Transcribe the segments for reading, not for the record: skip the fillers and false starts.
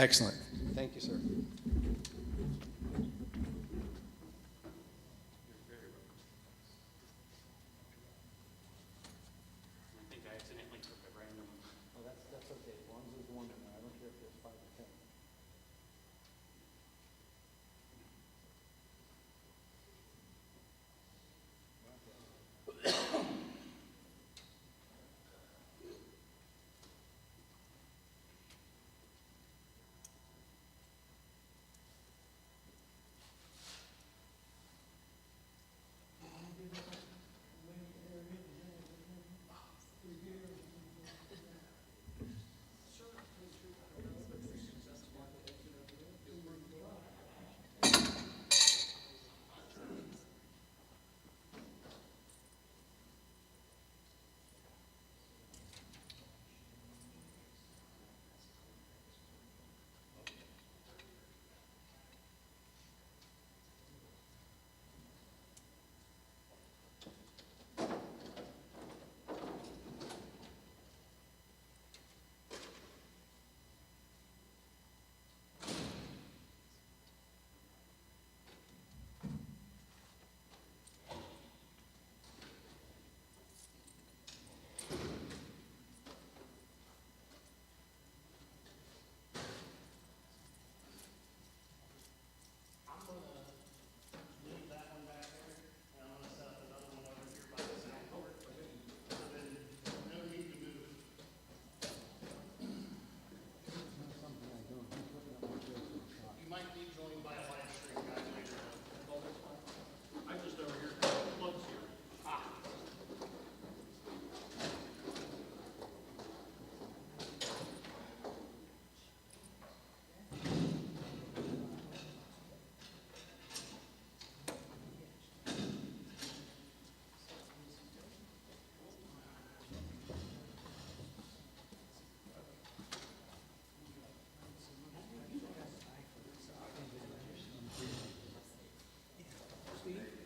Excellent. Thank you, sir.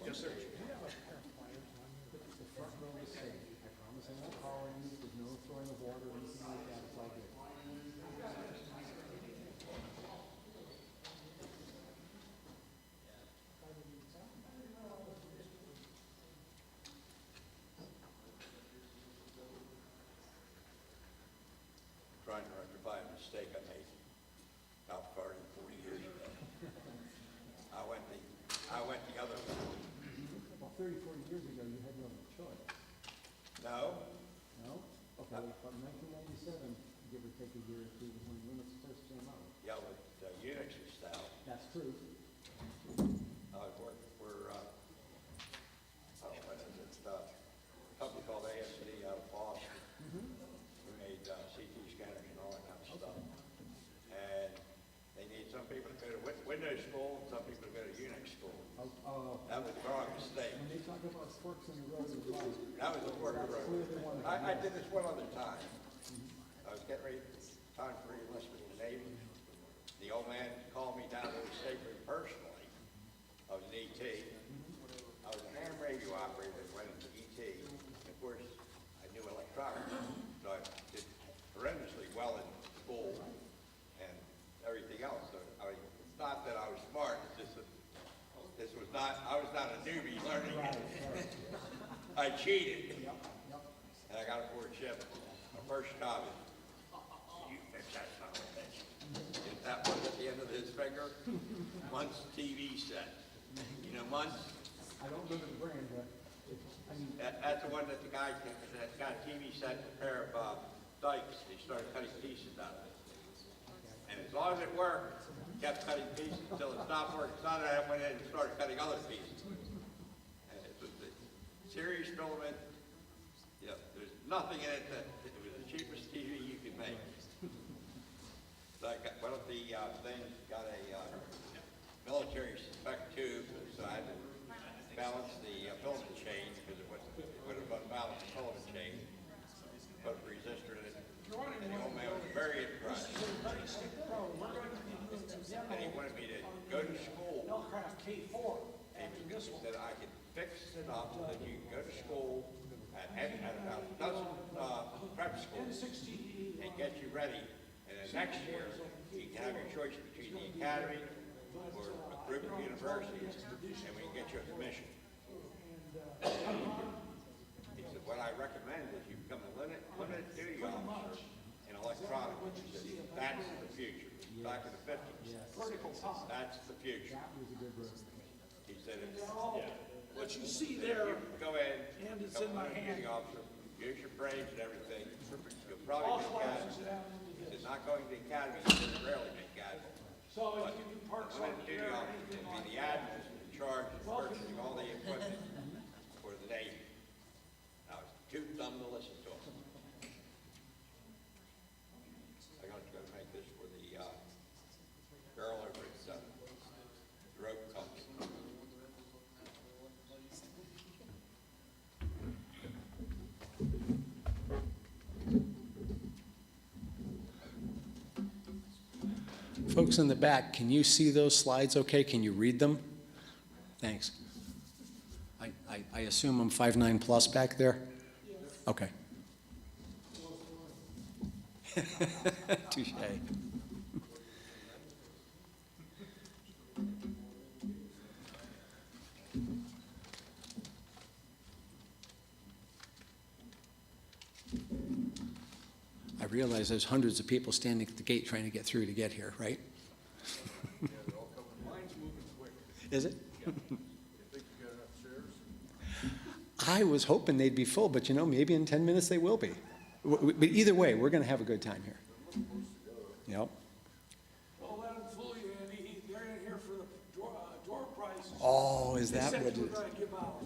Yes, sir. Do you have a pair of pliers on you? The front row is safe. I promise I won't call you. There's no throwing of water or anything like that. It's all good. Trying to rectify a mistake I made about 40 years ago. I went the other way. Well, 30, 40 years ago, you had no choice. No? No? Okay, from 1997, give or take a year or two, was when limits first came out. Yeah, with Unix was out. That's true. I worked for, what is it, a company called ASD out of Boston. We made CT scanners and all that kind of stuff. And they need some people to go to Windows school and some people to go to Unix school. That was the wrong mistake. When they talk about forks in the road of life, That was the work road. I did this one other time. I was getting ready, time for enlistment in the Navy. The old man called me down to the stateroom personally. I was an ET. I was a ham radio operator that went into ET. And of course, I knew electronics, so I did horrendously well in school and everything else. So I mean, it's not that I was smart, it's just that I was not a newbie learning it. I cheated. And I got aboard ship. My first job is, you fix that son of a bitch. Is that one at the end of his finger? Muntz TV set. You know Muntz? I don't remember the brand, but I mean, That's the one that the guy that got a TV set, a pair of dikes. He started cutting pieces out of it. And as long as it worked, he kept cutting pieces until it stopped working. So I went in and started cutting other pieces. And it was the series filament. Yeah, there's nothing in it that it was the cheapest TV you could make. So I got one of the things got a military spec tube, so I had to balance the filament chain because it would have unbalanced the filament chain. Put a resistor in it. And the old man was very impressed. And he wanted me to go to school. Elecraft K4. He said I could fix it up so that you can go to school at about a dozen prep schools and get you ready And then next year, you can have your choice between the academy or a group of universities, and we can get you a commission. He said, what I recommend is you become a limited duty officer in electronics. He said, that's the future. Back in the 50s. That's the future. He said, What you see there, you can go in, and it's become in my a limited duty hand. officer, use your brains and everything. You'll probably get academy. He said, not going to the academy, you rarely make academy. So if you can park Limited something duty there, officer would be the admin in charge of purchasing all the equipment for the Navy. I was too dumb to listen to him. I'm going to make this for the girl over at the rope company. Folks in the back, can you see those slides okay? Can you read them? Thanks. I assume I'm 5'9" plus back there? Okay. Touche. I realize there's hundreds of people standing at the gate trying to get through to get here, right? Yeah, they're all coming. Mine's moving quick. Is it? You think you got enough chairs? I was hoping they'd be full, but you know, maybe in 10 minutes they will be. But either way, we're going to have a good time here. Yep. don't let them fool you, Andy. They're in here for the door prizes. Oh, is They that said what you it were is? gonna give out.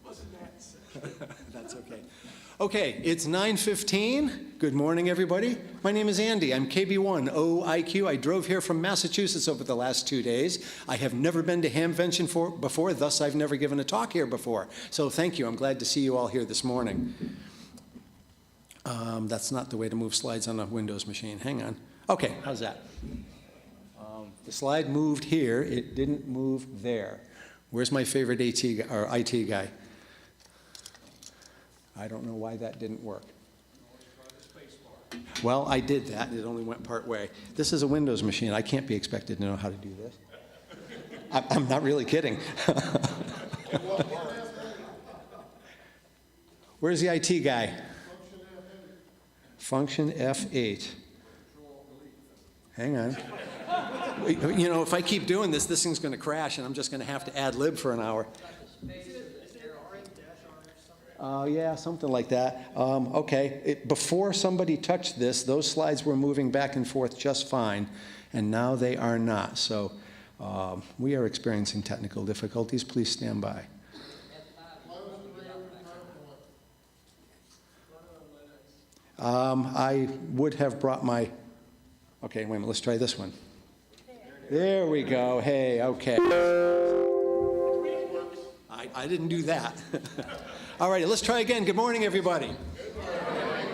Wasn't that sick? That's okay. Okay, it's 9:15. Good morning, everybody. My name is Andy. I'm KB1OIQ. I drove here from Massachusetts over the last 2 days. I have never been to Hamvention before, thus I've never given a talk here before. So thank you. I'm glad to see you all here this morning. That's not the way to move slides on a Windows machine. Hang on. Okay, how's that? The slide moved here. It didn't move there. Where's my favorite IT guy? I don't know why that didn't work. Well, I did that. It only went part way. This is a Windows machine. I can't be expected to know how to do this. I'm not really kidding. Where's the IT guy? Function F8. Hang on. You know, if I keep doing this, this thing's going to crash, and I'm just going to have to ad lib for an hour. Yeah, something like that. Okay, before somebody touched this, those slides were moving back and forth just fine, and now they are not. So we are experiencing technical difficulties. Please stand by. I would have brought my, okay, wait a minute, let's try this one. There we go. Hey, okay. I didn't do that. All right, let's try again. Good morning, everybody.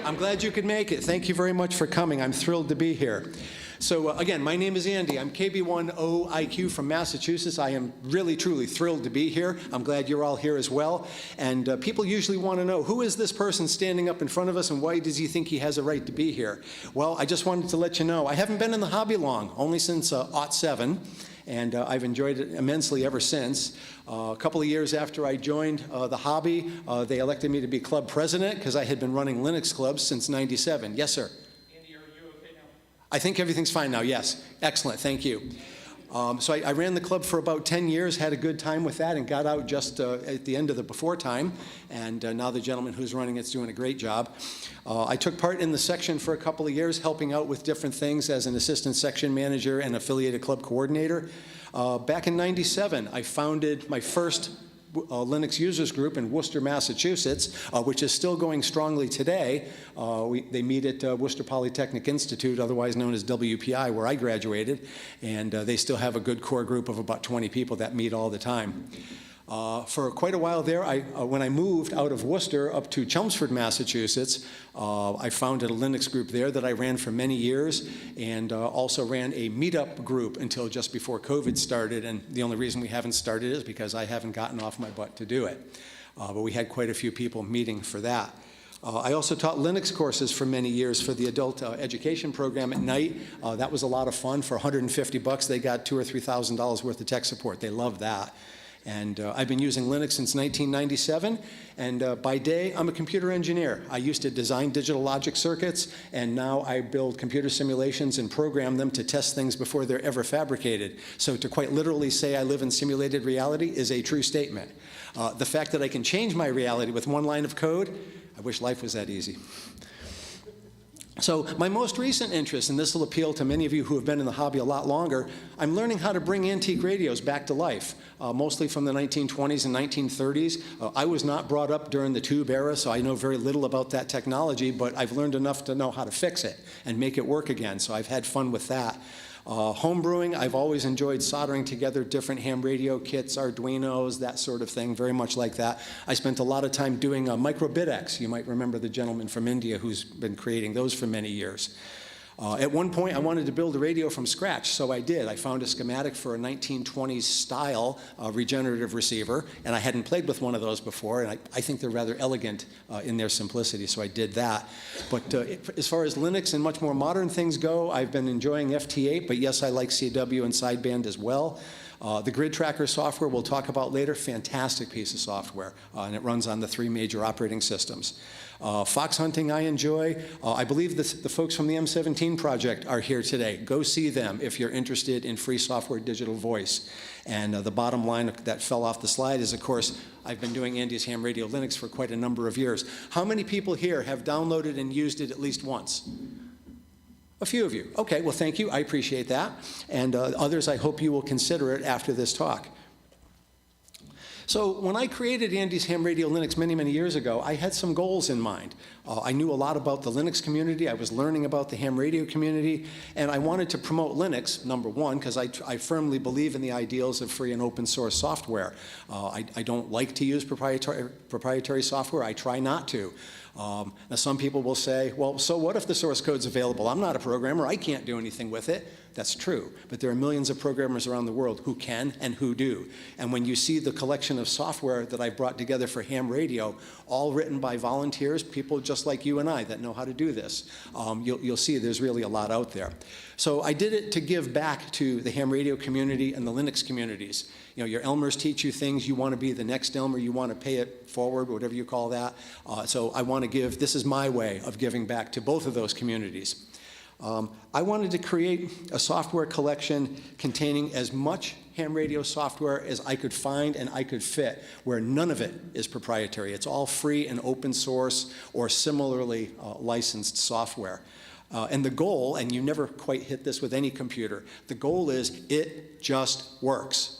I'm glad you could make it. Thank you very much for coming. I'm thrilled to be here. So again, my name is Andy. I'm KB1OIQ from Massachusetts. I am really, truly thrilled to be here. I'm glad you're all here as well. And people usually want to know, who is this person standing up in front of us, and why does he think he has a right to be here? Well, I just wanted to let you know, I haven't been in the hobby long, only since '07. And I've enjoyed it immensely ever since. A couple of years after I joined the hobby, they elected me to be club president because I had been running Linux clubs since '97. Yes, sir? Andy, are you okay now? I think everything's fine now, yes. Excellent, thank you. So I ran the club for about 10 years, had a good time with that, and got out just at the end of the before time. And now the gentleman who's running it's doing a great job. I took part in the section for a couple of years, helping out with different things as an assistant section manager and affiliated club coordinator. Back in '97, I founded my first Linux users group in Worcester, Massachusetts, which is still going strongly today. They meet at Worcester Polytechnic Institute, otherwise known as WPI, where I graduated, and they still have a good core group of about 20 people that meet all the time. For quite a while there, when I moved out of Worcester up to Chelmsford, Massachusetts, I founded a Linux group there that I ran for many years, and also ran a meetup group until just before COVID started, and the only reason we haven't started is because I haven't gotten off my butt to do it. but we had quite a few people meeting for that. I also taught Linux courses for many years for the adult education program at night. That was a lot of fun. For $150, they got $2,000 or $3,000 worth of tech support. They loved that. And I've been using Linux since 1997, and by day, I'm a computer engineer. I used to design digital logic circuits, and now I build computer simulations and program them to test things before they're ever fabricated. So to quite literally say I live in simulated reality is a true statement. The fact that I can change my reality with one line of code, I wish life was that easy. So my most recent interest, and this will appeal to many of you who have been in the hobby a lot longer, I'm learning how to bring antique radios back to life, mostly from the 1920s and 1930s. I was not brought up during the tube era, so I know very little about that technology, but I've learned enough to know how to fix it and make it work again, so I've had fun with that. Homebrewing, I've always enjoyed soldering together different ham radio kits, Arduinos, that sort of thing, very much like that. I spent a lot of time doing micro-BitX. You might remember the gentleman from India who's been creating those for many years. At one point, I wanted to build a radio from scratch, so I did. I found a schematic for a 1920s style regenerative receiver, and I hadn't played with one of those before, and I think they're rather elegant in their simplicity, so I did that. But as far as Linux and much more modern things go, I've been enjoying FT8, but yes, I like CW and sideband as well. The grid tracker software we'll talk about later, fantastic piece of software, and it runs on the 3 major operating systems. Fox hunting I enjoy. I believe the folks from the M17 project are here today. Go see them if you're interested in free software digital voice. And the bottom line that fell off the slide is, of course, I've been doing Andy's Ham Radio Linux for quite a number of years. How many people here have downloaded and used it at least once? A few of you. Okay, well, thank you. I appreciate that. And others, I hope you will consider it after this talk. So when I created Andy's Ham Radio Linux many, many years ago, I had some goals in mind. I knew a lot about the Linux community. I was learning about the ham radio community. And I wanted to promote Linux, number one, because I firmly believe in the ideals of free and open source software. I don't like to use proprietary software. I try not to. Now some people will say, well, so what if the source code's available? I'm not a programmer. I can't do anything with it. That's true. But there are millions of programmers around the world who can and who do. And when you see the collection of software that I've brought together for ham radio, all written by volunteers, people just like you and I that know how to do this, you'll see there's really a lot out there. So I did it to give back to the ham radio community and the Linux communities. You know, your Elmers teach you things. You want to be the next Elmer. You want to pay it forward, whatever you call that. So I want to give, this is my way of giving back to both of those communities. I wanted to create a software collection containing as much ham radio software as I could find and I could fit, where none of it is proprietary. It's all free and open source or similarly licensed software. And the goal, and you never quite hit this with any computer, the goal is it just works.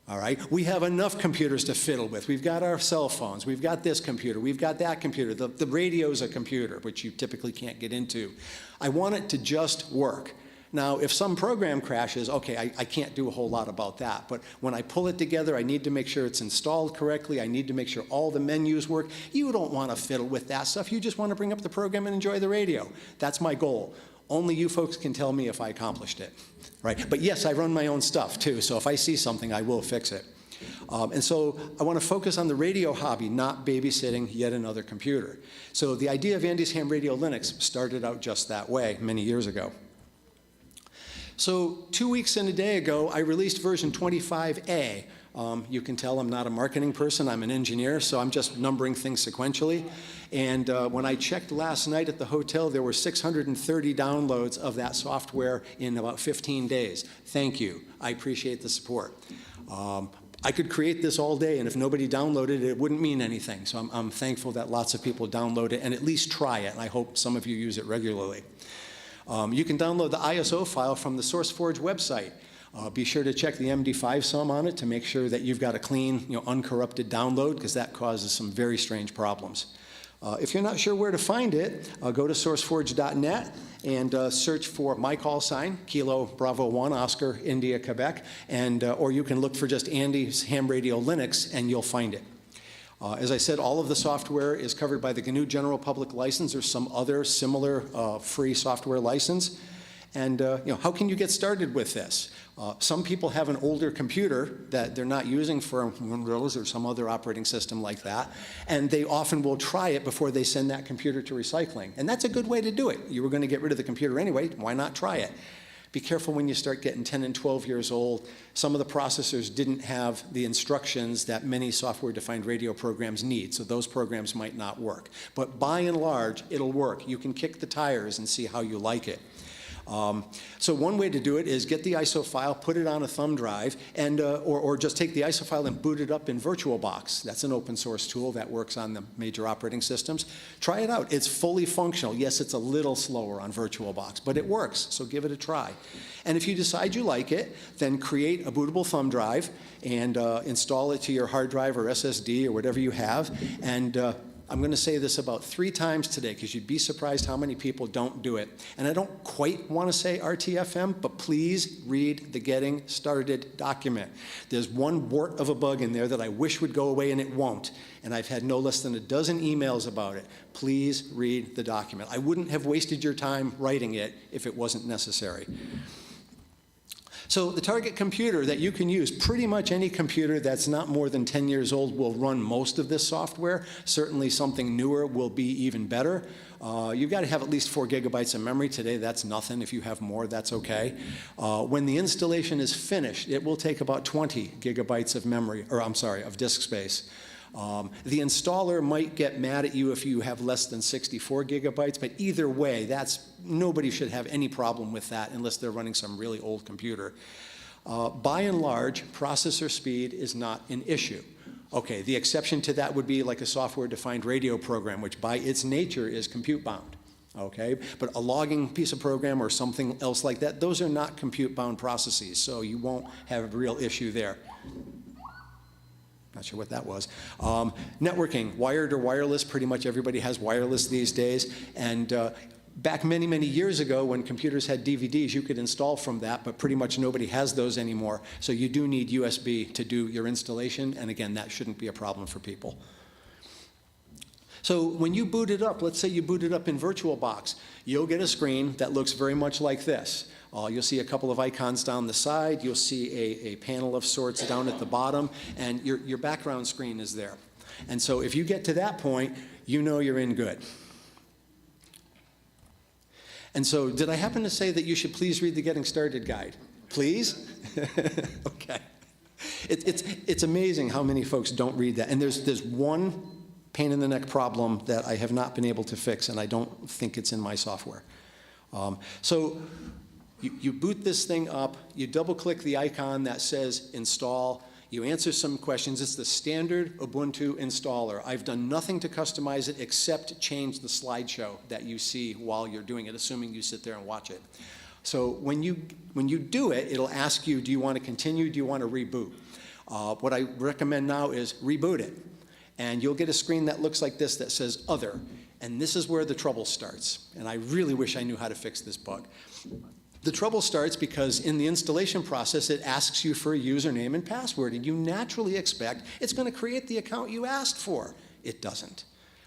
All right, we have enough computers to fiddle with. We've got our cell phones. We've got this computer. We've got that computer. The radio's a computer, which you typically can't get into. I want it to just work. Now, if some program crashes, okay, I can't do a whole lot about that. But when I pull it together, I need to make sure it's installed correctly. I need to make sure all the menus work. You don't want to fiddle with that stuff. You just want to bring up the program and enjoy the radio. That's my goal. Only you folks can tell me if I accomplished it, right? But yes, I run my own stuff too, so if I see something, I will fix it. And so I want to focus on the radio hobby, not babysitting yet another computer. So the idea of Andy's Ham Radio Linux started out just that way many years ago. So 2 weeks and a day ago, I released version 25A. You can tell I'm not a marketing person, I'm an engineer, so I'm just numbering things sequentially. And when I checked last night at the hotel, there were 630 downloads of that software in about 15 days. Thank you. I appreciate the support. I could create this all day, and if nobody downloaded it, it wouldn't mean anything. So I'm thankful that lots of people download it and at least try it, and I hope some of you use it regularly. You can download the ISO file from the SourceForge website. Be sure to check the MD5 sum on it to make sure that you've got a clean, uncorrupted download, because that causes some very strange problems. If you're not sure where to find it, go to sourceforge.net and search for my call sign, Kilo Bravo 1 Oscar India Quebec, and or you can look for just Andy's Ham Radio Linux and you'll find it. As I said, all of the software is covered by the GNU General Public License or some other similar free software license. And how can you get started with this? Some people have an older computer that they're not using for Windows or some other operating system like that, and they often will try it before they send that computer to recycling. And that's a good way to do it. You were going to get rid of the computer anyway, why not try it? Be careful when you start getting 10 and 12 years old. Some of the processors didn't have the instructions that many software-defined radio programs need, so those programs might not work. But by and large, it'll work. You can kick the tires and see how you like it. So one way to do it is get the ISO file, put it on a thumb drive, and, or just take the ISO file and boot it up in VirtualBox. That's an open source tool that works on the major operating systems. Try it out. It's fully functional. Yes, it's a little slower on VirtualBox, but it works, so give it a try. And if you decide you like it, then create a bootable thumb drive and install it to your hard drive or SSD or whatever you have. And I'm going to say this about 3 times today because you'd be surprised how many people don't do it. And I don't quite want to say RTFM, but please read the Getting Started document. There's one wart of a bug in there that I wish would go away and it won't. And I've had no less than a dozen emails about it. Please read the document. I wouldn't have wasted your time writing it if it wasn't necessary. So the target computer that you can use, pretty much any computer that's not more than 10 years old will run most of this software. Certainly something newer will be even better. You've got to have at least 4 gigabytes of memory. Today, that's nothing. If you have more, that's okay. When the installation is finished, it will take about 20 gigabytes of memory, or I'm sorry, of disk space. The installer might get mad at you if you have less than 64 gigabytes, but either way, nobody should have any problem with that unless they're running some really old computer. By and large, processor speed is not an issue. Okay, the exception to that would be like a software-defined radio program, which by its nature is compute-bound. Okay, but a logging piece of program or something else like that, those are not compute-bound processes, so you won't have a real issue there. Not sure what that was. Networking, wired or wireless, pretty much everybody has wireless these days. And back many, many years ago when computers had DVDs, you could install from that, but pretty much nobody has those anymore. So you do need USB to do your installation, and again, that shouldn't be a problem for people. So when you boot it up, let's say you boot it up in VirtualBox, you'll get a screen that looks very much like this. You'll see a couple of icons down the side. You'll see a panel of sorts down at the bottom, and your background screen is there. And so if you get to that point, you know you're in good. And so did I happen to say that you should please read the Getting Started guide? Please? Okay. It's amazing how many folks don't read that. And there's one pain in the neck problem that I have not been able to fix, and I don't think it's in my software. So you boot this thing up, you double-click the icon that says install, you answer some questions. It's the standard Ubuntu installer. I've done nothing to customize it except change the slideshow that you see while you're doing it, assuming you sit there and watch it. So when you do it, it'll ask you, do you want to continue, do you want to reboot? What I recommend now is reboot it. And you'll get a screen that looks like this that says Other. And this is where the trouble starts. And I really wish I knew how to fix this bug. The trouble starts because in the installation process, it asks you for a username and password, and you naturally expect it's going to create the account you asked for. It doesn't.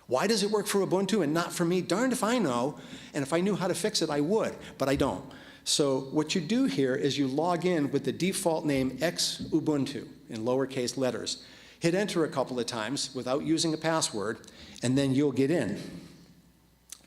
Why does it work for Ubuntu and not for me? Darned if I know, and if I knew how to fix it, I would, but I don't. So what you do here is you log in with the default name xubuntu in lowercase letters. Hit enter a couple of times without using a password, and then you'll get in.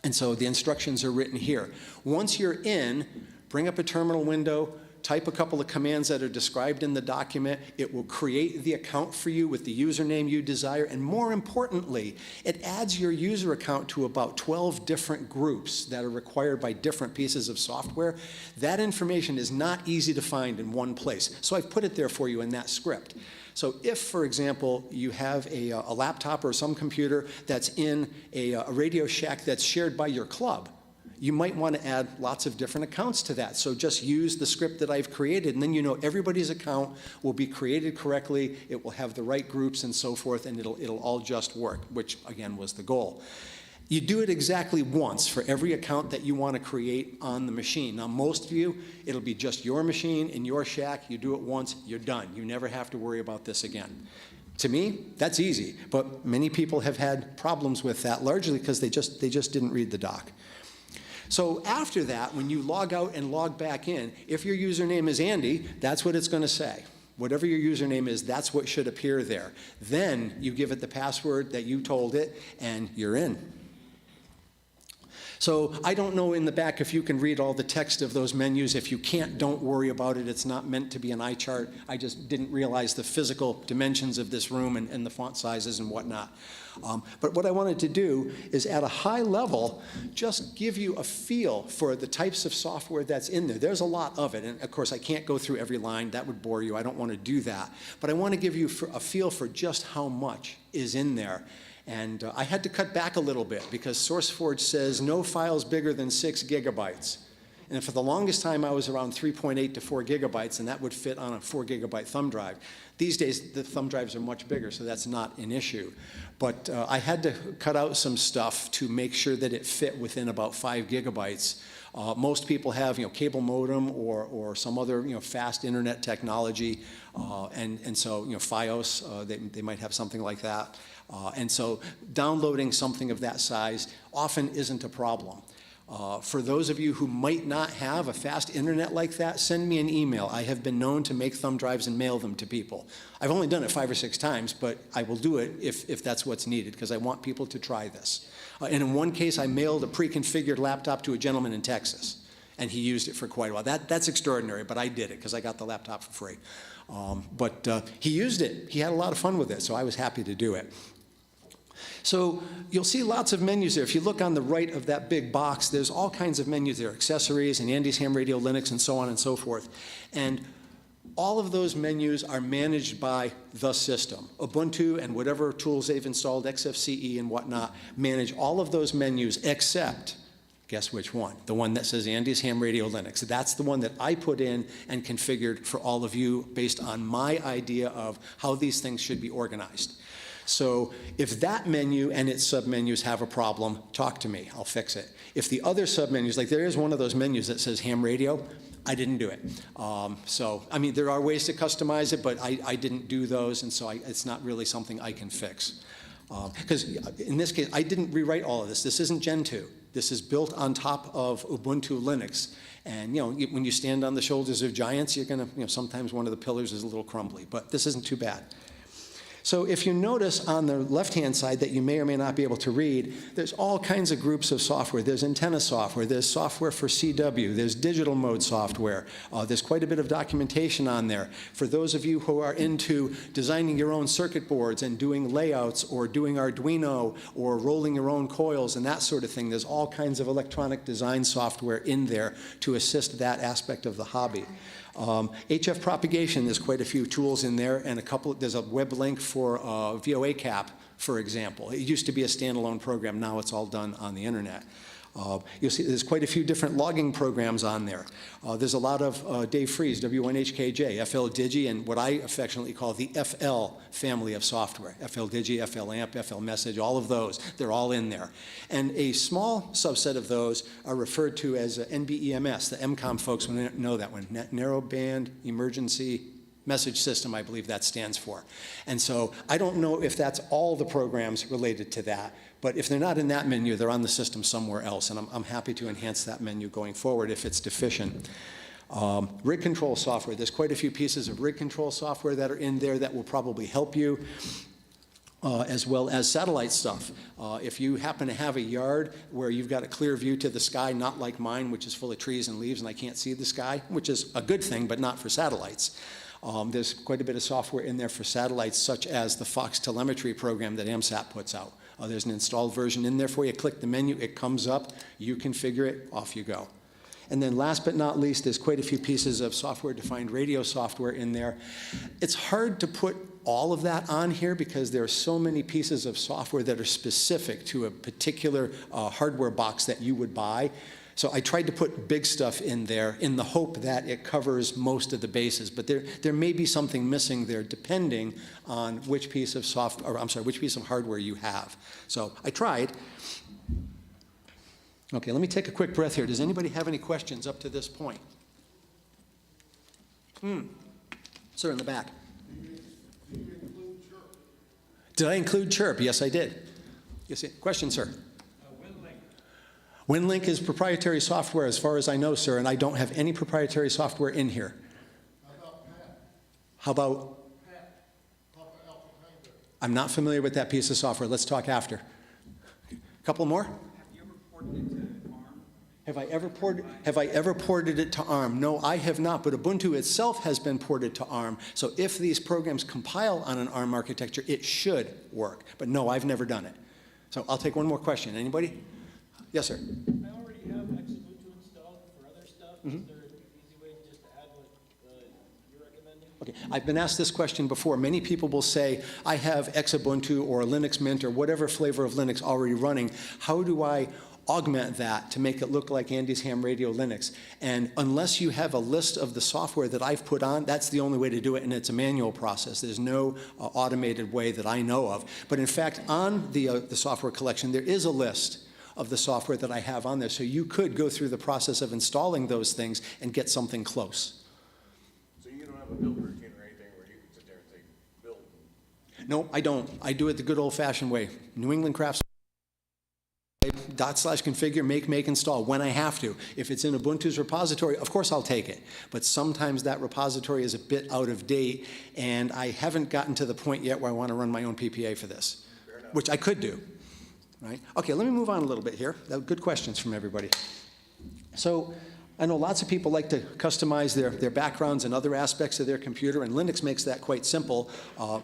And so the instructions are written here. Once you're in, bring up a terminal window, type a couple of commands that are described in the document. It will create the account for you with the username you desire, and more importantly, it adds your user account to about 12 different groups that are required by different pieces of software. That information is not easy to find in one place, so I've put it there for you in that script. So if, for example, you have a laptop or some computer that's in a Radio Shack that's shared by your club, you might want to add lots of different accounts to that. So just use the script that I've created, and then you know everybody's account will be created correctly, it will have the right groups and so forth, and it'll all just work, which again was the goal. You do it exactly once for every account that you want to create on the machine. Now, most of you, it'll be just your machine in your shack. You do it once, you're done. You never have to worry about this again. To me, that's easy, but many people have had problems with that, largely because they just didn't read the doc. So after that, when you log out and log back in, if your username is Andy, that's what it's going to say. Whatever your username is, that's what should appear there. Then you give it the password that you told it, and you're in. So I don't know in the back if you can read all the text of those menus. If you can't, don't worry about it. It's not meant to be an eye chart. I just didn't realize the physical dimensions of this room and the font sizes and whatnot. But what I wanted to do is at a high level, just give you a feel for the types of software that's in there. There's a lot of it. And of course, I can't go through every line. That would bore you. I don't want to do that. But I want to give you a feel for just how much is in there. And I had to cut back a little bit because SourceForge says no files bigger than 6 gigabytes. And for the longest time, I was around 3.8 to 4 gigabytes, and that would fit on a 4 gigabyte thumb drive. These days, the thumb drives are much bigger, so that's not an issue. But I had to cut out some stuff to make sure that it fit within about 5 gigabytes. Most people have, cable modem or some other, fast internet technology, and so, FiOS, they might have something like that. And so downloading something of that size often isn't a problem. For those of you who might not have a fast internet like that, send me an email. I have been known to make thumb drives and mail them to people. I've only done it 5 or 6 times, but I will do it if that's what's needed, because I want people to try this. And in one case, I mailed a pre-configured laptop to a gentleman in Texas, and he used it for quite a while. That's extraordinary, but I did it because I got the laptop for free. But he used it. He had a lot of fun with it, so I was happy to do it. So you'll see lots of menus there. If you look on the right of that big box, there's all kinds of menus there, accessories and Andy's Ham Radio Linux and so on and so forth. And all of those menus are managed by the system. Ubuntu and whatever tools they've installed, XFCE and whatnot, manage all of those menus except, guess which one? The one that says Andy's Ham Radio Linux. That's the one that I put in and configured for all of you based on my idea of how these things should be organized. So if that menu and its submenus have a problem, talk to me. I'll fix it. If the other submenus, like there is one of those menus that says ham radio, I didn't do it. So, I mean, there are ways to customize it, but I didn't do those, and so it's not really something I can fix. Because in this case, I didn't rewrite all of this. This isn't Gen 2. This is built on top of Ubuntu Linux. And, when you stand on the shoulders of giants, you're going to, sometimes one of the pillars is a little crumbly, but this isn't too bad. So if you notice on the left-hand side that you may or may not be able to read, there's all kinds of groups of software. There's antenna software, there's software for CW, there's digital mode software. There's quite a bit of documentation on there. For those of you who are into designing your own circuit boards and doing layouts or doing Arduino or rolling your own coils and that sort of thing, there's all kinds of electronic design software in there to assist that aspect of the hobby. HF Propagation, there's quite a few tools in there, and there's a web link for VOA Cap, for example. It used to be a standalone program, now it's all done on the internet. You'll see there's quite a few different logging programs on there. There's a lot of Dave Freeze, W1HKJ, FL Digi, and what I affectionately call the FL family of software. FL Digi, FL Amp, FL Message, all of those, they're all in there. And a small subset of those are referred to as NBEMS. The MCOM folks will know that one, Narrowband Emergency Message System, I believe that stands for. And so I don't know if that's all the programs related to that, but if they're not in that menu, they're on the system somewhere else, and I'm happy to enhance that menu going forward if it's deficient. Rig control software, there's quite a few pieces of rig control software that are in there that will probably help you, as well as satellite stuff. If you happen to have a yard where you've got a clear view to the sky, not like mine, which is full of trees and leaves and I can't see the sky, which is a good thing, but not for satellites. There's quite a bit of software in there for satellites, such as the Fox telemetry program that AMSAT puts out. There's an installed version in there for you. Click the menu, it comes up, you configure it, off you go. And then last but not least, there's quite a few pieces of software-defined radio software in there. It's hard to put all of that on here because there are so many pieces of software that are specific to a particular hardware box that you would buy. So I tried to put big stuff in there in the hope that it covers most of the bases, but there may be something missing there depending on which piece of software, or I'm sorry, which piece of hardware you have. So I tried. Okay, let me take a quick breath here. Does anybody have any questions up to this point? Sir, in the back. Did I include chirp? Yes, I did. Yes, question, sir. WinLink is proprietary software as far as I know, sir, and I don't have any proprietary software in here. How about? I'm not familiar with that piece of software. Let's talk after. A couple more? Have you ever ported it to ARM? Have I ever ported it to ARM? No, I have not, but Ubuntu itself has been ported to ARM. So if these programs compile on an ARM architecture, it should work. But no, I've never done it. So I'll take one more question. Anybody? Yes, sir. I already have Ubuntu installed for other stuff. Is there an easy way just to add what you're recommending? Okay, I've been asked this question before. Many people will say, I have Xubuntu or Linux Mint or whatever flavor of Linux already running. How do I augment that to make it look like Andy's Ham Radio Linux? And unless you have a list of the software that I've put on, that's the only way to do it, and it's a manual process. There's no automated way that I know of. But in fact, on the software collection, there is a list of the software that I have on there. So you could go through the process of installing those things and get something close. So you don't have a build routine or anything where you can sit there and say, build? No, I don't. I do it the good old-fashioned way. New England Crafts /configure, make, install when I have to. If it's in Ubuntu's repository, of course I'll take it. But sometimes that repository is a bit out of date, and I haven't gotten to the point yet where I want to run my own PPA for this, which I could do. Right? Okay, let me move on a little bit here. Good questions from everybody. So I know lots of people like to customize their backgrounds and other aspects of their computer, and Linux makes that quite simple.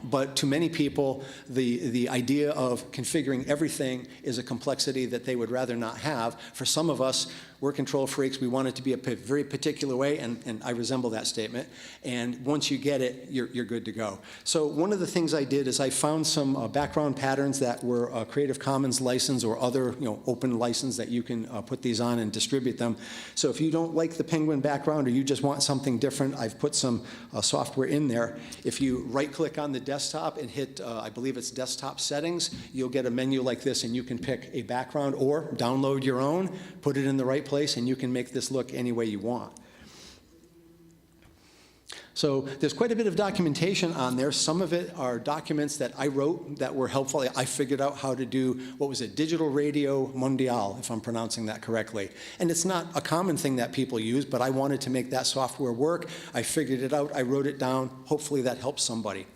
But to many people, the idea of configuring everything is a complexity that they would rather not have. For some of us, we're control freaks. We want it to be a very particular way, and I resemble that statement. And once you get it, you're good to go. So one of the things I did is I found some background patterns that were Creative Commons license or other open license that you can put these on and distribute them. So if you don't like the penguin background or you just want something different, I've put some software in there. If you right-click on the desktop and hit, I believe it's desktop settings, you'll get a menu like this, and you can pick a background or download your own, put it in the right place, and you can make this look any way you want. So there's quite a bit of documentation on there. Some of it are documents that I wrote that were helpful. I figured out how to do, what was it, Digital Radio Mondial, if I'm pronouncing that correctly. And it's not a common thing that people use, but I wanted to make that software work. I figured it out. I wrote it down. Hopefully that helps somebody.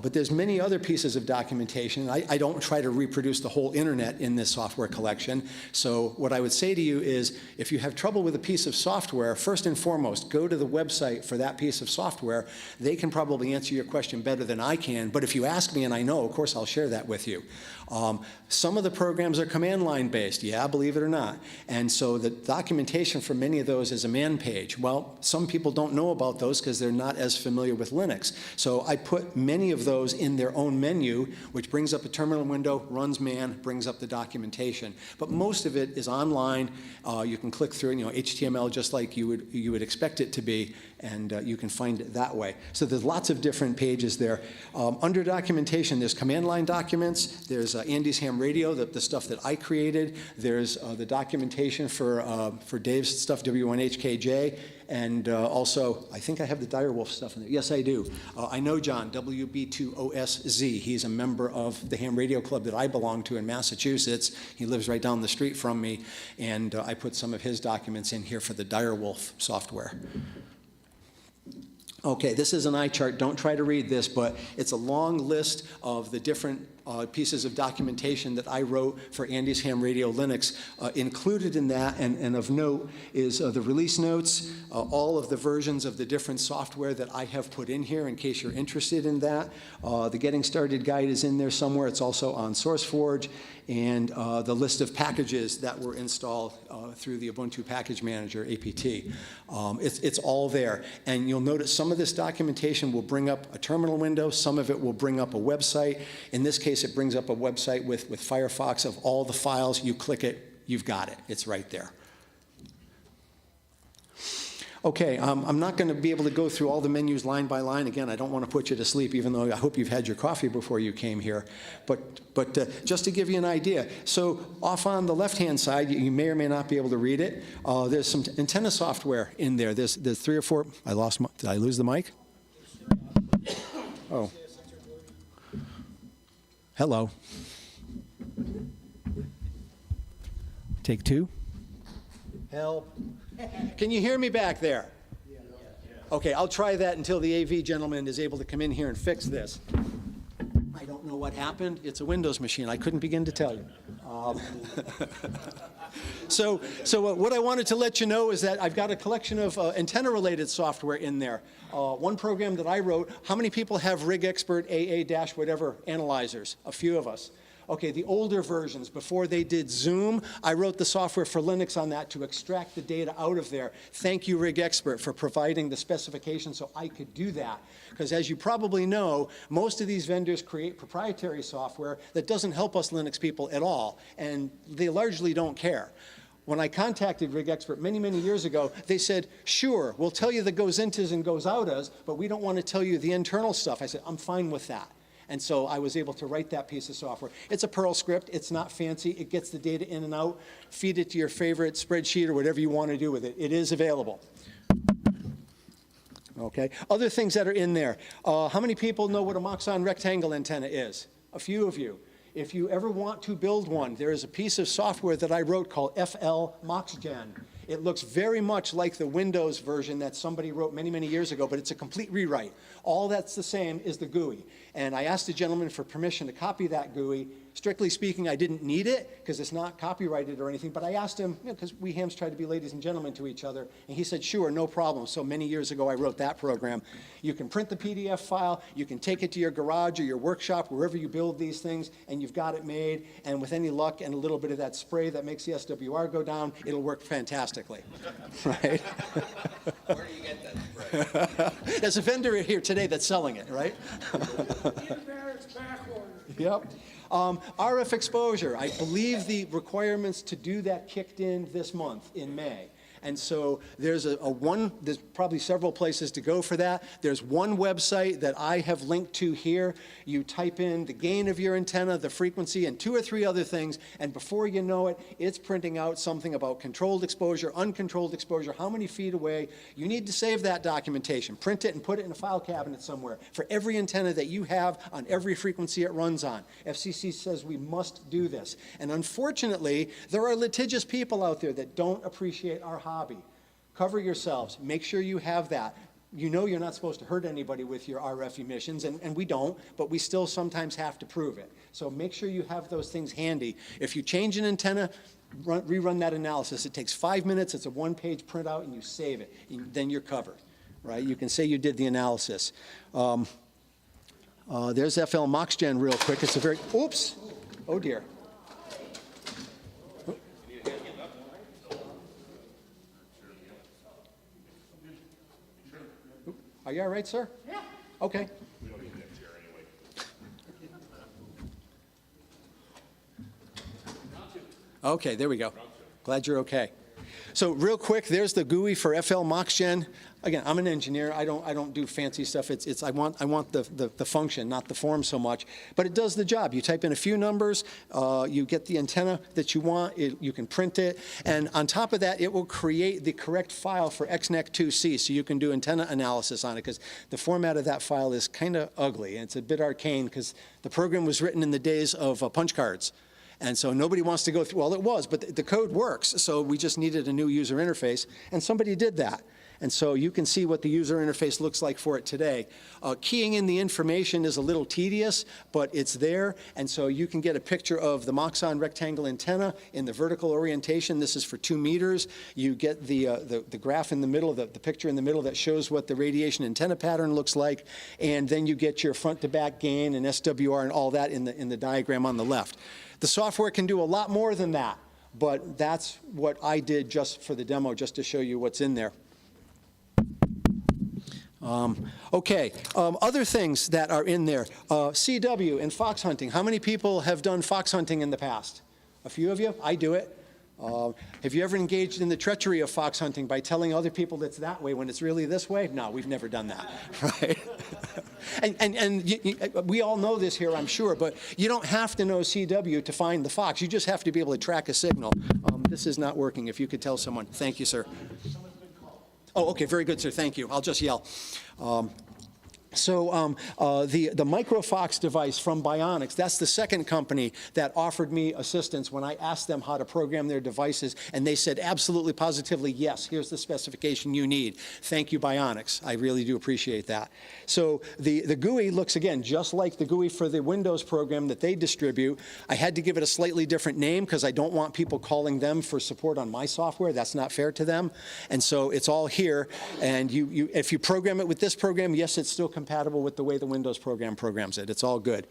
But there's many other pieces of documentation. I don't try to reproduce the whole internet in this software collection. So what I would say to you is, if you have trouble with a piece of software, first and foremost, go to the website for that piece of software. They can probably answer your question better than I can. But if you ask me and I know, of course, I'll share that with you. Some of the programs are command line based, yeah, believe it or not. And so the documentation for many of those is a man page. Well, some people don't know about those because they're not as familiar with Linux. So I put many of those in their own menu, which brings up a terminal window, runs man, brings up the documentation. But most of it is online. You can click through, HTML just like you would expect it to be, and you can find it that way. So there's lots of different pages there. Under documentation, there's command line documents. There's Andy's Ham Radio, the stuff that I created. There's the documentation for Dave's stuff, W1HKJ. And also, I think I have the Direwolf stuff in there. Yes, I do. I know John, WB2OSZ. He's a member of the Ham Radio Club that I belong to in Massachusetts. He lives right down the street from me. And I put some of his documents in here for the Direwolf software. Okay, this is an eye chart. Don't try to read this, but it's a long list of the different pieces of documentation that I wrote for Andy's Ham Radio Linux. Included in that, and of note, is the release notes, all of the versions of the different software that I have put in here in case you're interested in that. The Getting Started guide is in there somewhere. It's also on SourceForge. And the list of packages that were installed through the Ubuntu Package Manager, APT. It's all there. And you'll notice some of this documentation will bring up a terminal window. Some of it will bring up a website. In this case, it brings up a website with Firefox of all the files. You click it, you've got it. It's right there. Okay, I'm not going to be able to go through all the menus line by line. Again, I don't want to put you to sleep, even though I hope you've had your coffee before you came here. But just to give you an idea, so off on the left-hand side, you may or may not be able to read it. There's some antenna software in there. There's 3 or 4. Did I lose the mic? Oh. Hello. Take 2. Help. Can you hear me back there? Okay, I'll try that until the AV gentleman is able to come in here and fix this. I don't know what happened. It's a Windows machine. I couldn't begin to tell you. So what I wanted to let you know is that I've got a collection of antenna-related software in there. One program that I wrote, how many people have Rig Expert AA-whatever analyzers? A few of us. Okay, the older versions, before they did Zoom, I wrote the software for Linux on that to extract the data out of there. Thank you, Rig Expert, for providing the specifications so I could do that. Because as you probably know, most of these vendors create proprietary software that doesn't help us Linux people at all, and they largely don't care. When I contacted Rig Expert many, many years ago, they said, sure, we'll tell you the goes intos and goes outas, but we don't want to tell you the internal stuff. I said, I'm fine with that. And so I was able to write that piece of software. It's a Perl script. It's not fancy. It gets the data in and out. Feed it to your favorite spreadsheet or whatever you want to do with it. It is available. Okay. Other things that are in there. How many people know what a Moxon rectangle antenna is? A few of you. If you ever want to build one, there is a piece of software that I wrote called FL MoxGen. It looks very much like the Windows version that somebody wrote many, many years ago, but it's a complete rewrite. All that's the same is the GUI. And I asked the gentleman for permission to copy that GUI. Strictly speaking, I didn't need it because it's not copyrighted or anything, but I asked him, because we hams try to be ladies and gentlemen to each other, and he said, sure, no problem. So many years ago, I wrote that program. You can print the PDF file, you can take it to your garage or your workshop, wherever you build these things, and you've got it made, and with any luck and a little bit of that spray that makes the SWR go down, it'll work fantastically, right? Where do you get that spray? There's a vendor here today that's selling it, right? Barrett's back order. Yep. RF exposure, I believe the requirements to do that kicked in this month, in May. And so there's there's probably several places to go for that. There's one website that I have linked to here. You type in the gain of your antenna, the frequency, and 2 or 3 other things, and before you know it, it's printing out something about controlled exposure, uncontrolled exposure, how many feet away. You need to save that documentation. Print it and put it in a file cabinet somewhere for every antenna that you have on every frequency it runs on. FCC says we must do this. And unfortunately, there are litigious people out there that don't appreciate our hobby. Cover yourselves. Make sure you have that. You know you're not supposed to hurt anybody with your RF emissions, and we don't, but we still sometimes have to prove it. So make sure you have those things handy. If you change an antenna, rerun that analysis. It takes 5 minutes. It's a 1-page printout, and you save it. Then you're covered, right? You can say you did the analysis. There's FL MoxGen real quick. It's a very, oops, oh dear. Are you all right, sir? Yeah. Okay. We don't need that chair anyway. Okay, there we go. Glad you're okay. So real quick, there's the GUI for FL MoxGen. Again, I'm an engineer. I don't do fancy stuff. I want the function, not the form so much. But it does the job. You type in a few numbers, you get the antenna that you want. You can print it, and on top of that, it will create the correct file for XNEC2C, so you can do antenna analysis on it. Because the format of that file is kind of ugly, and it's a bit arcane because the program was written in the days of punch cards. And so nobody wants to go through, well, it was, but the code works. So we just needed a new user interface, and somebody did that. And so you can see what the user interface looks like for it today. Keying in the information is a little tedious, but it's there. And so you can get a picture of the Moxon rectangle antenna in the vertical orientation. This is for 2 meters. You get the graph in the middle, the picture in the middle that shows what the radiation antenna pattern looks like. And then you get your front to back gain and SWR and all that in the diagram on the left. The software can do a lot more than that, but that's what I did just for the demo, just to show you what's in there. Other things that are in there. CW and fox hunting. How many people have done fox hunting in the past? A few of you? I do it. Have you ever engaged in the treachery of fox hunting by telling other people it's that way when it's really this way? No, we've never done that, right? We all know this here, I'm sure, but you don't have to know CW to find the fox. You just have to be able to track a signal. This is not working. If you could tell someone. Thank you, sir. Oh, okay, very good, sir. Thank you. I'll just yell. So the Microfox device from Bionics, that's the second company that offered me assistance when I asked them how to program their devices, and they said absolutely positively, yes, here's the specification you need. Thank you, Bionics. I really do appreciate that. So the GUI looks, again, just like the GUI for the Windows program that they distribute. I had to give it a slightly different name because I don't want people calling them for support on my software. That's not fair to them. And so it's all here, and if you program it with this program, yes, it's still compatible with the way the Windows program programs it. It's all good.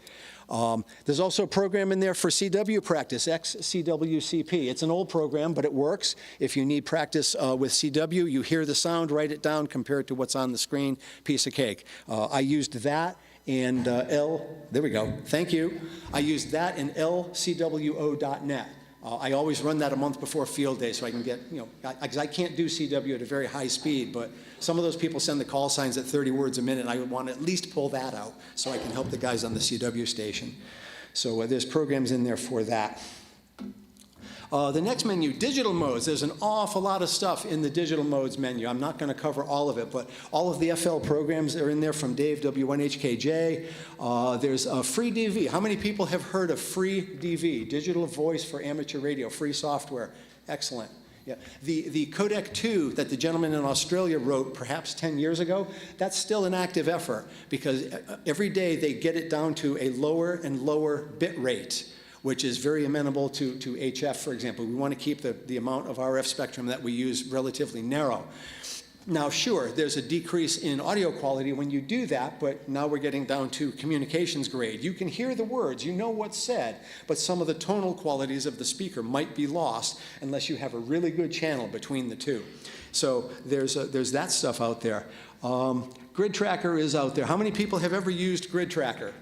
There's also a program in there for CW practice, XCWCP. It's an old program, but it works. If you need practice with CW, you hear the sound, write it down, compare it to what's on the screen, piece of cake. I used that and there we go, thank you. I used that in lcwo.net. I always run that a month before field day so I can get, I can't do CW at a very high speed, but some of those people send the call signs at 30 words a minute, and I would want to at least pull that out so I can help the guys on the CW station. So there's programs in there for that. The next menu, digital modes. There's an awful lot of stuff in the digital modes menu. I'm not going to cover all of it, but all of the FL programs are in there from Dave W1HKJ. There's a free DV. How many people have heard of free DV, digital voice for amateur radio, free software? Excellent. Yeah. The Codec 2 that the gentleman in Australia wrote perhaps 10 years ago, that's still an active effort because every day they get it down to a lower and lower bit rate, which is very amenable to HF, for example. We want to keep the amount of RF spectrum that we use relatively narrow. Now, sure, there's a decrease in audio quality when you do that, but now we're getting down to communications grade. You can hear the words, you know what's said, but some of the tonal qualities of the speaker might be lost unless you have a really good channel between the two. So there's that stuff out there. Grid Tracker is out there. How many people have ever used Grid Tracker?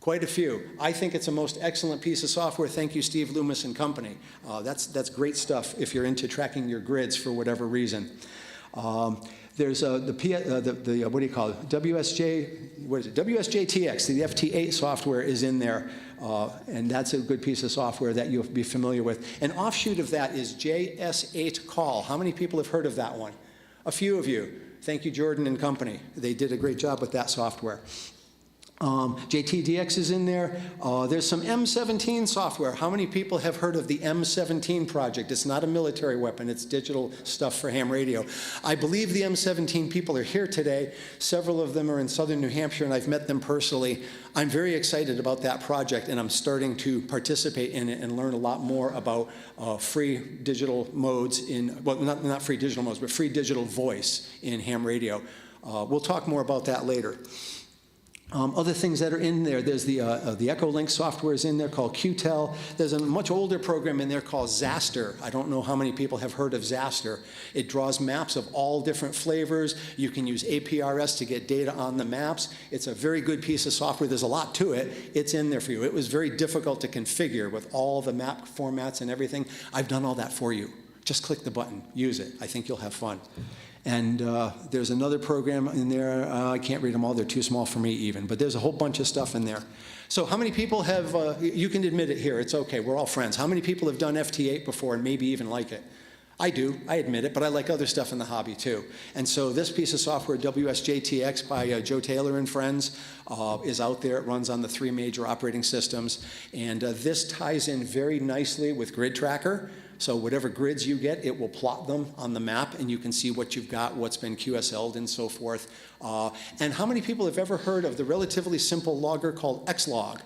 Quite a few. I think it's a most excellent piece of software. Thank you, Steve Loomis and company. That's great stuff if you're into tracking your grids for whatever reason. There's what do you call it? WSJTX, the FT8 software is in there, and that's a good piece of software that you'll be familiar with. An offshoot of that is JS8 Call. How many people have heard of that one? A few of you. Thank you, Jordan and company. They did a great job with that software. JTDX is in there. There's some M17 software. How many people have heard of the M17 project? It's not a military weapon. It's digital stuff for ham radio. I believe the M17 people are here today. Several of them are in southern New Hampshire, and I've met them personally. I'm very excited about that project, and I'm starting to participate in it and learn a lot more about free digital modes in, well, not free digital modes, but free digital voice in ham radio. We'll talk more about that later. Other things that are in there, there's the Echolink software is in there called QTEL. There's a much older program in there called Zaster. I don't know how many people have heard of Zaster. It draws maps of all different flavors. You can use APRS to get data on the maps. It's a very good piece of software. There's a lot to it. It's in there for you. It was very difficult to configure with all the map formats and everything. I've done all that for you. Just click the button, use it. I think you'll have fun. And there's another program in there. I can't read them all. They're too small for me even. But there's a whole bunch of stuff in there. So how many people have, you can admit it here. It's okay. We're all friends. How many people have done FT8 before and maybe even like it? I do. I admit it. But I like other stuff in the hobby, too. And so this piece of software, WSJTX by Joe Taylor and friends, is out there. It runs on the 3 major operating systems. And this ties in very nicely with Grid Tracker. So whatever grids you get, it will plot them on the map, and you can see what you've got, what's been QSL'd, and so forth. And how many people have ever heard of the relatively simple logger called Xlog?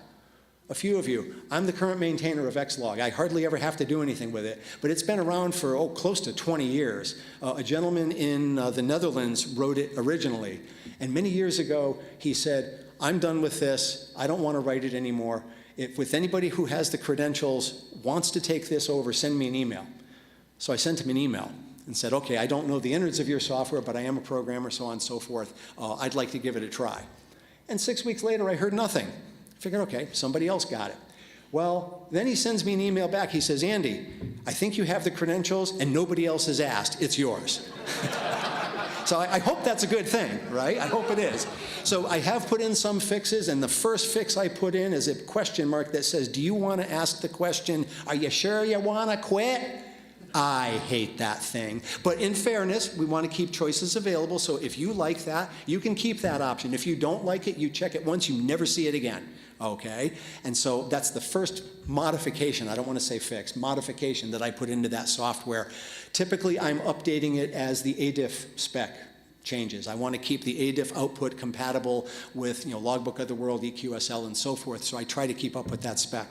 A few of you. I'm the current maintainer of Xlog. I hardly ever have to do anything with it, but it's been around for, close to 20 years. A gentleman in the Netherlands wrote it originally, and many years ago, he said, I'm done with this. I don't want to write it anymore. If anybody who has the credentials wants to take this over, send me an email. So I sent him an email and said, okay, I don't know the innards of your software, but I am a programmer, so on and so forth. I'd like to give it a try. And 6 weeks later, I heard nothing. I figured, okay, somebody else got it. Well, then he sends me an email back. He says, Andy, I think you have the credentials and nobody else has asked. It's yours. So I hope that's a good thing, right? I hope it is. So I have put in some fixes, and the first fix I put in is a question mark that says, do you want to ask the question, are you sure you want to quit? I hate that thing. But in fairness, we want to keep choices available, so if you like that, you can keep that option. If you don't like it, you check it once, you never see it again, okay? And so that's the first modification, I don't want to say fix, modification that I put into that software. Typically, I'm updating it as the ADIF spec changes. I want to keep the ADIF output compatible with, you know, Logbook of the World, EQSL, and so forth, so I try to keep up with that spec.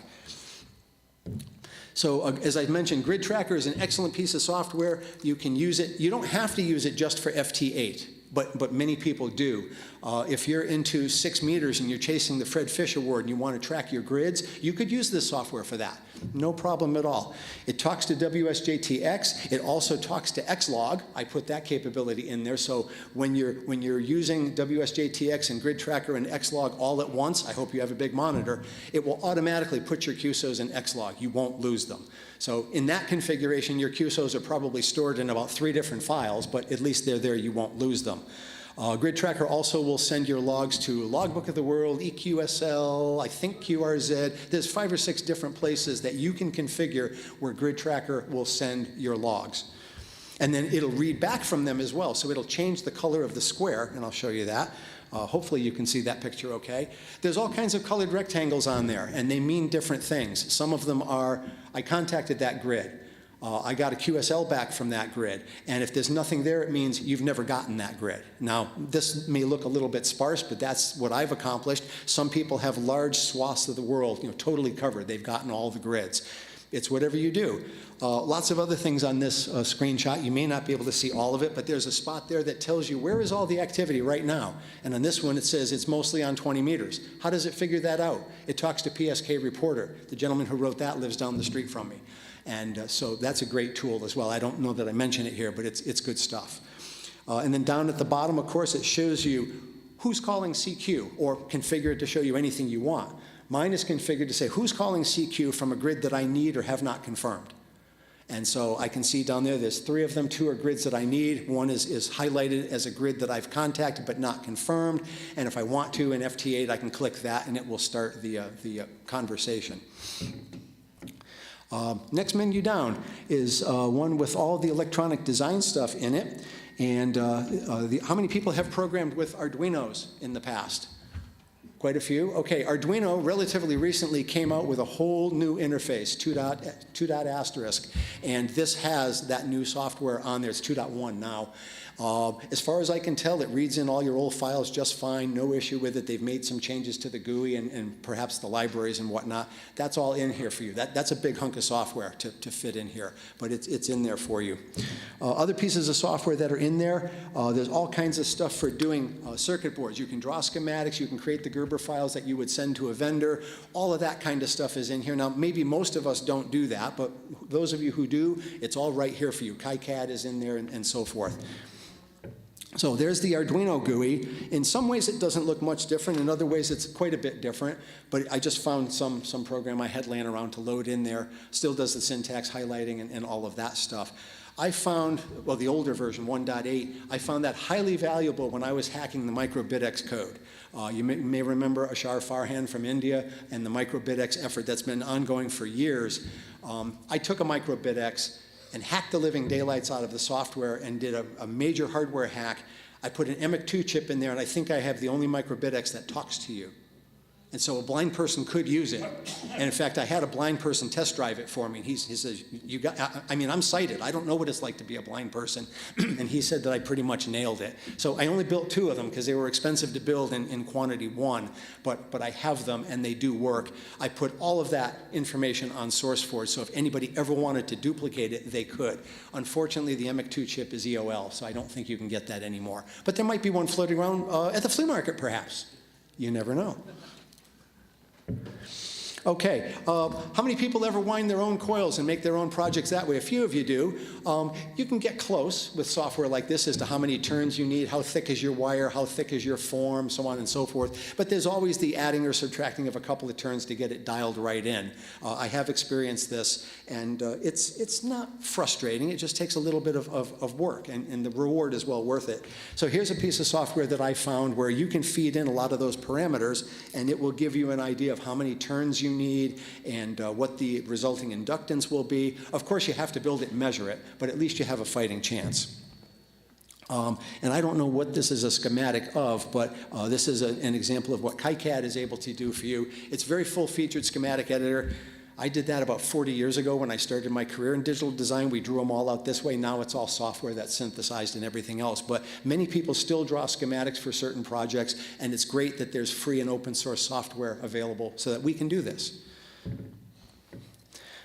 So as I mentioned, Grid Tracker is an excellent piece of software. You can use it. You don't have to use it just for FT8, but many people do. If you're into 6 meters and you're chasing the Fred Fish Award and you want to track your grids, you could use this software for that. No problem at all. It talks to WSJTX. It also talks to Xlog. I put that capability in there. So when you're using WSJTX and Grid Tracker and Xlog all at once, I hope you have a big monitor, it will automatically put your QSOs in Xlog. You won't lose them. So in that configuration, your QSOs are probably stored in about 3 different files, but at least they're there, you won't lose them. Grid Tracker also will send your logs to Logbook of the World, EQSL, I think QRZ. There's 5 or 6 different places that you can configure where Grid Tracker will send your logs. And then it'll read back from them as well, so it'll change the color of the square, and I'll show you that. Hopefully you can see that picture okay. There's all kinds of colored rectangles on there, and they mean different things. Some of them are, I contacted that grid. I got a QSL back from that grid, and if there's nothing there, it means you've never gotten that grid. Now, this may look a little bit sparse, but that's what I've accomplished. Some people have large swaths of the world, you know, totally covered. They've gotten all the grids. It's whatever you do. Lots of other things on this screenshot. You may not be able to see all of it, but there's a spot there that tells you where is all the activity right now. And on this one, it says it's mostly on 20 meters. How does it figure that out? It talks to PSK Reporter. The gentleman who wrote that lives down the street from me. And so that's a great tool as well. I don't know that I mention it here, but it's good stuff. And then down at the bottom, of course, it shows you who's calling CQ, or configured to show you anything you want. Mine is configured to say who's calling CQ from a grid that I need or have not confirmed. And so I can see down there, there's 3 of them. 2 are grids that I need. 1 is highlighted as a grid that I've contacted but not confirmed. And if I want to in FT8, I can click that and it will start the conversation. Next menu down is one with all the electronic design stuff in it. And how many people have programmed with Arduinos in the past? Quite a few? Okay, Arduino relatively recently came out with a whole new interface, 2.*, and this has that new software on there. It's 2.1 now. As far as I can tell, it reads in all your old files just fine, no issue with it. They've made some changes to the GUI and perhaps the libraries and whatnot. That's all in here for you. That's a big hunk of software to fit in here, but it's in there for you. Other pieces of software that are in there, there's all kinds of stuff for doing circuit boards. You can draw schematics, you can create the Gerber files that you would send to a vendor. All of that kind of stuff is in here. Now, maybe most of us don't do that, but those of you who do, it's all right here for you. KiCad is in there and so forth. So there's the Arduino GUI. In some ways it doesn't look much different. In other ways it's quite a bit different. But I just found some program I had laying around to load in there. Still does the syntax highlighting and all of that stuff. I found, well, the older version, 1.8, I found that highly valuable when I was hacking the microBitX code. You may remember Ashar Farhan from India and the microBitX effort that's been ongoing for years. I took a microBitX and hacked the living daylights out of the software and did a major hardware hack. I put an EMIC2 chip in there, and I think I have the only microBitX that talks to you. And so a blind person could use it. And in fact, I had a blind person test drive it for me. He says, I mean, I'm sighted. I don't know what it's like to be a blind person. And he said that I pretty much nailed it. So I only built 2 of them because they were expensive to build in quantity 1. But I have them, and they do work. I put all of that information on SourceForge, so if anybody ever wanted to duplicate it, they could. Unfortunately, the EMIC2 chip is EOL, so I don't think you can get that anymore. But there might be one floating around at the flea market, perhaps. You never know. Okay, how many people ever wind their own coils and make their own projects that way? A few of you do. You can get close with software like this as to how many turns you need, how thick is your wire, how thick is your form, so on and so forth. But there's always the adding or subtracting of a couple of turns to get it dialed right in. I have experienced this, and it's not frustrating. It just takes a little bit of work, and the reward is well worth it. So here's a piece of software that I found where you can feed in a lot of those parameters, and it will give you an idea of how many turns you need and what the resulting inductance will be. Of course, you have to build it and measure it, but at least you have a fighting chance. And I don't know what this is a schematic of, but this is an example of what KiCad is able to do for you. It's a very full-featured schematic editor. I did that about 40 years ago when I started my career in digital design. We drew them all out this way. Now it's all software that's synthesized and everything else. But many people still draw schematics for certain projects, and it's great that there's free and open source software available so that we can do this.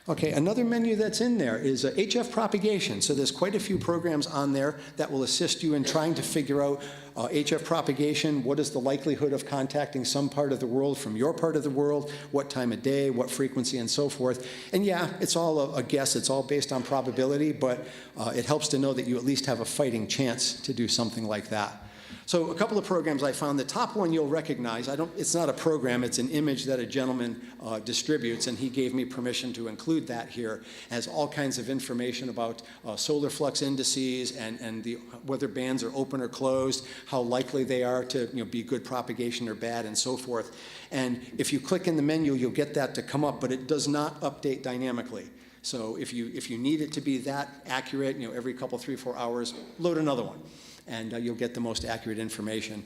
Okay, another menu that's in there is HF Propagation. So there's quite a few programs on there that will assist you in trying to figure out HF propagation. What is the likelihood of contacting some part of the world from your part of the world? What time of day, what frequency, and so forth. And yeah, it's all a guess. It's all based on probability, but it helps to know that you at least have a fighting chance to do something like that. So a couple of programs I found. The top one you'll recognize. It's not a program, it's an image that a gentleman distributes, and he gave me permission to include that here. It has all kinds of information about solar flux indices and whether bands are open or closed, how likely they are to be good propagation or bad, and so forth. And if you click in the menu, you'll get that to come up, but it does not update dynamically. So if you need it to be that accurate, every couple, 3-4 hours, load another one, and you'll get the most accurate information.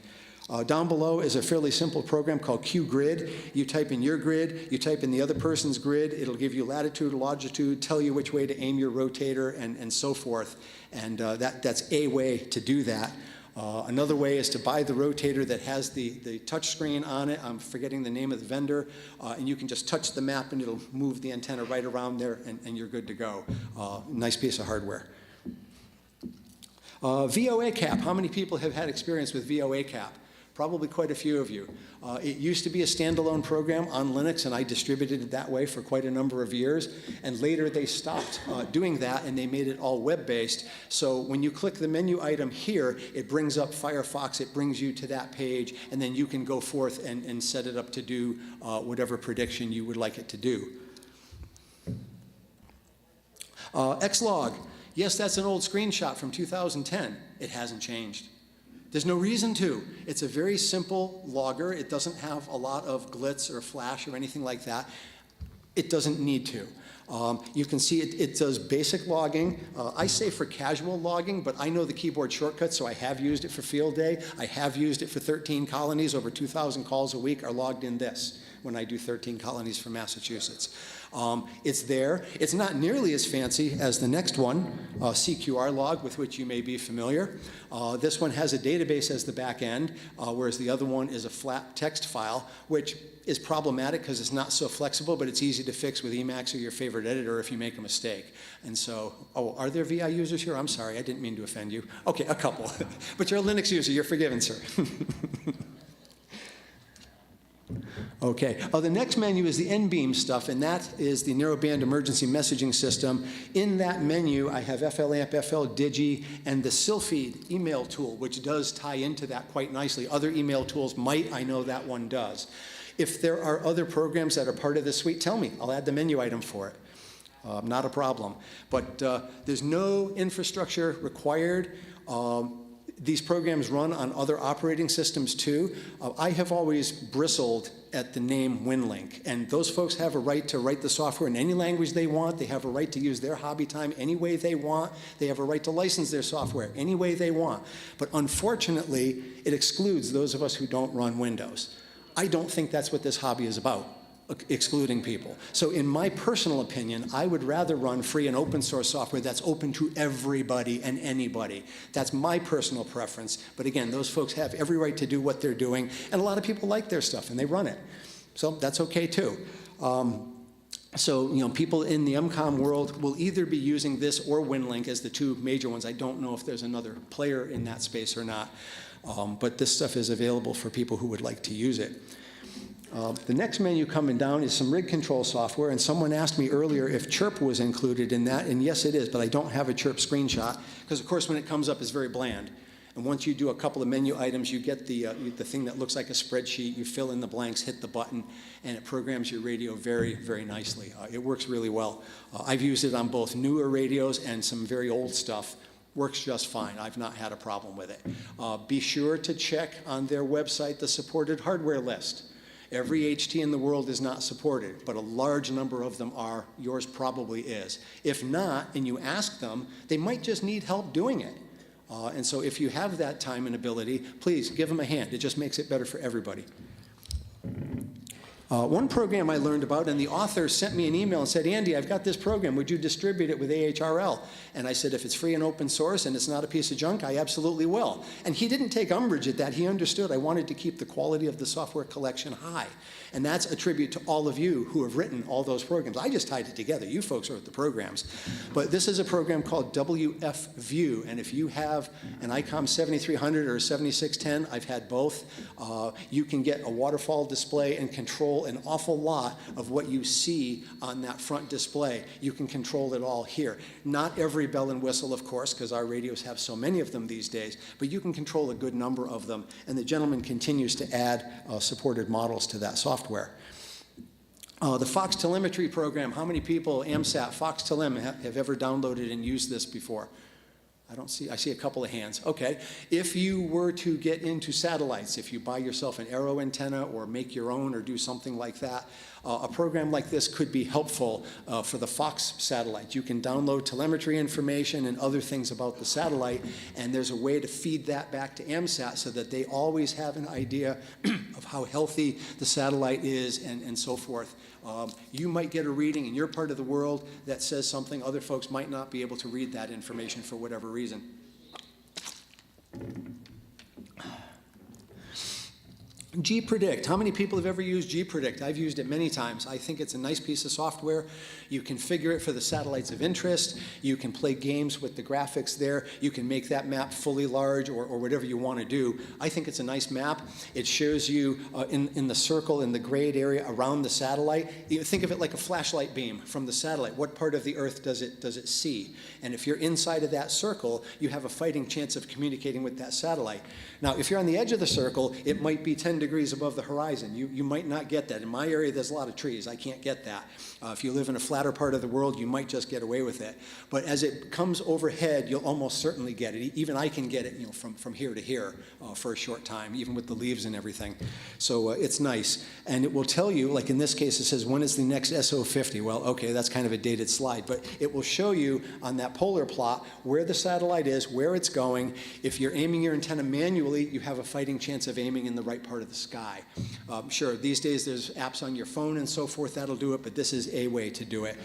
Down below is a fairly simple program called QGrid. You type in your grid, you type in the other person's grid, it'll give you latitude, longitude, tell you which way to aim your rotator, and so forth. And that's a way to do that. Another way is to buy the rotator that has the touch screen on it. I'm forgetting the name of the vendor. And you can just touch the map and it'll move the antenna right around there, and you're good to go. Nice piece of hardware. VOA cap. How many people have had experience with VOA cap? Probably quite a few of you. It used to be a standalone program on Linux, and I distributed it that way for quite a number of years. And later they stopped doing that, and they made it all web-based. So when you click the menu item here, it brings up Firefox, it brings you to that page, and then you can go forth and set it up to do whatever prediction you would like it to do. Xlog. Yes, that's an old screenshot from 2010. It hasn't changed. There's no reason to. It's a very simple logger. It doesn't have a lot of glitz or flash or anything like that. It doesn't need to. You can see it does basic logging. I say for casual logging, but I know the keyboard shortcuts, so I have used it for field day. I have used it for 13 colonies. Over 2,000 calls a week are logged in this when I do 13 colonies for Massachusetts. It's there. It's not nearly as fancy as the next one, CQR log, with which you may be familiar. This one has a database as the back end, whereas the other one is a flat text file, which is problematic because it's not so flexible, but it's easy to fix with Emacs or your favorite editor if you make a mistake. And so, are there VI users here? I'm sorry, I didn't mean to offend you. Okay, a couple. But you're a Linux user, you're forgiven, sir. Okay, the next menu is the NBeam stuff, and that is the narrowband emergency messaging system. In that menu, I have FLAMP, FLDigi, and the Sylpheed email tool, which does tie into that quite nicely. Other email tools might, I know that one does. If there are other programs that are part of this suite, tell me. I'll add the menu item for it. Not a problem. But there's no infrastructure required. These programs run on other operating systems too. I have always bristled at the name WinLink, and those folks have a right to write the software in any language they want. They have a right to use their hobby time any way they want. They have a right to license their software any way they want. But unfortunately, it excludes those of us who don't run Windows. I don't think that's what this hobby is about, excluding people. So in my personal opinion, I would rather run free and open source software that's open to everybody and anybody. That's my personal preference. But again, those folks have every right to do what they're doing, and a lot of people like their stuff and they run it. So that's okay too. So people in the MCOM world will either be using this or WinLink as the two major ones. I don't know if there's another player in that space or not. But this stuff is available for people who would like to use it. The next menu coming down is some rig control software, and someone asked me earlier if Chirp was included in that, and yes it is, but I don't have a Chirp screenshot, because of course when it comes up it's very bland. And once you do a couple of menu items, you get the thing that looks like a spreadsheet, you fill in the blanks, hit the button, and it programs your radio very, very nicely. It works really well. I've used it on both newer radios and some very old stuff. Works just fine. I've not had a problem with it. Be sure to check on their website the supported hardware list. Every HT in the world is not supported, but a large number of them are. Yours probably is. If not, and you ask them, they might just need help doing it. And so if you have that time and ability, please give them a hand. It just makes it better for everybody. One program I learned about, and the author sent me an email and said, Andy, I've got this program. Would you distribute it with AHRL? And I said, if it's free and open source and it's not a piece of junk, I absolutely will. And he didn't take umbrage at that. He understood I wanted to keep the quality of the software collection high. And that's a tribute to all of you who have written all those programs. I just tied it together. You folks wrote the programs. But this is a program called WF-View. And if you have an ICOM 7300 or 7610, I've had both, you can get a waterfall display and control an awful lot of what you see on that front display. You can control it all here. Not every bell and whistle, of course, because our radios have so many of them these days, but you can control a good number of them. And the gentleman continues to add supported models to that software. The Fox telemetry program, how many people, AMSAT, Fox Telem, have ever downloaded and used this before? I see a couple of hands. Okay, if you were to get into satellites, if you buy yourself an Aero antenna or make your own or do something like that, a program like this could be helpful for the Fox satellite. You can download telemetry information and other things about the satellite, and there's a way to feed that back to AMSAT so that they always have an idea of how healthy the satellite is and so forth. You might get a reading in your part of the world that says something. Other folks might not be able to read that information for whatever reason. G-Predict. How many people have ever used G-Predict? I've used it many times. I think it's a nice piece of software. You configure it for the satellites of interest. You can play games with the graphics there. You can make that map fully large or whatever you want to do. I think it's a nice map. It shows you in the circle, in the grayed area around the satellite. You think of it like a flashlight beam from the satellite. What part of the Earth does it see? And if you're inside of that circle, you have a fighting chance of communicating with that satellite. Now, if you're on the edge of the circle, it might be 10 degrees above the horizon. You might not get that. In my area, there's a lot of trees. I can't get that. If you live in a flatter part of the world, you might just get away with it. But as it comes overhead, you'll almost certainly get it. Even I can get it, from here to here for a short time, even with the leaves and everything. So it's nice. And it will tell you, like in this case, it says, when is the next SO50? Well, okay, that's kind of a dated slide. But it will show you on that polar plot where the satellite is, where it's going. If you're aiming your antenna manually, you have a fighting chance of aiming in the right part of the sky. Sure, these days there's apps on your phone and so forth that'll do it, but this is a way to do it.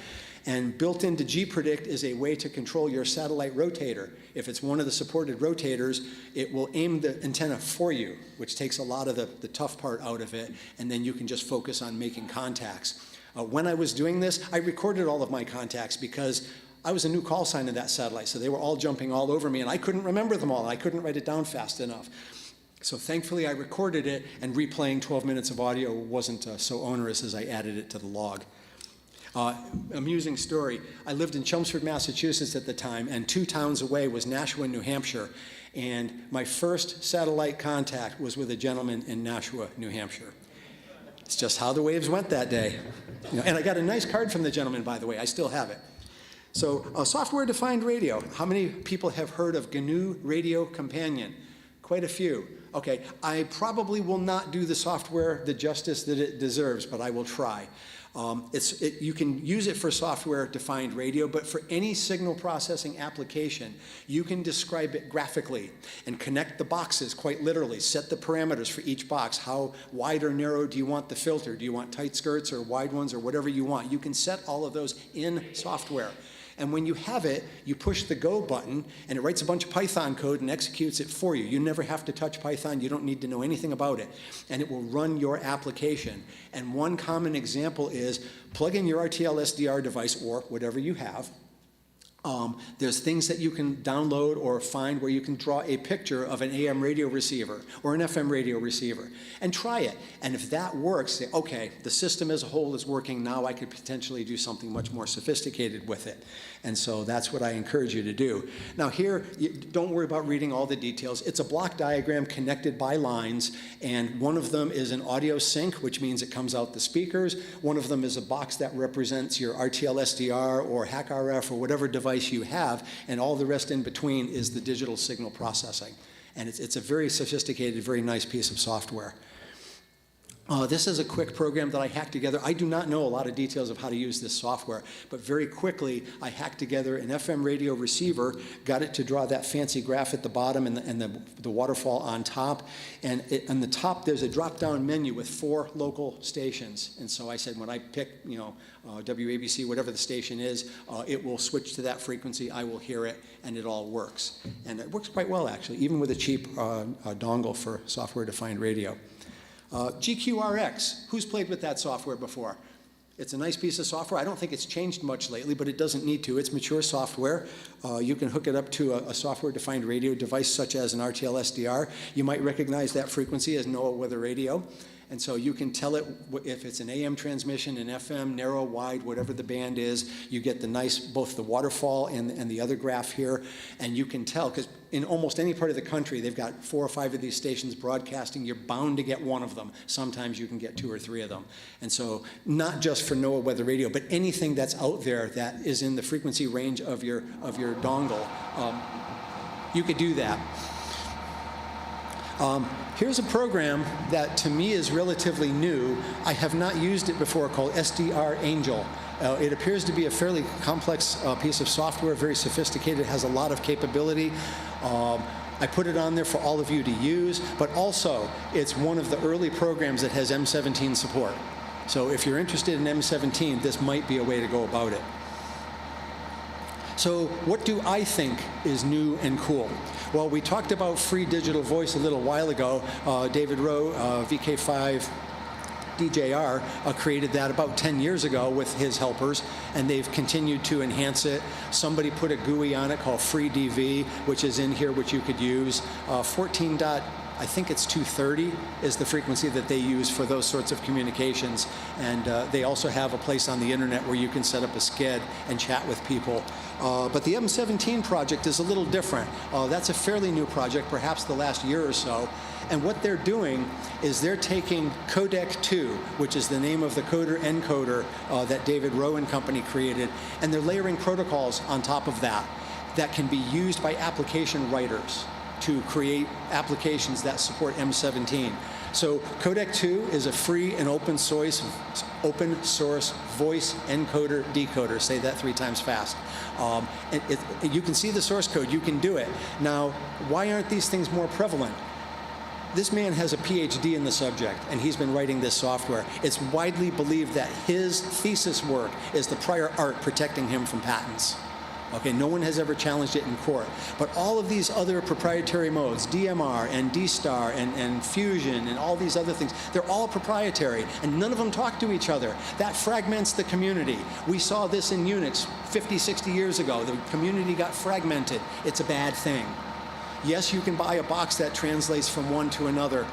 And built into G-Predict is a way to control your satellite rotator. If it's one of the supported rotators, it will aim the antenna for you, which takes a lot of the tough part out of it, and then you can just focus on making contacts. When I was doing this, I recorded all of my contacts because I was a new call sign in that satellite, so they were all jumping all over me, and I couldn't remember them all. I couldn't write it down fast enough. So thankfully, I recorded it, and replaying 12 minutes of audio wasn't so onerous as I added it to the log. Amusing story. I lived in Chelmsford, Massachusetts at the time, and 2 towns away was Nashua, New Hampshire. And my first satellite contact was with a gentleman in Nashua, New Hampshire. It's just how the waves went that day. And I got a nice card from the gentleman, by the way. I still have it. So software-defined radio. How many people have heard of GNU Radio Companion? Quite a few. Okay, I probably will not do the software the justice that it deserves, but I will try. You can use it for software-defined radio, but for any signal processing application, you can describe it graphically and connect the boxes quite literally, set the parameters for each box. How wide or narrow do you want the filter? Do you want tight skirts or wide ones or whatever you want? You can set all of those in software. And when you have it, you push the go button, and it writes a bunch of Python code and executes it for you. You never have to touch Python. You don't need to know anything about it. And it will run your application. And one common example is plug in your RTL SDR device or whatever you have. There's things that you can download or find where you can draw a picture of an AM radio receiver or an FM radio receiver and try it. And if that works, say, okay, the system as a whole is working, now I could potentially do something much more sophisticated with it. And so that's what I encourage you to do. Now here, don't worry about reading all the details. It's a block diagram connected by lines, and one of them is an audio sync, which means it comes out the speakers. One of them is a box that represents your RTL SDR or HAC RF or whatever device you have, and all the rest in between is the digital signal processing. And it's a very sophisticated, very nice piece of software. This is a quick program that I hacked together. I do not know a lot of details of how to use this software, but very quickly I hacked together an FM radio receiver, got it to draw that fancy graph at the bottom and the waterfall on top. And on the top there's a drop-down menu with 4 local stations. And so I said when I pick, WABC, whatever the station is, it will switch to that frequency, I will hear it, and it all works. And it works quite well actually, even with a cheap dongle for software-defined radio. GQRX, who's played with that software before? It's a nice piece of software. I don't think it's changed much lately, but it doesn't need to. It's mature software. You can hook it up to a software-defined radio device such as an RTL SDR. You might recognize that frequency as NOAA weather radio. And so you can tell it if it's an AM transmission, an FM, narrow, wide, whatever the band is. You get the nice, both the waterfall and the other graph here. And you can tell, because in almost any part of the country, they've got 4 or 5 of these stations broadcasting. You're bound to get one of them. Sometimes you can get 2 or 3 of them. And so not just for NOAA weather radio, but anything that's out there that is in the frequency range of your dongle, you could do that. Here's a program that to me is relatively new. I have not used it before, called SDR Angel. It appears to be a fairly complex piece of software, very sophisticated, has a lot of capability. I put it on there for all of you to use, but also it's one of the early programs that has M17 support. So if you're interested in M17, this might be a way to go about it. So what do I think is new and cool? Well, we talked about free digital voice a little while ago. David Rowe, VK5 DJR, created that about 10 years ago with his helpers, and they've continued to enhance it. Somebody put a GUI on it called FreeDV, which is in here, which you could use. 14. I think it's 230 is the frequency that they use for those sorts of communications. And they also have a place on the internet where you can set up a sked and chat with people. But the M17 project is a little different. That's a fairly new project, perhaps the last year or so. And what they're doing is they're taking Codec 2, which is the name of the coder encoder that David Rowe and company created, and they're layering protocols on top of that that can be used by application writers to create applications that support M17. So Codec 2 is a free and open source voice encoder decoder. Say that 3 times fast. You can see the source code, you can do it. Now, why aren't these things more prevalent? This man has a PhD in the subject, and he's been writing this software. It's widely believed that his thesis work is the prior art protecting him from patents. Okay, no one has ever challenged it in court. But all of these other proprietary modes, DMR and D-Star and Fusion and all these other things, they're all proprietary, and none of them talk to each other. That fragments the community. We saw this in Unix 50, 60 years ago. The community got fragmented. It's a bad thing. Yes, you can buy a box that translates from one to another.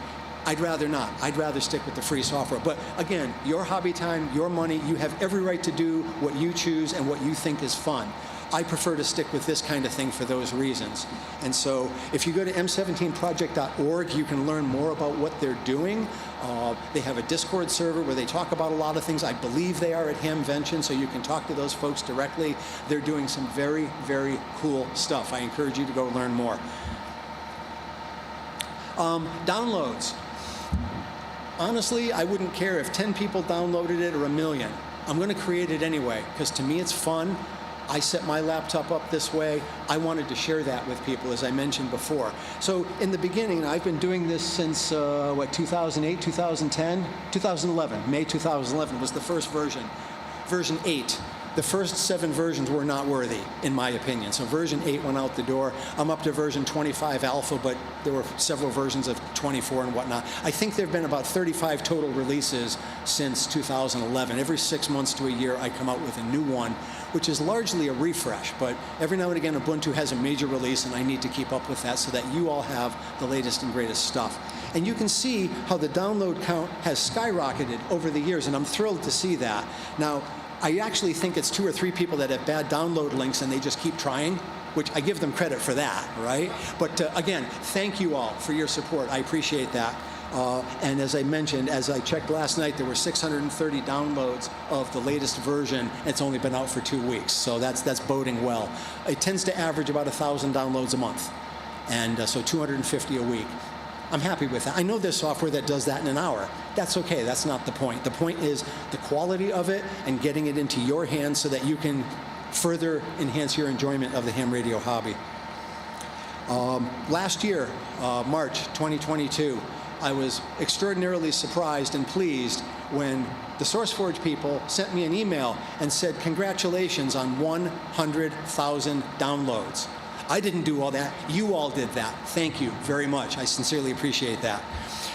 I'd rather not. I'd rather stick with the free software. But again, your hobby time, your money, you have every right to do what you choose and what you think is fun. I prefer to stick with this kind of thing for those reasons. And so if you go to m17project.org, you can learn more about what they're doing. They have a Discord server where they talk about a lot of things. I believe they are at Hamvention, so you can talk to those folks directly. They're doing some very, very cool stuff. I encourage you to go learn more. Downloads. Honestly, I wouldn't care if 10 people downloaded it or 1 million. I'm going to create it anyway, because to me it's fun. I set my laptop up this way. I wanted to share that with people, as I mentioned before. So in the beginning, I've been doing this since, 2008, 2010? 2011, May 2011 was the first version. Version 8. The first 7 versions were not worthy, in my opinion. So version 8 went out the door. I'm up to version 25 alpha, but there were several versions of 24 and whatnot. I think there have been about 35 total releases since 2011. Every 6 months to a year, I come out with a new one, which is largely a refresh. But every now and again, Ubuntu has a major release, and I need to keep up with that so that you all have the latest and greatest stuff. And you can see how the download count has skyrocketed over the years, and I'm thrilled to see that. Now, I actually think it's 2 or 3 people that have bad download links and they just keep trying, which I give them credit for that, right? But again, thank you all for your support. I appreciate that. And as I mentioned, as I checked last night, there were 630 downloads of the latest version. It's only been out for 2 weeks, so that's boding well. It tends to average about 1,000 downloads a month, and so 250 a week. I'm happy with that. I know there's software that does that in an hour. That's okay. That's not the point. The point is the quality of it and getting it into your hands so that you can further enhance your enjoyment of the ham radio hobby. Last year, March 2022, I was extraordinarily surprised and pleased when the SourceForge people sent me an email and said, congratulations on 100,000 downloads. I didn't do all that. You all did that. Thank you very much. I sincerely appreciate that.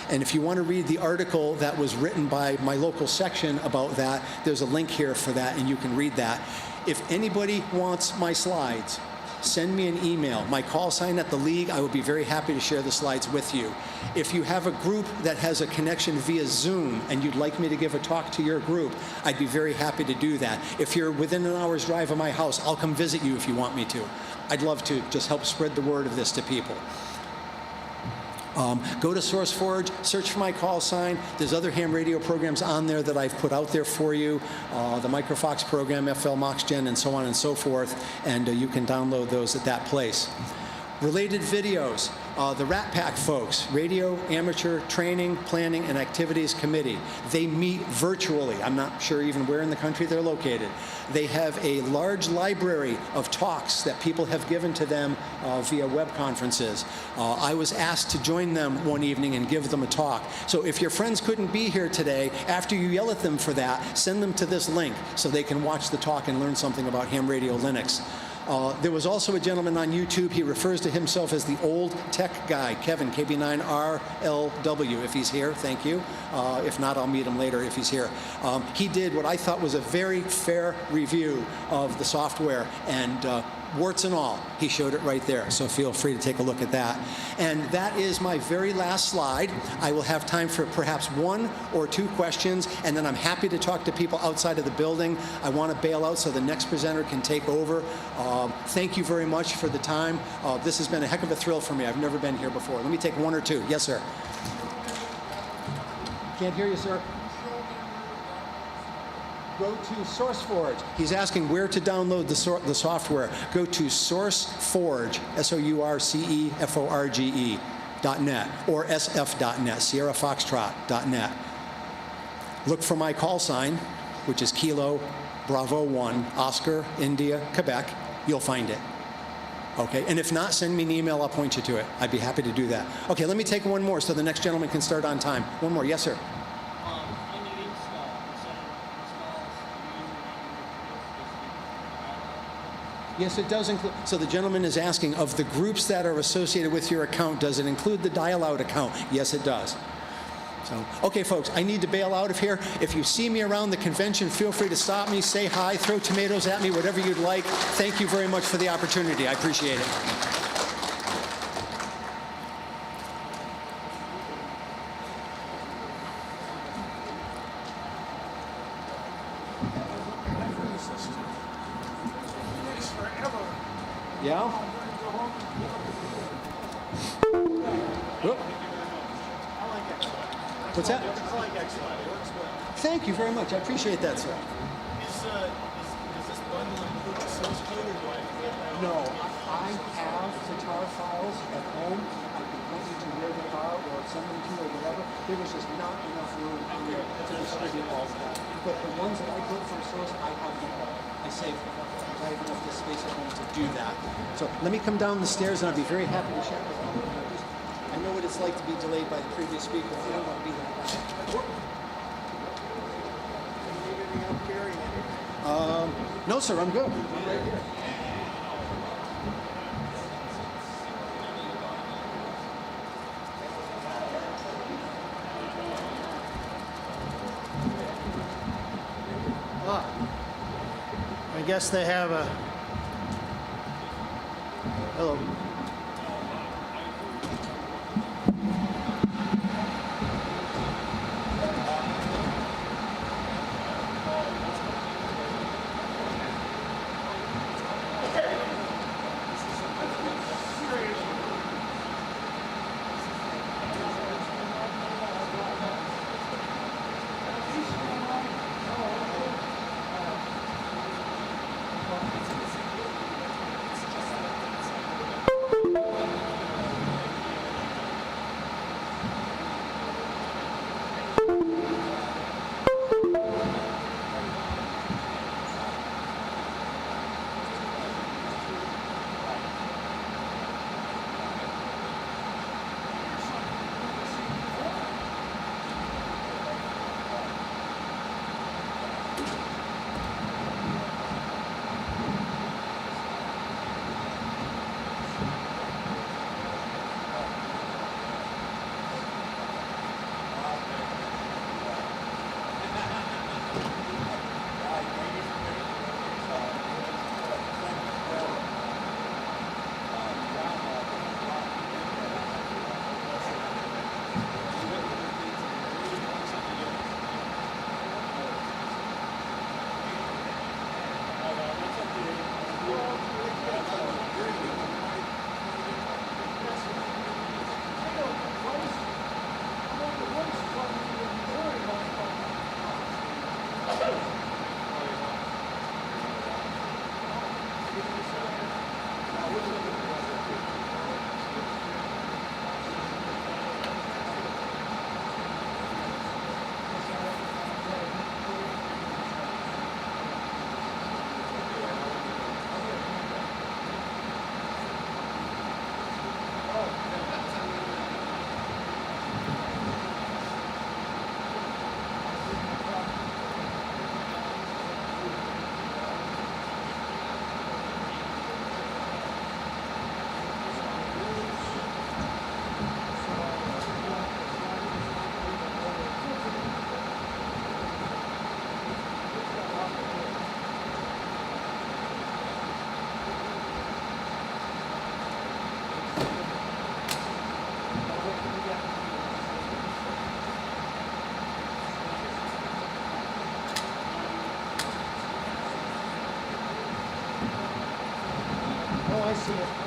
And if you want to read the article that was written by my local section about that, there's a link here for that, and you can read that. If anybody wants my slides, send me an email. My call sign at the League, I would be very happy to share the slides with you. If you have a group that has a connection via Zoom and you'd like me to give a talk to your group, I'd be very happy to do that. If you're within an hour's drive of my house, I'll come visit you if you want me to. I'd love to just help spread the word of this to people. Go to SourceForge, search for my call sign. There's other ham radio programs on there that I've put out there for you, the Microfox program, FL MoxGen, and so on and so forth, and you can download those at that place. Related videos, the Rat Pack folks, Radio Amateur Training, Planning, and Activities Committee. They meet virtually. I'm not sure even where in the country they're located. They have a large library of talks that people have given to them via web conferences. I was asked to join them one evening and give them a talk. So if your friends couldn't be here today, after you yell at them for that, send them to this link so they can watch the talk and learn something about ham radio Linux. There was also a gentleman on YouTube. He refers to himself as the old tech guy, Kevin, KB9RLW, if he's here, thank you. If not, I'll meet him later if he's here. He did what I thought was a very fair review of the software, and warts and all, he showed it right there, so feel free to take a look at that. And that is my very last slide. I will have time for perhaps 1 or 2 questions, and then I'm happy to talk to people outside of the building. I want to bail out so the next presenter can take over. Thank you very much for the time. This has been a heck of a thrill for me. I've never been here before. Let me take 1 or 2. Yes, sir. Can't hear you, sir. Go to SourceForge. He's asking where to download the software. Go to SourceForge, SOURCEFORGE.net, or SF.net, SierraFoxtrot.net. Look for my call sign, which is Kilo Bravo 1, Oscar, India, Quebec. You'll find it. Okay, and if not, send me an email. I'll point you to it. I'd be happy to do that. Okay, let me take 1 more so the next gentleman can start on time. 1 more. Yes, sir. Yes, it does include. So the gentleman is asking, of the groups that are associated with your account, does it include the dial-out account? Yes, it does. So, okay, folks, I need to bail out of here. If you see me around the convention, feel free to stop me, say hi, throw tomatoes at me, whatever you'd like. Thank you very much for the opportunity. I appreciate it. Yeah? Whoop. What's that? Thank you very much. I appreciate that, sir. Does this bundle include the source code, or do I get that? No, I have guitar files at home. I can point you to where they are or send them to you or whatever. There was just not enough room to distribute all of that. But the ones that I built from source, I have them all. I saved them. I have enough space at home to do that. So let me come down the stairs, and I'll be very happy to share with you. I know what it's like to be delayed by the previous speaker. I don't want to be that way. No, sir, I'm good. I'm right here. I guess they have a, hello. see it.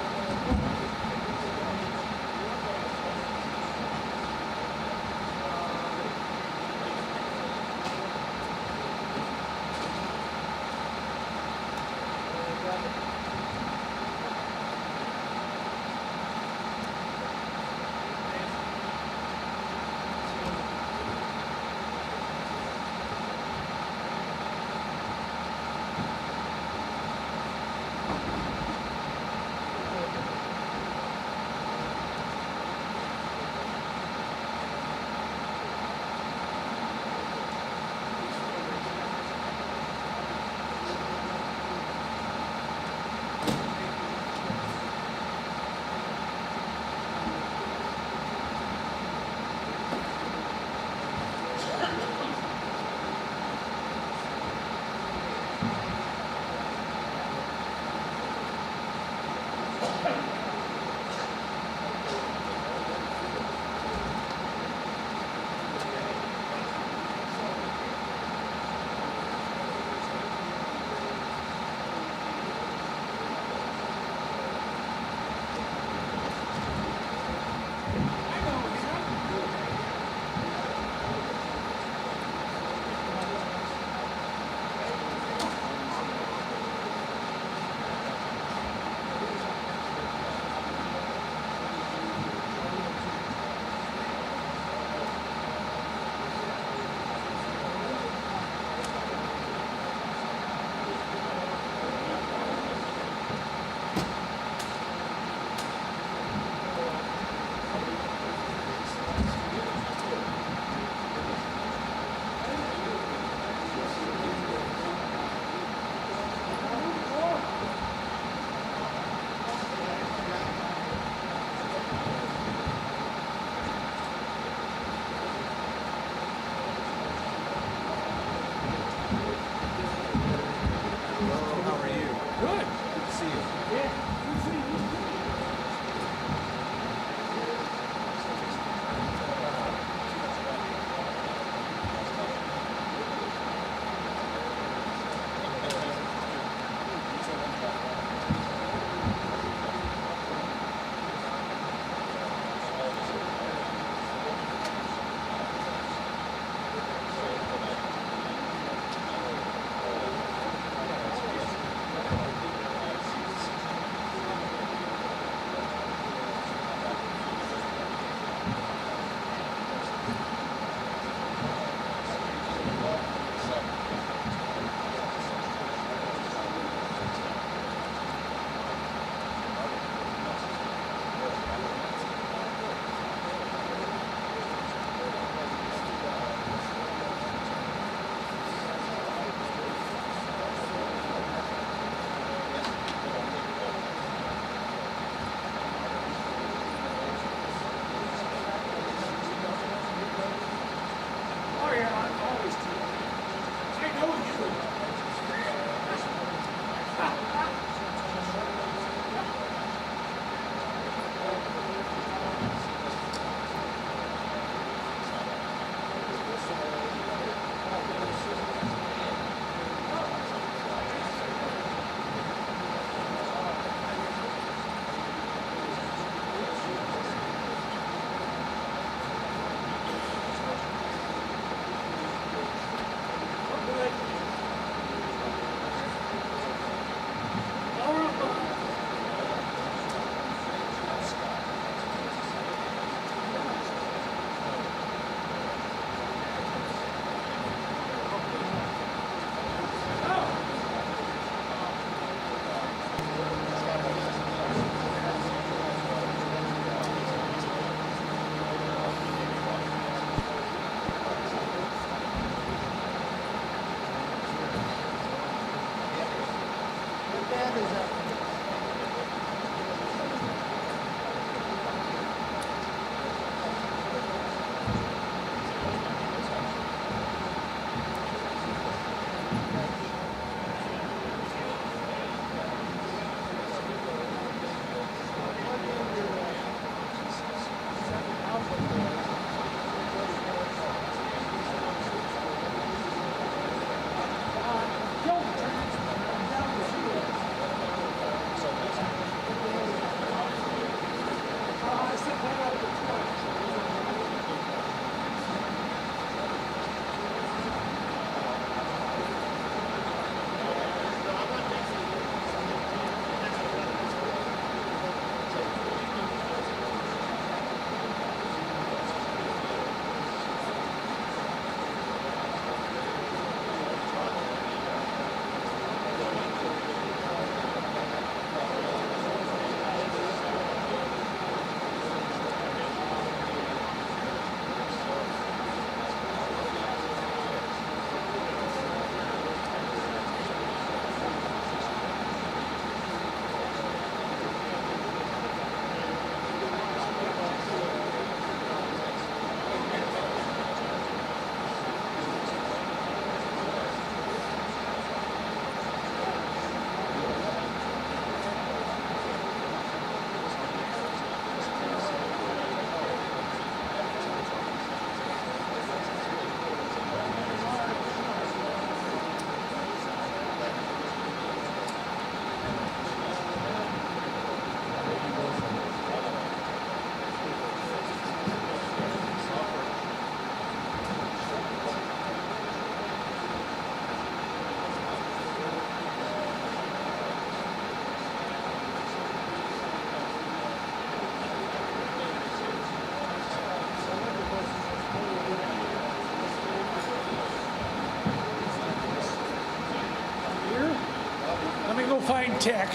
tech.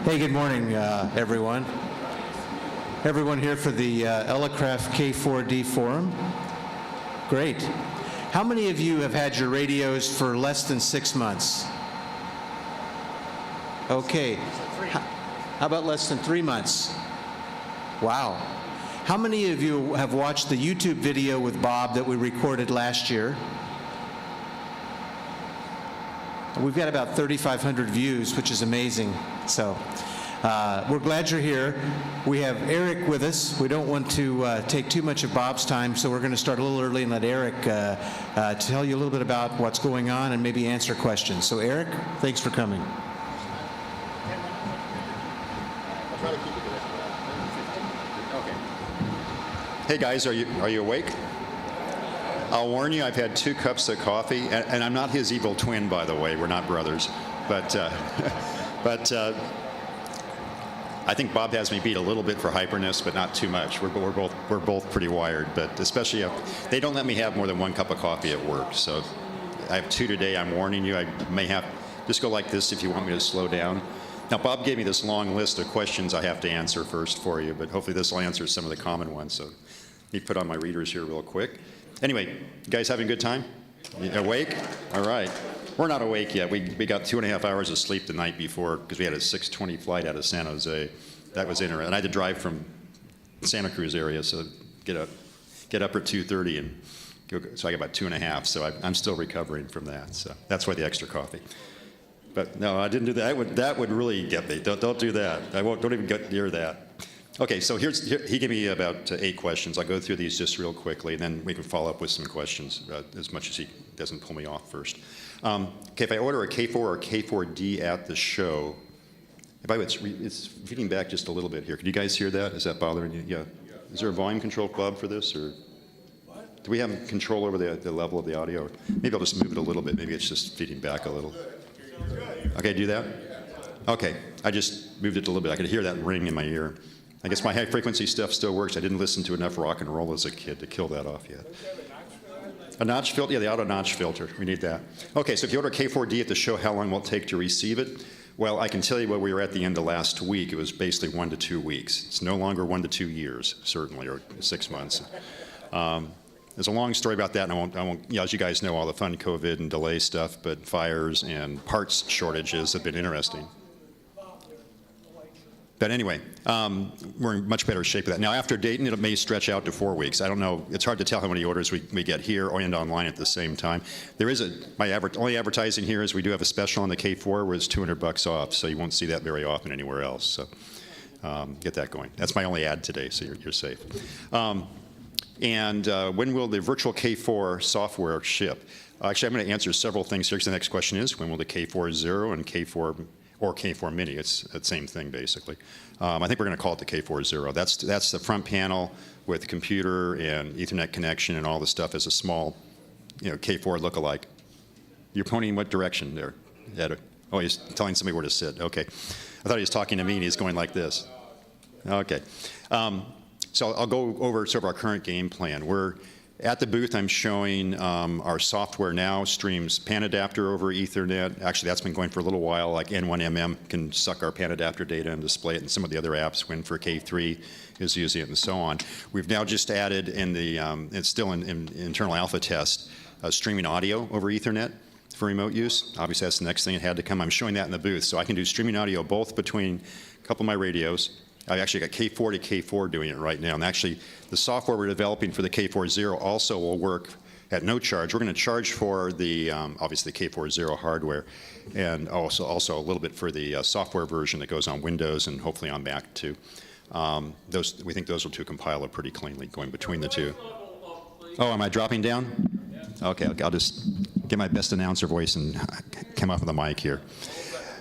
Hey, good morning, everyone. Everyone here for the Elecraft K4D forum? Great. How many of you have had your radios for less than 6 months? Okay. How about less than 3 months? Wow. How many of you have watched the YouTube video with Bob that we recorded last year? We've got about 3,500 views, which is amazing. So we're glad you're here. We have Eric with us. We don't want to take too much of Bob's time, so we're going to start a little early and let Eric tell you a little bit about what's going on and maybe answer questions. So Eric, thanks for coming. Hey guys, are you awake? I'll warn you, I've had 2 cups of coffee, and I'm not his evil twin, by the way. We're not brothers, but I think Bob has me beat a little bit for hyperness, but not too much. We're both pretty wired, but especially they don't let me have more than 1 cup of coffee at work. So I have 2 today. I'm warning you. I may have just go like this if you want me to slow down. Now, Bob gave me this long list of questions I have to answer first for you, but hopefully this will answer some of the common ones. So let me put on my readers here real quick. Anyway, you guys having a good time? You awake? All right. We're not awake yet. We got 2.5 hours of sleep the night before because we had a 6:20 flight out of San Jose. That was interesting. And I had to drive from Santa Cruz area, so get up at 2:30 and go. So I got about 2.5. So I'm still recovering from that. So that's why the extra coffee. But no, I didn't do that. That would really get me. Don't do that. Don't even get near that. Okay, so he gave me about 8 questions. I'll go through these just real quickly, and then we can follow up with some questions as much as he doesn't pull me off first. Okay, if I order a K4 or K4D at the show, by the way, it's feeding back just a little bit here. Can you guys hear that? Is that bothering you? Yeah. Is there a volume control, Bob, for this, or do we have control over the level of the audio? Or maybe I'll just move it a little bit. Maybe it's just feeding back a little. Okay, do that? Okay, I just moved it a little bit. I could hear that ring in my ear. I guess my high-frequency stuff still works. I didn't listen to enough rock and roll as a kid to kill that off yet. A notch filter? Yeah, the auto notch filter. We need that. Okay, so if you order K4D at the show, how long will it take to receive it? Well, I can tell you where we were at the end of last week. It was basically 1 to 2 weeks. It's no longer 1 to 2 years, certainly, or 6 months. There's a long story about that, and I won't, as you guys know, all the fun COVID and delay stuff, but fires and parts shortages have been interesting. But anyway, we're in much better shape with that. Now, after Dayton, it may stretch out to 4 weeks. I don't know. It's hard to tell how many orders we get here and online at the same time. There is only advertising here is we do have a special on the K4 where it's $200 off, so you won't see that very often anywhere else. So get that going. That's my only ad today, so you're safe. And when will the virtual K4 software ship? Actually, I'm going to answer several things here because the next question is, when will the K4 Zero and K4 or K4 Mini, it's the same thing basically. I think we're going to call it the K4 Zero. That's the front panel with computer and Ethernet connection and all the stuff as a small, K4 lookalike. You're pointing in what direction there, Ed? Oh, he's telling somebody where to sit. Okay. I thought he was talking to me and he's going like this. Okay. So I'll go over sort of our current game plan. We're at the booth. I'm showing our software now streams pan adapter over Ethernet. Actually, that's been going for a little while. Like N1MM can suck our pan adapter data and display it, and some of the other apps, Win4 K3 is using it, and so on. We've now just added in the, it's still in internal alpha test, streaming audio over Ethernet for remote use. Obviously, that's the next thing that had to come. I'm showing that in the booth. So I can do streaming audio both between a couple of my radios. I've actually got K4 to K4 doing it right now. And actually, the software we're developing for the K4 Zero also will work at no charge. We're going to charge for the, obviously, the K4 Zero hardware, and also a little bit for the software version that goes on Windows and hopefully on Mac too. We think those will two compile it pretty cleanly going between the two. Oh, am I dropping down? Okay, I'll just get my best announcer voice and come off of the mic here.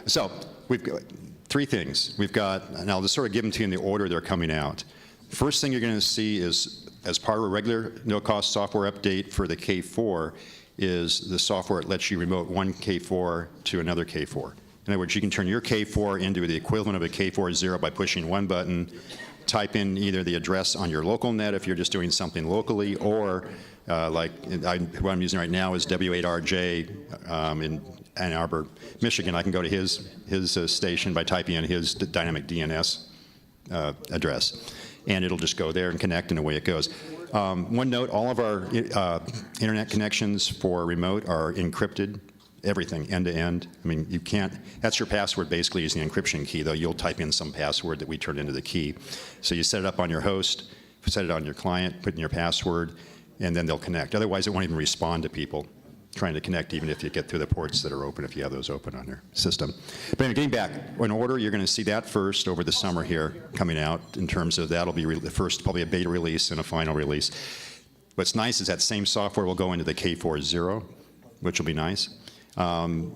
So we've got 3 things. We've got, and I'll just sort of give them to you in the order they're coming out. First thing you're going to see is, as part of a regular no-cost software update for the K4, is the software that lets you remote one K4 to another K4. In other words, you can turn your K4 into the equivalent of a K40 by pushing one button, type in either the address on your local net if you're just doing something locally, or what I'm using right now is W8RJ in Ann Arbor, Michigan. I can go to his station by typing in his dynamic DNS address, and it'll just go there and connect, and away it goes. One note, all of our internet connections for remote are encrypted, everything, end to end. I mean, you can't, that's your password basically is the encryption key, though you'll type in some password that we turn into the key. So you set it up on your host, set it on your client, put in your password, and then they'll connect. Otherwise, it won't even respond to people trying to connect, even if you get through the ports that are open, if you have those open on your system. But anyway, getting back, in order, you're going to see that first over the summer here coming out in terms of that'll be the first, probably a beta release and a final release. What's nice is that same software will go into the K40, which will be nice.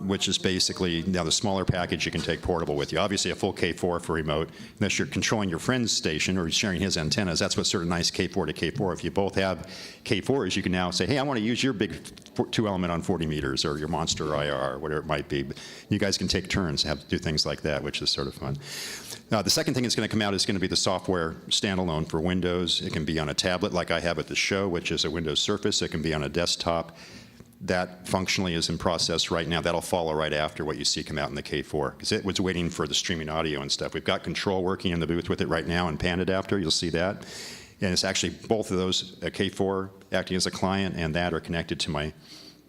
Which is basically, now the smaller package you can take portable with you. Obviously a full K4 for remote, unless you're controlling your friend's station or sharing his antennas. That's what's sort of nice K4 to K4. If you both have K4s, you can now say, hey, I want to use your big 2-element on 40 meters or your monster IR, whatever it might be. But you guys can take turns, have to do things like that, which is sort of fun. The second thing that's going to come out is going to be the software standalone for Windows. It can be on a tablet like I have at the show, which is a Windows Surface. It can be on a desktop. That functionally is in process right now. That'll follow right after what you see come out in the K4, because it was waiting for the streaming audio and stuff. We've got Control working in the booth with it right now and Pan Adapter, you'll see that. And it's actually both of those, K4 acting as a client and that are connected to my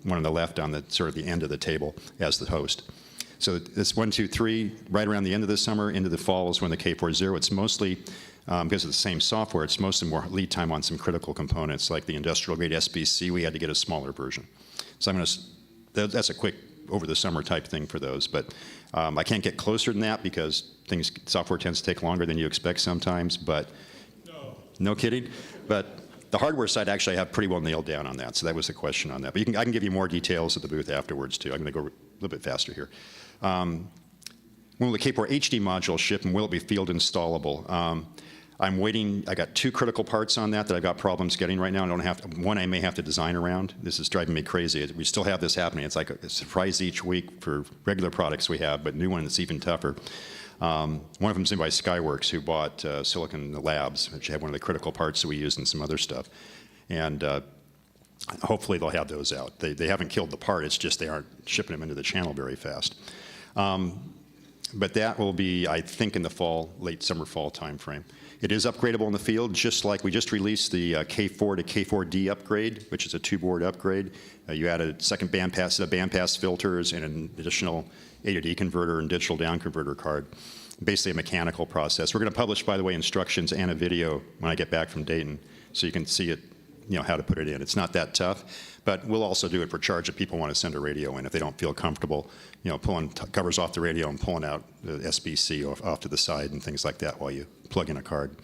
one on the left on the sort of the end of the table as the host. So it's 1, 2, 3, right around the end of the summer, into the fall is when the K40, it's mostly, because of the same software, it's mostly more lead time on some critical components, like the industrial grade SBC, we had to get a smaller version. So I'm going to, that's a quick over the summer type thing for those, but I can't get closer than that because software tends to take longer than you expect sometimes, but no kidding. But the hardware side actually I have pretty well nailed down on that, so that was the question on that. But I can give you more details at the booth afterwards too. I'm going to go a little bit faster here. When will the K4 HD module ship and will it be field installable? I'm waiting. I got 2 critical parts on that I've got problems getting right now. I don't have to, one I may have to design around. This is driving me crazy. We still have this happening. It's like a surprise each week for regular products we have, but new one that's even tougher. One of them is made by Skyworks, who bought Silicon Labs, which had one of the critical parts that we used in some other stuff. And hopefully they'll have those out. They haven't killed the part. It's just they aren't shipping them into the channel very fast. But that will be, I think, in the fall, late summer, fall timeframe. It is upgradable in the field, just like we just released the K4 to K4D upgrade, which is a 2-board upgrade. You add a second set of bandpass filters and an additional A to D converter and digital down converter card. Basically a mechanical process. We're going to publish, by the way, instructions and a video when I get back from Dayton, so you can see it, how to put it in. It's not that tough, but we'll also do it for charge if people want to send a radio in if they don't feel comfortable, pulling covers off the radio and pulling out the SBC off to the side and things like that while you plug in a card.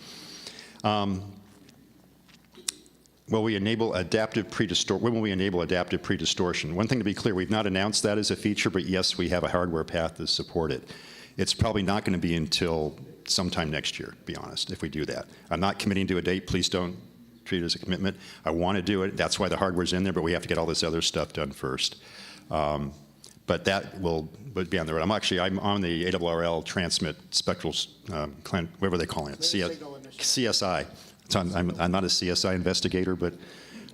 Will we enable adaptive pre-distortion? When will we enable adaptive pre-distortion? One thing to be clear, we've not announced that as a feature, but yes, we have a hardware path to support it. It's probably not going to be until sometime next year, to be honest, if we do that. I'm not committing to a date. Please don't treat it as a commitment. I want to do it. That's why the hardware's in there, but we have to get all this other stuff done first. But that will be on the road. I'm on the ARRL transmit spectral, whatever they call it, CSI. I'm not a CSI investigator, but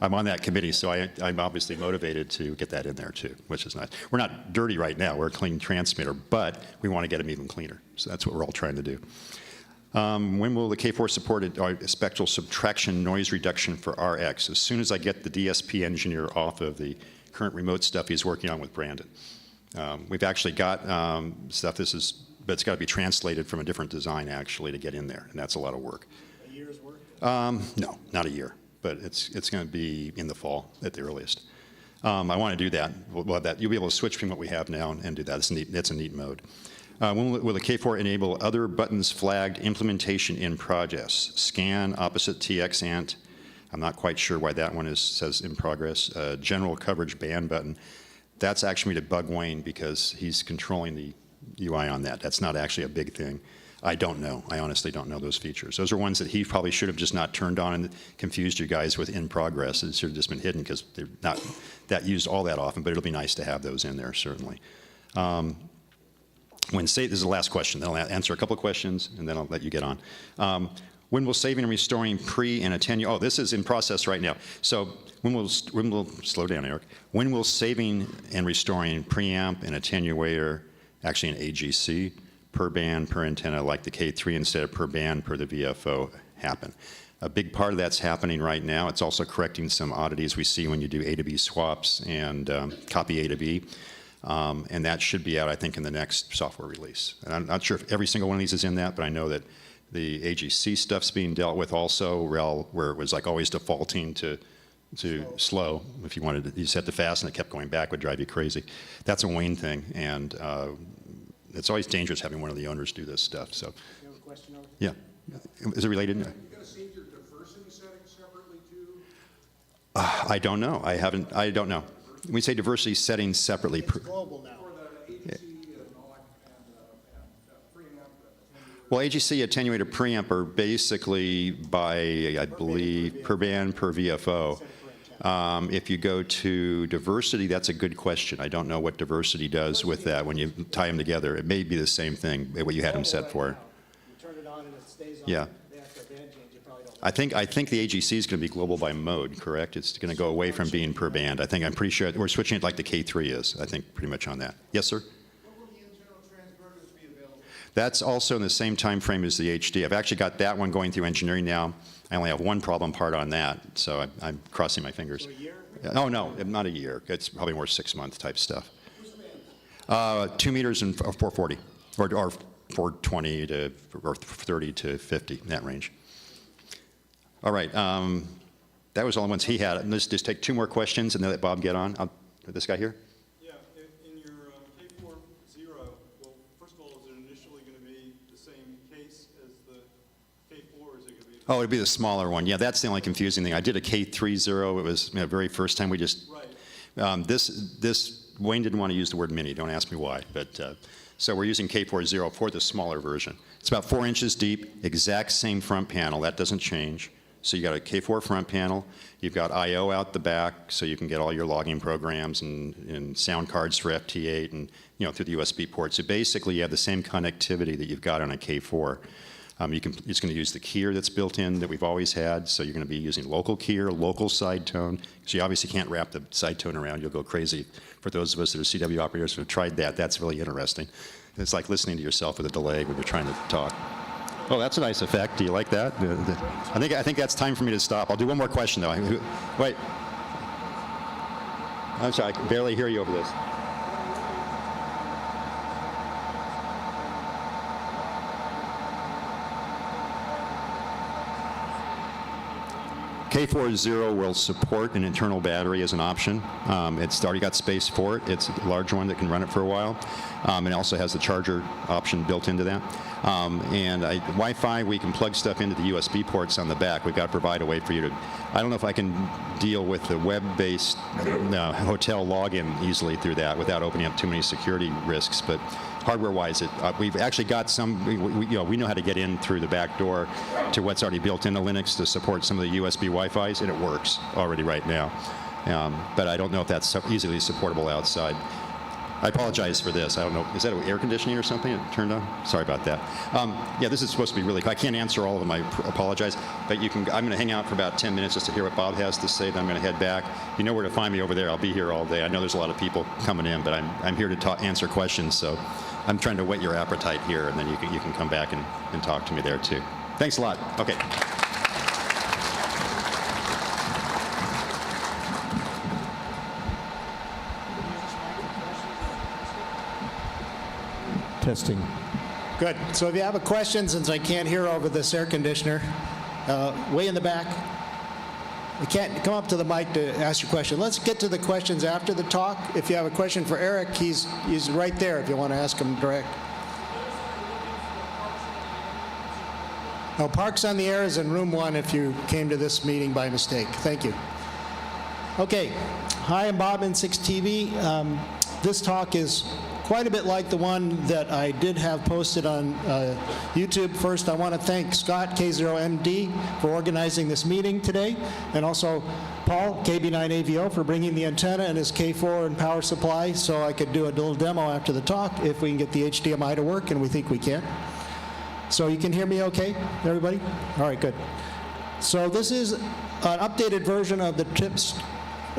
I'm on that committee, so I'm obviously motivated to get that in there too, which is nice. We're not dirty right now. We're a clean transmitter, but we want to get them even cleaner. So that's what we're all trying to do. When will the K4 support spectral subtraction noise reduction for RX? As soon as I get the DSP engineer off of the current remote stuff he's working on with Brandon. We've actually got stuff, but it's got to be translated from a different design actually to get in there, and that's a lot of work. A year's work? No, not a year, but it's going to be in the fall at the earliest. I want to do that. We'll have that. You'll be able to switch between what we have now and do that. That's a neat mode. When will the K4 enable other buttons flagged implementation in progress? Scan, opposite TX ant. I'm not quite sure why that one says in progress. General coverage ban button. That's actually to bug Wayne because he's controlling the UI on that. That's not actually a big thing. I don't know. I honestly don't know those features. Those are ones that he probably should have just not turned on and confused you guys with in progress. It should have just been hidden because they're not that used all that often, but it'll be nice to have those in there, certainly. This is the last question. Then I'll answer a couple of questions, and then I'll let you get on. When will saving and restoring pre and attenuate? Oh, this is in process right now. So when will slow down, Eric? When will saving and restoring preamp and attenuator, actually an AGC, per band, per antenna, like the K3 instead of per band, per the VFO, happen? A big part of that's happening right now. It's also correcting some oddities we see when you do A to B swaps and copy A to B. And that should be out, I think, in the next software release. And I'm not sure if every single one of these is in that, but I know that the AGC stuff's being dealt with also, where it was like always defaulting to slow. If you wanted to, you set to fast and it kept going back, would drive you crazy. That's a Wayne thing, and it's always dangerous having one of the owners do this stuff. So, You have a question over? yeah, is it related? You gotta save your diversity settings separately too? I don't know. I don't know. When we say diversity settings separately. It's global now. For the AGC and all that, and preamp and Well, AGC attenuated preamp are basically by, I believe, per band, per VFO. If you go to diversity, that's a good question. I don't know what diversity does with that when you tie them together. It may be the same thing, what you had them set for. You turn it on and it stays on. Yeah. After a band change, you probably don't. I think the AGC is going to be global by mode, correct? It's going to go away from being per band. I'm pretty sure we're switching it like the K3 is, I think, pretty much on that. Yes, sir? That's also in the same time frame as the HD. I've actually got that one going through engineering now. I only have one problem part on that, so I'm crossing my fingers. So a year? Oh, no, not a year. It's probably more 6-month type stuff. 2 meters and 440, or 420 to, or 30 to 50, in that range. All right, that was all the ones he had. Let's just take 2 more questions and then let Bob get on. This guy here? Yeah, in your K4 0, well, first of all, is it initially going to be the same case as the K4, or is it going to be? Oh, it'd be the smaller one. Yeah, that's the only confusing thing. I did a K30. It was the very first time we just. Right. This Wayne didn't want to use the word mini. Don't ask me why. But so we're using K40 for the smaller version. It's about 4 inches deep. Exact same front panel. That doesn't change. So you got a K4 front panel. You've got I/O out the back, so you can get all your logging programs and sound cards for FT8 and through the USB port. So basically, you have the same connectivity that you've got on a K4. It's going to use the keyer that's built in that we've always had. So you're going to be using local keyer, local side tone. So you obviously can't wrap the side tone around. You'll go crazy. For those of us that are CW operators who have tried that, that's really interesting. It's like listening to yourself with a delay when you're trying to talk. Oh, that's a nice effect. Do you like that? I think that's time for me to stop. I'll do one more question, though. Wait. I'm sorry, I can barely hear you over this. K40 will support an internal battery as an option. It's already got space for it. It's a large one that can run it for a while. It also has the charger option built into that. Wi-Fi, we can plug stuff into the USB ports on the back. We've got to provide a way for you to, I don't know if I can deal with the web-based hotel login easily through that without opening up too many security risks, but hardware-wise, we've actually got some, we know how to get in through the back door to what's already built into Linux to support some of the USB Wi-Fis, and it works already right now. But I don't know if that's easily supportable outside. I apologize for this. I don't know. Is that air conditioning or something it turned on? Sorry about that. Yeah, this is supposed to be really quick. I can't answer all of them. I apologize. But I'm going to hang out for about 10 minutes just to hear what Bob has to say. Then I'm going to head back. You know where to find me over there. I'll be here all day. I know there's a lot of people coming in, but I'm here to answer questions. So I'm trying to whet your appetite here, and then you can come back and talk to me there too. Thanks a lot. Okay. Testing. Good. So if you have a question, since I can't hear over this air conditioner, way in the back, you can't come up to the mic to ask your question. Let's get to the questions after the talk. If you have a question for Eric, he's right there if you want to ask him direct. No, Parks on the Air is in room 1 if you came to this meeting by mistake. Thank you. Okay. Hi, I'm Bob, N6 TV. This talk is quite a bit like the one that I did have posted on YouTube. First, I want to thank Scott, K0MD, for organizing this meeting today, and also Paul, KB9AVO, for bringing the antenna and his K4 and power supply so I could do a little demo after the talk if we can get the HDMI to work, and we think we can. So you can hear me okay, everybody? All right, good. So this is an updated version of the TIPS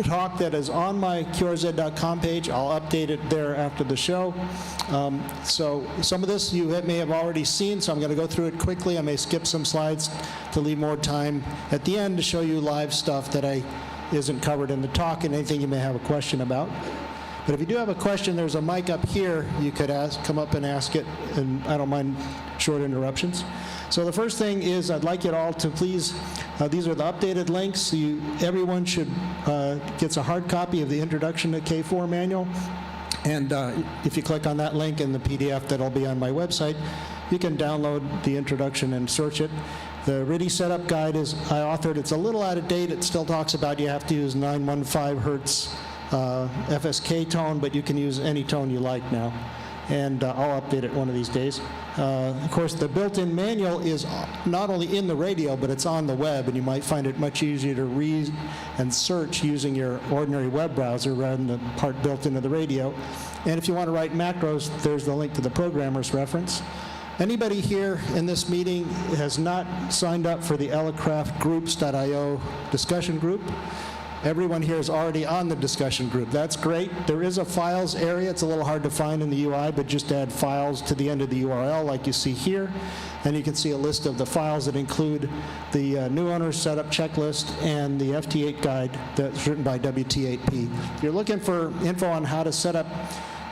talk that is on my qrz.com page. I'll update it there after the show. So some of this you may have already seen, so I'm going to go through it quickly. I may skip some slides to leave more time at the end to show you live stuff that isn't covered in the talk and anything you may have a question about. But if you do have a question, there's a mic up here. You could come up and ask it, and I don't mind short interruptions. So the first thing is I'd like you all to please, these are the updated links. Everyone should gets a hard copy of the Introduction to K4 manual. And if you click on that link in the PDF that'll be on my website, you can download the introduction and search it. The RTTY setup guide I authored. It's a little out of date. It still talks about you have to use 915 hertz FSK tone, but you can use any tone you like now. And I'll update it one of these days. Of course, the built-in manual is not only in the radio, but it's on the web, and you might find it much easier to read and search using your ordinary web browser rather than the part built into the radio. And if you want to write macros, there's the link to the programmer's reference. Anybody here in this meeting has not signed up for the Elecraft groups.io discussion group? Everyone here is already on the discussion group. That's great. There is a files area. It's a little hard to find in the UI, but just add files to the end of the URL like you see here. And you can see a list of the files that include the new owner setup checklist and the FT8 guide that's written by WT8P. If you're looking for info on how to set up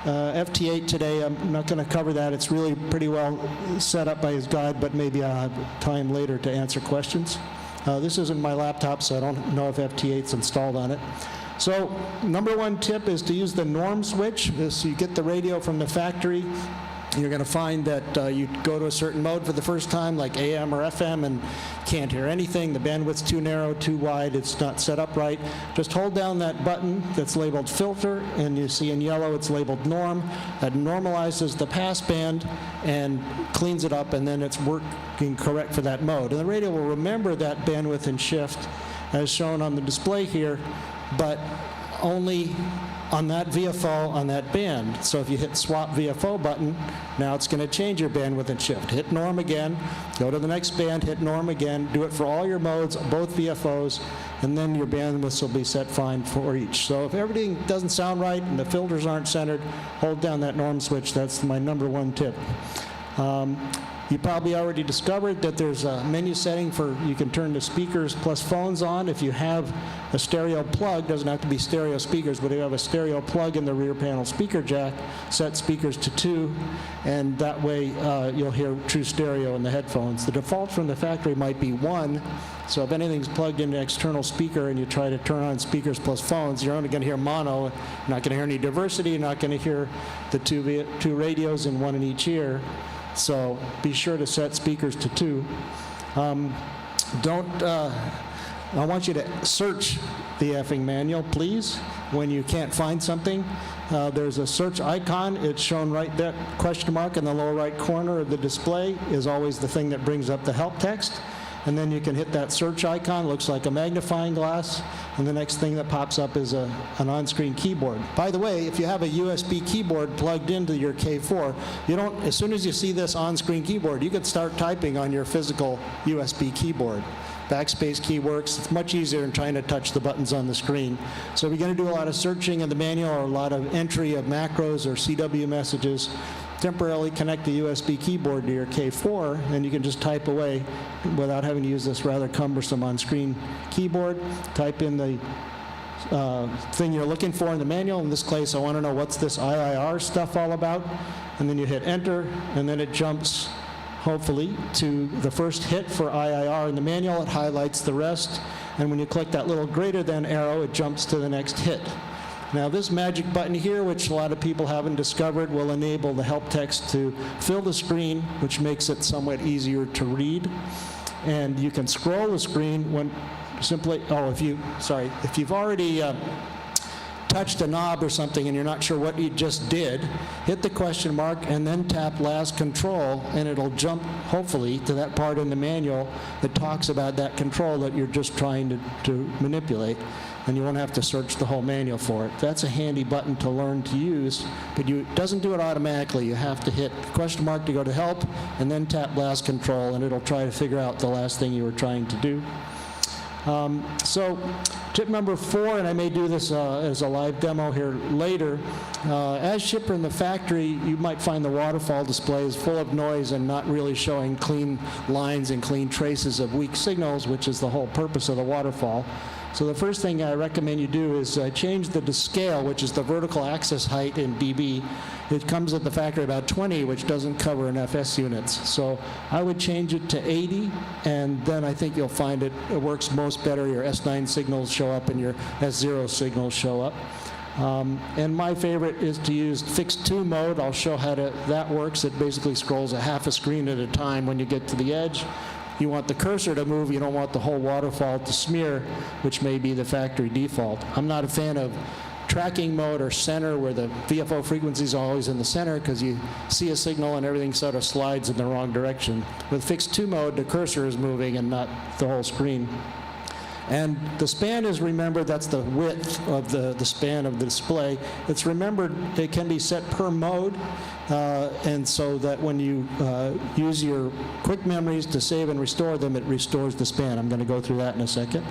FT8 today, I'm not going to cover that. It's really pretty well set up by his guide, but maybe I'll have time later to answer questions. This isn't my laptop, so I don't know if FT8's installed on it. So number one tip is to use the norm switch. So you get the radio from the factory. You're going to find that you go to a certain mode for the first time, like AM or FM, and can't hear anything. The bandwidth's too narrow, too wide. It's not set up right. Just hold down that button that's labeled filter, and you see in yellow it's labeled norm. That normalizes the passband and cleans it up, and then it's working correct for that mode. And the radio will remember that bandwidth and shift as shown on the display here, but only on that VFO on that band. So if you hit swap VFO button, now it's going to change your bandwidth and shift. Hit norm again, go to the next band, hit norm again, do it for all your modes, both VFOs, and then your bandwidths will be set fine for each. So if everything doesn't sound right and the filters aren't centered, hold down that norm switch. That's my number one tip. You probably already discovered that there's a menu setting for you can turn the speakers plus phones on. If you have a stereo plug, doesn't have to be stereo speakers, but if you have a stereo plug in the rear panel speaker jack, set speakers to 2, and that way you'll hear true stereo in the headphones. The default from the factory might be 1, so if anything's plugged into an external speaker and you try to turn on speakers plus phones, you're only going to hear mono. You're not going to hear any diversity. You're not going to hear the two radios in one in each ear. So be sure to set speakers to 2. I want you to search the effing manual, please, when you can't find something. There's a search icon. It's shown right there, question mark in the lower right corner of the display is always the thing that brings up the help text. And then you can hit that search icon, looks like a magnifying glass, and the next thing that pops up is an on-screen keyboard. By the way, if you have a USB keyboard plugged into your K4, as soon as you see this on-screen keyboard, you could start typing on your physical USB keyboard. Backspace key works. It's much easier than trying to touch the buttons on the screen. So if you're going to do a lot of searching in the manual or a lot of entry of macros or CW messages, temporarily connect the USB keyboard to your K4, and you can just type away without having to use this rather cumbersome on-screen keyboard. Type in the thing you're looking for in the manual. In this case, I want to know what's this IARU stuff all about, and then you hit enter, and then it jumps, hopefully, to the first hit for IARU in the manual. It highlights the rest, and when you click that little greater than arrow, it jumps to the next hit. Now this magic button here, which a lot of people haven't discovered, will enable the help text to fill the screen, which makes it somewhat easier to read. And you can scroll the screen when simply, if you've already touched a knob or something and you're not sure what you just did, hit the question mark and then tap last control, and it'll jump, hopefully, to that part in the manual that talks about that control that you're just trying to manipulate, and you won't have to search the whole manual for it. That's a handy button to learn to use, but it doesn't do it automatically. You have to hit question mark to go to help, and then tap last control, and it'll try to figure out the last thing you were trying to do. So tip number 4, and I may do this as a live demo here later, as shipper in the factory, you might find the waterfall display is full of noise and not really showing clean lines and clean traces of weak signals, which is the whole purpose of the waterfall. So the first thing I recommend you do is change the scale, which is the vertical axis height in dB. It comes at the factory about 20, which doesn't cover in FS units. So I would change it to 80, and then I think you'll find it works most better. Your S9 signals show up and your S0 signals show up. And my favorite is to use fixed 2 mode. I'll show how that works. It basically scrolls a half a screen at a time when you get to the edge. You want the cursor to move. You don't want the whole waterfall to smear, which may be the factory default. I'm not a fan of tracking mode or center, where the VFO frequency is always in the center, because you see a signal and everything sort of slides in the wrong direction. With fixed 2 mode, the cursor is moving and not the whole screen. And the span is remembered, that's the width of the span of the display. It's remembered, it can be set per mode, and so that when you use your quick memories to save and restore them, it restores the span. I'm going to go through that in a second.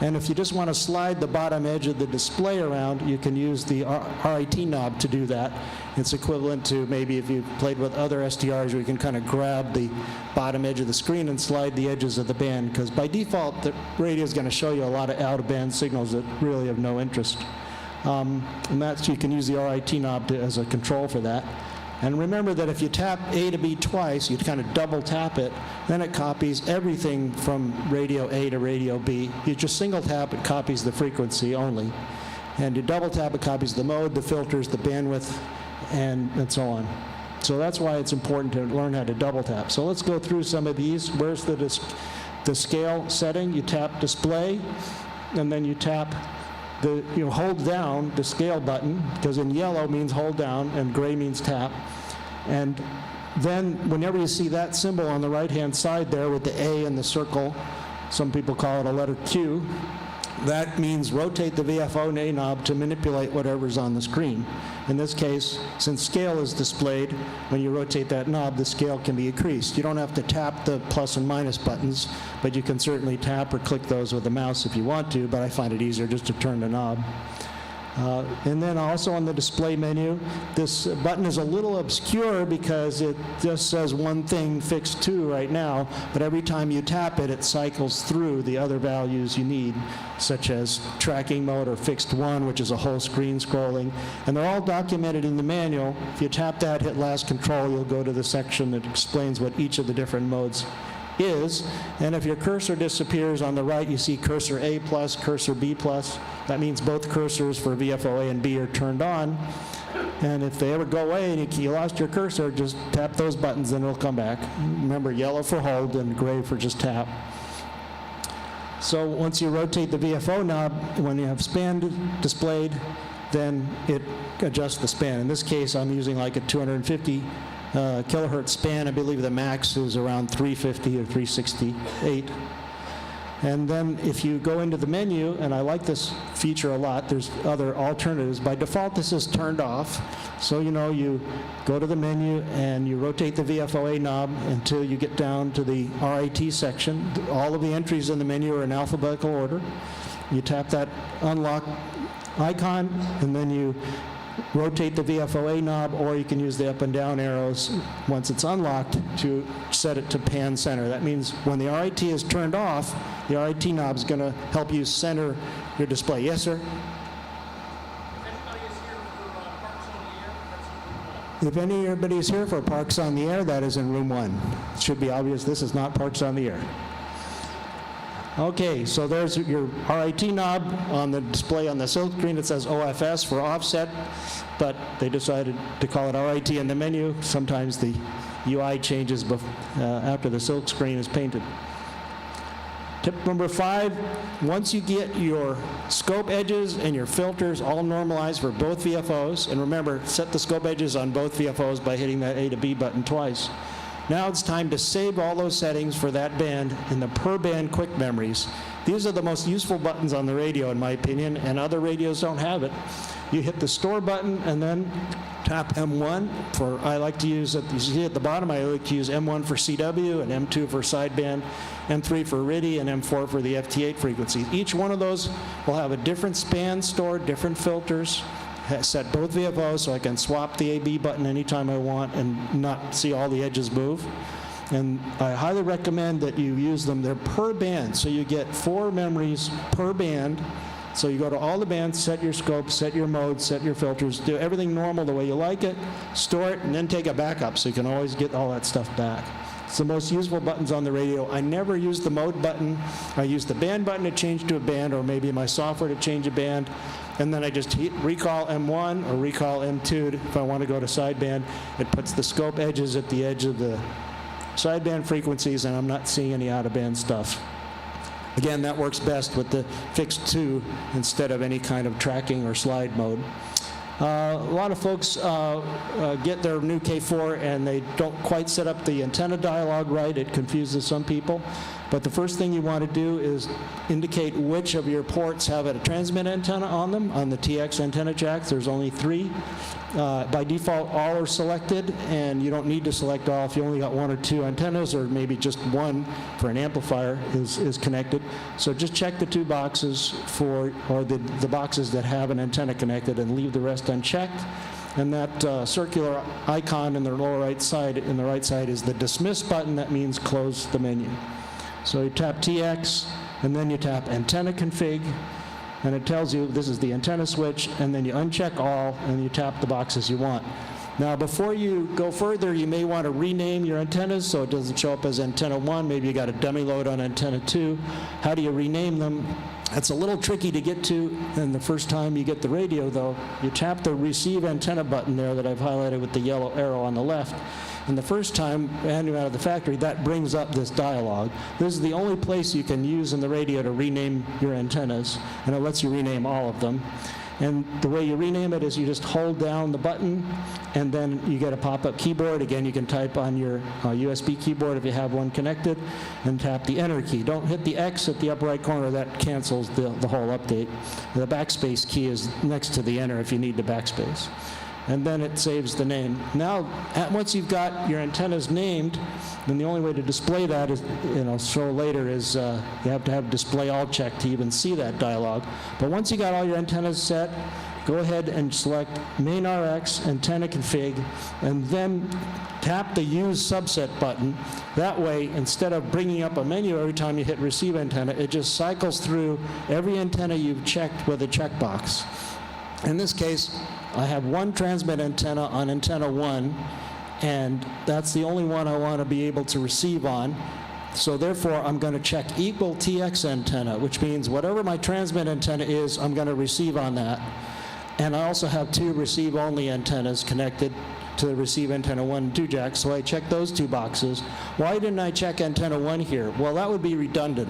And if you just want to slide the bottom edge of the display around, you can use the RIT knob to do that. It's equivalent to maybe if you played with other SDRs where you can kind of grab the bottom edge of the screen and slide the edges of the band, because by default, the radio is going to show you a lot of out-of-band signals that really have no interest. And that's, you can use the RIT knob as a control for that. And remember that if you tap A to B twice, you kind of double tap it, then it copies everything from radio A to radio B. You just single tap, it copies the frequency only. And you double tap, it copies the mode, the filters, the bandwidth, and so on. So that's why it's important to learn how to double tap. So let's go through some of these. Where's the scale setting? You tap display, and then you tap you hold down the scale button, because in yellow means hold down and gray means tap. And then whenever you see that symbol on the right-hand side there with the A and the circle, some people call it a letter Q, that means rotate the VFO A knob to manipulate whatever's on the screen. In this case, since scale is displayed, when you rotate that knob, the scale can be increased. You don't have to tap the plus and minus buttons, but you can certainly tap or click those with the mouse if you want to, but I find it easier just to turn the knob. And then also on the display menu, this button is a little obscure because it just says one thing, fixed 2 right now, but every time you tap it, it cycles through the other values you need, such as tracking mode or fixed 1, which is a whole screen scrolling. And they're all documented in the manual. If you tap that, hit last control, you'll go to the section that explains what each of the different modes is. And if your cursor disappears on the right, you see cursor A+, cursor B+. That means both cursors for VFO A and B are turned on. And if they ever go away and you lost your cursor, just tap those buttons and it'll come back. Remember, yellow for hold and gray for just tap. So once you rotate the VFO knob, when you have span displayed, then it adjusts the span. In this case, I'm using like a 250 kilohertz span. I believe the max is around 350 or 368. And then if you go into the menu, and I like this feature a lot, there's other alternatives. By default, this is turned off. So you go to the menu and you rotate the VFO A knob until you get down to the RIT section. All of the entries in the menu are in alphabetical order. You tap that unlock icon, and then you rotate the VFO A knob, or you can use the up and down arrows once it's unlocked to set it to pan center. That means when the RIT is turned off, the RIT knob is going to help you center your display. Yes, sir? If anybody is here for Parks on the Air, that is in room 1. It should be obvious this is not Parks on the Air. Okay, so there's your RIT knob on the display on the silk screen. It says OFS for offset, but they decided to call it RIT in the menu. Sometimes the UI changes after the silk screen is painted. Tip number 5, once you get your scope edges and your filters all normalized for both VFOs, and remember, set the scope edges on both VFOs by hitting that A to B button twice. Now it's time to save all those settings for that band in the per band quick memories. These are the most useful buttons on the radio, in my opinion, and other radios don't have it. You hit the store button and then tap M1 for, I like to use, you see at the bottom, I like to use M1 for CW and M2 for sideband, M3 for RIDI, and M4 for the FT8 frequencies. Each one of those will have a different span stored, different filters, set both VFOs so I can swap the AB button anytime I want and not see all the edges move. And I highly recommend that you use them. They're per band, so you get 4 memories per band. So you go to all the bands, set your scope, set your mode, set your filters, do everything normal the way you like it, store it, and then take a backup so you can always get all that stuff back. It's the most useful buttons on the radio. I never use the mode button. I use the band button to change to a band, or maybe my software to change a band, and then I just recall M1 or recall M2 if I want to go to sideband. It puts the scope edges at the edge of the sideband frequencies, and I'm not seeing any out-of-band stuff. Again, that works best with the fixed 2 instead of any kind of tracking or slide mode. A lot of folks get their new K4 and they don't quite set up the antenna dialog right. It confuses some people. But the first thing you want to do is indicate which of your ports have a transmit antenna on them. On the TX antenna jacks, there's only 3. By default, all are selected, and you don't need to select all if you only got 1 or 2 antennas, or maybe just 1 for an amplifier is connected. So just check the 2 boxes for, or the boxes that have an antenna connected, and leave the rest unchecked. And that circular icon in the lower right side, is the dismiss button. That means close the menu. So you tap TX, and then you tap antenna config, and it tells you this is the antenna switch, and then you uncheck all, and you tap the boxes you want. Now, before you go further, you may want to rename your antennas so it doesn't show up as antenna 1. Maybe you got a dummy load on antenna 2. How do you rename them? That's a little tricky to get to, and the first time you get the radio, though, you tap the receive antenna button there that I've highlighted with the yellow arrow on the left. And the first time, handing out of the factory, that brings up this dialog. This is the only place you can use in the radio to rename your antennas, and it lets you rename all of them. And the way you rename it is you just hold down the button, and then you get a pop-up keyboard. Again, you can type on your USB keyboard if you have one connected, and tap the Enter key. Don't hit the X at the upper right corner. That cancels the whole update. The backspace key is next to the Enter if you need the backspace. And then it saves the name. Now, once you've got your antennas named, then the only way to display that is, show later, is you have to have display all checked to even see that dialog. But once you got all your antennas set, go ahead and select main RX, antenna config, and then tap the use subset button. That way, instead of bringing up a menu every time you hit receive antenna, it just cycles through every antenna you've checked with a checkbox. In this case, I have 1 transmit antenna on antenna 1, and that's the only one I want to be able to receive on. So therefore, I'm going to check equal TX antenna, which means whatever my transmit antenna is, I'm going to receive on that. And I also have 2 receive-only antennas connected to the receive antenna 1 and 2 jacks, so I check those 2 boxes. Why didn't I check antenna 1 here? Well, that would be redundant.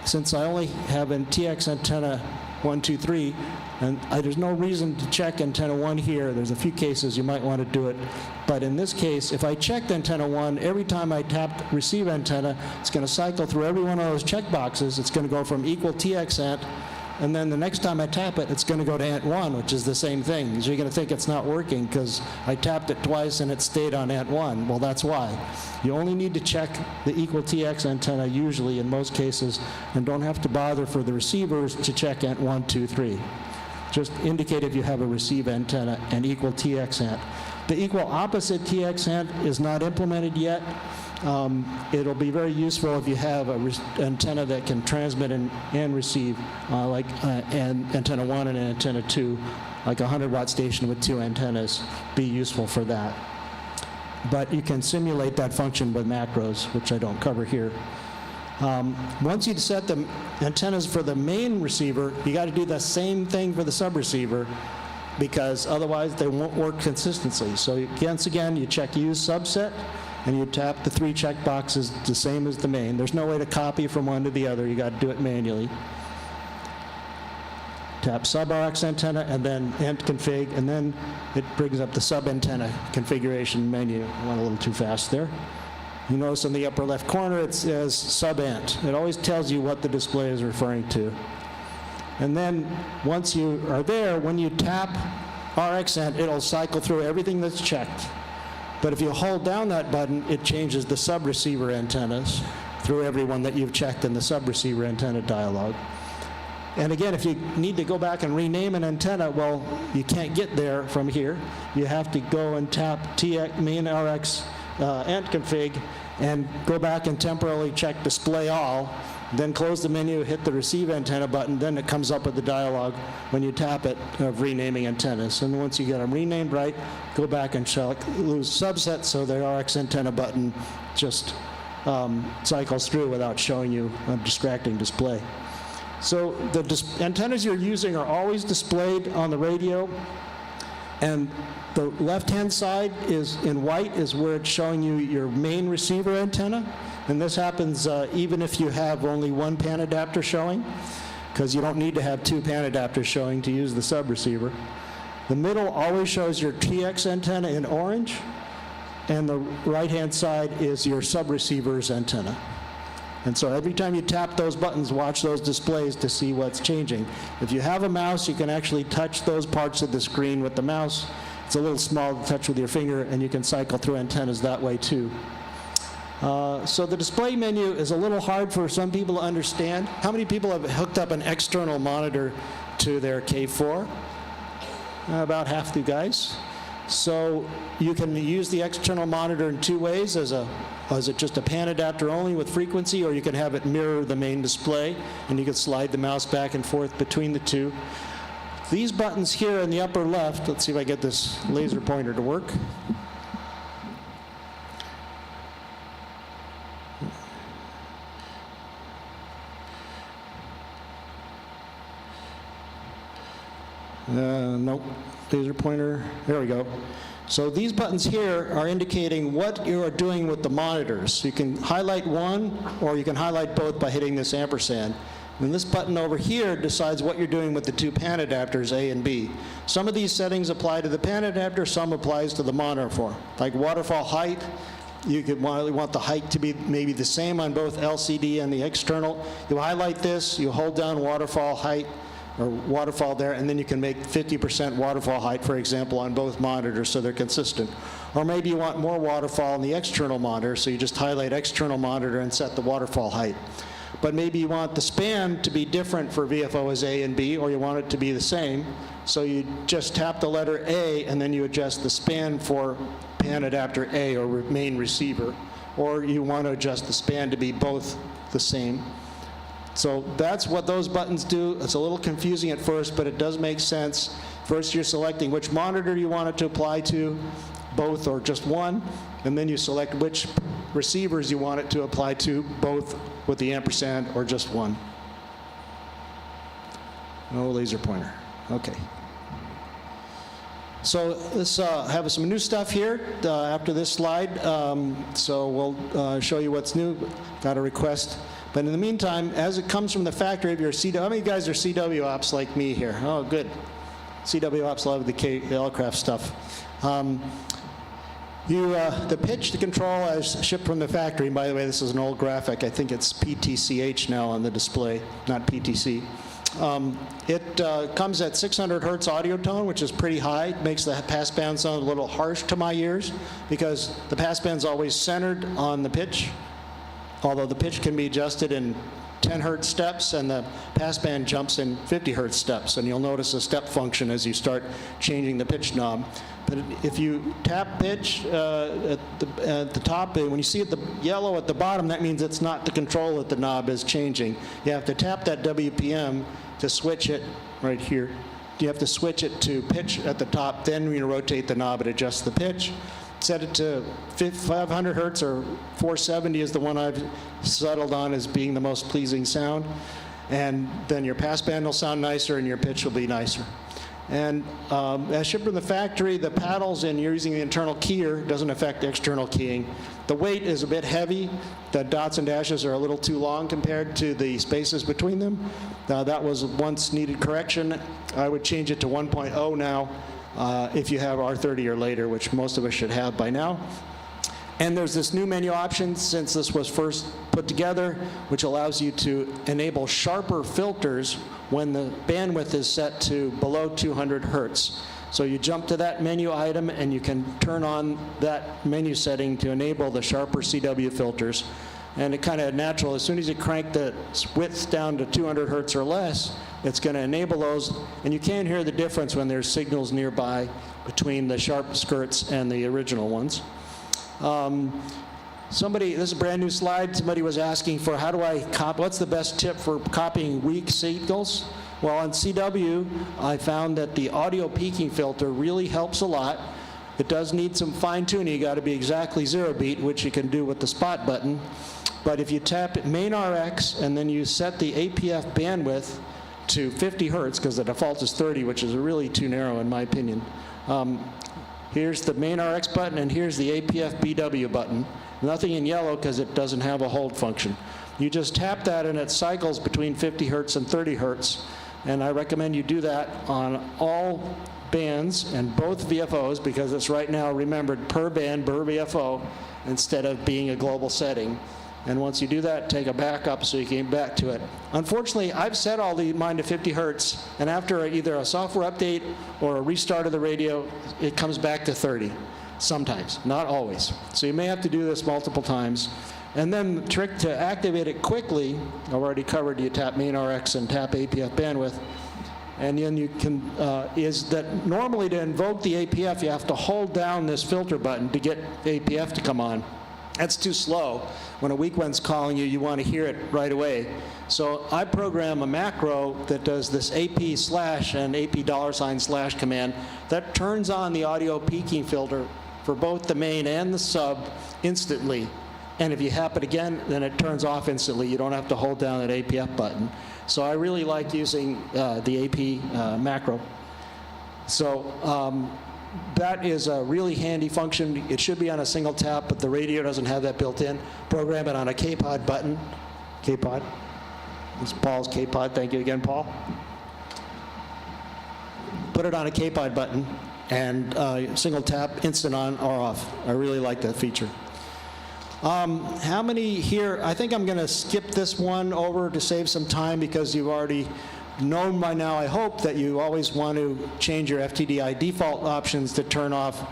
Since I only have a TX antenna 1, 2, 3, and there's no reason to check antenna 1 here. There's a few cases you might want to do it. But in this case, if I checked antenna 1, every time I tapped receive antenna, it's going to cycle through every one of those check boxes. It's going to go from equal TX ant, and then the next time I tap it, it's going to go to ant 1, which is the same thing. So you're going to think it's not working because I tapped it twice and it stayed on ant 1. Well, that's why. You only need to check the equal TX antenna usually in most cases, and don't have to bother for the receivers to check ant 1, 2, 3. Just indicate if you have a receive antenna and equal TX ant. The equal opposite TX ant is not implemented yet. It'll be very useful if you have an antenna that can transmit and receive, like antenna 1 and antenna 2, like a 100-watt station with 2 antennas. Be useful for that. But you can simulate that function with macros, which I don't cover here. Once you set the antennas for the main receiver, you got to do the same thing for the subreceiver, because otherwise they won't work consistently. So once again, you check use subset, and you tap the 3 check boxes the same as the main. There's no way to copy from one to the other. You got to do it manually. Tap sub-RX antenna and then ent config, and then it brings up the sub-antenna configuration menu. I went a little too fast there. You notice in the upper left corner it says sub-ant. It always tells you what the display is referring to. And then once you are there, when you tap RXent, it'll cycle through everything that's checked. But if you hold down that button, it changes the sub-receiver antennas through everyone that you've checked in the sub-receiver antenna dialog. And again, if you need to go back and rename an antenna, well, you can't get there from here. You have to go and tap main RX ent config and go back and temporarily check display all, then close the menu, hit the receive antenna button, then it comes up with the dialog when you tap it of renaming antennas. And once you get them renamed right, go back and lose subset so the RX antenna button just cycles through without showing you a distracting display. So the antennas you're using are always displayed on the radio, and the left-hand side is in white is where it's showing you your main receiver antenna, and this happens even if you have only one pan adapter showing, because you don't need to have 2 pan adapters showing to use the sub-receiver. The middle always shows your TX antenna in orange, and the right-hand side is your sub-receiver's antenna. And so every time you tap those buttons, watch those displays to see what's changing. If you have a mouse, you can actually touch those parts of the screen with the mouse. It's a little small to touch with your finger, and you can cycle through antennas that way too. So the display menu is a little hard for some people to understand. How many people have hooked up an external monitor to their K4? About half the guys. So you can use the external monitor in 2 ways, as it just a pan adapter only with frequency, or you can have it mirror the main display, and you can slide the mouse back and forth between the two. These buttons here in the upper left, let's see if I get this laser pointer to work. Nope, laser pointer, there we go. So these buttons here are indicating what you are doing with the monitors. You can highlight one, or you can highlight both by hitting this ampersand. And this button over here decides what you're doing with the 2 pan adapters, A and B. Some of these settings apply to the pan adapter, some applies to the monitor form. Like waterfall height, you could want the height to be maybe the same on both LCD and the external. You highlight this, you hold down waterfall height, or waterfall there, and then you can make 50% waterfall height, for example, on both monitors so they're consistent. Or maybe you want more waterfall in the external monitor, so you just highlight external monitor and set the waterfall height. But maybe you want the span to be different for VFO as A and B, or you want it to be the same, so you just tap the letter A and then you adjust the span for pan adapter A or main receiver, or you want to adjust the span to be both the same. So that's what those buttons do. It's a little confusing at first, but it does make sense. First, you're selecting which monitor you want it to apply to, both or just one, and then you select which receivers you want it to apply to, both with the ampersand or just one. No laser pointer. Okay. So let's have some new stuff here after this slide. So we'll show you what's new. Got a request. But in the meantime, as it comes from the factory, if you're CW, how many guys are CW ops like me here? Oh, good. CW ops love the Elecraft stuff. The pitch to control as shipped from the factory, and by the way, this is an old graphic. I think it's PTCH now on the display, not PTC. It comes at 600 hertz audio tone, which is pretty high. It makes the passband sound a little harsh to my ears because the passband's always centered on the pitch, although the pitch can be adjusted in 10 hertz steps and the passband jumps in 50 hertz steps, and you'll notice a step function as you start changing the pitch knob. But if you tap pitch at the top, when you see the yellow at the bottom, that means it's not the control that the knob is changing. You have to tap that WPM to switch it right here. You have to switch it to pitch at the top, then you rotate the knob and adjust the pitch. Set it to 500 hertz or 470 is the one I've settled on as being the most pleasing sound. And then your passband will sound nicer and your pitch will be nicer. And as shipped from the factory, the paddles and you're using the internal keyer doesn't affect external keying. The weight is a bit heavy. The dots and dashes are a little too long compared to the spaces between them. That was once needed correction. I would change it to 1.0 now if you have R30 or later, which most of us should have by now. And there's this new menu option since this was first put together, which allows you to enable sharper filters when the bandwidth is set to below 200 hertz. So you jump to that menu item and you can turn on that menu setting to enable the sharper CW filters. And it kind of natural, as soon as you crank the width down to 200 hertz or less, it's going to enable those. And you can hear the difference when there's signals nearby between the sharp skirts and the original ones. This is a brand new slide. Somebody was asking for how do I what's the best tip for copying weak signals? Well, on CW, I found that the audio peaking filter really helps a lot. It does need some fine tuning. You got to be exactly 0 beat, which you can do with the spot button. But if you tap main RX and then you set the APF bandwidth to 50 hertz, because the default is 30, which is really too narrow in my opinion. Here's the main RX button, and here's the APF BW button. Nothing in yellow because it doesn't have a hold function. You just tap that and it cycles between 50 hertz and 30 hertz. And I recommend you do that on all bands and both VFOs because it's right now remembered per band, per VFO, instead of being a global setting. And once you do that, take a backup so you can get back to it. Unfortunately, I've set all mine to 50 hertz, and after either a software update or a restart of the radio, it comes back to 30. Sometimes, not always. So you may have to do this multiple times. And then the trick to activate it quickly, I've already covered, you tap main RX and tap APF bandwidth. And then you can, is that normally to invoke the APF, you have to hold down this filter button to get APF to come on. That's too slow. When a weak one's calling you, you want to hear it right away. So I program a macro that does this AP slash and AP $ command that turns on the audio peaking filter for both the main and the sub instantly. And if you tap it again, then it turns off instantly. You don't have to hold down that APF button. So I really like using the AP macro. So that is a really handy function. It should be on a single tap, but the radio doesn't have that built in. Program it on a K-Pod button. K-Pod. This is Paul's K-Pod. Thank you again, Paul. Put it on a K-Pod button and single tap, instant on or off. I really like that feature. How many here, I think I'm going to skip this one over to save some time because you've already known by now, I hope, that you always want to change your FTDI default options to turn off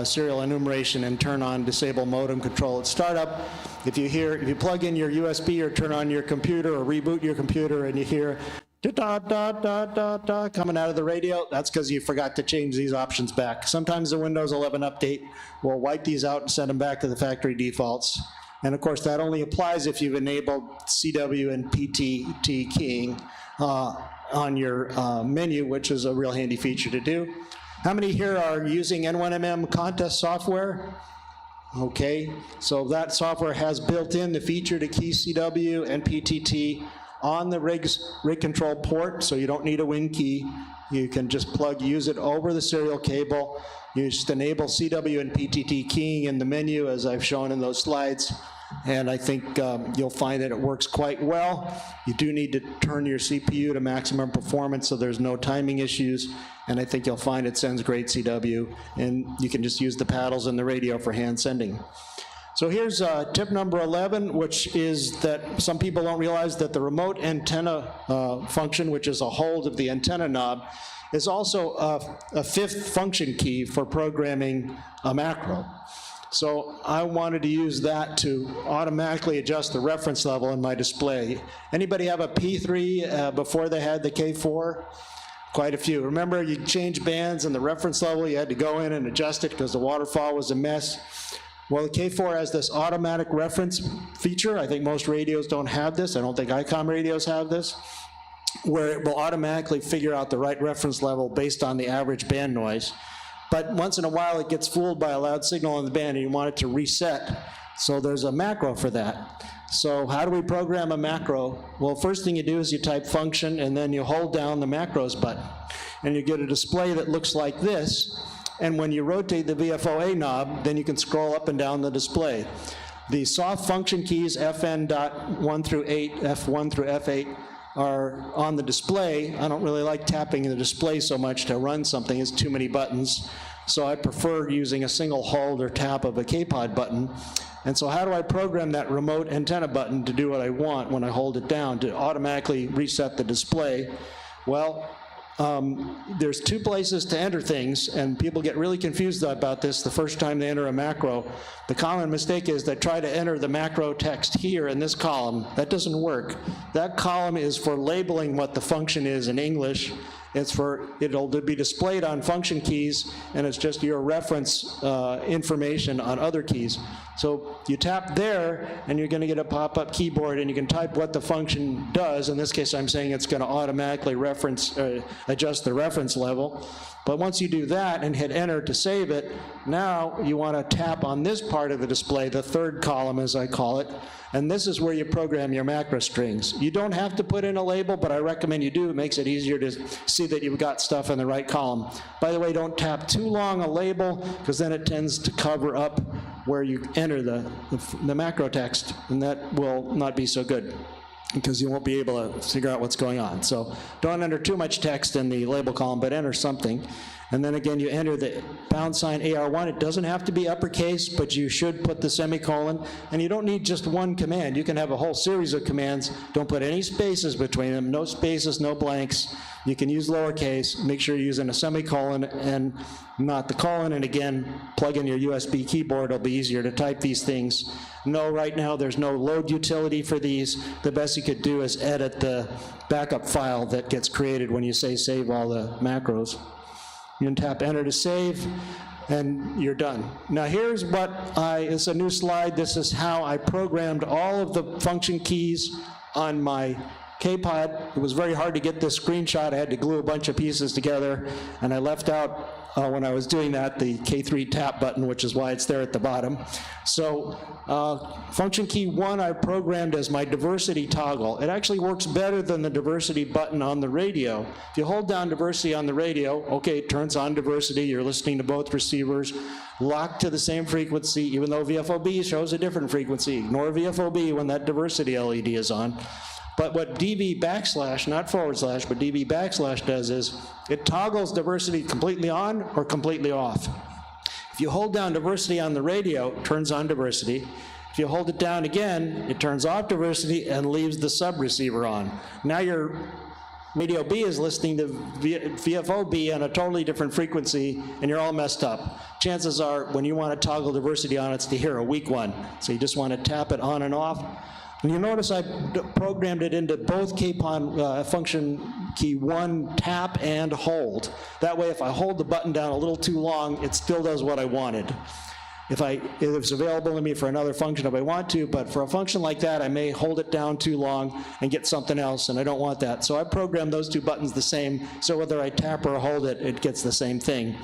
serial enumeration and turn on disable modem control at startup. If you plug in your USB or turn on your computer or reboot your computer and you hear da-da-da-da-da-da coming out of the radio, that's because you forgot to change these options back. Sometimes the Windows 11 update will wipe these out and send them back to the factory defaults. And of course, that only applies if you've enabled CW and PTT keying on your menu, which is a real handy feature to do. How many here are using N1MM contest software? Okay, so that software has built in the feature to key CW and PTT on the rig control port, so you don't need a win key. You can just use it over the serial cable. You just enable CW and PTT keying in the menu, as I've shown in those slides. And I think you'll find that it works quite well. You do need to turn your CPU to maximum performance so there's no timing issues. And I think you'll find it sends great CW. And you can just use the paddles and the radio for hand sending. So here's tip number 11, which is that some people don't realize that the remote antenna function, which is a hold of the antenna knob, is also a fifth function key for programming a macro. So I wanted to use that to automatically adjust the reference level in my display. Anybody have a P3 before they had the K4? Quite a few. Remember, you change bands and the reference level, you had to go in and adjust it because the waterfall was a mess. Well, the K4 has this automatic reference feature. I think most radios don't have this. I don't think ICOM radios have this, where it will automatically figure out the right reference level based on the average band noise. But once in a while, it gets fooled by a loud signal on the band, and you want it to reset. So there's a macro for that. So how do we program a macro? Well, first thing you do is you type function, and then you hold down the macros button. and you get a display that looks like this, and when you rotate the VFOA knob, then you can scroll up and down the display. The soft function keys, FN.1 through 8, F1 through F8, are on the display. I don't really like tapping the display so much to run something. It's too many buttons. So I prefer using a single hold or tap of a K-Pod button. And so how do I program that remote antenna button to do what I want when I hold it down, to automatically reset the display? Well, there's two places to enter things, and people get really confused about this the first time they enter a macro. The common mistake is they try to enter the macro text here in this column. That doesn't work. That column is for labeling what the function is in English. It'll be displayed on function keys, and it's just your reference information on other keys. So you tap there, and you're gonna get a pop-up keyboard, and you can type what the function does. In this case, I'm saying it's gonna automatically adjust the reference level. But once you do that and hit enter to save it, now you wanna tap on this part of the display, the third column as I call it, and this is where you program your macro strings. You don't have to put in a label, but I recommend you do. It makes it easier to see that you've got stuff in the right column. By the way, don't tap too long a label, because then it tends to cover up where you enter the macro text, and that will not be so good, because you won't be able to figure out what's going on. So don't enter too much text in the label column, but enter something. And then again, you enter the pound sign AR1. It doesn't have to be uppercase, but you should put the semicolon. And you don't need just one command. You can have a whole series of commands. Don't put any spaces between them. No spaces, no blanks. You can use lowercase. Make sure you're using a semicolon and not the colon. And again, plug in your USB keyboard. It'll be easier to type these things. No, right now there's no load utility for these. The best you could do is edit the backup file that gets created when you say save all the macros. You can tap enter to save, and you're done. Now here's it's a new slide. This is how I programmed all of the function keys on my K-Pod. It was very hard to get this screenshot. I had to glue a bunch of pieces together, and I left out, when I was doing that, the K3 tap button, which is why it's there at the bottom. So function key 1 I programmed as my diversity toggle. It actually works better than the diversity button on the radio. If you hold down diversity on the radio, okay, it turns on diversity. You're listening to both receivers, locked to the same frequency, even though VFOB shows a different frequency. Ignore VFOB when that diversity LED is on. But what DV backslash, not forward slash, but DV backslash does is it toggles diversity completely on or completely off. If you hold down diversity on the radio, it turns on diversity. If you hold it down again, it turns off diversity and leaves the sub receiver on. Now your radio B is listening to VFOB on a totally different frequency, and you're all messed up. Chances are, when you want to toggle diversity on, it's to hear a weak one. So you just want to tap it on and off. And you notice I programmed it into both K-PON function key 1 tap and hold. That way, if I hold the button down a little too long, it still does what I wanted. If it's available to me for another function if I want to, but for a function like that, I may hold it down too long and get something else, and I don't want that. So I programmed those two buttons the same, so whether I tap or hold it, it gets the same thing.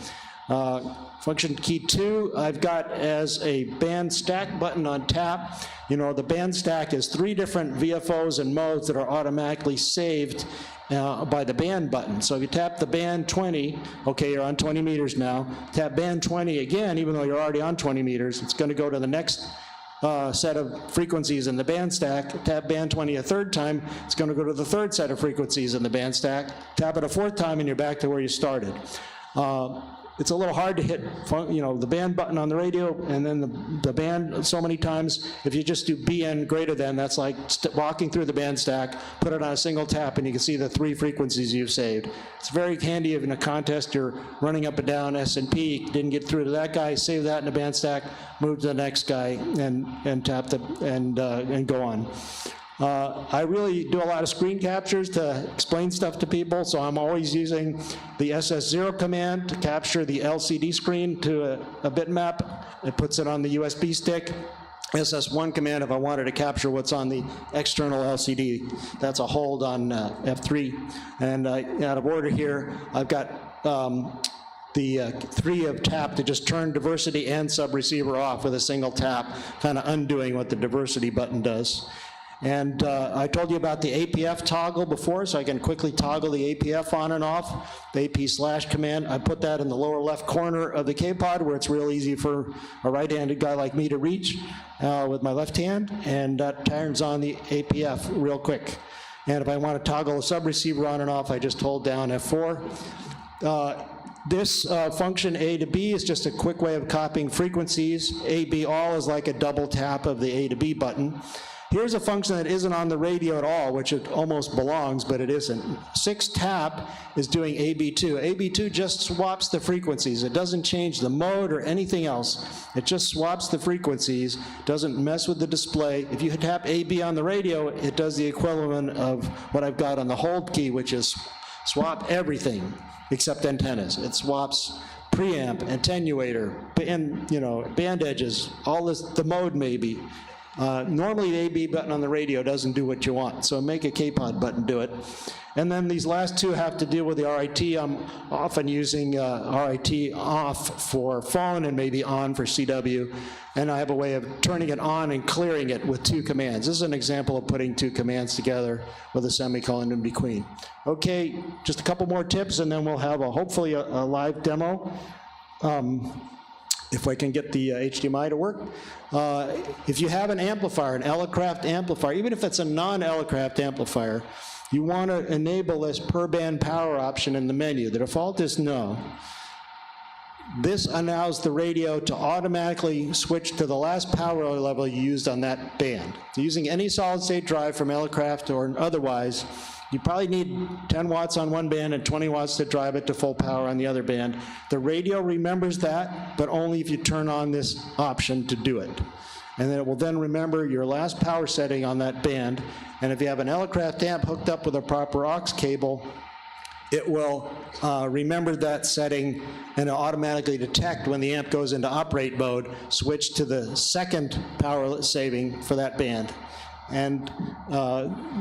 Function key 2, I've got as a band stack button on tap. You know, the band stack is 3 different VFOs and modes that are automatically saved by the band button. So if you tap the band 20, okay, you're on 20 meters now. Tap band 20 again, even though you're already on 20 meters, it's going to go to the next set of frequencies in the band stack. Tap band 20 a third time, it's going to go to the third set of frequencies in the band stack. Tap it a fourth time, and you're back to where you started. It's a little hard to hit, the band button on the radio and then the band so many times. If you just do BN greater than, that's like walking through the band stack, put it on a single tap, and you can see the 3 frequencies you've saved. It's very handy if in a contest you're running up and down S&P, didn't get through to that guy, save that in the band stack, move to the next guy, and tap and go on. I really do a lot of screen captures to explain stuff to people, so I'm always using the SS0 command to capture the LCD screen to a bitmap. It puts it on the USB stick. SS1 command if I wanted to capture what's on the external LCD. That's a hold on F3. And out of order here, I've got the 3 of tap to just turn diversity and sub receiver off with a single tap, kind of undoing what the diversity button does. And I told you about the APF toggle before, so I can quickly toggle the APF on and off. The AP/ command, I put that in the lower left corner of the K-Pod where it's real easy for a right-handed guy like me to reach with my left hand, and that turns on the APF real quick. And if I want to toggle a subreceiver on and off, I just hold down F4. This function A to B is just a quick way of copying frequencies. A, B, all is like a double tap of the A to B button. Here's a function that isn't on the radio at all, which it almost belongs, but it isn't. 6 tap is doing AB2. AB2 just swaps the frequencies. It doesn't change the mode or anything else. It just swaps the frequencies, doesn't mess with the display. If you tap AB on the radio, it does the equivalent of what I've got on the hold key, which is swap everything except antennas. It swaps preamp, attenuator, band edges, all this, the mode maybe. Normally the AB button on the radio doesn't do what you want, so make a K-Pod button do it. And then these last two have to deal with the RIT. I'm often using RIT off for phone and maybe on for CW, and I have a way of turning it on and clearing it with 2 commands. This is an example of putting 2 commands together with a semicolon in between. Okay, just a couple more tips, and then we'll have hopefully a live demo. If I can get the HDMI to work. If you have an amplifier, an Elecraft amplifier, even if it's a non-Elecraft amplifier, you want to enable this per band power option in the menu. The default is no. This allows the radio to automatically switch to the last power level you used on that band. Using any solid-state drive from Elecraft or otherwise, you probably need 10 watts on one band and 20 watts to drive it to full power on the other band. The radio remembers that, but only if you turn on this option to do it. And then it will then remember your last power setting on that band. And if you have an Elecraft amp hooked up with a proper aux cable, it will remember that setting and automatically detect when the amp goes into operate mode, switch to the second power saving for that band. And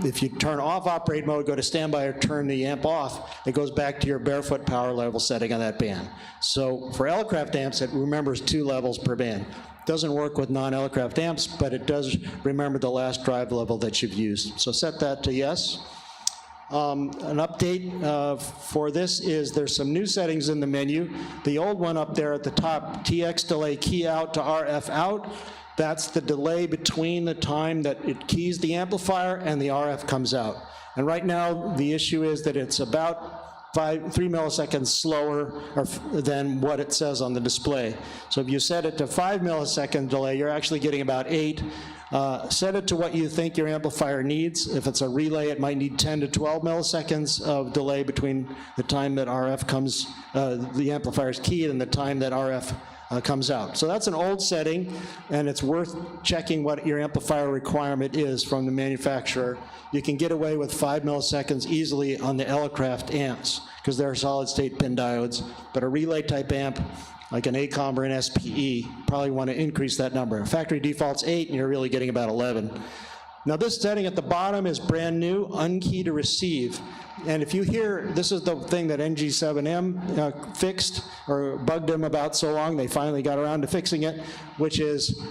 if you turn off operate mode, go to standby or turn the amp off, it goes back to your barefoot power level setting on that band. So for Elecraft amps, it remembers 2 levels per band. Doesn't work with non-Elecraft amps, but it does remember the last drive level that you've used. So set that to yes. An update for this is there's some new settings in the menu. The old one up there at the top, TX delay key out to RF out. That's the delay between the time that it keys the amplifier and the RF comes out. And right now, the issue is that it's about 3 milliseconds slower than what it says on the display. So if you set it to 5 millisecond delay, you're actually getting about 8. Set it to what you think your amplifier needs. If it's a relay, it might need 10 to 12 milliseconds of delay between the time that RF comes, the amplifier's keyed and the time that RF comes out. So that's an old setting, and it's worth checking what your amplifier requirement is from the manufacturer. You can get away with 5 milliseconds easily on the Elecraft amps, because they're solid-state pin diodes, but a relay-type amp, like an ACOM or an SPE, probably want to increase that number. Factory default's 8, and you're really getting about 11. Now this setting at the bottom is brand new, unkey to receive. And if you hear, this is the thing that NG7M fixed, or bugged them about so long, they finally got around to fixing it, which is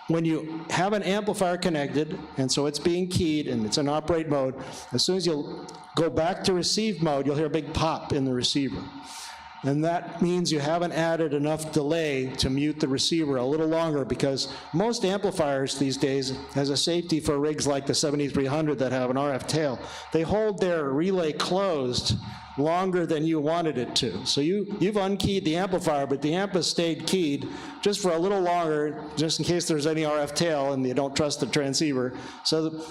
when you have an amplifier connected, and so it's being keyed, and it's in operate mode, as soon as you go back to receive mode, you'll hear a big pop in the receiver. And that means you haven't added enough delay to mute the receiver a little longer, because most amplifiers these days, as a safety for rigs like the 7300 that have an RF tail, they hold their relay closed longer than you wanted it to. So you've unkeyed the amplifier, but the amp has stayed keyed just for a little longer, just in case there's any RF tail and you don't trust the transceiver. So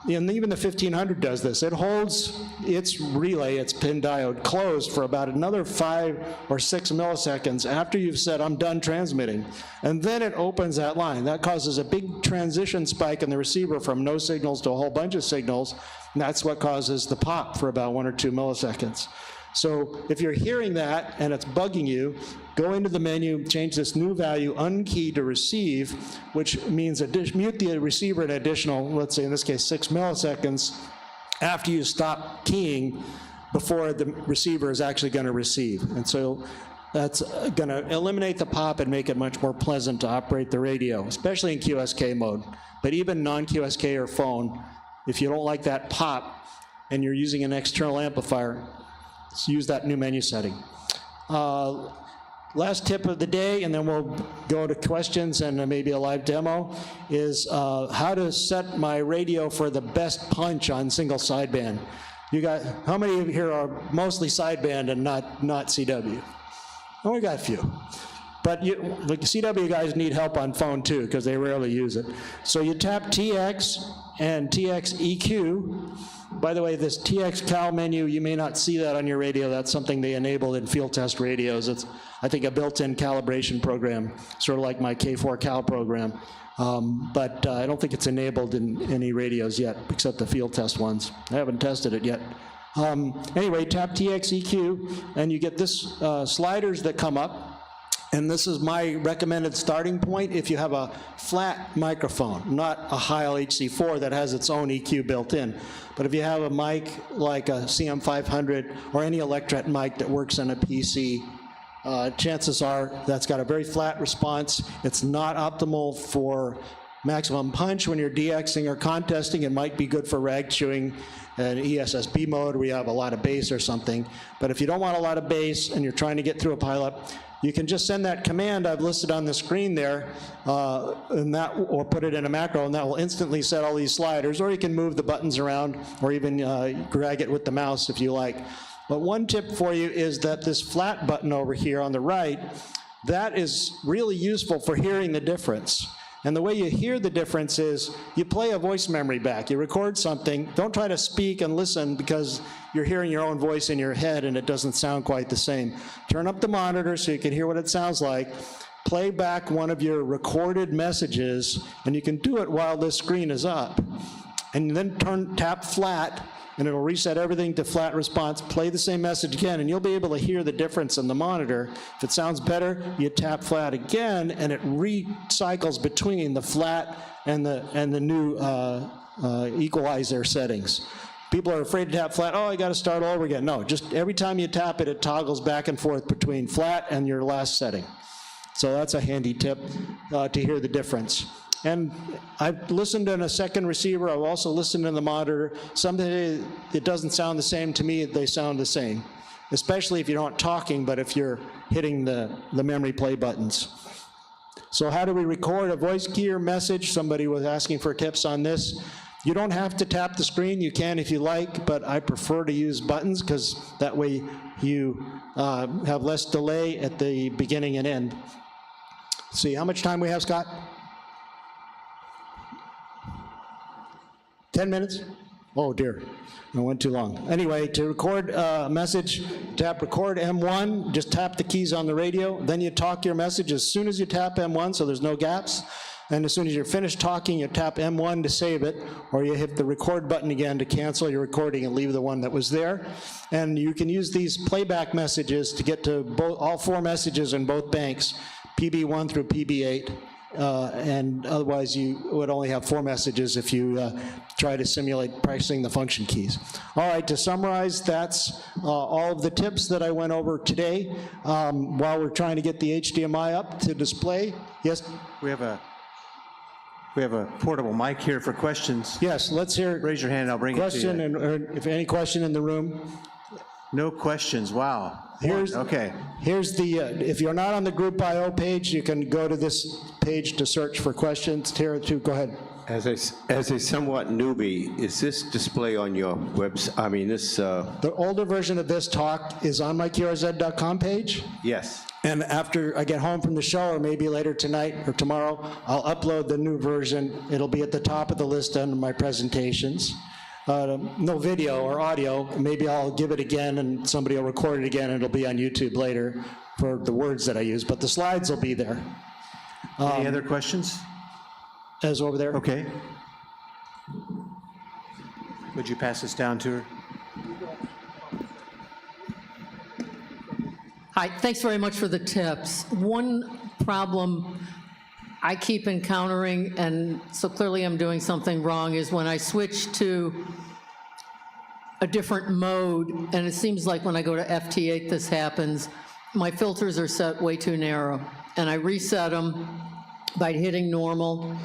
and even the 1500 does this. It holds its relay, its pin diode, closed for about another 5 or 6 milliseconds after you've said, I'm done transmitting. And then it opens that line. That causes a big transition spike in the receiver from no signals to a whole bunch of signals. And that's what causes the pop for about 1 or 2 milliseconds. So if you're hearing that and it's bugging you, go into the menu, change this new value, unkey to receive, which means mute the receiver an additional, let's say in this case, 6 milliseconds after you stop keying before the receiver is actually going to receive. And so that's going to eliminate the pop and make it much more pleasant to operate the radio, especially in QSK mode. But even non-QSK or phone, If you don't like that pop and you're using an external amplifier, use that new menu setting. Last tip of the day, and then we'll go to questions and maybe a live demo, is how to set my radio for the best punch on single sideband. You got, how many of you here are mostly sideband and not CW? Oh, we got a few. But the CW guys need help on phone too, because they rarely use it. So you tap TX and TX EQ. By the way, this TX Cal menu, you may not see that on your radio. That's something they enabled in field test radios. It's, I think, a built-in calibration program, sort of like my K4 Cal program. But I don't think it's enabled in any radios yet, except the field test ones. I haven't tested it yet. Anyway, tap TX EQ, and you get this sliders that come up. And this is my recommended starting point if you have a flat microphone, not a Heil HC4 that has its own EQ built in. But if you have a mic like a CM500 or any Electret mic that works on a PC, chances are that's got a very flat response. It's not optimal for maximum punch when you're DXing or contesting. It might be good for rag chewing and ESSB mode where you have a lot of bass or something. But if you don't want a lot of bass and you're trying to get through a pileup, you can just send that command I've listed on the screen there, and that, or put it in a macro, and that will instantly set all these sliders, or you can move the buttons around, or even drag it with the mouse if you like. But one tip for you is that this flat button over here on the right, that is really useful for hearing the difference. And the way you hear the difference is you play a voice memory back. You record something. Don't try to speak and listen because you're hearing your own voice in your head and it doesn't sound quite the same. Turn up the monitor so you can hear what it sounds like. Play back one of your recorded messages, and you can do it while this screen is up. And then tap flat, and it'll reset everything to flat response. Play the same message again, and you'll be able to hear the difference in the monitor. If it sounds better, you tap flat again, and it recycles between the flat and the new equalizer settings. People are afraid to tap flat. Oh, I got to start all over again. No, just every time you tap it, it toggles back and forth between flat and your last setting. So that's a handy tip to hear the difference. And I've listened in a second receiver. I've also listened in the monitor. Something that doesn't sound the same to me, they sound the same, especially if you're not talking, but if you're hitting the memory play buttons. So how do we record a voice key or message? Somebody was asking for tips on this. You don't have to tap the screen. You can if you like, but I prefer to use buttons because that way you have less delay at the beginning and end. Let's see, how much time we have, Scott? 10 minutes? Oh dear, I went too long. Anyway, to record a message, tap record M1, just tap the keys on the radio, then you talk your message as soon as you tap M1, so there's no gaps. And as soon as you're finished talking, you tap M1 to save it, or you hit the record button again to cancel your recording and leave the one that was there. And you can use these playback messages to get to all four messages in both banks, PB1 through PB8. And otherwise you would only have four messages if you try to simulate pressing the function keys. All right, to summarize, that's all of the tips that I went over today. While we're trying to get the HDMI up to display. Yes? We have a portable mic here for questions. Yes, let's hear. Raise your hand, I'll bring it to you. And if any question in the room. No questions, wow. Okay. Here's the, if you're not on the Group IO page, you can go to this page to search for questions. Tara, too, go ahead. As a somewhat newbie, is this display on your website? I mean, this... The older version of this talk is on my QRZ.com page. Yes. And after I get home from the show, or maybe later tonight or tomorrow, I'll upload the new version. It'll be at the top of the list under my presentations. No video or audio. Maybe I'll give it again and somebody will record it again and it'll be on YouTube later for the words that I use, but the slides will be there. Any other questions? As over there? Okay. Would you pass this down to her? Hi, thanks very much for the tips. One problem I keep encountering, and so clearly I'm doing something wrong, is when I switch to a different mode, and it seems like when I go to FT8 this happens, my filters are set way too narrow, and I reset them by hitting normal,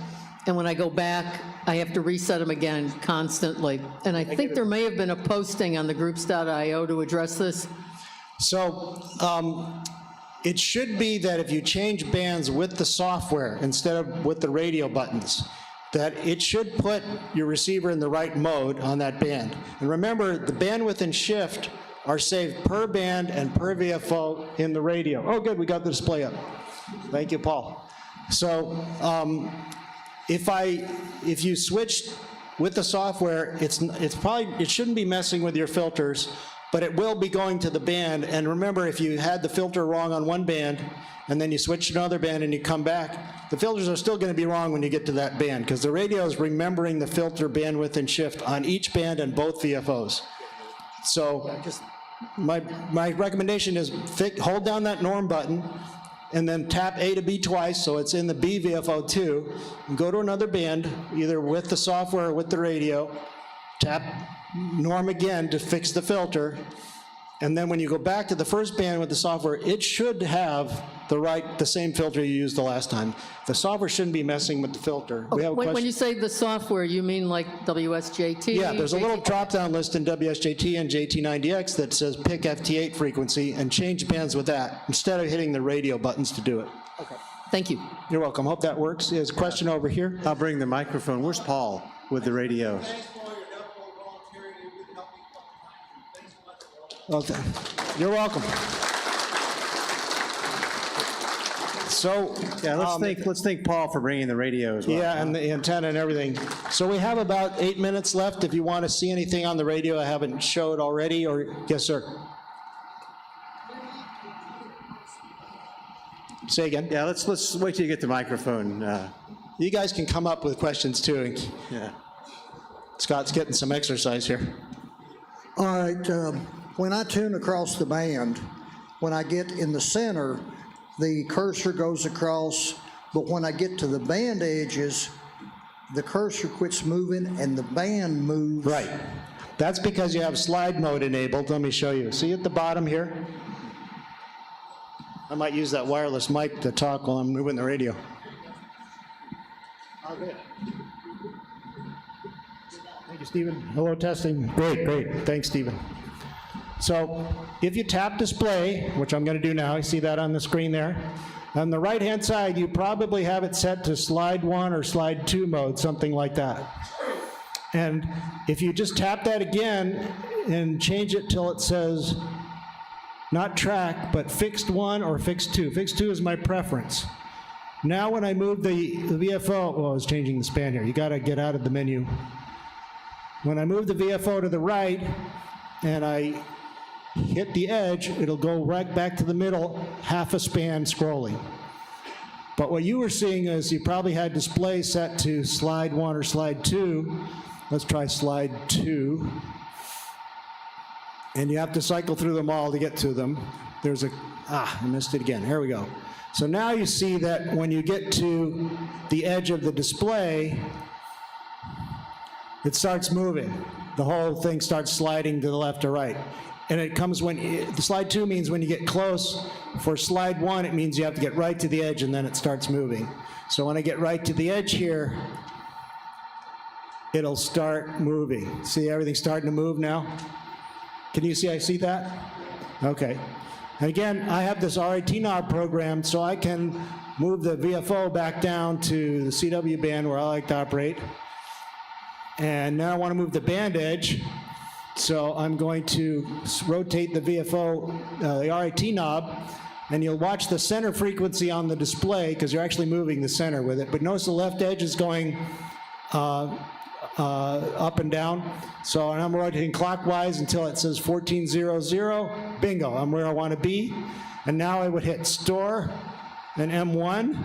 and when I go back, I have to reset them again constantly. And I think there may have been a posting on the groups.io to address this. So it should be that if you change bands with the software instead of with the radio buttons, that it should put your receiver in the right mode on that band. And remember, the bandwidth and shift are saved per band and per VFO in the radio. Oh, good, we got the display up. Thank you, Paul. So if you switch with the software, it shouldn't be messing with your filters, but it will be going to the band. And remember, if you had the filter wrong on one band, and then you switch to another band and you come back, the filters are still gonna be wrong when you get to that band, because the radio is remembering the filter bandwidth and shift on each band and both VFOs. So my recommendation is hold down that norm button, and then tap A to B twice, so it's in the B VFO too, and go to another band, either with the software or with the radio, tap norm again to fix the filter, and then when you go back to the first band with the software, it should have the same filter you used the last time. The software shouldn't be messing with the filter. We have a question. When you say the software, you mean like WSJT? Yeah, there's a little drop-down list in WSJT and JT90X that says pick FT8 frequency and change bands with that, instead of hitting the radio buttons to do it. Okay, thank you. You're welcome, hope that works. There's a question over here. I'll bring the microphone. Where's Paul with the radio? Okay. You're welcome. So yeah, let's thank Paul for bringing the radio as well. Yeah, and the antenna and everything. So we have about 8 minutes left. If you want to see anything on the radio I haven't showed already, or yes, sir. Say again. Yeah, let's wait till you get the microphone. You guys can come up with questions too. Yeah. Scott's getting some exercise here. All right. When I tune across the band, when I get in the center, the cursor goes across, but when I get to the band edges, the cursor quits moving and the band moves. Right. That's because you have slide mode enabled. Let me show you. See at the bottom here? I might use that wireless mic to talk while I'm moving the radio. Okay. Thank you, Stephen. Hello, testing. Great. Thanks, Stephen. So if you tap display, which I'm going to do now, you see that on the screen there. On the right-hand side, you probably have it set to slide 1 or slide 2 mode, something like that. And if you just tap that again and change it till it says not track, but fixed 1 or fixed 2. Fixed 2 is my preference. Now when I move the VFO, well, I was changing the span here. You got to get out of the menu. When I move the VFO to the right and I hit the edge, it'll go right back to the middle, half a span scrolling. But what you were seeing is you probably had display set to slide 1 or slide 2. Let's try slide 2. And you have to cycle through them all to get to them. There's I missed it again. Here we go. So now you see that when you get to the edge of the display, it starts moving. The whole thing starts sliding to the left or right. And it comes the slide 2 means when you get close. For slide 1, it means you have to get right to the edge and then it starts moving. So when I get right to the edge here, it'll start moving. See everything starting to move now? Can you see I see that? Okay. And again, I have this RIT knob programmed so I can move the VFO back down to the CW band where I like to operate. And now I want to move the band edge. So I'm going to rotate the VFO, the RIT knob, and you'll watch the center frequency on the display because you're actually moving the center with it. But notice the left edge is going up and down. So I'm rotating clockwise until it says 1400. Bingo, I'm where I want to be. And now I would hit store and M1.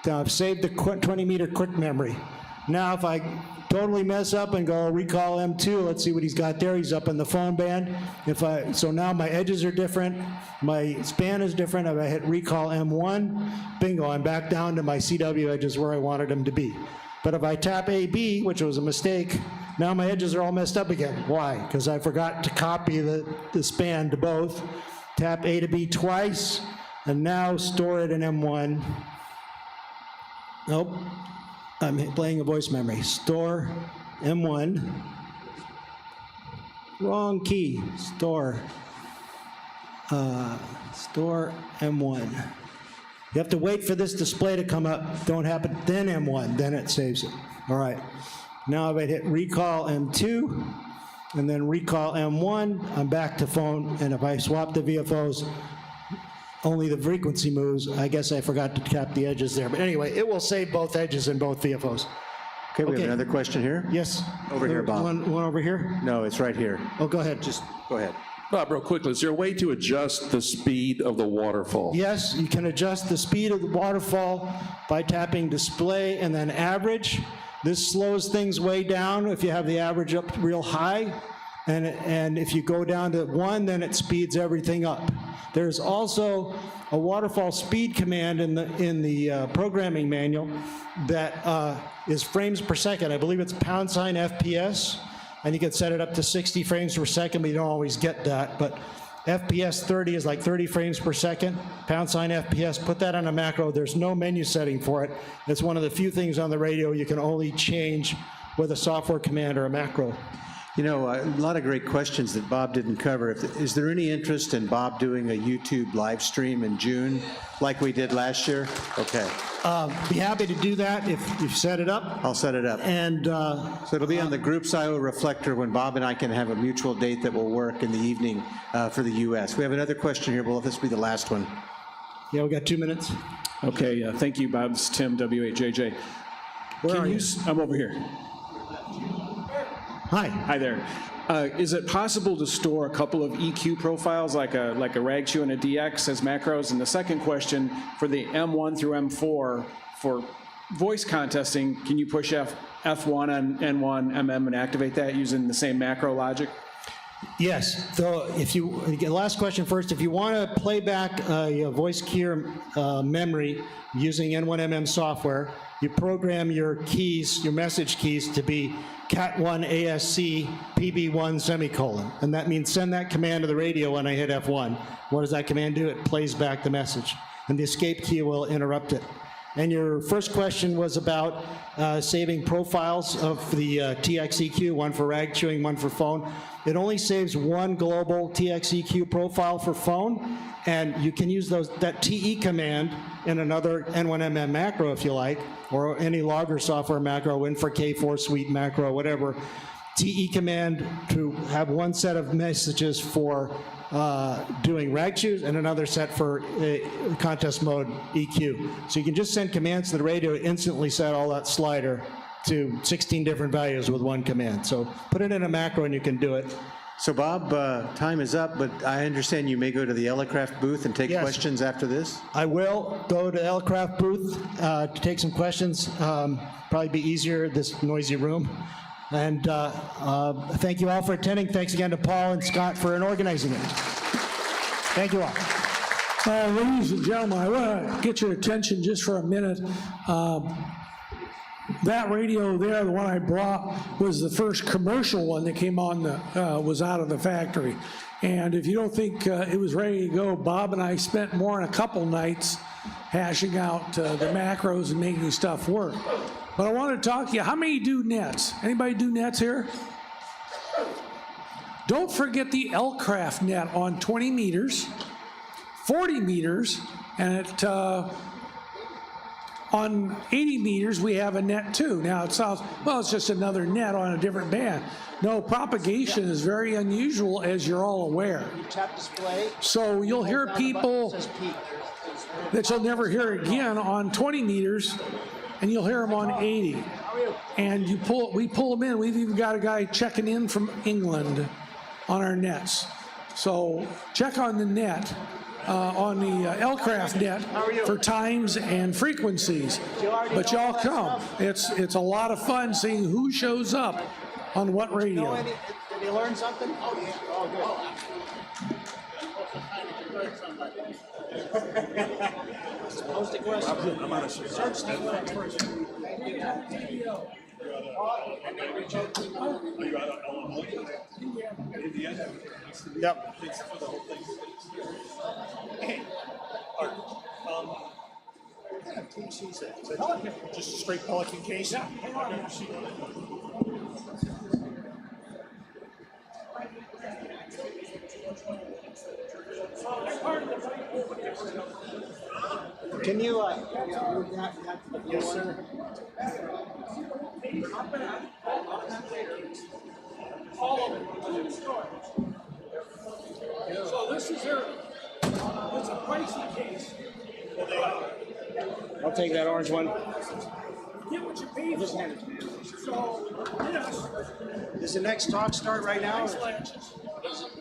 Now I've saved the 20-meter quick memory. Now if I totally mess up and go recall M2, let's see what he's got there. He's up in the phone band. So now my edges are different, my span is different. If I hit recall M1, bingo, I'm back down to my CW edges where I wanted them to be. But if I tap AB, which was a mistake, now my edges are all messed up again. Why? Because I forgot to copy the span to both. Tap A to B twice, and now store it in M1. Nope. I'm playing a voice memory. Store M1. Wrong key. Store M1. You have to wait for this display to come up. Don't happen, then M1, then it saves it. All right. Now if I hit recall M2, and then recall M1, I'm back to phone, and if I swap the VFOs, only the frequency moves. I guess I forgot to tap the edges there. But anyway, it will save both edges in both VFOs. Okay, we have another question here? Yes. Over here, Bob. One over here? No, it's right here. Oh, go ahead. Just go ahead. Bob, real quickly, is there a way to adjust the speed of the waterfall? Yes, you can adjust the speed of the waterfall by tapping display and then average. This slows things way down if you have the average up real high. And if you go down to 1, then it speeds everything up. There's also a waterfall speed command in the programming manual that is frames per second. I believe it's # FPS, and you can set it up to 60 frames per second, but you don't always get that. But FPS 30 is like 30 frames per second, # FPS, put that on a macro. There's no menu setting for it. It's one of the few things on the radio you can only change with a software command or a macro. You know, a lot of great questions that Bob didn't cover. Is there any interest in Bob doing a YouTube live stream in June like we did last year? Okay. Be happy to do that if you set it up. I'll set it up. And so it'll be on the Groups IO Reflector when Bob and I can have a mutual date that will work in the evening for the U.S. We have another question here. Will this be the last one? Yeah, we got 2 minutes. Okay, thank you, Bob. It's Tim, W8JJ. Where are you? I'm over here. Hi. Hi there. Is it possible to store a couple of EQ profiles like a RAG2 and a DX as macros? And the second question, for the M1 through M4, for voice contesting, can you push F1 on N1, MM and activate that using the same macro logic? Yes. So last question first. If you want to play back your voice key memory using N1MM software, you program your keys, your message keys, to be cat1 ASC PB1 semicolon. And that means send that command to the radio when I hit F1. What does that command do? It plays back the message. And the escape key will interrupt it. And your first question was about saving profiles of the TXEQ, one for rag chewing, one for phone. It only saves one global TXEQ profile for phone, and you can use that TE command in another N1MM macro if you like, or any logger software macro, Win4 K4 suite macro, whatever. TE command to have one set of messages for doing rag chews and another set for contest mode EQ. So you can just send commands to the radio, instantly set all that slider to 16 different values with one command. So put it in a macro and you can do it. So Bob, time is up, but I understand you may go to the Elecraft booth and take questions after this? I will go to the Elecraft booth to take some questions. Probably be easier, this noisy room. And thank you all for attending. Thanks again to Paul and Scott for organizing it. Thank you all. Ladies and gentlemen, I want to get your attention just for a minute. That radio there, the one I brought, was the first commercial one that came on, was out of the factory. And if you don't think it was ready to go, Bob and I spent more than a couple nights hashing out the macros and making stuff work. But I want to talk to you, how many do nets? Anybody do nets here? Don't forget the Elecraft net on 20 meters, 40 meters, and on 80 meters, we have a net too. Now it sounds, well, it's just another net on a different band. No, propagation is very unusual, as you're all aware. So you'll hear people that you'll never hear again on 20 meters, and you'll hear them on 80. And we pull them in. We've even got a guy checking in from England on our nets. So check on the net. On the Elecraft net for times and frequencies. But y'all come. It's a lot of fun seeing who shows up on what radio. Did you learn something? Oh, yeah. Oh, good. I'm on a search Yep. Pelican. Just a straight Pelican case? Yeah. Can you, yes, sir. So this is their, it's a pricey case. I'll take that orange one. Get what you pay for. So, yes. Does the next talk start right now? Or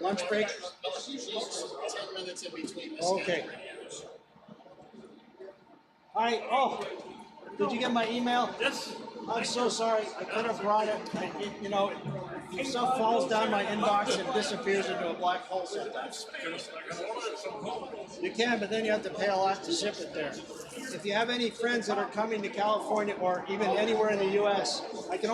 lunch break? 10 minutes in between. Okay. All right. Oh, did you get my email? Yes. I'm so sorry. I could have brought it. You know, stuff falls down my inbox and disappears into a black hole sometimes. You can, but then you have to pay a lot to ship it there. If you have any friends that are coming to California or even anywhere in the U.S., I can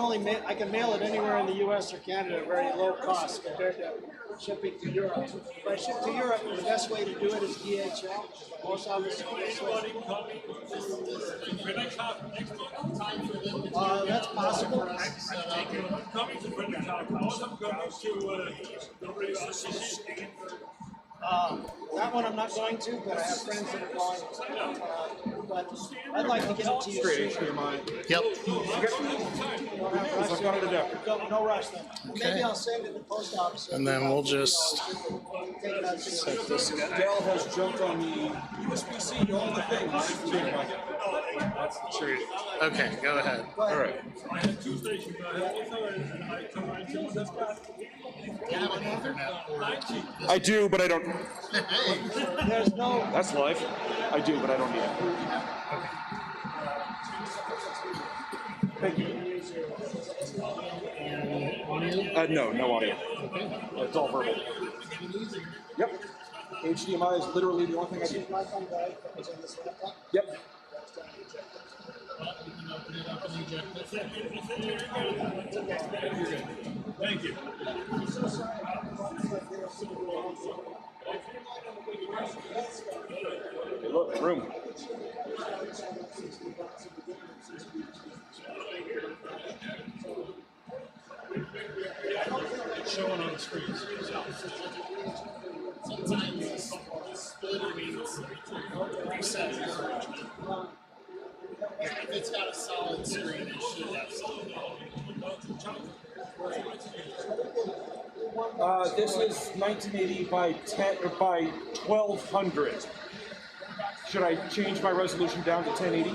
mail it anywhere in the U.S. or Canada at very low cost compared to shipping to Europe. If I ship to Europe, the best way to do it is DHL. Most obviously, that's possible. That one I'm not going to, but I have friends that are going. But I'd like to get it to you Straight soon. HDMI. Yep. No rush then. Maybe I'll send it to the post office. And then we'll just Take it out set this guy. Dell has jumped on the USB-C to all the things. That's the truth. Okay, go ahead. All right. I had two stations. I had one other, and I combined two. That's got You have an Ethernet port. I do, but I don't. There's no. That's live. I do, but I don't need it. Thank you. No, no audio. It's all verbal. Yep. HDMI is literally the only thing I do. Yep. Thank you. Hey, look, room. It's showing on the screen. Sometimes splitter means reset. If it's got a solid screen, it should have solid. This is 1980 by 10 or by 1200. Should I change my resolution down to 1080?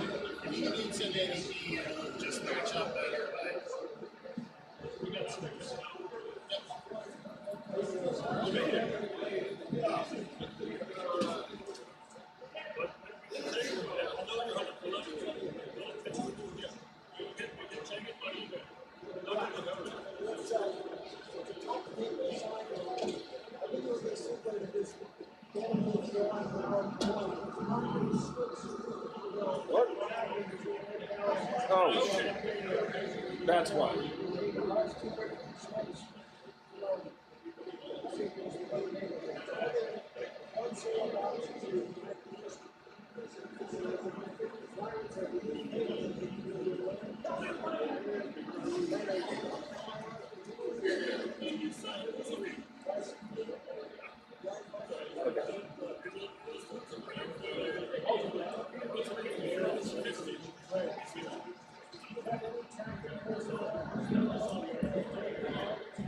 If you need 1080p, it'll just match up better, but we got space. What? Oh, that's why.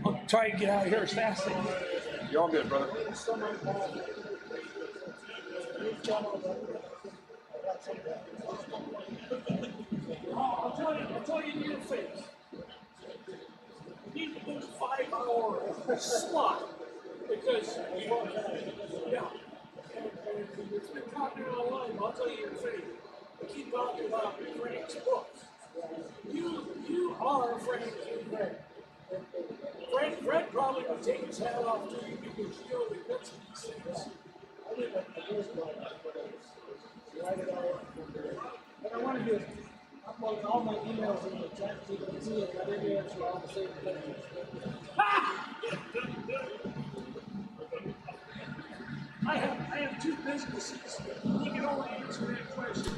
I'll try to get out of here as fast as I can. You're all good, brother. I'll tell you in your face. You need to do a 5-hour slot because, yeah. It's been talking online, I'll tell you in your face. I keep talking about Frank's books. You are Frank. Fred probably would take his hat off to you because you know the guts of these things. I live at the first one. Write it all up. What I want to do is upload all my emails in the chat so you can see it, but every answer all the same thing. I have two businesses. You can only answer that question.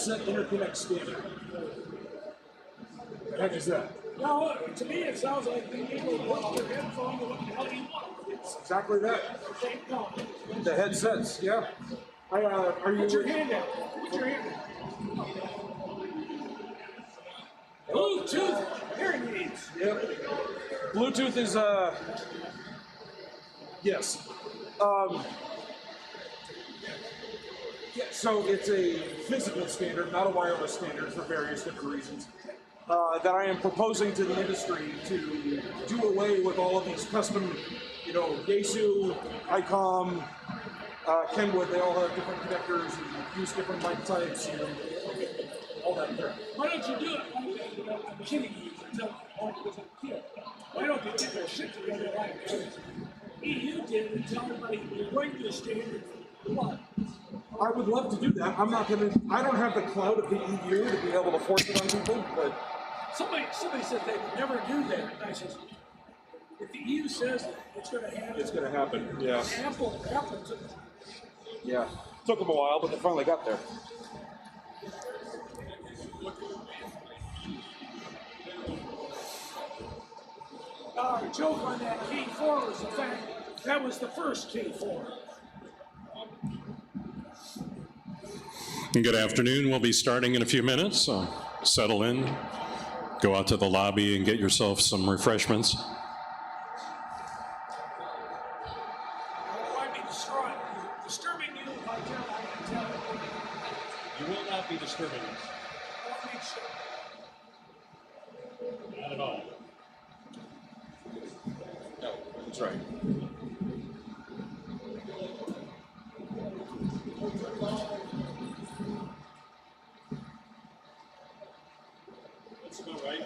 headset interconnect standard. The heck is that? No, to me, it sounds like being able to put your headphone to what the hell you want. It's exactly that. The headsets, yeah. Are you? Put your hand out. Put your hand out. Bluetooth hearing aids. Yep. Bluetooth is yes. Yeah, so it's a physical standard, not a wireless standard, for various different reasons. That I am proposing to the industry to do away with all of these custom, Yaesu, ICOM, Kenwood. They all have different connectors and use different mic types and all that crap. Why don't you do it? I'm kidding you. Why don't they get their shit together like EU did and tell everybody you're going to a standard for what? I would love to do that. I don't have the clout of the EU to be able to force it on people, but. Somebody said they would never do that. And I said, if the EU says that, it's going to happen. It's going to happen, yeah. Apple took it. Yeah. Took them a while, but they finally got there. Our joke on that K4 was the fact that was the first K4. Good afternoon. We'll be starting in a few minutes. So settle in, go out to the lobby and get yourself some refreshments. I might be disturbing you if I tell you. You will not be disturbing us. I'll make sure. Not at all. No, that's right. Let's go right.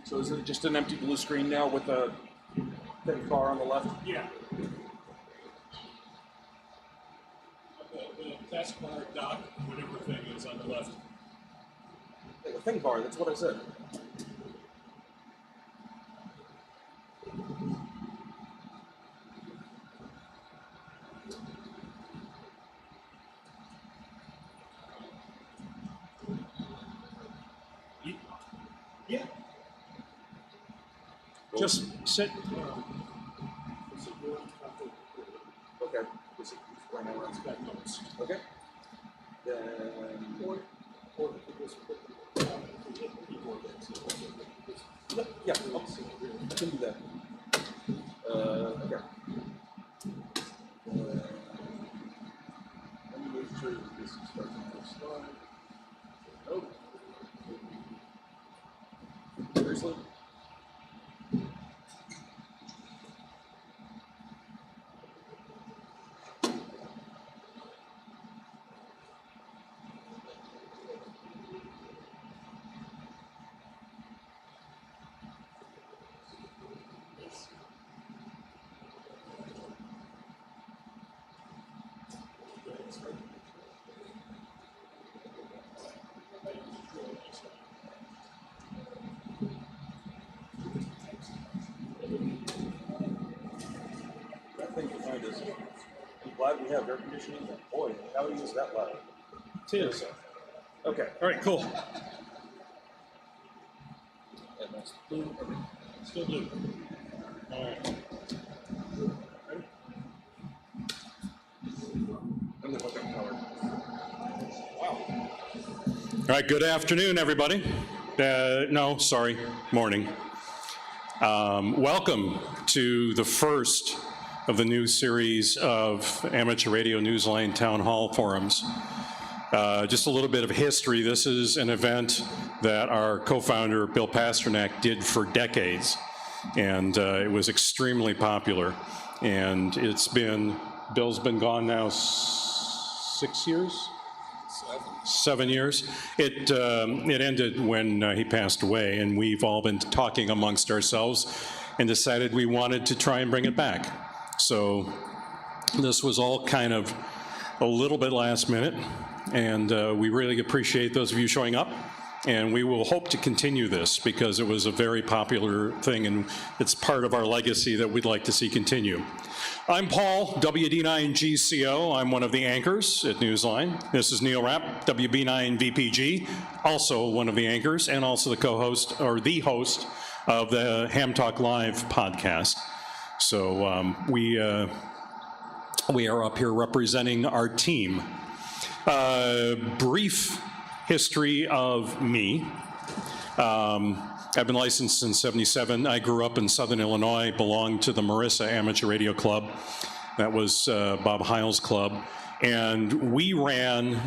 So is it just an empty blue screen now with a thin bar on the left? Yeah. The taskbar, dock, whatever thing is on the left. Hey, the thin bar, that's what I said. Yeah. Just sit. Okay. Right now it's got notes. Okay. Then yeah, I can do that. Okay. Let me make sure that this is starting to slide. Oh. Seriously? I'm glad we have air conditioning, but boy, how do you use that loud? It is. Okay. All right, cool. And that's blue. Still blue. All right. Ready? I'm gonna hook up power. Wow. All right, good afternoon, everybody. No, sorry, morning. Welcome to the first of the new series of amateur radio Newsline Town Hall forums. Just a little bit of history. This is an event that our co-founder, Bill Pasternak, did for decades, and it was extremely popular. And it's been, Bill's been gone now 6 years? 7 years. It ended when he passed away, and we've all been talking amongst ourselves and decided we wanted to try and bring it back. So this was all kind of a little bit last minute, and we really appreciate those of you showing up. And we will hope to continue this because it was a very popular thing, and it's part of our legacy that we'd like to see continue. I'm Paul, WD9GCO. I'm one of the anchors at Newsline. This is Neil Rapp, WB9VPG, also one of the anchors, and also the co-host, or the host, of the Ham Talk Live podcast. So we are up here representing our team. Brief history of me. I've been licensed since '77. I grew up in Southern Illinois, belonged to the Marissa Amateur Radio Club. That was Bob Heil's club. And we ran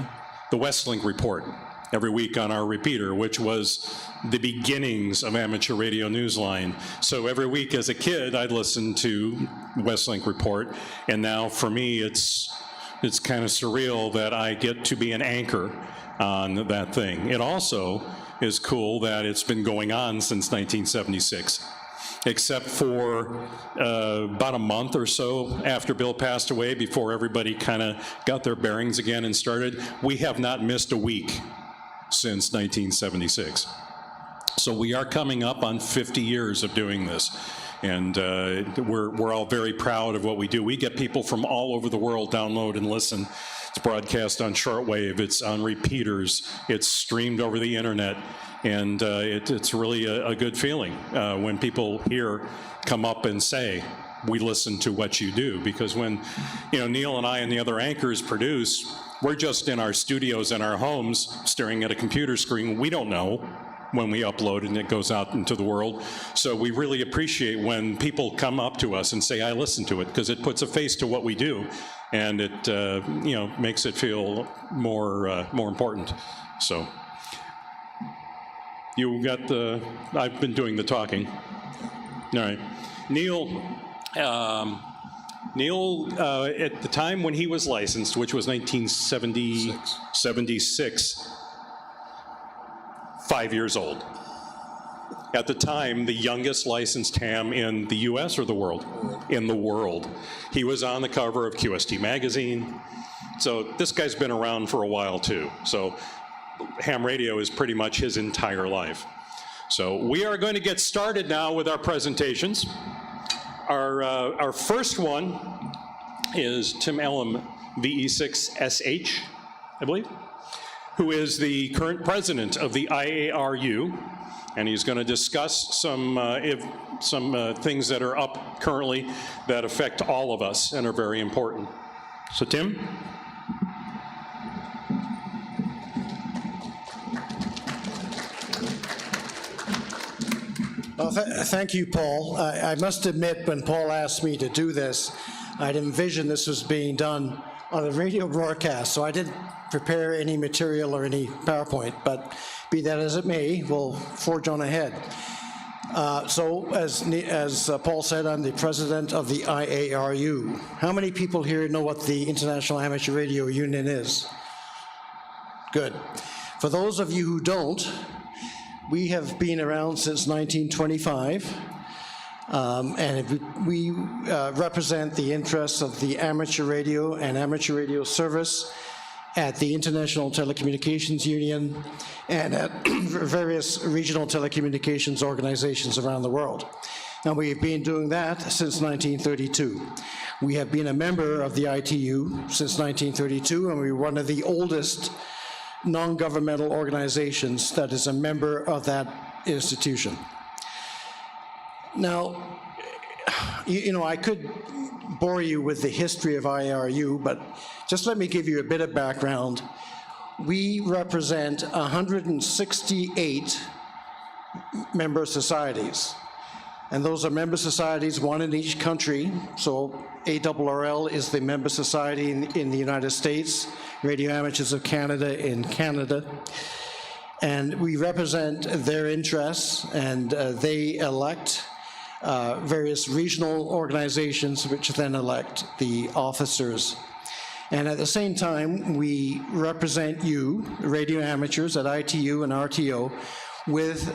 the Westlink Report every week on our repeater, which was the beginnings of Amateur Radio Newsline. So every week as a kid, I'd listen to Westlink Report. And now for me, it's kind of surreal that I get to be an anchor on that thing. It also is cool that it's been going on since 1976, except for about a month or so after Bill passed away, before everybody kind of got their bearings again and started. We have not missed a week since 1976. So we are coming up on 50 years of doing this. And we're all very proud of what we do. We get people from all over the world download and listen. It's broadcast on shortwave, it's on repeaters, it's streamed over the internet, and it's really a good feeling when people here come up and say, we listen to what you do. Because when Neil and I and the other anchors produce, we're just in our studios and our homes staring at a computer screen. We don't know when we upload and it goes out into the world. So we really appreciate when people come up to us and say, I listen to it, because it puts a face to what we do, and it makes it feel more important. So you got I've been doing the talking. All right. Neil, at the time when he was licensed, which was 1976, 5 years old. At the time, the youngest licensed ham in the US or the world? In the world. He was on the cover of QST magazine. So this guy's been around for a while too. So ham radio is pretty much his entire life. So we are going to get started now with our presentations. Our first one is Tim Elam, VE6SH, I believe, who is the current president of the IARU, and he's going to discuss some things that are up currently that affect all of us and are very important. So, Tim? Well, thank you, Paul. I must admit, when Paul asked me to do this, I'd envisioned this was being done on a radio broadcast, so I didn't prepare any material or any PowerPoint, but be that as it may, we'll forge on ahead. So as Paul said, I'm the president of the IARU. How many people here know what the International Amateur Radio Union is? Good. For those of you who don't, we have been around since 1925. And we represent the interests of the amateur radio and amateur radio service at the International Telecommunications Union and at various regional telecommunications organizations around the world. And we have been doing that since 1932. We have been a member of the ITU since 1932, and we're one of the oldest non-governmental organizations that is a member of that institution. Now, I could bore you with the history of IARU, but just let me give you a bit of background. We represent 168 member societies, and those are member societies, one in each country. So ARRL is the member society in the United States, Radio Amateurs of Canada in Canada. And we represent their interests, and they elect various regional organizations, which then elect the officers. And at the same time, we represent you, radio amateurs at ITU and RTO, with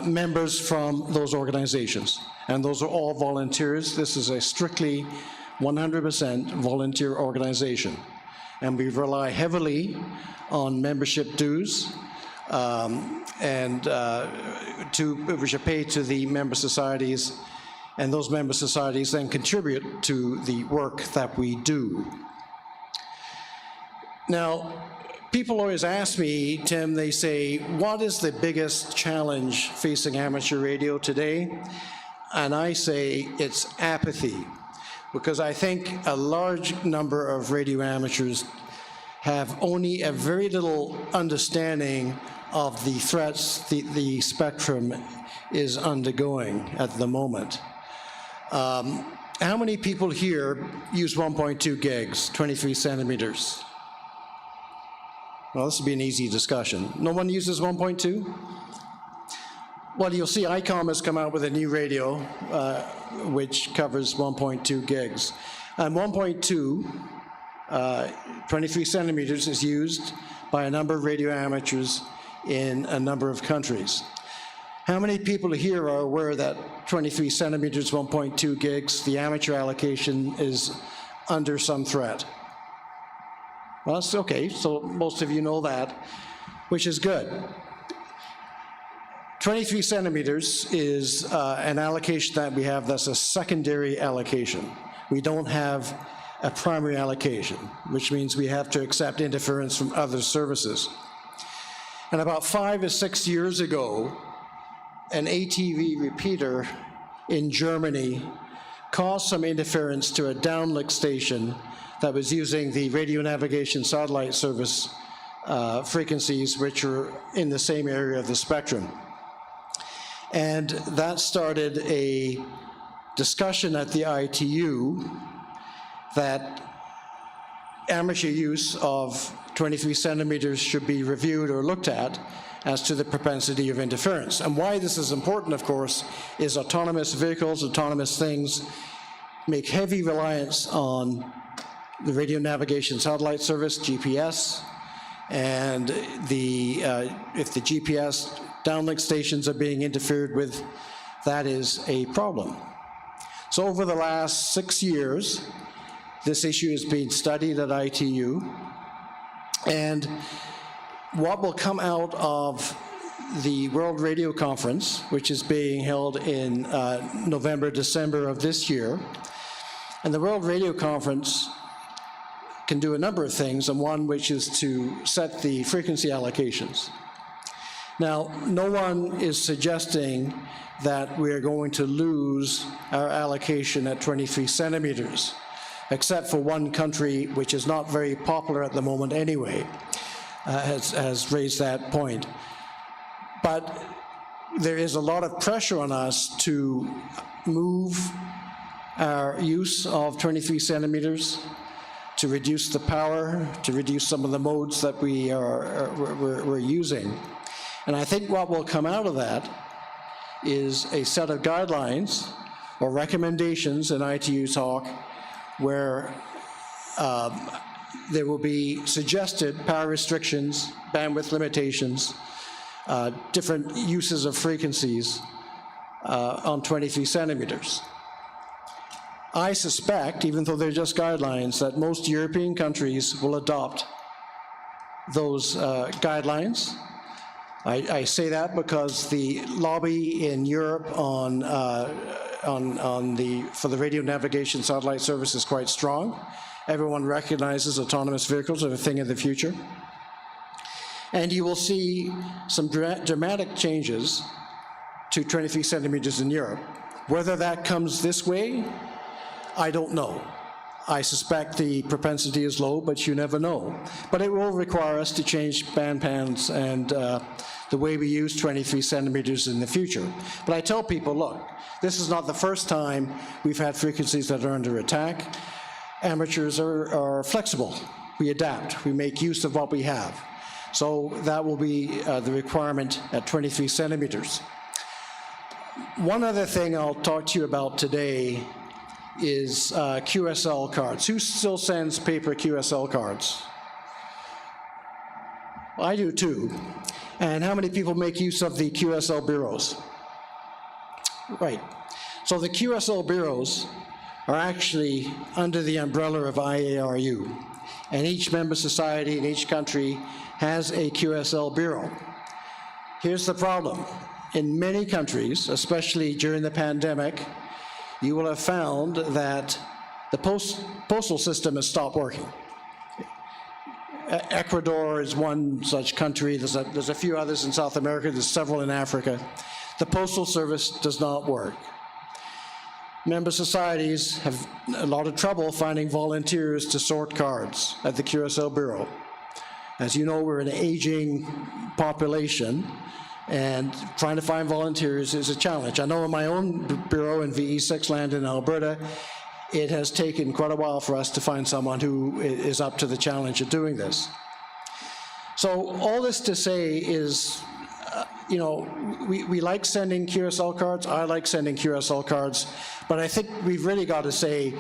members from those organizations. And those are all volunteers. This is a strictly 100% volunteer organization. and we rely heavily on membership dues which are paid to the member societies, and those member societies then contribute to the work that we do. Now, people always ask me, Tim, they say, what is the biggest challenge facing amateur radio today? And I say it's apathy, because I think a large number of radio amateurs have only a very little understanding of the threats the spectrum is undergoing at the moment. How many people here use 1.2 gigs, 23 centimeters? Well, this would be an easy discussion. No one uses 1.2? Well, you'll see ICOM has come out with a new radio which covers 1.2 gigs. And 1.2, 23 centimeters, is used by a number of radio amateurs in a number of countries. How many people here are aware that 23 centimeters, 1.2 gigs, the amateur allocation is under some threat? Well, that's okay, so most of you know that, which is good. 23 centimeters is an allocation that we have that's a secondary allocation. We don't have a primary allocation, which means we have to accept interference from other services. And about 5 or 6 years ago, an ATV repeater in Germany caused some interference to a downlink station that was using the radio navigation satellite service frequencies, which are in the same area of the spectrum. And that started a discussion at the ITU that amateur use of 23 centimeters should be reviewed or looked at as to the propensity of interference. And why this is important, of course, is autonomous vehicles, autonomous things make heavy reliance on the radio navigation satellite service, GPS, and if the GPS downlink stations are being interfered with, that is a problem. So over the last 6 years, this issue has been studied at ITU, and what will come out of the World Radio Conference, which is being held in November, December of this year, and the World Radio Conference can do a number of things, and one which is to set the frequency allocations. Now, no one is suggesting that we are going to lose our allocation at 23 centimeters, except for one country, which is not very popular at the moment anyway, has raised that point. But there is a lot of pressure on us to move our use of 23 centimeters, to reduce the power, to reduce some of the modes that we're using. And I think what will come out of that is a set of guidelines or recommendations in ITU talk where there will be suggested power restrictions, bandwidth limitations, different uses of frequencies on 23 centimeters. I suspect, even though they're just guidelines, that most European countries will adopt those guidelines. I say that because the lobby in Europe for the radio navigation satellite service is quite strong. Everyone recognizes autonomous vehicles are a thing of the future. And you will see some dramatic changes to 23 centimeters in Europe. Whether that comes this way, I don't know. I suspect the propensity is low, but you never know. But it will require us to change bandpans and the way we use 23 centimeters in the future. But I tell people, look, this is not the first time we've had frequencies that are under attack. Amateurs are flexible. We adapt. We make use of what we have. So that will be the requirement at 23 centimeters. One other thing I'll talk to you about today is QSL cards. Who still sends paper QSL cards? I do too. And how many people make use of the QSL bureaus? Right. So the QSL bureaus are actually under the umbrella of IARU. and each member society in each country has a QSL bureau. Here's the problem. In many countries, especially during the pandemic, you will have found that the postal system has stopped working. Ecuador is one such country. There's a few others in South America. There's several in Africa. The postal service does not work. Member societies have a lot of trouble finding volunteers to sort cards at the QSL Bureau. As you know, we're an aging population, and trying to find volunteers is a challenge. I know in my own bureau in VE6 land in Alberta, it has taken quite a while for us to find someone who is up to the challenge of doing this. So all this to say is, you know, we like sending QSL cards. I like sending QSL cards, but I think we've really got to say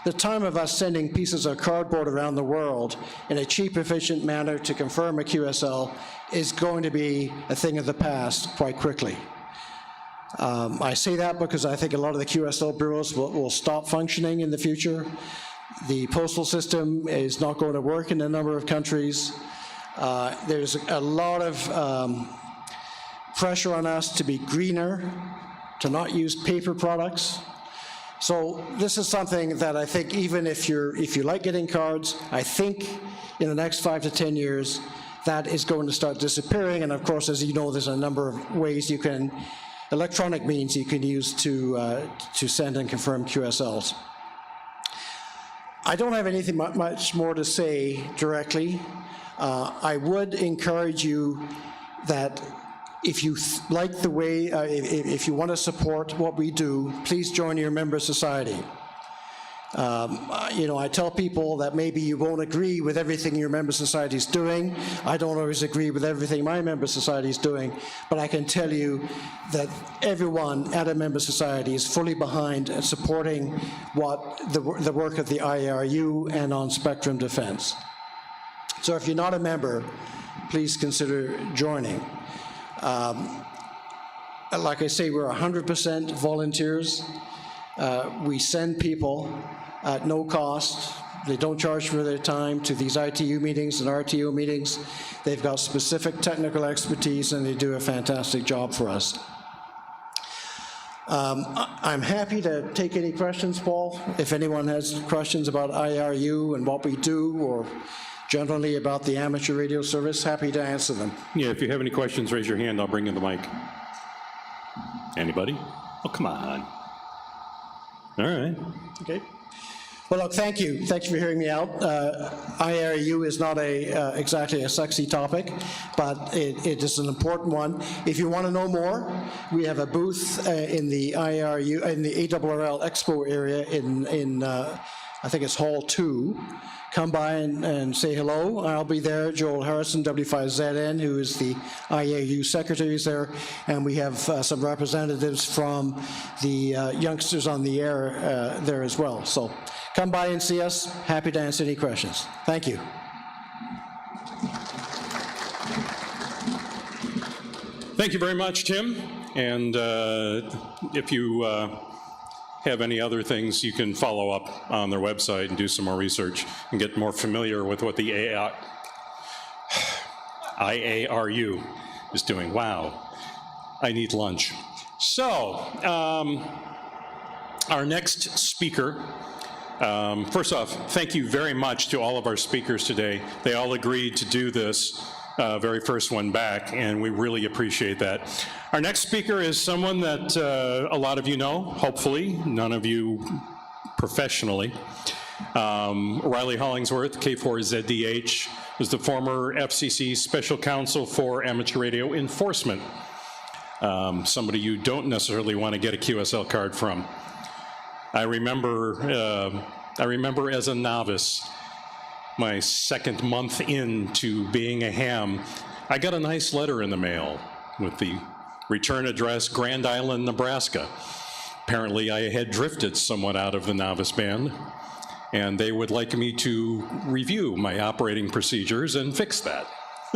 the time of us sending pieces of cardboard around the world in a cheap, efficient manner to confirm a QSL is going to be a thing of the past quite quickly. I say that because I think a lot of the QSL bureaus will stop functioning in the future. The postal system is not going to work in a number of countries. There's a lot of pressure on us to be greener, to not use paper products. So this is something that I think even if you like getting cards, I think in the next 5 to 10 years, that is going to start disappearing. And of course, as you know, there's a number of ways you can, electronic means you can use to send and confirm QSLs. I don't have anything much more to say directly. I would encourage you that if you like the way, if you want to support what we do, please join your member society. You know, I tell people that maybe you won't agree with everything your member society is doing. I don't always agree with everything my member society is doing, but I can tell you that everyone at a member society is fully behind and supporting what the work of the IARU and on spectrum defense. So if you're not a member, please consider joining. Like I say, we're 100% volunteers. We send people at no cost. They don't charge for their time to these ITU meetings and RTO meetings. They've got specific technical expertise, and they do a fantastic job for us. I'm happy to take any questions, Paul. If anyone has questions about IARU and what we do, or generally about the amateur radio service, happy to answer them. Yeah, if you have any questions, raise your hand. I'll bring you the mic. Anybody? Oh, come on. All right. Okay. Well, look, thank you. Thank you for hearing me out. IARU is not exactly a sexy topic, but it is an important one. If you want to know more, we have a booth in the IARU, in the ARRL Expo area in I think it's Hall 2. Come by and say hello. I'll be there. Joel Harrison, W5ZN, who is the IARU secretary, is there. And we have some representatives from the youngsters on the air there as well. So come by and see us. Happy to answer any questions. Thank you. Thank you very much, Tim. And if you have any other things, you can follow up on their website and do some more research and get more familiar with what the IARU is doing. Wow, I need lunch. So, our next speaker, first off, thank you very much to all of our speakers today. They all agreed to do this very first one back, and we really appreciate that. Our next speaker is someone that a lot of you know, hopefully, none of you professionally. Riley Hollingsworth, K4ZDH, is the former FCC Special Counsel for Amateur Radio Enforcement. Somebody you don't necessarily want to get a QSL card from. I remember as a novice, my second month into being a ham, I got a nice letter in the mail with the return address, Grand Island, Nebraska. Apparently I had drifted somewhat out of the novice band, and they would like me to review my operating procedures and fix that.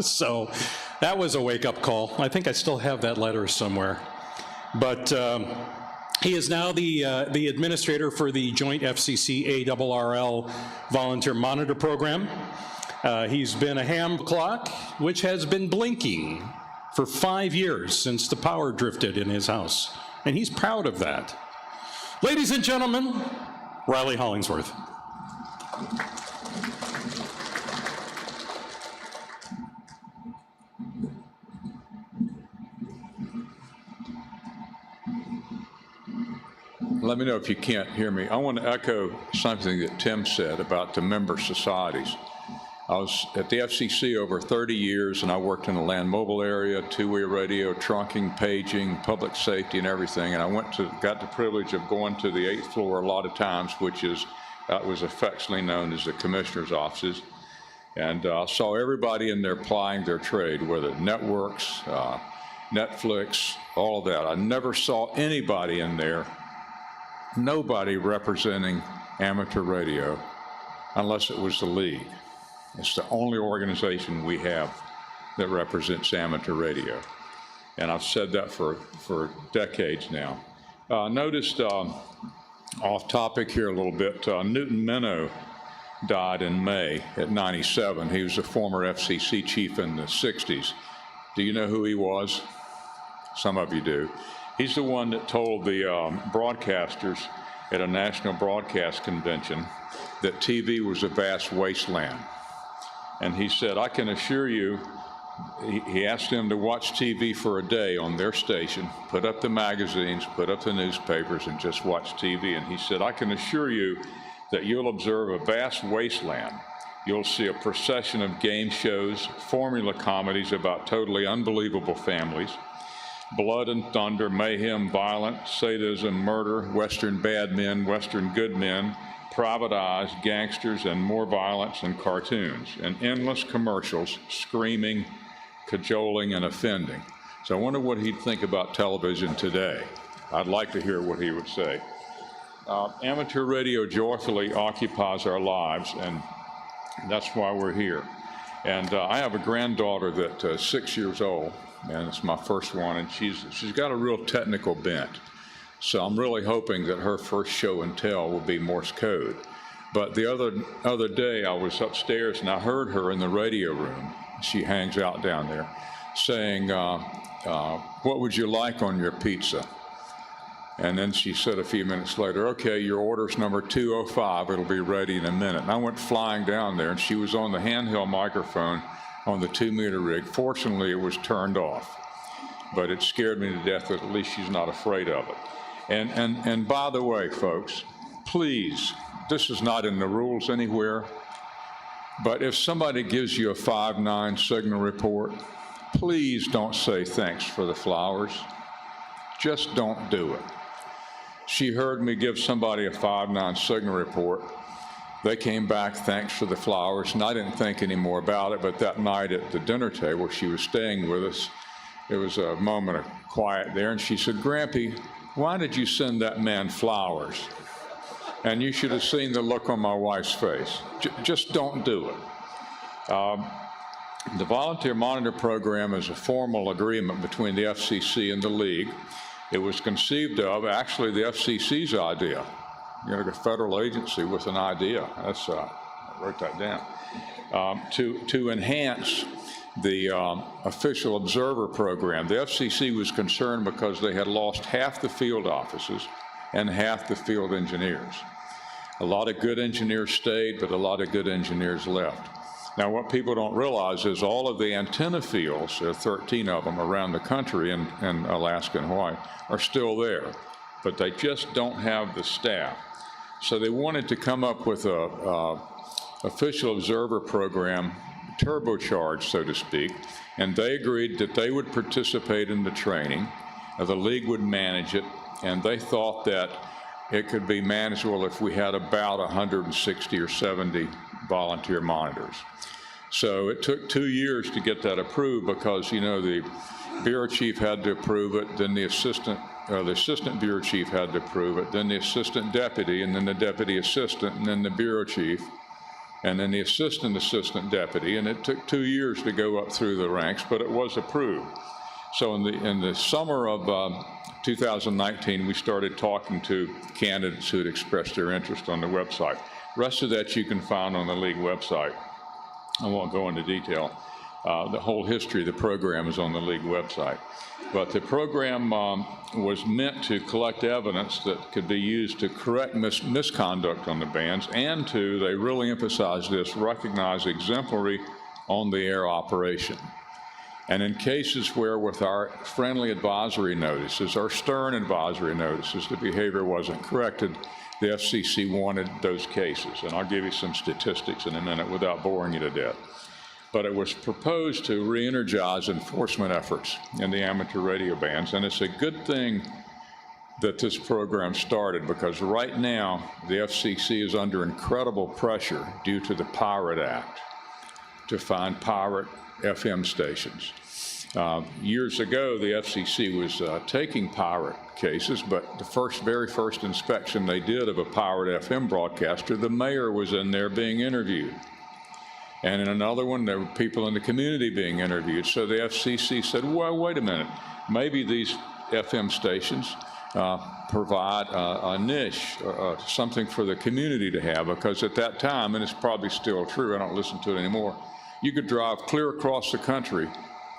So that was a wake-up call. I think I still have that letter somewhere. But He is now the administrator for the Joint FCC ARRL Volunteer Monitor Program. He's been a ham clock, which has been blinking for 5 years since the power drifted in his house, and he's proud of that. Ladies and gentlemen, Riley Hollingsworth. Let me know if you can't hear me. I want to echo something that Tim said about the member societies. I was at the FCC over 30 years, and I worked in the land mobile area, two-way radio, trunking, paging, public safety, and everything. And I got the privilege of going to the 8th floor a lot of times, which was affectionately known as the commissioner's offices. And saw everybody in there plying their trade, whether networks, Netflix, all of that. I never saw anybody in there, nobody representing amateur radio, unless it was the League. It's the only organization we have that represents amateur radio. And I've said that for decades now. Noticed, off topic here a little bit, Newton Minow died in May at 97. He was a former FCC chief in the 60s. Do you know who he was? Some of you do. He's the one that told the broadcasters at a national broadcast convention that TV was a vast wasteland. And he said, I can assure you, he asked them to watch TV for a day on their station, put up the magazines, put up the newspapers, and just watch TV. And he said, I can assure you that you'll observe a vast wasteland. You'll see a procession of game shows, formula comedies about totally unbelievable families, blood and thunder, mayhem, violence, sadism, murder, Western bad men, Western good men, private eyes, gangsters, and more violence and cartoons, and endless commercials, screaming, cajoling, and offending. So I wonder what he'd think about television today. I'd like to hear what he would say. Amateur radio joyfully occupies our lives, and that's why we're here. And I have a granddaughter that's 6 years old, and it's my first one, and she's got a real technical bent. So I'm really hoping that her first show and tell will be Morse code. But the other day I was upstairs and I heard her in the radio room. She hangs out down there, saying, what would you like on your pizza? And then she said a few minutes later, okay, your order's number 205, it'll be ready in a minute. And I went flying down there, and she was on the handheld microphone on the 2-meter rig. Fortunately, it was turned off, but it scared me to death that at least she's not afraid of it. And by the way, folks, please, this is not in the rules anywhere, but if somebody gives you a 5-9 signal report, please don't say thanks for the flowers. Just don't do it. She heard me give somebody a 5-9 signal report. They came back, thanks for the flowers, and I didn't think any more about it, but that night at the dinner table, she was staying with us. There was a moment of quiet there, and she said, Grantee, why did you send that man flowers? And you should have seen the look on my wife's face. Just don't do it. The Volunteer Monitor Program is a formal agreement between the FCC and the League. It was conceived of, actually, the FCC's idea. You know, a federal agency with an idea. That's, I wrote that down. To enhance the official observer program. The FCC was concerned because they had lost half the field offices and half the field engineers. A lot of good engineers stayed, but a lot of good engineers left. Now, what people don't realize is all of the antenna fields, there are 13 of them around the country in Alaska and Hawaii, are still there, but they just don't have the staff. So they wanted to come up with a official observer program, turbocharged, so to speak, and they agreed that they would participate in the training, the League would manage it, and they thought that it could be manageable if we had about 160 or 70 volunteer monitors. So it took 2 years to get that approved because, you know, the bureau chief had to approve it, then the assistant bureau chief had to approve it, then the assistant deputy, and then the deputy assistant, and then the bureau chief, and then the assistant deputy, and it took 2 years to go up through the ranks, but it was approved. So in the summer of 2019, we started talking to candidates who had expressed their interest on the website. Rest of that you can find on the league website. I won't go into detail. The whole history of the program is on the league website. But the program was meant to collect evidence that could be used to correct misconduct on the bands, and to, they really emphasized this, recognize exemplary on-the-air operation. And in cases where, with our friendly advisory notices, our stern advisory notices, the behavior wasn't corrected, the FCC wanted those cases. And I'll give you some statistics in a minute without boring you to death. But it was proposed to re-energize enforcement efforts in the amateur radio bands. And it's a good thing that this program started, because right now the FCC is under incredible pressure due to the Pirate Act to find pirate FM stations. Years ago, the FCC was taking pirate cases, but the very first inspection they did of a pirate FM broadcaster, the mayor was in there being interviewed. And in another one, there were people in the community being interviewed. So the FCC said, well, wait a minute, maybe these FM stations provide a niche, something for the community to have, because at that time, and it's probably still true, I don't listen to it anymore, you could drive clear across the country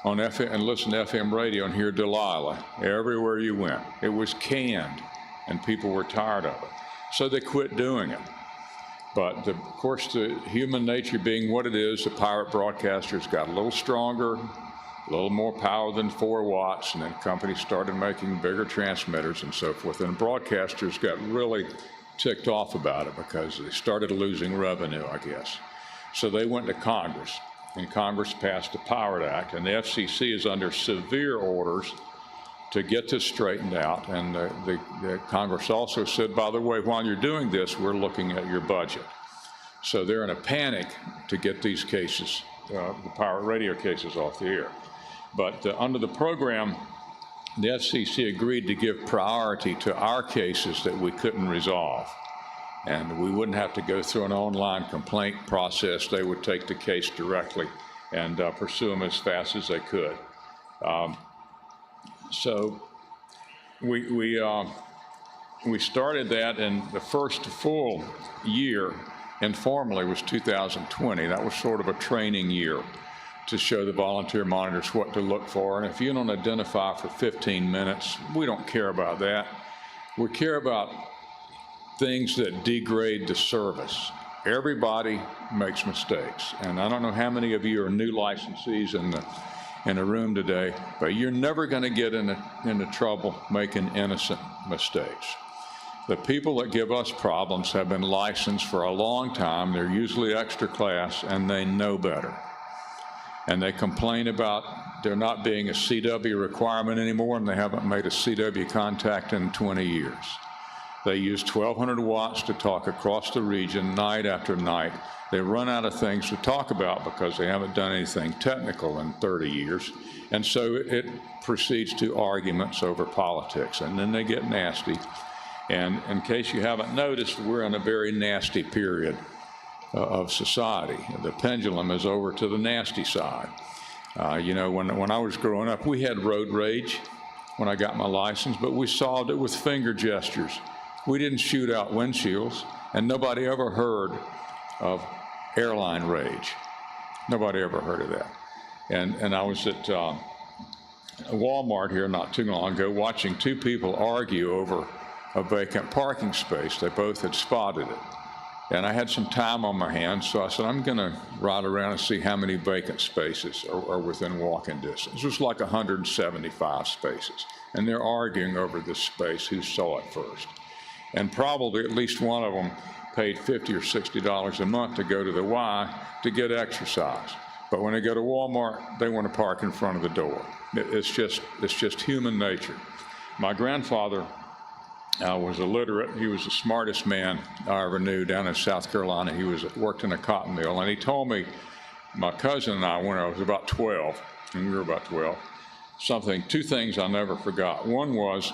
on FM and listen to FM radio and hear Delilah everywhere you went. It was canned, and people were tired of it. So they quit doing it. But of course, the human nature being what it is, the pirate broadcasters got a little stronger, a little more power than 4 watts, and then companies started making bigger transmitters and so forth. And broadcasters got really ticked off about it because they started losing revenue, I guess. So they went to Congress, and Congress passed the Pirate Act, and the FCC is under severe orders to get this straightened out. And the Congress also said, by the way, while you're doing this, we're looking at your budget. So they're in a panic to get these cases, the pirate radio cases, off the air. But under the program, the FCC agreed to give priority to our cases that we couldn't resolve. And we wouldn't have to go through an online complaint process. They would take the case directly and pursue them as fast as they could. So we started that, and the first full year informally was 2020. That was sort of a training year to show the volunteer monitors what to look for. And if you don't identify for 15 minutes, we don't care about that. We care about things that degrade the service. Everybody makes mistakes. And I don't know how many of you are new licensees in the room today, but you're never going to get into trouble making innocent mistakes. The people that give us problems have been licensed for a long time. They're usually extra class, and they know better. And they complain about there not being a CW requirement anymore, and they haven't made a CW contact in 20 years. They use 1,200 watts to talk across the region night after night. They run out of things to talk about because they haven't done anything technical in 30 years. And so it proceeds to arguments over politics, and then they get nasty. And in case you haven't noticed, we're in a very nasty period of society. The pendulum is over to the nasty side. You know, when I was growing up, we had road rage when I got my license, but we solved it with finger gestures. We didn't shoot out windshields, and nobody ever heard of airline rage. Nobody ever heard of that. And I was at Walmart here not too long ago watching 2 people argue over a vacant parking space. They both had spotted it. And I had some time on my hands, so I said, I'm going to ride around and see how many vacant spaces are within walking distance. It was like 175 spaces. And they're arguing over this space, who saw it first. And probably at least one of them paid $50 or $60 a month to go to the Y to get exercise. But when they go to Walmart, they want to park in front of the door. It's just human nature. My grandfather was illiterate. He was the smartest man I ever knew down in South Carolina. He worked in a cotton mill, and he told me, my cousin and I, when I was about 12, and we were about 12, 2 things I never forgot. One was,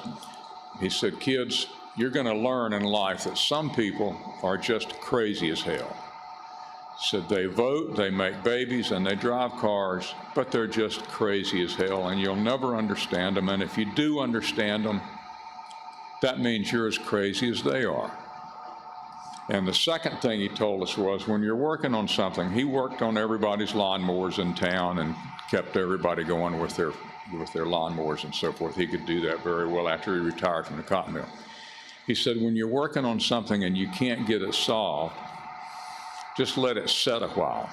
he said, kids, you're going to learn in life that some people are just crazy as hell. He said they vote, they make babies, and they drive cars, but they're just crazy as hell, and you'll never understand them. And if you do understand them, that means you're as crazy as they are. And the second thing he told us was, when you're working on something, he worked on everybody's lawnmowers in town and kept everybody going with their lawnmowers and so forth. He could do that very well after he retired from the cotton mill. He said, when you're working on something and you can't get it solved, just let it set a while.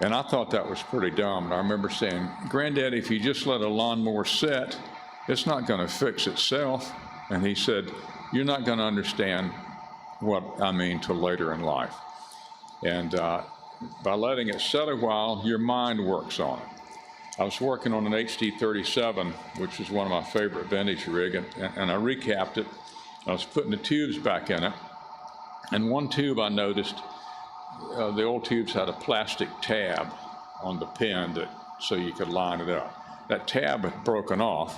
And I thought that was pretty dumb. And I remember saying, Granddaddy, if you just let a lawnmower set, it's not going to fix itself. And he said, you're not going to understand what I mean till later in life. And by letting it set a while, your mind works on it. I was working on an HD37, which is one of my favorite vintage rig, and I recapped it. I was putting the tubes back in it, and one tube I noticed, the old tubes had a plastic tab on the pin so you could line it up. That tab had broken off,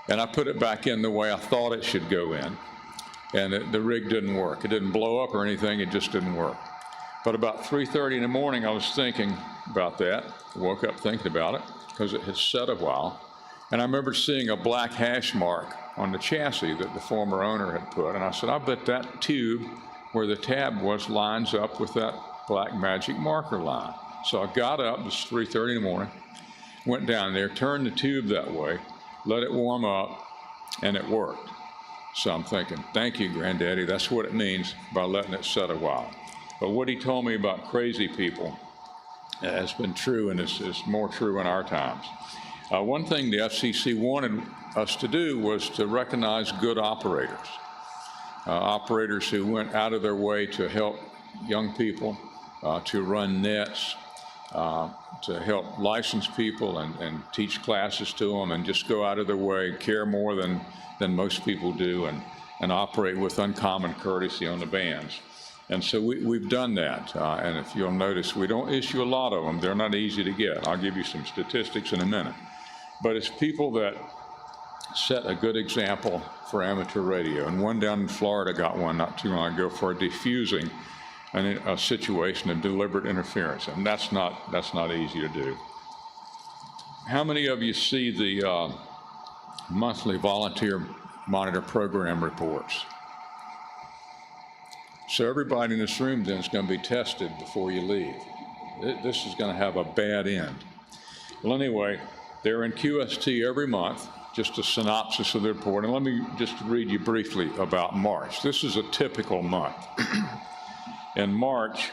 and I put it back in the way I thought it should go in, and the rig didn't work. It didn't blow up or anything, it just didn't work. But about 3:30 in the morning, I was thinking about that. I woke up thinking about it because it had set a while. And I remember seeing a black hash mark on the chassis that the former owner had put. And I said, I bet that tube where the tab was lines up with that black magic marker line. So I got up, it was 3:30 in the morning, went down there, turned the tube that way, let it warm up, and it worked. So I'm thinking, thank you, Granddaddy. That's what it means by letting it set a while. But what he told me about crazy people has been true, and is more true in our times. One thing the FCC wanted us to do was to recognize good operators, operators who went out of their way to help young people, to run nets, to help license people and teach classes to them, and just go out of their way, care more than most people do, and operate with uncommon courtesy on the bands. And so we've done that, and if you'll notice, we don't issue a lot of them. They're not easy to get. I'll give you some statistics in a minute. But it's people that set a good example for amateur radio. And one down in Florida got one not too long ago for diffusing a situation of deliberate interference, and that's not easy to do. How many of you see the monthly volunteer monitor program reports? So everybody in this room then is going to be tested before you leave. This is going to have a bad end. Well, anyway, they're in QST every month, just a synopsis of the report. And let me just read you briefly about March. This is a typical month. In March,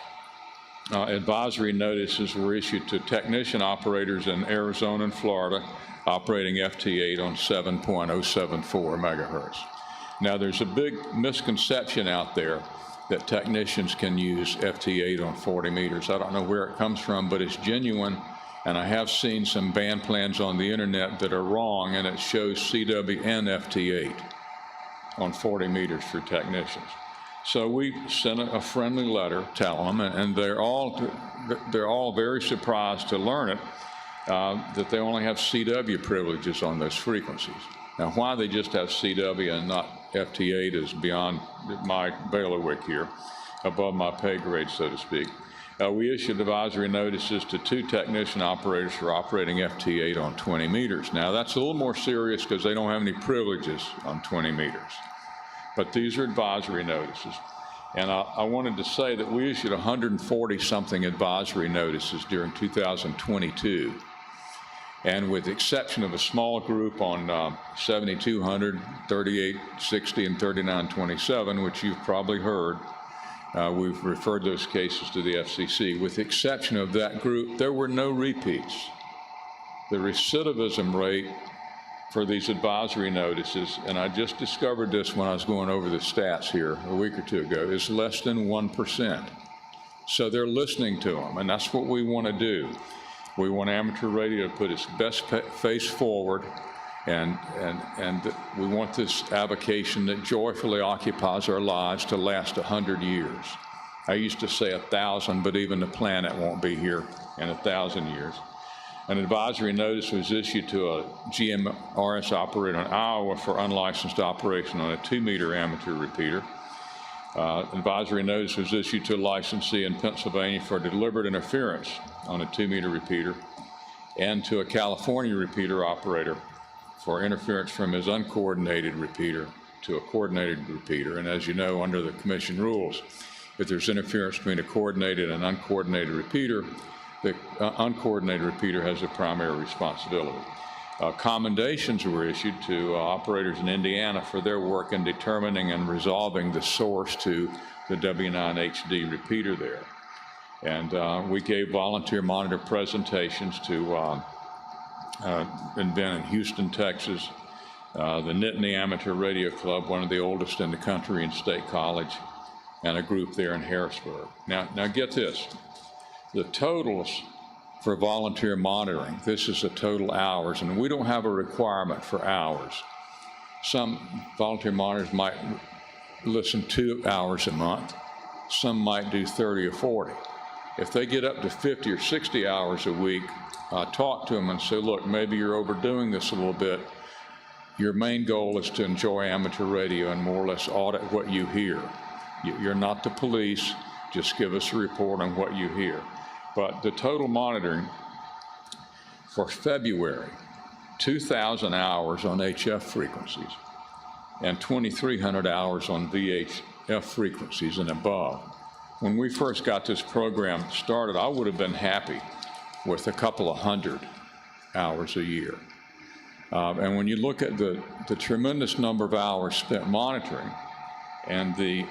advisory notices were issued to technician operators in Arizona and Florida operating FT8 on 7.074 megahertz. Now, there's a big misconception out there that technicians can use FT8 on 40 meters. I don't know where it comes from, but it's genuine, and I have seen some band plans on the internet that are wrong, and it shows CW and FT8 on 40 meters for technicians. So we sent a friendly letter telling them, and they're all very surprised to learn it, that they only have CW privileges on those frequencies. Now, why they just have CW and not FT8 is beyond my bailiwick here, above my pay grade, so to speak. We issued advisory notices to 2 technician operators for operating FT8 on 20 meters. Now, that's a little more serious because they don't have any privileges on 20 meters. But these are advisory notices. And I wanted to say that we issued 140-something advisory notices during 2022. And with the exception of a small group on 7200, 3860, and 3927, which you've probably heard, we've referred those cases to the FCC. With the exception of that group, there were no repeats. The recidivism rate for these advisory notices, and I just discovered this when I was going over the stats here a week or two ago, is less than 1%. So they're listening to them, and that's what we want to do. We want amateur radio to put its best face forward, and we want this avocation that joyfully occupies our lives to last 100 years. I used to say 1,000, but even the planet won't be here in 1,000 years. An advisory notice was issued to a GMRS operator in Iowa for unlicensed operation on a 2-meter amateur repeater. Advisory notice was issued to a licensee in Pennsylvania for deliberate interference on a 2-meter repeater, and to a California repeater operator for interference from his uncoordinated repeater to a coordinated repeater. And as you know, under the commission rules, if there's interference between a coordinated and uncoordinated repeater, the uncoordinated repeater has the primary responsibility. Commendations were issued to operators in Indiana for their work in determining and resolving the source to the W9HD repeater there. And we gave volunteer monitor presentations to been in Houston, Texas, the Nittany Amateur Radio Club, one of the oldest in the country, in State College, and a group there in Harrisburg. Now get this, the totals for volunteer monitoring, this is the total hours, and we don't have a requirement for hours. Some volunteer monitors might listen 2 hours a month, some might do 30 or 40. If they get up to 50 or 60 hours a week, talk to them and say, look, maybe you're overdoing this a little bit. Your main goal is to enjoy amateur radio and more or less audit what you hear. You're not the police, just give us a report on what you hear. But the total monitoring for February, 2,000 hours on HF frequencies and 2,300 hours on VHF frequencies and above. When we first got this program started, I would have been happy with a couple of hundred hours a year. And when you look at the tremendous number of hours spent monitoring and the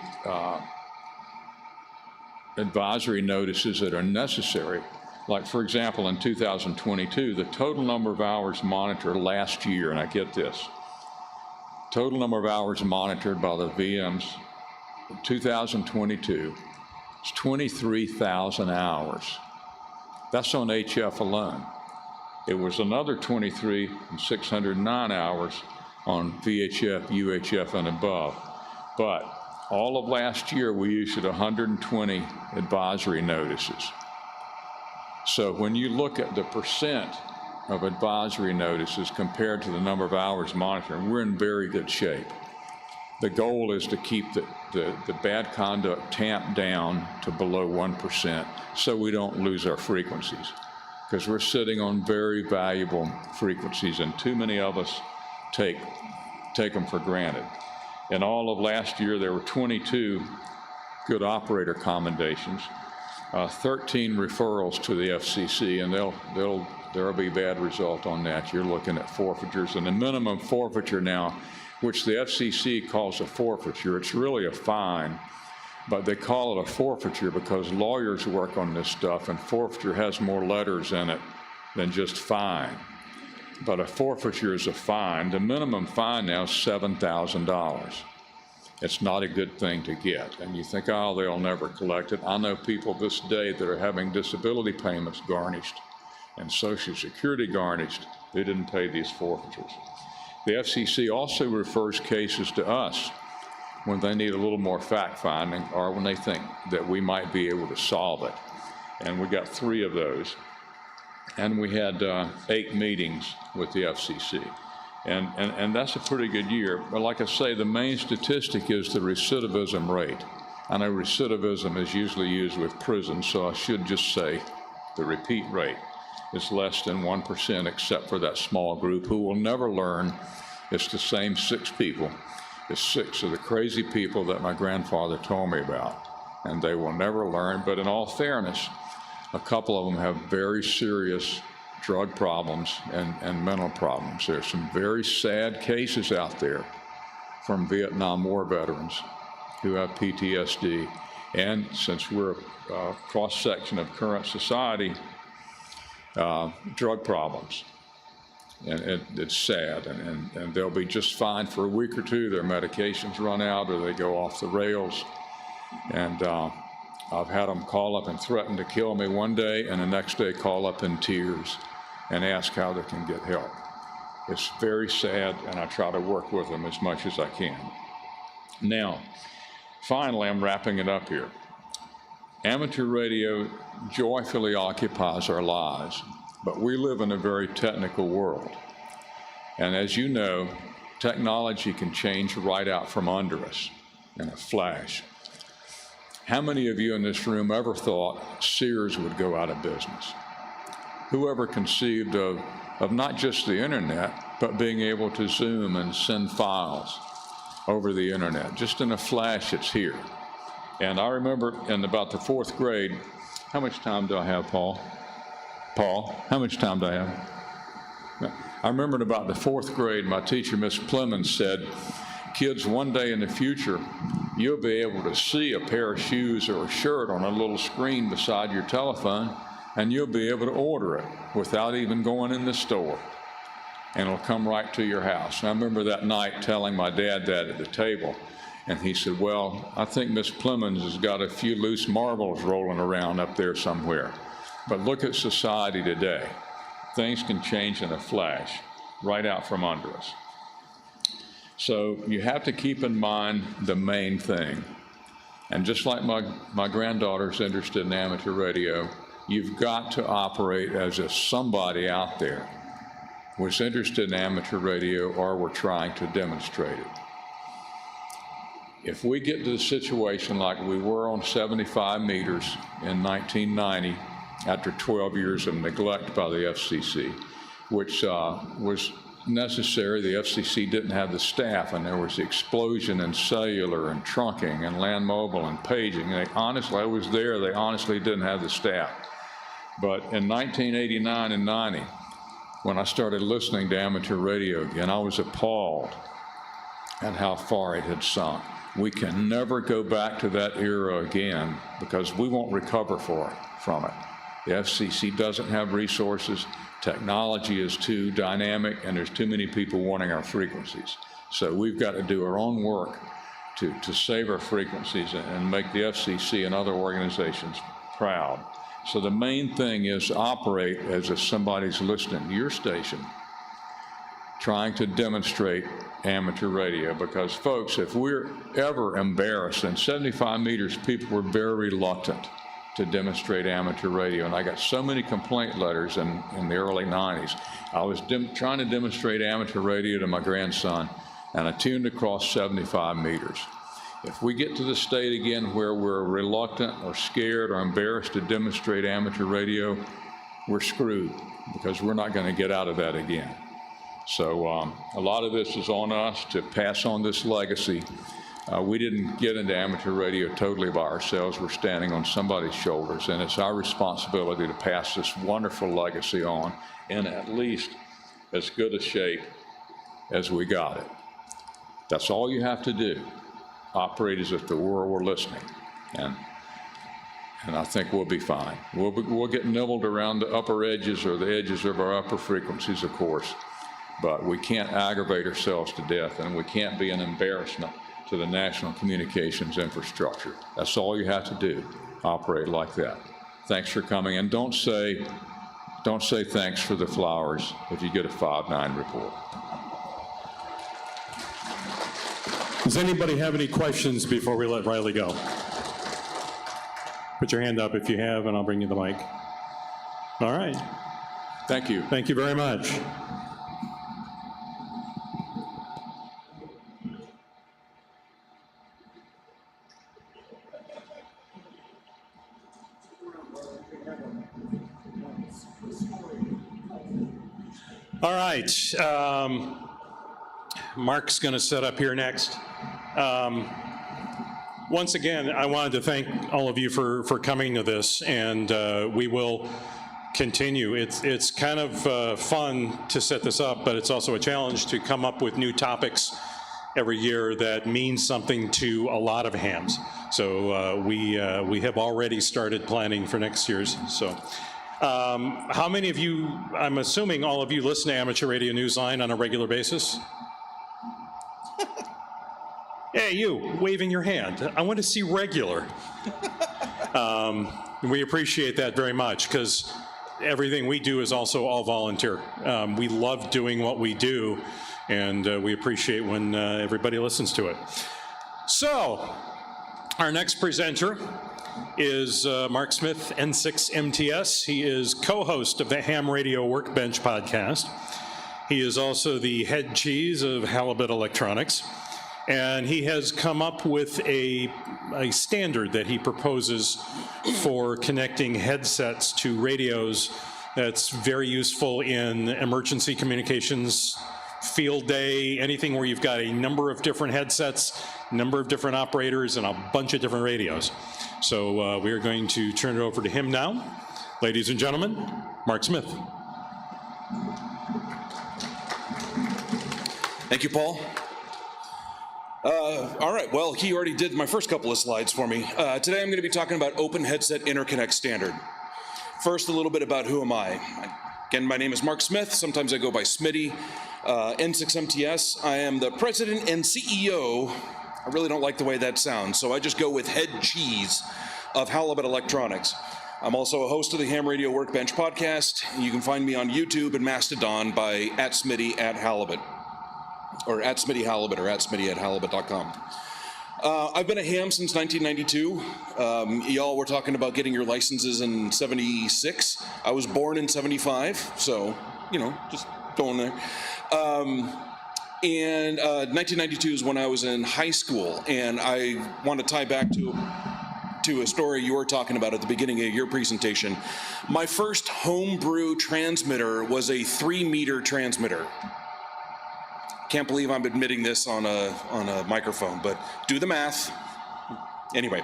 advisory notices that are necessary, like for example in 2022, the total number of hours monitored last year, and I get this, total number of hours monitored by the VMs in 2022 is 23,000 hours. That's on HF alone. It was another 23,609 hours on VHF, UHF, and above. But all of last year, we issued 120 advisory notices. So when you look at the percent of advisory notices compared to the number of hours monitoring, we're in very good shape. The goal is to keep the bad conduct tamped down to below 1% so we don't lose our frequencies, because we're sitting on very valuable frequencies and too many of us take them for granted. In all of last year, there were 22 good operator commendations, 13 referrals to the FCC, and there'll be bad result on that. You're looking at forfeitures, and the minimum forfeiture now, which the FCC calls a forfeiture, it's really a fine, but they call it a forfeiture because lawyers work on this stuff, and forfeiture has more letters in it than just fine. But a forfeiture is a fine. The minimum fine now is $7,000. It's not a good thing to get. And you think, oh, they'll never collect it. I know people this day that are having disability payments garnished and Social Security garnished. They didn't pay these forfeitures. The FCC also refers cases to us when they need a little more fact-finding or when they think that we might be able to solve it. And we got 3 of those. And we had 8 meetings with the FCC. And that's a pretty good year. But like I say, the main statistic is the recidivism rate. I know recidivism is usually used with prisons, so I should just say the repeat rate is less than 1%, except for that small group who will never learn. It's the same 6 people. It's 6 of the crazy people that my grandfather told me about, and they will never learn. But in all fairness, a couple of them have very serious drug problems and mental problems. There's some very sad cases out there from Vietnam War veterans who have PTSD. And since we're a cross-section of current society, drug problems. And it's sad, and they'll be just fine for a week or 2. Their medications run out or they go off the rails. And I've had them call up and threaten to kill me one day, and the next day call up in tears and ask how they can get help. It's very sad, and I try to work with them as much as I can. Now, finally, I'm wrapping it up here. Amateur radio joyfully occupies our lives, but we live in a very technical world. And as you know, technology can change right out from under us in a flash. How many of you in this room ever thought Sears would go out of business? Whoever conceived of not just the internet, but being able to Zoom and send files over the internet. Just in a flash, it's here. And I remember in about the 4th grade, how much time do I have, Paul? Paul, how much time do I have? I remember in about the 4th grade, my teacher, Miss Plemons, said, kids, one day in the future, you'll be able to see a pair of shoes or a shirt on a little screen beside your telephone, and you'll be able to order it without even going in the store. And it'll come right to your house. And I remember that night telling my dad that at the table, and he said, well, I think Miss Plemons has got a few loose marbles rolling around up there somewhere. But look at society today. Things can change in a flash, right out from under us. So you have to keep in mind the main thing. And just like my granddaughter's interested in amateur radio, you've got to operate as if somebody out there was interested in amateur radio or were trying to demonstrate it. If we get to the situation like we were on 75 meters in 1990, after 12 years of neglect by the FCC, which was necessary. The FCC didn't have the staff, and there was the explosion in cellular and trunking and land mobile and paging. And I was there, they honestly didn't have the staff. But in 1989 and 90, when I started listening to amateur radio again, I was appalled at how far it had sunk. We can never go back to that era again because we won't recover from it. The FCC doesn't have resources, technology is too dynamic, and there's too many people wanting our frequencies. So we've got to do our own work to save our frequencies and make the FCC and other organizations proud. So the main thing is operate as if somebody's listening to your station, trying to demonstrate amateur radio, because folks, if we're ever embarrassed, in 75 meters, people were very reluctant to demonstrate amateur radio. And I got so many complaint letters in the early 90s. I was trying to demonstrate amateur radio to my grandson, and I tuned across 75 meters. If we get to the state again where we're reluctant or scared or embarrassed to demonstrate amateur radio, we're screwed, because we're not going to get out of that again. So a lot of this is on us to pass on this legacy. We didn't get into amateur radio totally by ourselves. We're standing on somebody's shoulders, and it's our responsibility to pass this wonderful legacy on in at least as good a shape as we got it. That's all you have to do. Operate as if the world were listening, and I think we'll be fine. We'll get nibbled around the upper edges or the edges of our upper frequencies, of course, but we can't aggravate ourselves to death, and we can't be an embarrassment to the national communications infrastructure. That's all you have to do, operate like that. Thanks for coming, and don't say thanks for the flowers if you get a 5-9 report. Does anybody have any questions before we let Riley go? Put your hand up if you have, and I'll bring you the mic. All right. Thank you. Thank you very much. All right, Mark's going to set up here next. Once again, I wanted to thank all of you for coming to this, and we will continue. It's kind of fun to set this up, but it's also a challenge to come up with new topics every year that means something to a lot of hams. So we have already started planning for next year's. So. How many of you, I'm assuming all of you listen to Amateur Radio Newsline on a regular basis? Hey, you, waving your hand. I want to see regular. We appreciate that very much, because everything we do is also all volunteer. We love doing what we do, and we appreciate when everybody listens to it. So, our next presenter is Mark Smith, N6MTS. He is co-host of the Ham Radio Workbench podcast. He is also the head cheese of Halibut Electronics, and he has come up with a standard that he proposes for connecting headsets to radios that's very useful in emergency communications field day, anything where you've got a number of different headsets, number of different operators, and a bunch of different radios. So we are going to turn it over to him now. Ladies and gentlemen, Mark Smith. Thank you, Paul. All right, well, he already did my first couple of slides for me. Today I'm going to be talking about Open Headset Interconnect Standard. First, a little bit about who am I. Again, my name is Mark Smith. Sometimes I go by Smitty. N6MTS. I am the president and CEO. I really don't like the way that sounds, so I just go with head cheese of Halibut Electronics. I'm also a host of the Ham Radio Workbench podcast. You can find me on YouTube and Mastodon by @Smitty@Halibut, or @SmittyHalibut, or @Smitty@Halibut.com. I've been a ham since 1992. Y'all were talking about getting your licenses in 76. I was born in 75, so, you know, just going there. And 1992 is when I was in high school, and I want to tie back to a story you were talking about at the beginning of your presentation. My first homebrew transmitter was a 3-meter transmitter. Can't believe I'm admitting this on a microphone, but do the math. Anyway,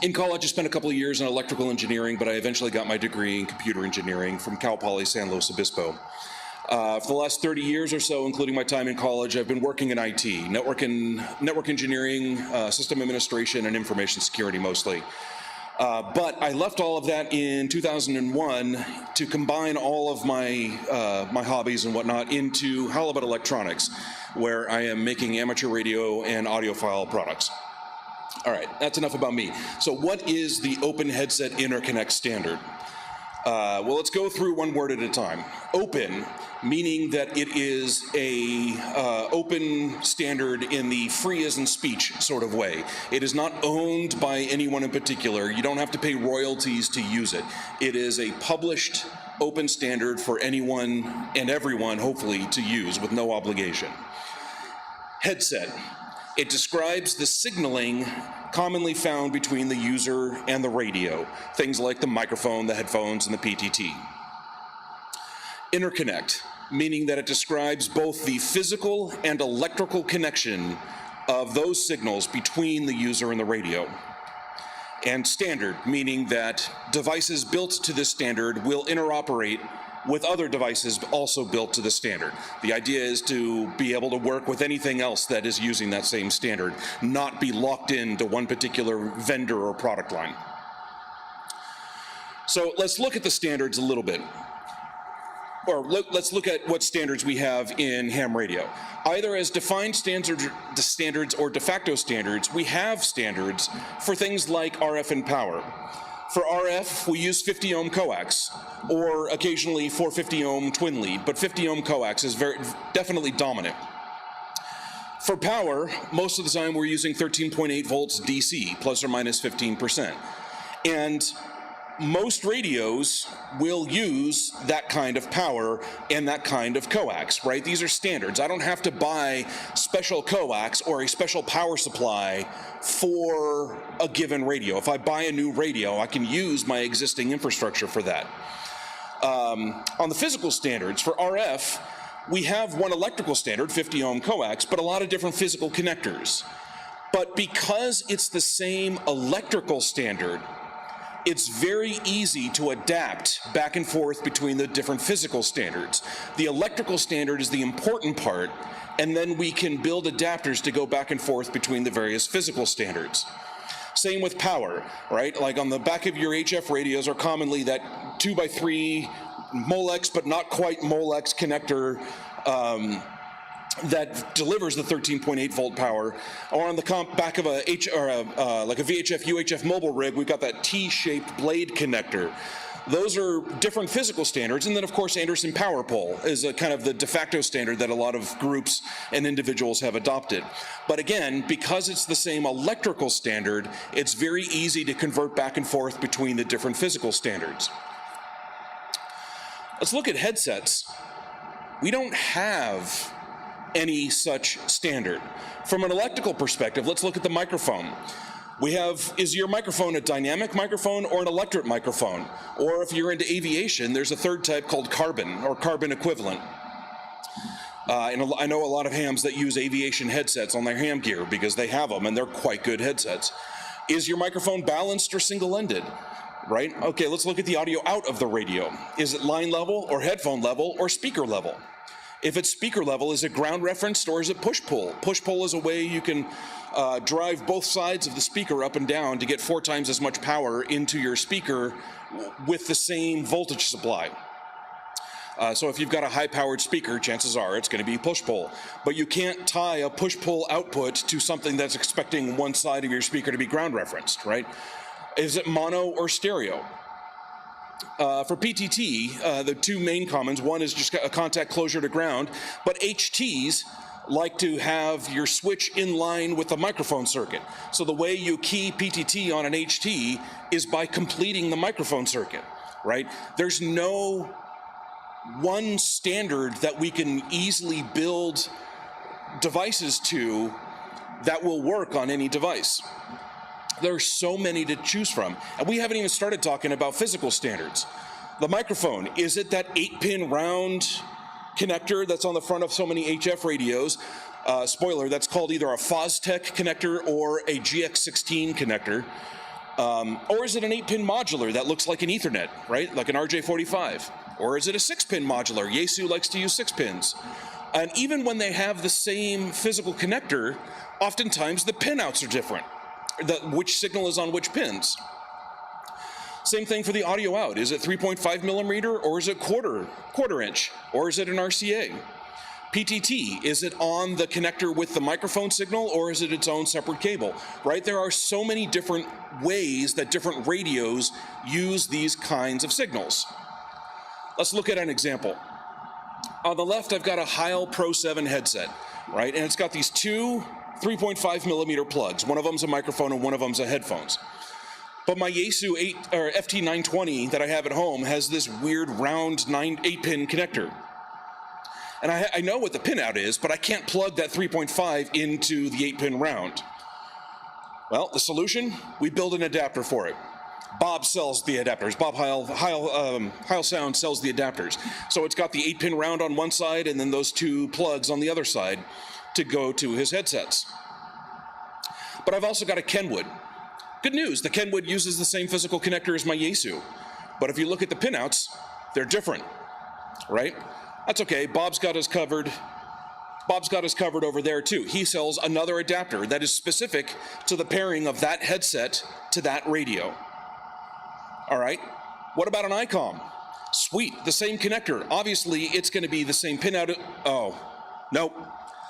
in college I spent a couple of years in electrical engineering, but I eventually got my degree in computer engineering from Cal Poly San Luis Obispo. For the last 30 years or so, including my time in college, I've been working in IT, network engineering, system administration, and information security mostly. But I left all of that in 2001 to combine all of my my hobbies and whatnot into Halibut Electronics, where I am making amateur radio and audiophile products. All right, that's enough about me. So what is the Open Headset Interconnect Standard? Well, let's go through one word at a time. Open, meaning that it is a open standard in the free as in speech sort of way. It is not owned by anyone in particular. You don't have to pay royalties to use it. It is a published open standard for anyone and everyone, hopefully, to use with no obligation. Headset. It describes the signaling commonly found between the user and the radio, things like the microphone, the headphones, and the PTT. Interconnect, meaning that it describes both the physical and electrical connection of those signals between the user and the radio. And standard, meaning that devices built to this standard will interoperate with other devices also built to the standard. The idea is to be able to work with anything else that is using that same standard, not be locked into one particular vendor or product line. So let's look at the standards a little bit. Or let's look at what standards we have in ham radio. Either as defined standards or de facto standards, we have standards for things like RF and power. For RF, we use 50 ohm coax, or occasionally 450 ohm twin lead, but 50 ohm coax is definitely dominant. For power, most of the time we're using 13.8 volts DC, plus or minus 15%. And most radios will use that kind of power and that kind of coax, right? These are standards. I don't have to buy special coax or a special power supply for a given radio. If I buy a new radio, I can use my existing infrastructure for that. On the physical standards, for RF, we have one electrical standard, 50 ohm coax, but a lot of different physical connectors. But because it's the same electrical standard, it's very easy to adapt back and forth between the different physical standards. The electrical standard is the important part, and then we can build adapters to go back and forth between the various physical standards. Same with power, right? Like on the back of your HF radios are commonly that 2x3 Molex, but not quite Molex connector that delivers the 13.8 volt power. Or on the back of like a VHF UHF mobile rig, we've got that T-shaped blade connector. Those are different physical standards. And then, of course, Anderson Power Pole is a kind of the de facto standard that a lot of groups and individuals have adopted. But again, because it's the same electrical standard, it's very easy to convert back and forth between the different physical standards. Let's look at headsets. We don't have any such standard. From an electrical perspective, let's look at the microphone. We have, is your microphone a dynamic microphone or an electric microphone? Or if you're into aviation, there's a third type called carbon or carbon equivalent. And I know a lot of hams that use aviation headsets on their ham gear because they have them and they're quite good headsets. Is your microphone balanced or single-ended? Right? Okay, let's look at the audio out of the radio. Is it line level or headphone level or speaker level? If it's speaker level, is it ground referenced or is it push-pull? Push-pull is a way you can drive both sides of the speaker up and down to get 4 times as much power into your speaker with the same voltage supply. So if you've got a high-powered speaker, chances are it's going to be push-pull. But you can't tie a push-pull output to something that's expecting one side of your speaker to be ground referenced, right? Is it mono or stereo? For PTT, the 2 main commons, one is just a contact closure to ground, but HTs like to have your switch in line with the microphone circuit. So the way you key PTT on an HT is by completing the microphone circuit, right? There's no one standard that we can easily build devices to that will work on any device. There's so many to choose from. And we haven't even started talking about physical standards. The microphone, is it that 8-pin round connector that's on the front of so many HF radios? Spoiler, that's called either a Fostech connector or a GX16 connector. Or is it an 8-pin modular that looks like an Ethernet, right? Like an RJ45. Or is it a 6-pin modular? Yaesu likes to use 6 pins. And even when they have the same physical connector, oftentimes the pinouts are different. Which signal is on which pins. Same thing for the audio out. Is it 3.5 millimeter or is it quarter inch? Or is it an RCA? PTT, is it on the connector with the microphone signal or is it its own separate cable? Right? There are so many different ways that different radios use these kinds of signals. Let's look at an example. On the left, I've got a Heil Pro 7 headset, right? And it's got these 2 3.5 millimeter plugs. One of them's a microphone and one of them's a headphones. But my Yaesu FT920 that I have at home has this weird round 8-pin connector. And I know what the pinout is, but I can't plug that 3.5 into the 8-pin round. Well, the solution? We build an adapter for it. Bob sells the adapters. Bob Heil Sound sells the adapters. So it's got the 8-pin round on one side and then those 2 plugs on the other side to go to his headsets. But I've also got a Kenwood. Good news, the Kenwood uses the same physical connector as my Yaesu. But if you look at the pinouts, they're different, right? That's okay, Bob's got us covered. Bob's got us covered over there too. He sells another adapter that is specific to the pairing of that headset to that radio. All right, what about an ICOM? Sweet, the same connector. Obviously, it's gonna be the same pinout. Oh, nope.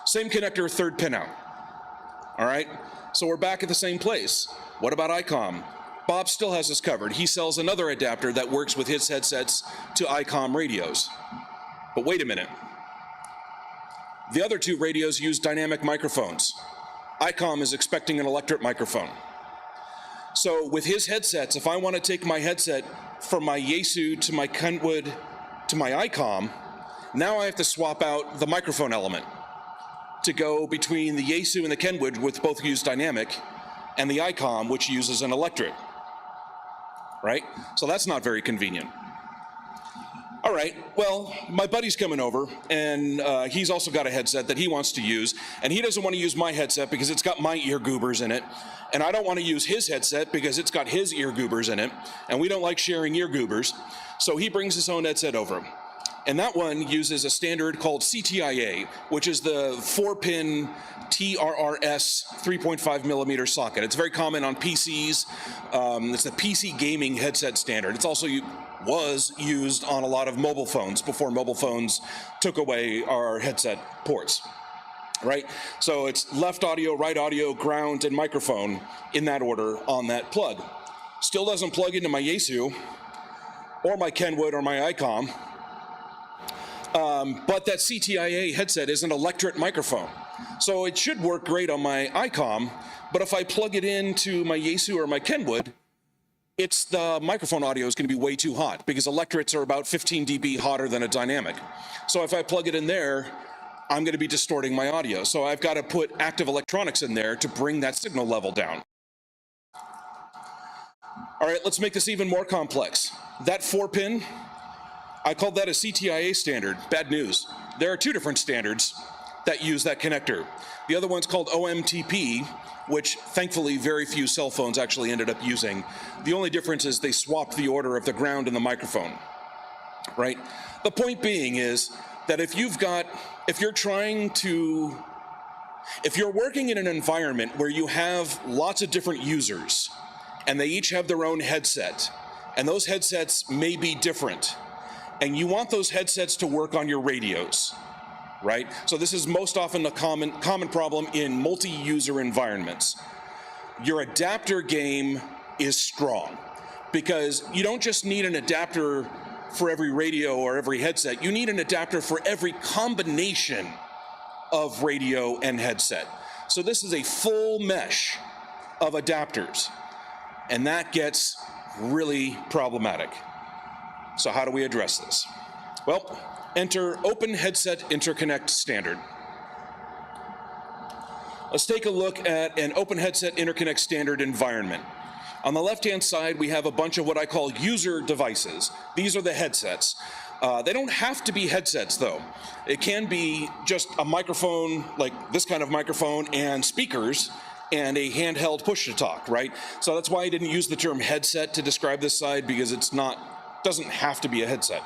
Same connector, 3rd pinout. All right, so we're back at the same place. What about ICOM? Bob still has us covered. He sells another adapter that works with his headsets to ICOM radios. But wait a minute. The other 2 radios use dynamic microphones. ICOM is expecting an electric microphone. So with his headsets, if I want to take my headset from my Yaesu to my Kenwood to my ICOM, now I have to swap out the microphone element to go between the Yaesu and the Kenwood, which both use dynamic, and the ICOM, which uses an electric, right? So that's not very convenient. All right, well, my buddy's coming over, and he's also got a headset that he wants to use, and he doesn't want to use my headset because it's got my ear goobers in it, and I don't want to use his headset because it's got his ear goobers in it, and we don't like sharing ear goobers, so he brings his own headset over. And that one uses a standard called CTIA, which is the 4-pin TRRS 3.5 millimeter socket. It's very common on PCs. It's the PC gaming headset standard. It's also was used on a lot of mobile phones before mobile phones took away our headset ports, right? So it's left audio, right audio, ground, and microphone in that order on that plug. Still doesn't plug into my Yaesu or my Kenwood or my ICOM. But that CTIA headset is an electret microphone. So it should work great on my ICOM, but if I plug it into my Yaesu or my Kenwood, the microphone audio is going to be way too hot because electrets are about 15 dB hotter than a dynamic. So if I plug it in there, I'm going to be distorting my audio. So I've got to put active electronics in there to bring that signal level down. All right, let's make this even more complex. That 4-pin, I called that a CTIA standard. Bad news. there are two different standards that use that connector. The other one's called OMTP, which thankfully very few cell phones actually ended up using. The only difference is they swapped the order of the ground and the microphone, right? The point being is that if you're working in an environment where you have lots of different users and they each have their own headset, and those headsets may be different, and you want those headsets to work on your radios, right? So this is most often a common problem in multi-user environments. Your adapter game is strong because you don't just need an adapter for every radio or every headset, you need an adapter for every combination of radio and headset. So this is a full mesh of adapters, and that gets really problematic. So how do we address this? Well, enter Open Headset Interconnect Standard. Let's take a look at an Open Headset Interconnect Standard environment. On the left-hand side, we have a bunch of what I call user devices. These are the headsets. They don't have to be headsets, though. It can be just a microphone, like this kind of microphone, and speakers, and a handheld push-to-talk, right? So that's why I didn't use the term headset to describe this side, because doesn't have to be a headset.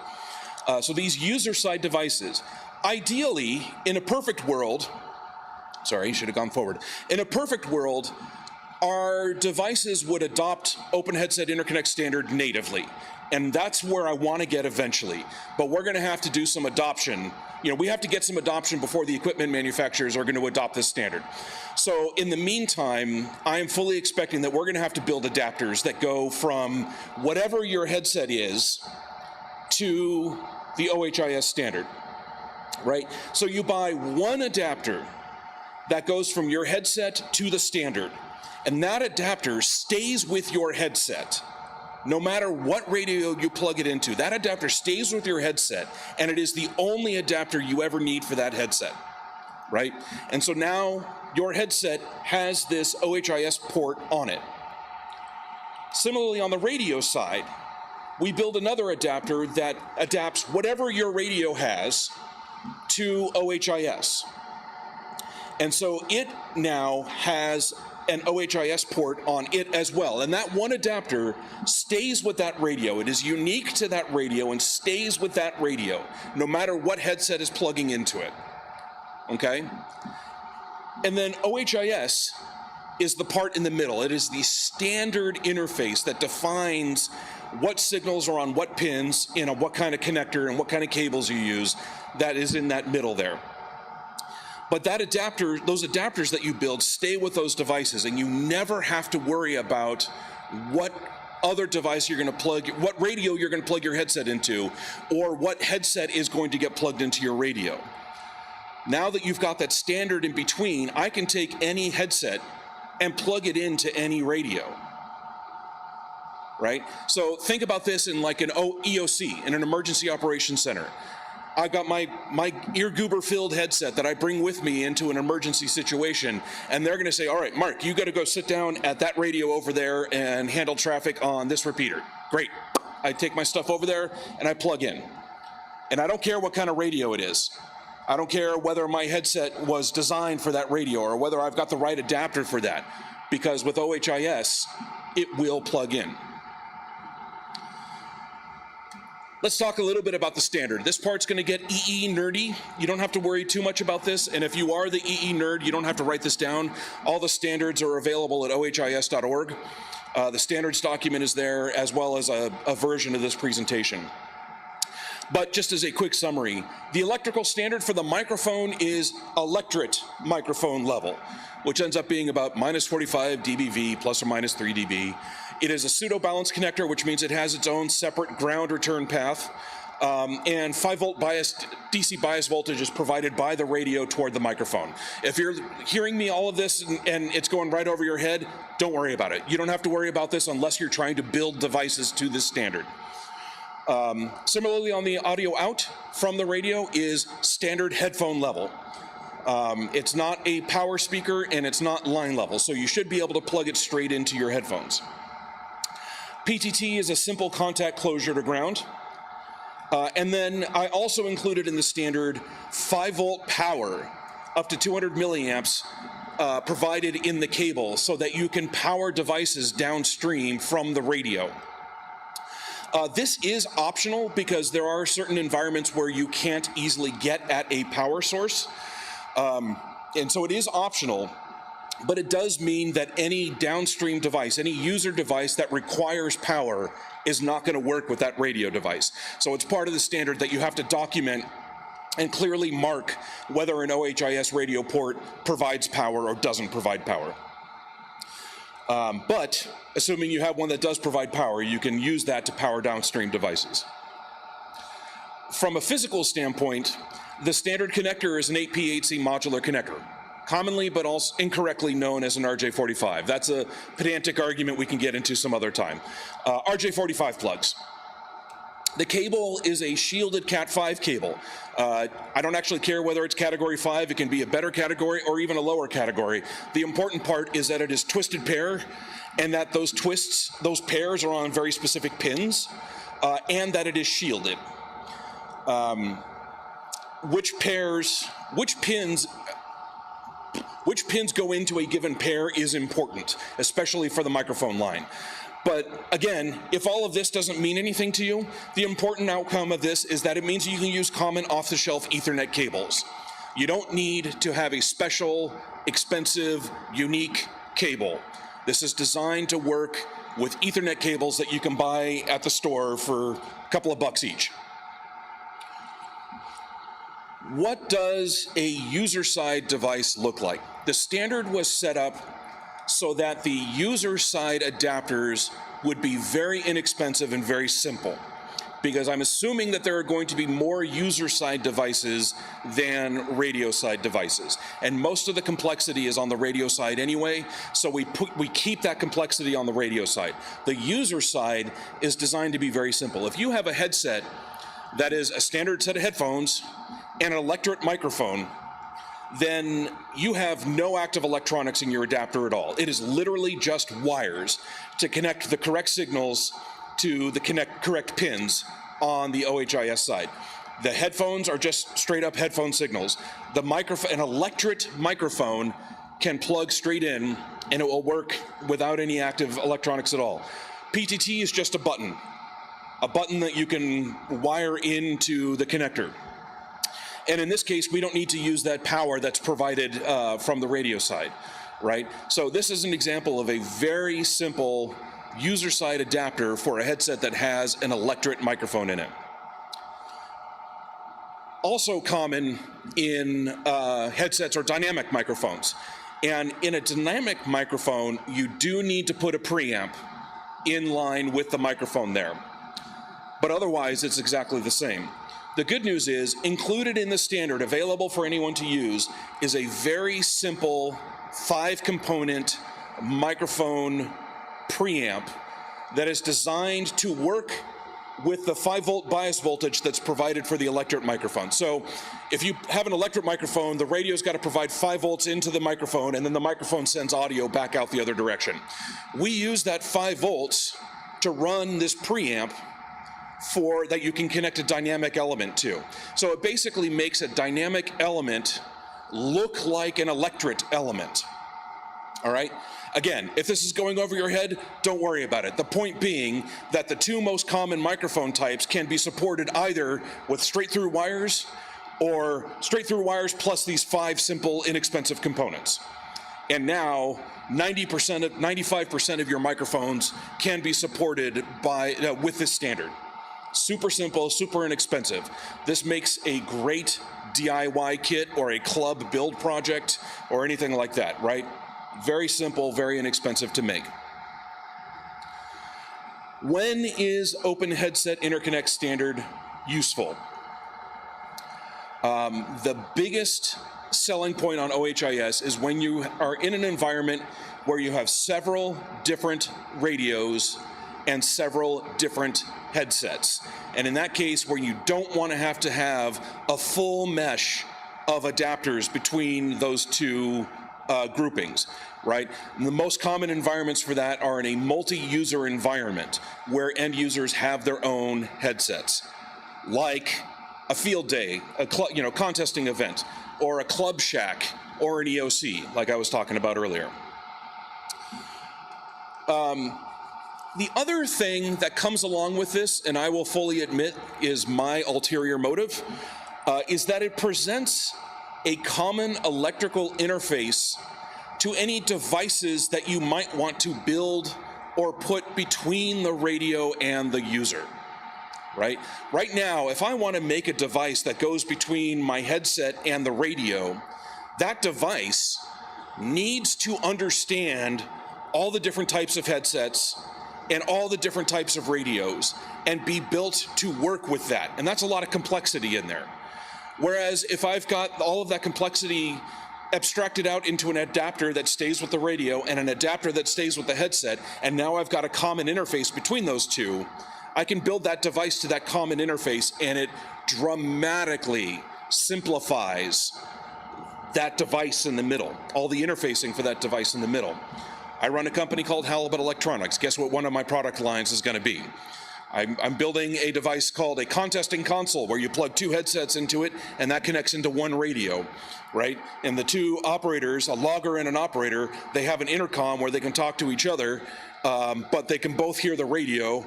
So these user-side devices, ideally, in a perfect world, sorry, should have gone forward. In a perfect world, our devices would adopt Open Headset Interconnect Standard natively. And that's where I want to get eventually. But we're going to have to do some adoption. We have to get some adoption before the equipment manufacturers are going to adopt this standard. So in the meantime, I am fully expecting that we're going to have to build adapters that go from whatever your headset is to the OHIS standard, right? So you buy one adapter that goes from your headset to the standard, and that adapter stays with your headset. No matter what radio you plug it into, that adapter stays with your headset, and it is the only adapter you ever need for that headset, right? And so now your headset has this OHIS port on it. Similarly, on the radio side, we build another adapter that adapts whatever your radio has to OHIS. And so it now has an OHIS port on it as well. And that one adapter stays with that radio. It is unique to that radio and stays with that radio, no matter what headset is plugging into it. Okay? And then OHIS is the part in the middle. It is the standard interface that defines what signals are on what pins, what kind of connector and what kind of cables you use. That is in that middle there. But that adapter, those adapters that you build stay with those devices, and you never have to worry about what other device you're going to plug, what radio you're going to plug your headset into, or what headset is going to get plugged into your radio. Now that you've got that standard in between, I can take any headset and plug it into any radio, right? So think about this in like an EOC, in an emergency operations center. I've got my ear goober filled headset that I bring with me into an emergency situation, and they're gonna say, all right, Mark, you gotta go sit down at that radio over there and handle traffic on this repeater. Great. I take my stuff over there and I plug in. And I don't care what kind of radio it is. I don't care whether my headset was designed for that radio or whether I've got the right adapter for that, because with OHIS, it will plug in. Let's talk a little bit about the standard. This part's going to get EE nerdy. You don't have to worry too much about this, and if you are the EE nerd, you don't have to write this down. All the standards are available at ohis.org. The standards document is there, as well as a version of this presentation. But just as a quick summary, the electrical standard for the microphone is electret microphone level, which ends up being about -45 dBV, plus or minus 3 dB. It is a pseudo-balanced connector, which means it has its own separate ground return path, and 5-volt DC bias voltage is provided by the radio toward the microphone. If you're hearing me all of this and it's going right over your head, don't worry about it. You don't have to worry about this unless you're trying to build devices to this standard. Similarly, on the audio out from the radio is standard headphone level. It's not a power speaker and it's not line level, so you should be able to plug it straight into your headphones. PTT is a simple contact closure to ground. And then I also included in the standard 5-volt power up to 200 milliamps provided in the cable so that you can power devices downstream from the radio. This is optional because there are certain environments where you can't easily get at a power source. And so it is optional, but it does mean that any downstream device, any user device that requires power is not going to work with that radio device. So it's part of the standard that you have to document and clearly mark whether an OHIS radio port provides power or doesn't provide power. But assuming you have one that does provide power, you can use that to power downstream devices. From a physical standpoint, the standard connector is an 8P8C modular connector, commonly but also incorrectly known as an RJ45. That's a pedantic argument we can get into some other time. RJ45 plugs. The cable is a shielded Cat5 cable. I don't actually care whether it's category 5, it can be a better category or even a lower category. The important part is that it is twisted pair and that those twists, those pairs are on very specific pins and that it is shielded. Which pins go into a given pair is important, especially for the microphone line. But again, if all of this doesn't mean anything to you, the important outcome of this is that it means you can use common off-the-shelf Ethernet cables. You don't need to have a special, expensive, unique cable. This is designed to work with Ethernet cables that you can buy at the store for a couple of bucks each. What does a user-side device look like? The standard was set up so that the user-side adapters would be very inexpensive and very simple, because I'm assuming that there are going to be more user-side devices than radio-side devices. And most of the complexity is on the radio side anyway, so we keep that complexity on the radio side. The user side is designed to be very simple. If you have a headset that is a standard set of headphones and an electret microphone, then you have no active electronics in your adapter at all. It is literally just wires to connect the correct signals to the correct pins on the OHIS side. The headphones are just straight up headphone signals. The microphone, an electret microphone can plug straight in and it will work without any active electronics at all. PTT is just a button that you can wire into the connector. And in this case, we don't need to use that power that's provided from the radio side, right? So this is an example of a very simple user-side adapter for a headset that has an electret microphone in it. Also common in headsets are dynamic microphones. And in a dynamic microphone, you do need to put a preamp in line with the microphone there. But otherwise, it's exactly the same. The good news is, included in the standard, available for anyone to use, is a very simple 5-component microphone preamp that is designed to work with the 5-volt bias voltage that's provided for the electret microphone. So if you have an electret microphone, the radio's got to provide 5 volts into the microphone, and then the microphone sends audio back out the other direction. We use that 5 volts to run this preamp that you can connect a dynamic element to. So it basically makes a dynamic element look like an electret element. All right? Again, if this is going over your head, don't worry about it. The point being that the 2 most common microphone types can be supported either with straight-through wires or straight-through wires plus these 5 simple, inexpensive components. And now 95% of your microphones can be supported with this standard. Super simple, super inexpensive. This makes a great DIY kit or a club build project or anything like that, right? Very simple, very inexpensive to make. When is Open Headset Interconnect Standard useful? The biggest selling point on OHIS is when you are in an environment where you have several different radios and several different headsets. And in that case, where you don't want to have a full mesh of adapters between those 2 groupings, right? And the most common environments for that are in a multi-user environment where end users have their own headsets. like a field day, a contesting event, or a club shack, or an EOC, like I was talking about earlier. The other thing that comes along with this, and I will fully admit is my ulterior motive, is that it presents a common electrical interface to any devices that you might want to build or put between the radio and the user, right? Right now, if I want to make a device that goes between my headset and the radio, that device needs to understand all the different types of headsets and all the different types of radios and be built to work with that. And that's a lot of complexity in there. Whereas if I've got all of that complexity abstracted out into an adapter that stays with the radio and an adapter that stays with the headset, and now I've got a common interface between those two, I can build that device to that common interface, and it dramatically simplifies that device in the middle, all the interfacing for that device in the middle. I run a company called Halibut Electronics. Guess what one of my product lines is going to be? I'm building a device called a contesting console where you plug two headsets into it and that connects into one radio, right? And the two operators, a logger and an operator, they have an intercom where they can talk to each other, but they can both hear the radio.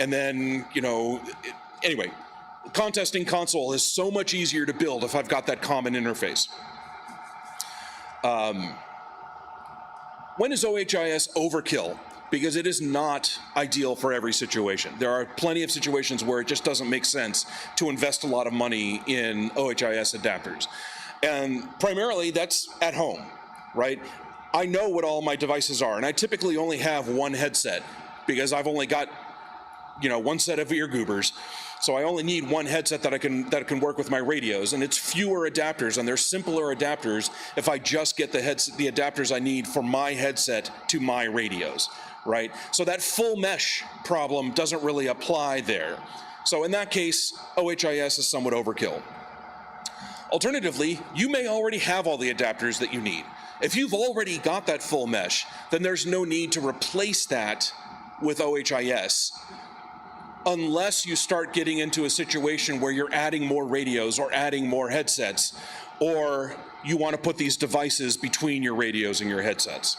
And then, anyway, the contesting console is so much easier to build if I've got that common interface. When is OHIS overkill? Because it is not ideal for every situation. There are plenty of situations where it just doesn't make sense to invest a lot of money in OHIS adapters. And primarily that's at home, right? I know what all my devices are, and I typically only have one headset because I've only got, one set of ear goobers. So I only need one headset that can work with my radios, and it's fewer adapters, and they're simpler adapters if I just get the adapters I need for my headset to my radios, right? So that full mesh problem doesn't really apply there. So in that case, OHIS is somewhat overkill. Alternatively, you may already have all the adapters that you need. If you've already got that full mesh, then there's no need to replace that with OHIS, unless you start getting into a situation where you're adding more radios or adding more headsets, or you want to put these devices between your radios and your headsets.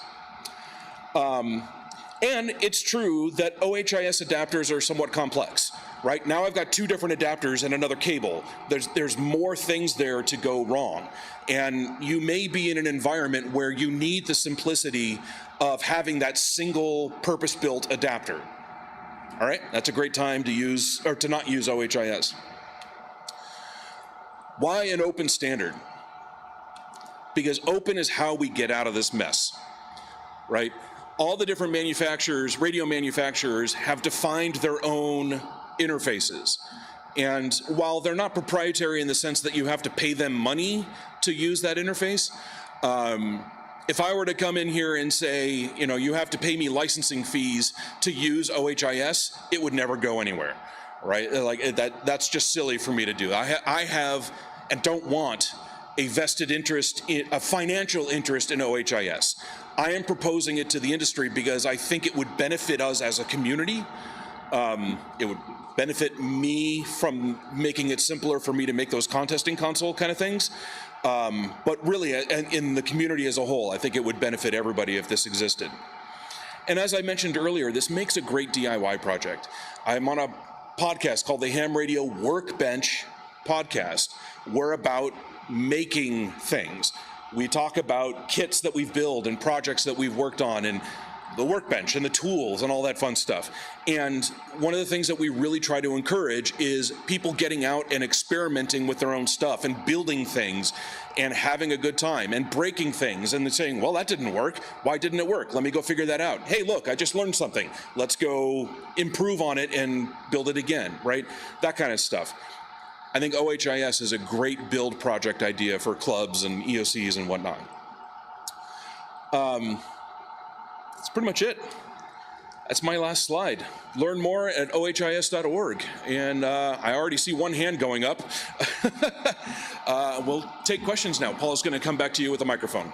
And it's true that OHIS adapters are somewhat complex, right? Now I've got two different adapters and another cable. There's more things there to go wrong. And you may be in an environment where you need the simplicity of having that single purpose-built adapter. All right, that's a great time to use, or to not use OHIS. Why an open standard? Because open is how we get out of this mess, right? All the different manufacturers, radio manufacturers, have defined their own interfaces. And while they're not proprietary in the sense that you have to pay them money to use that interface, if I were to come in here and say, you have to pay me licensing fees to use OHIS, it would never go anywhere, right? Like that's just silly for me to do. I have and don't want a vested interest, a financial interest in OHIS. I am proposing it to the industry because I think it would benefit us as a community. It would benefit me from making it simpler for me to make those contesting console kind of things. But really, in the community as a whole, I think it would benefit everybody if this existed. And as I mentioned earlier, this makes a great DIY project. I'm on a podcast called the Ham Radio Workbench Podcast. We're about making things. We talk about kits that we've built and projects that we've worked on and the workbench and the tools and all that fun stuff. And one of the things that we really try to encourage is people getting out and experimenting with their own stuff and building things and having a good time and breaking things and then saying, well, that didn't work. Why didn't it work? Let me go figure that out. Hey, look, I just learned something. Let's go improve on it and build it again, right? That kind of stuff. I think OHIS is a great build project idea for clubs and EOCs and whatnot. That's pretty much it. That's my last slide. Learn more at ohis.org. And I already see one hand going up. We'll take questions now. Paul's going to come back to you with a microphone.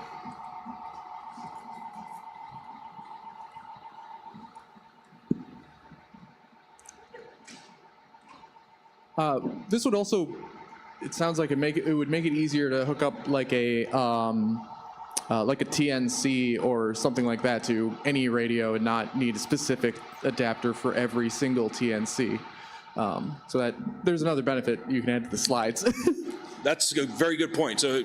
This would also, it sounds like it would make it easier to hook up like a TNC or something like that to any radio and not need a specific adapter for every single TNC. So that there's another benefit you can add to the slides. That's a very good point. So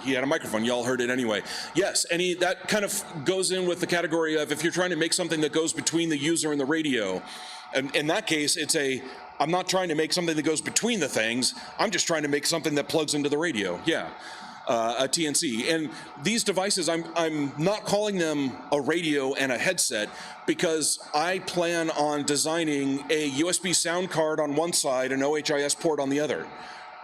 he had a microphone. Y'all heard it anyway. Yes, that kind of goes in with the category of if you're trying to make something that goes between the user and the radio. And in that case, I'm not trying to make something that goes between the things. I'm just trying to make something that plugs into the radio. Yeah, a TNC. And these devices, I'm not calling them a radio and a headset because I plan on designing a USB sound card on one side and OHIS port on the other.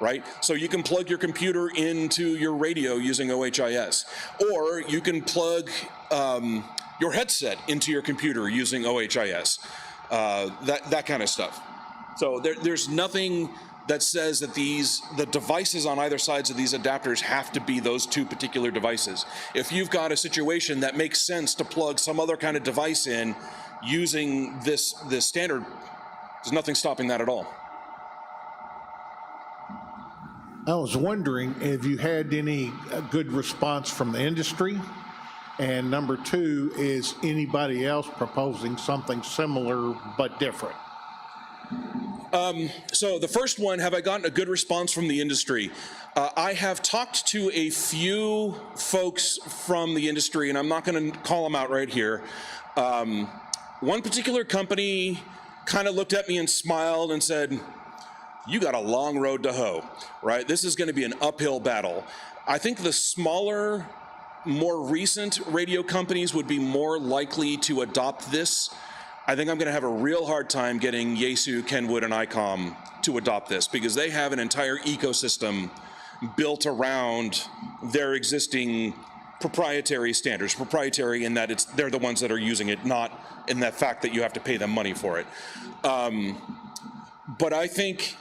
Right? So you can plug your computer into your radio using OHIS, or you can plug your headset into your computer using OHIS, that kind of stuff. So there's nothing that says that the devices on either sides of these adapters have to be those two particular devices. If you've got a situation that makes sense to plug some other kind of device in using this standard, there's nothing stopping that at all. I was wondering if you had any good response from the industry, and number two, is anybody else proposing something similar but different? So the first one, have I gotten a good response from the industry? I have talked to a few folks from the industry, and I'm not going to call them out right here. One particular company kind of looked at me and smiled and said, "You got a long road to hoe," right? This is going to be an uphill battle. I think the smaller, more recent radio companies would be more likely to adopt this. I think I'm going to have a real hard time getting Yaesu, Kenwood, and ICOM to adopt this because they have an entire ecosystem built around their existing proprietary standards. Proprietary in that they're the ones that are using it, not in the fact that you have to pay them money for it. But I think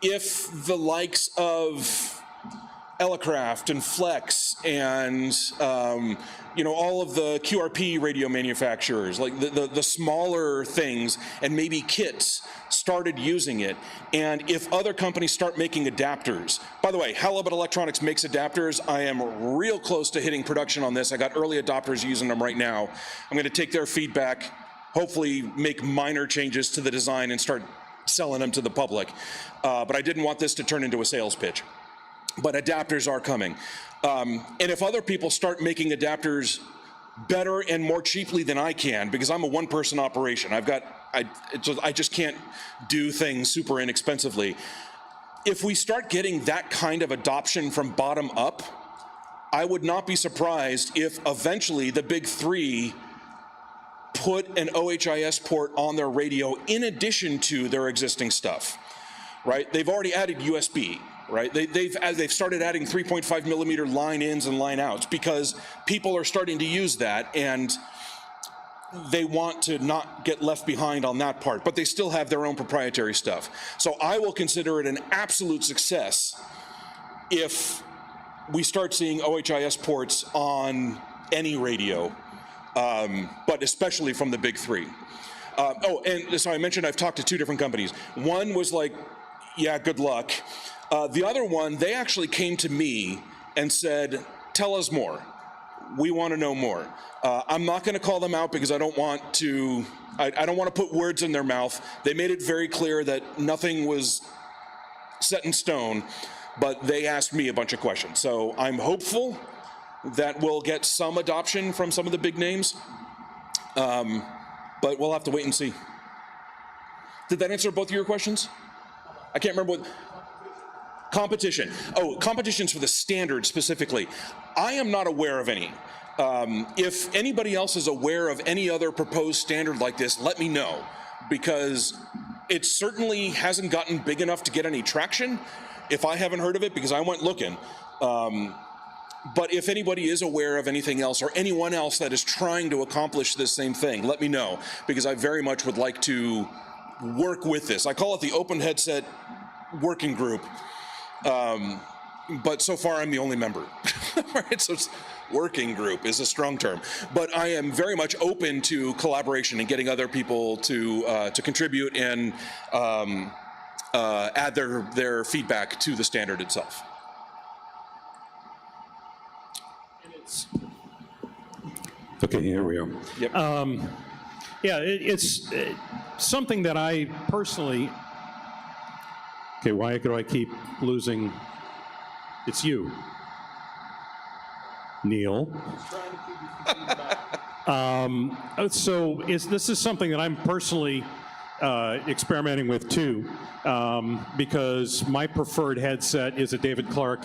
if the likes of Elecraft and Flex and all of the QRP radio manufacturers, like the smaller things, and maybe kits started using it, and if other companies start making adapters. By the way, Halibut Electronics makes adapters. I am real close to hitting production on this. I got early adopters using them right now. I'm going to take their feedback, hopefully make minor changes to the design and start selling them to the public. But I didn't want this to turn into a sales pitch. But adapters are coming. And if other people start making adapters better and more cheaply than I can, because I'm a one-person operation, I just can't do things super inexpensively. If we start getting that kind of adoption from bottom up, I would not be surprised if eventually the big three put an OHIS port on their radio in addition to their existing stuff, right? They've already added USB, right? They've started adding 3.5 millimeter line ins and line outs because people are starting to use that and they want to not get left behind on that part, but they still have their own proprietary stuff. So I will consider it an absolute success if we start seeing OHIS ports on any radio. But especially from the big three. And so I mentioned I've talked to two different companies. One was like, yeah, good luck. The other one, they actually came to me and said, tell us more. We want to know more. I'm not going to call them out because I don't want to put words in their mouth. They made it very clear that nothing was set in stone, but they asked me a bunch of questions. So I'm hopeful that we'll get some adoption from some of the big names, but we'll have to wait and see. Did that answer both of your questions? I can't remember what. Competition. Oh, competitions for the standard specifically. I am not aware of any. If anybody else is aware of any other proposed standard like this, let me know, because it certainly hasn't gotten big enough to get any traction, if I haven't heard of it, because I went looking. But if anybody is aware of anything else or anyone else that is trying to accomplish this same thing, let me know, because I very much would like to work with this. I call it the Open Headset Working Group, but so far I'm the only member. Right? So it's working group is a strong term, but I am very much open to collaboration and getting other people to contribute and add their feedback to the standard itself. Okay, here we are. Yep. Yeah, it's something that I personally, okay, why do I keep losing? It's you, Neil. So this is something that I'm personally experimenting with too, because my preferred headset is a David Clark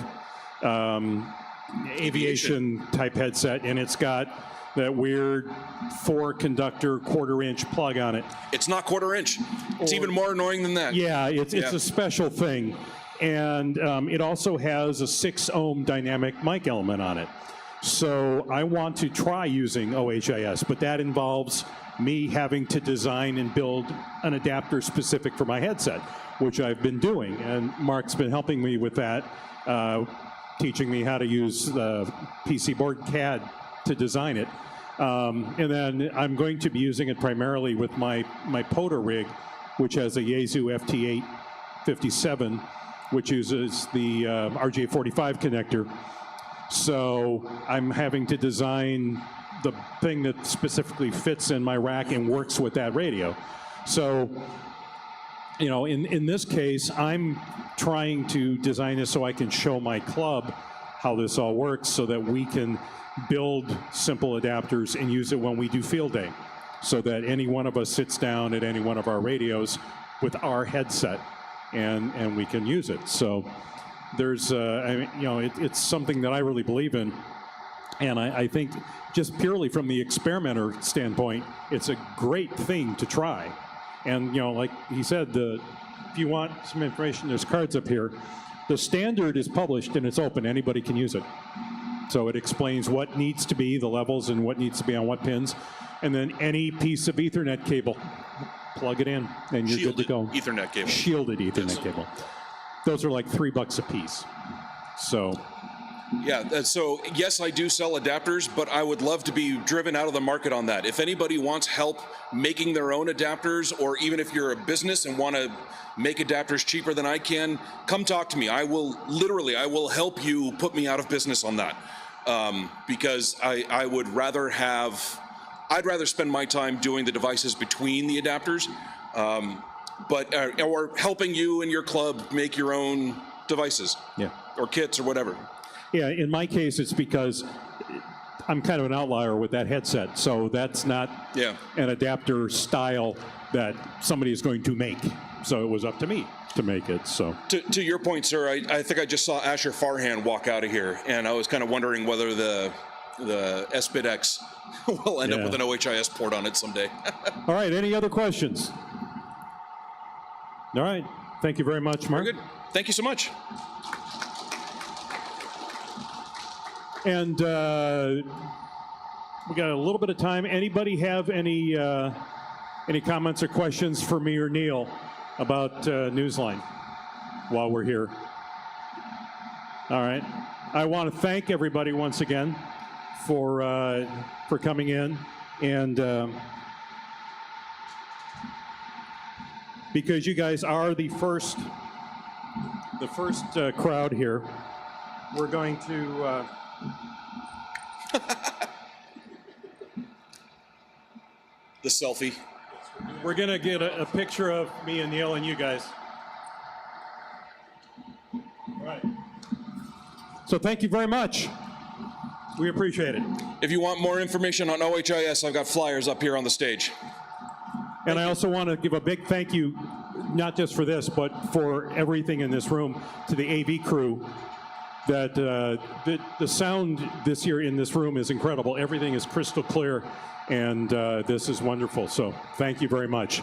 aviation type headset, and it's got that weird 4-conductor quarter-inch plug on it. It's not quarter-inch. It's even more annoying than that. Yeah, it's a special thing. And it also has a 6-ohm dynamic mic element on it. So I want to try using OHIS, but that involves me having to design and build an adapter specific for my headset, which I've been doing. And Mark's been helping me with that, teaching me how to use the PC board CAD to design it. And then I'm going to be using it primarily with my POTA rig, which has a Yaesu FT857, which uses the RJ45 connector. So I'm having to design the thing that specifically fits in my rack and works with that radio. So, you know, in this case, I'm trying to design this so I can show my club how this all works so that we can build simple adapters and use it when we do field day, so that any one of us sits down at any one of our radios with our headset and we can use it. So there's, it's something that I really believe in. And I think just purely from the experimenter standpoint, it's a great thing to try. And, you know, like he said, if you want some information, there's cards up here. The standard is published and it's open. Anybody can use it. So it explains what needs to be, the levels, and what needs to be on what pins. And then any piece of Ethernet cable, plug it in, and you're good to go. Ethernet cable. Shielded Ethernet cable. Those are like $3 a piece. So. Yeah, so yes, I do sell adapters, but I would love to be driven out of the market on that. If anybody wants help making their own adapters, or even if you're a business and want to make adapters cheaper than I can, come talk to me. I will help you put me out of business on that. Because I would rather I'd rather spend my time doing the devices between the adapters, or helping you and your club make your own devices, or kits or whatever. Yeah, in my case, it's because I'm kind of an outlier with that headset, so that's not an adapter style that somebody is going to make. So it was up to me to make it. So to your point, sir, I think I just saw Asher Farhan walk out of here, and I was kind of wondering whether the SBIT-X will end up with an OHIS port on it someday. All right, any other questions? All right, thank you very much, Mark. Very good. Thank you so much. And we got a little bit of time. Anybody have any comments or questions for me or Neil about Newsline while we're here? All right. I want to thank everybody once again for coming in, and because you guys are the first crowd here, we're going to. The selfie. We're going to get a picture of me and Neil and you guys. All right. So thank you very much. We appreciate it. If you want more information on OHIS, I've got flyers up here on the stage. And I also want to give a big thank you, not just for this, but for everything in this room, to the AV crew. That the sound this year in this room is incredible. Everything is crystal clear, and this is wonderful. So thank you very much.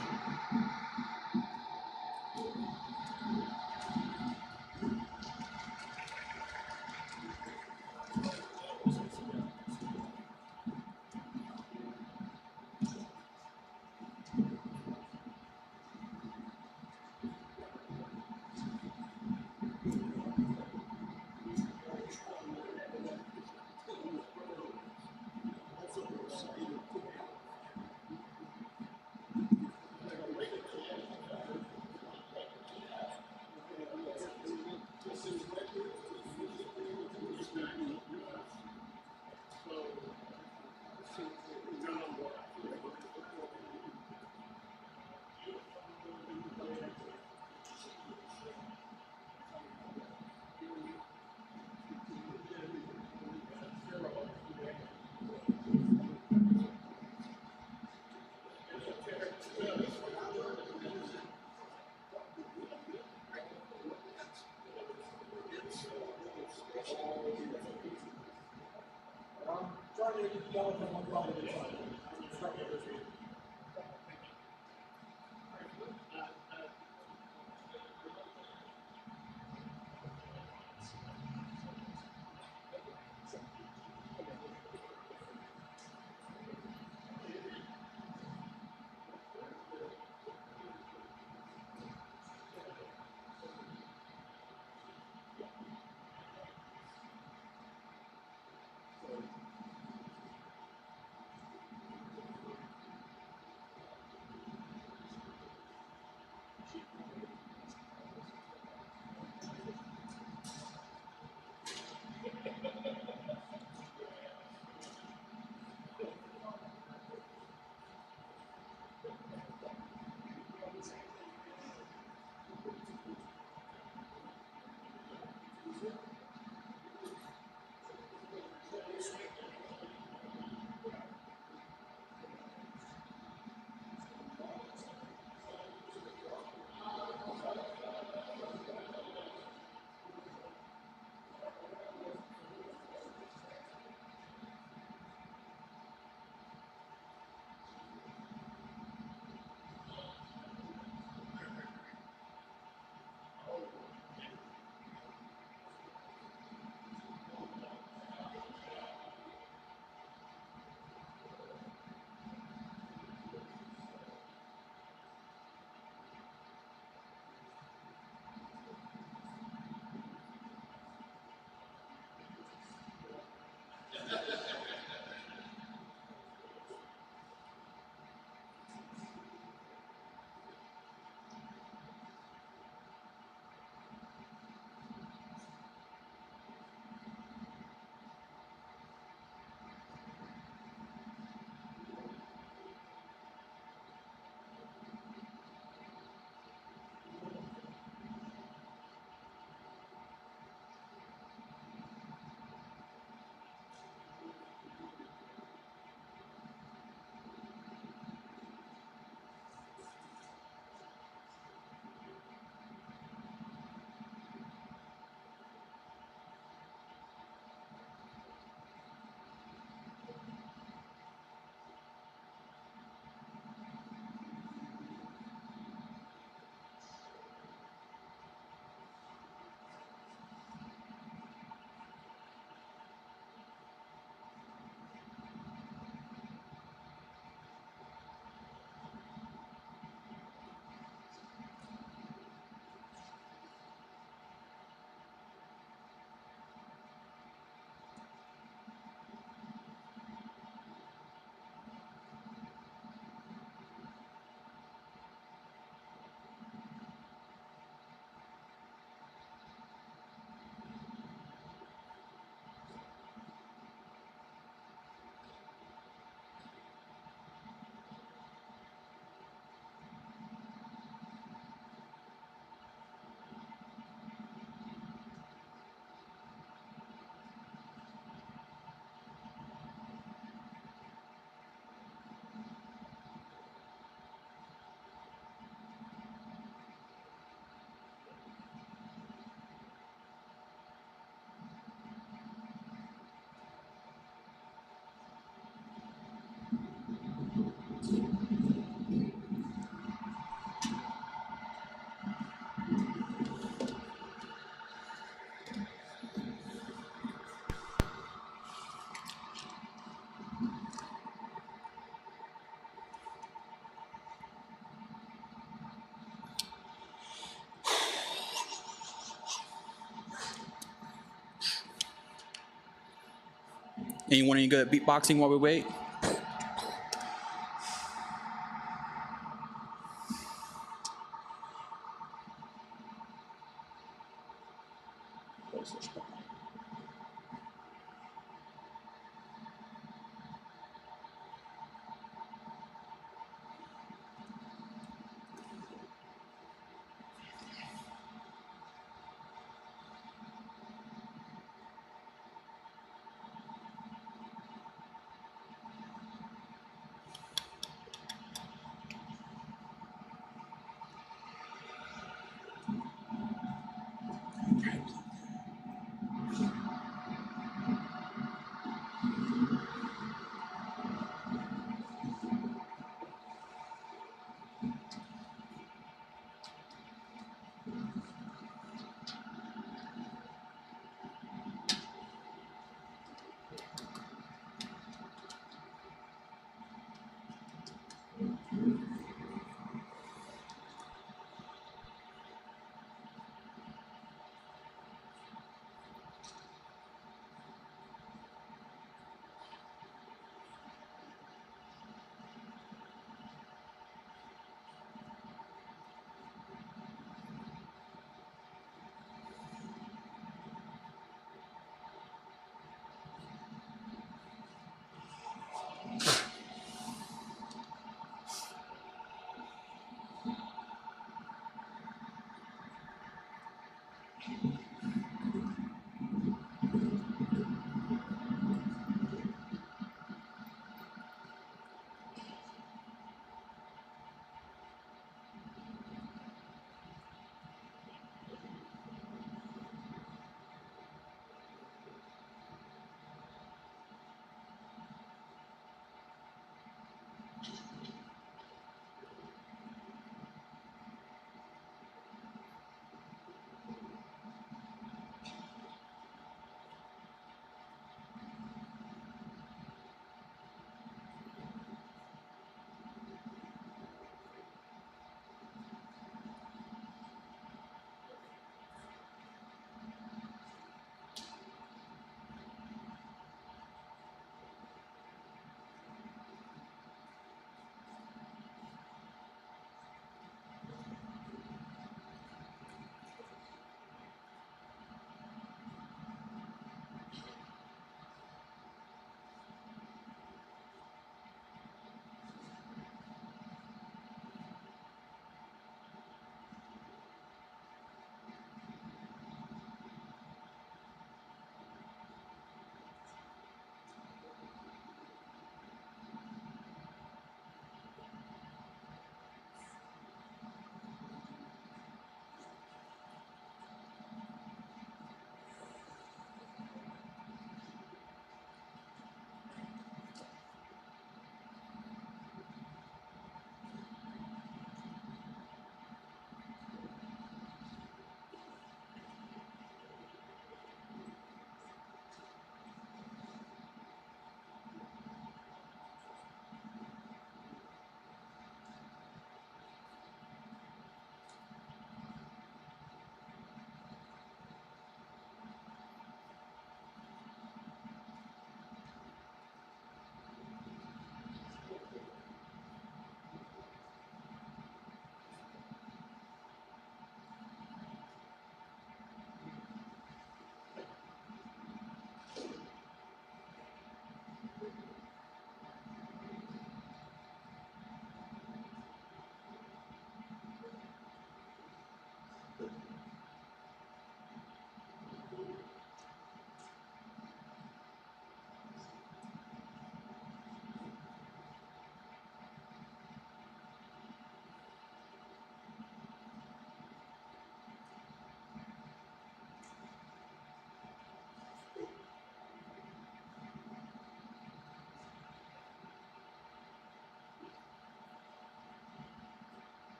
Anyone any good at beatboxing while we wait?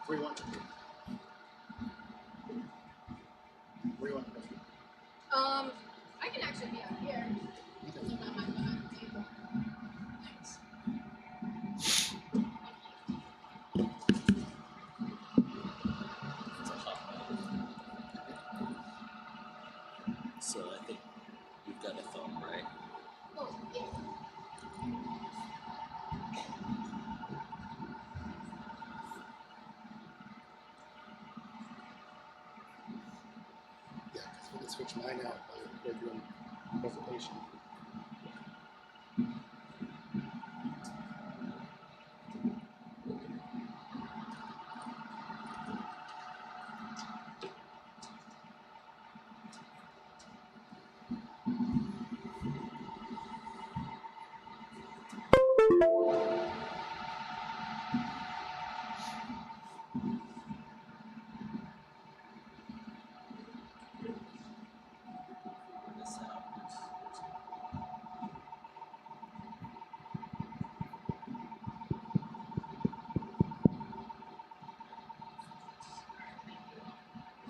Where you want to be? Where you want to be? I can actually be up here. Because I'm not my table. Thanks. So I think you've got a thumb, right? Oh, yeah. Yeah, because we can switch mine out while they're doing presentation.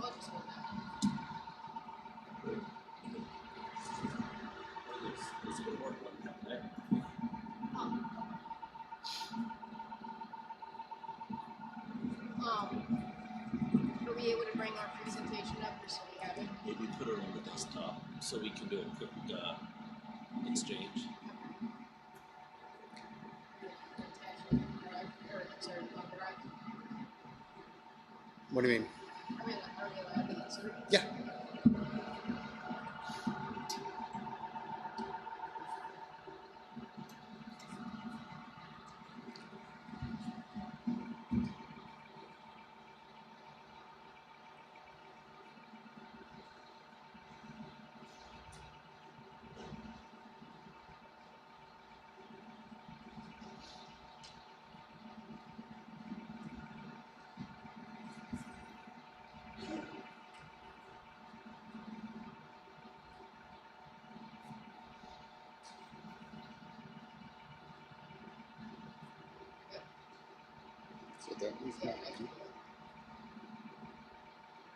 I'll just hold that. Are we able to bring our presentation up just so we have it? Maybe put it on the desktop so we can do a quick exchange. What do you mean? Are we allowed to insert? Yeah.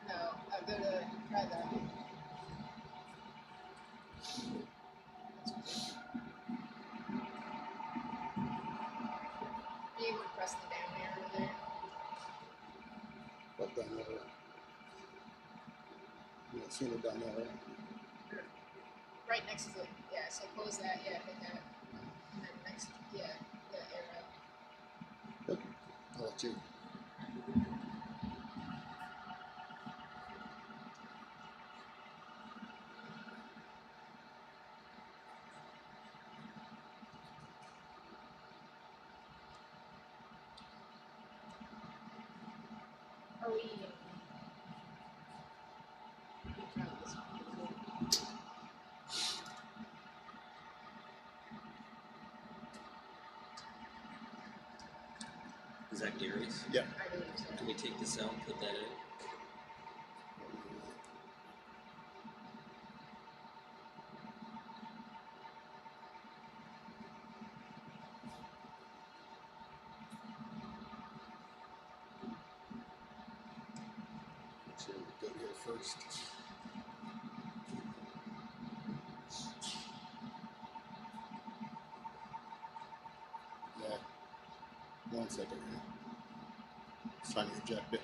No, I'll go to try that. You would press the down arrow there. What down there? You don't see it down there. Right next to it. Yeah, so close that, yeah, hit that. And then next, yeah, the arrow. Good. I'll let you. Are we? Is that Gary's? Yeah. Can we take this out and put that in? So go here first. Yeah. 1 second here. Trying to eject it.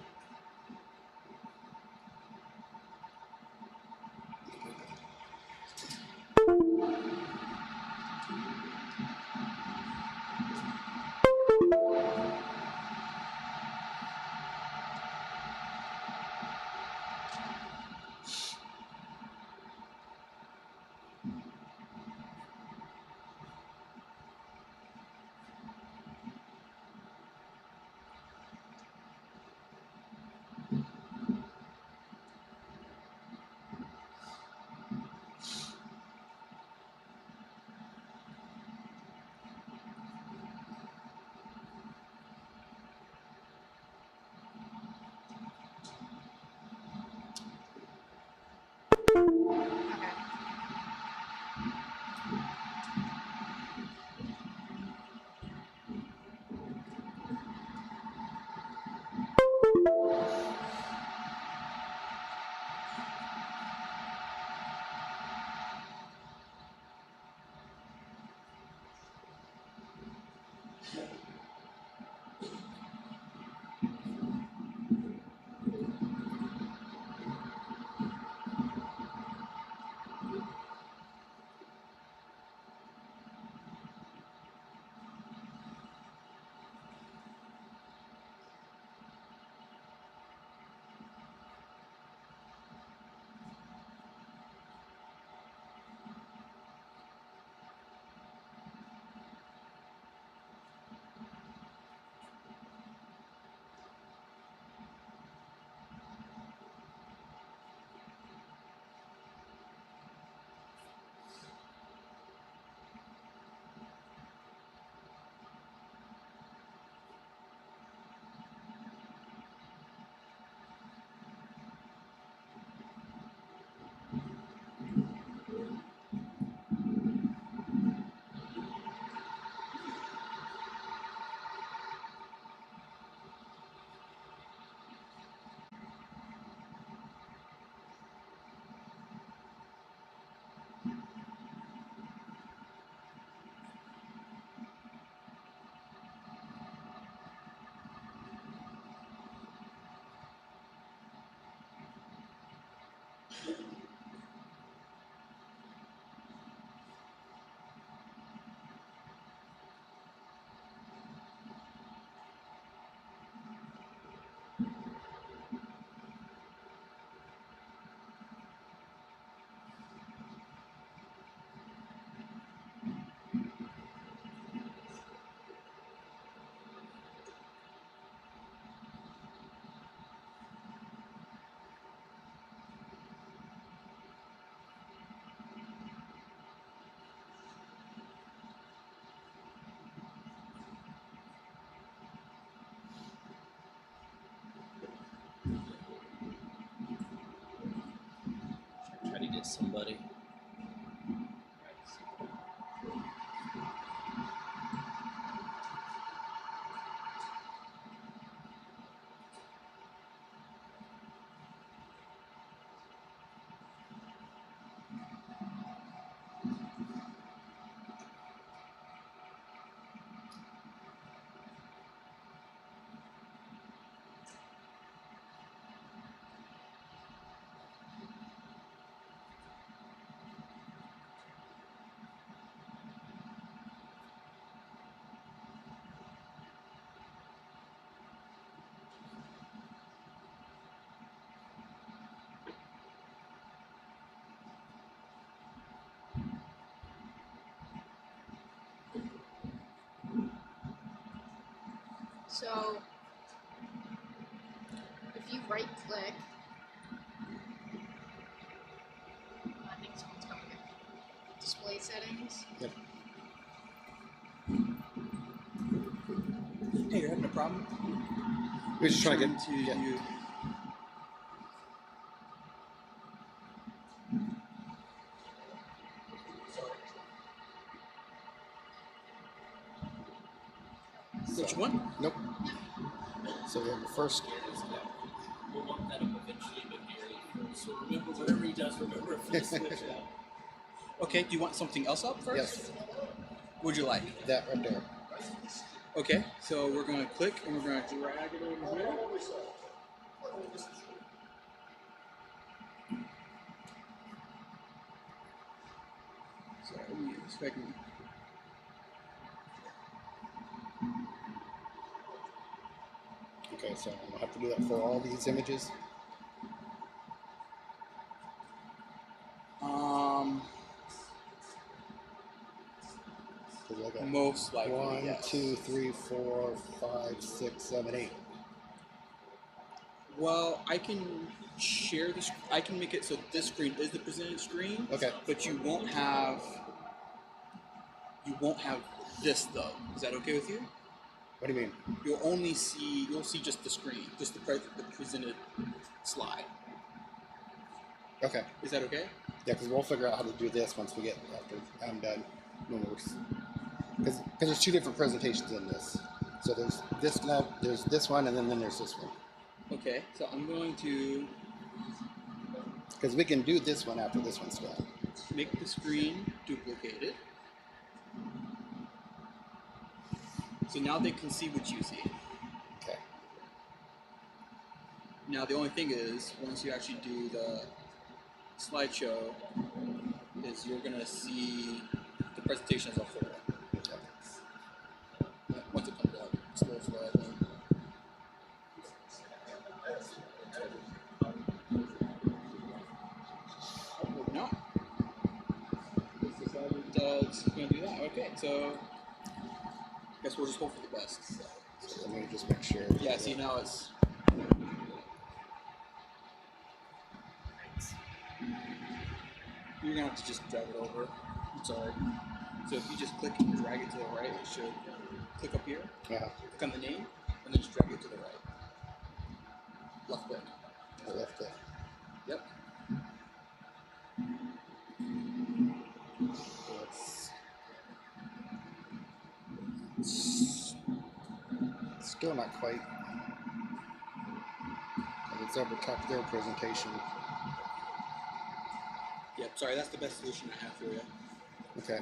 Try to get somebody. So, if you right click, I think someone's coming in. Display settings. Yep. Hey, you're having a problem? We're just trying to Turn get to you. Which one? Nope. So we have the first. We'll look that up eventually, but Gary, so remember, whatever he does, remember if you switch out. Okay, do you want something else up first? Yes. What'd you like? That right there. Okay, so we're going to click and we're going to drag it over here. So let me expect me. Okay, so I'll have to do that for all these images. So I got Most likely, 1, yes. 2, 3, 4, 5, 6, 7, 8. Well, I can share this. I can make it so this screen is the presented screen. Okay. But you won't have. You won't have this though. Is that okay with you? What do you mean? You'll only see. You'll see just the screen, just the presented slide. Okay. Is that okay? Yeah, because we'll figure out how to do this once we get after I'm done. Because there's two different presentations in this. So there's this one, and then there's this one. Okay, so I'm going to Because we can do this one after this one's done. make the screen duplicated. So now they can see what you see. Okay. Now the only thing is, once you actually do the slideshow, is you're gonna see the presentation as a whole. Okay. Once it comes up, slow, I think. No. It's gonna do that. Okay, so I guess we'll just hope for the best. So let me just make sure. Yeah, see now it's. You're gonna have to just drag it over. I'm sorry. So if you just click and drag it to the right, it should click up here. Yeah. Click on the name, and then just drag it to the right. Left click. Left click. Yep. Still not quite. It's over top of their presentation. Yep, sorry, that's the best solution I have for you. Okay.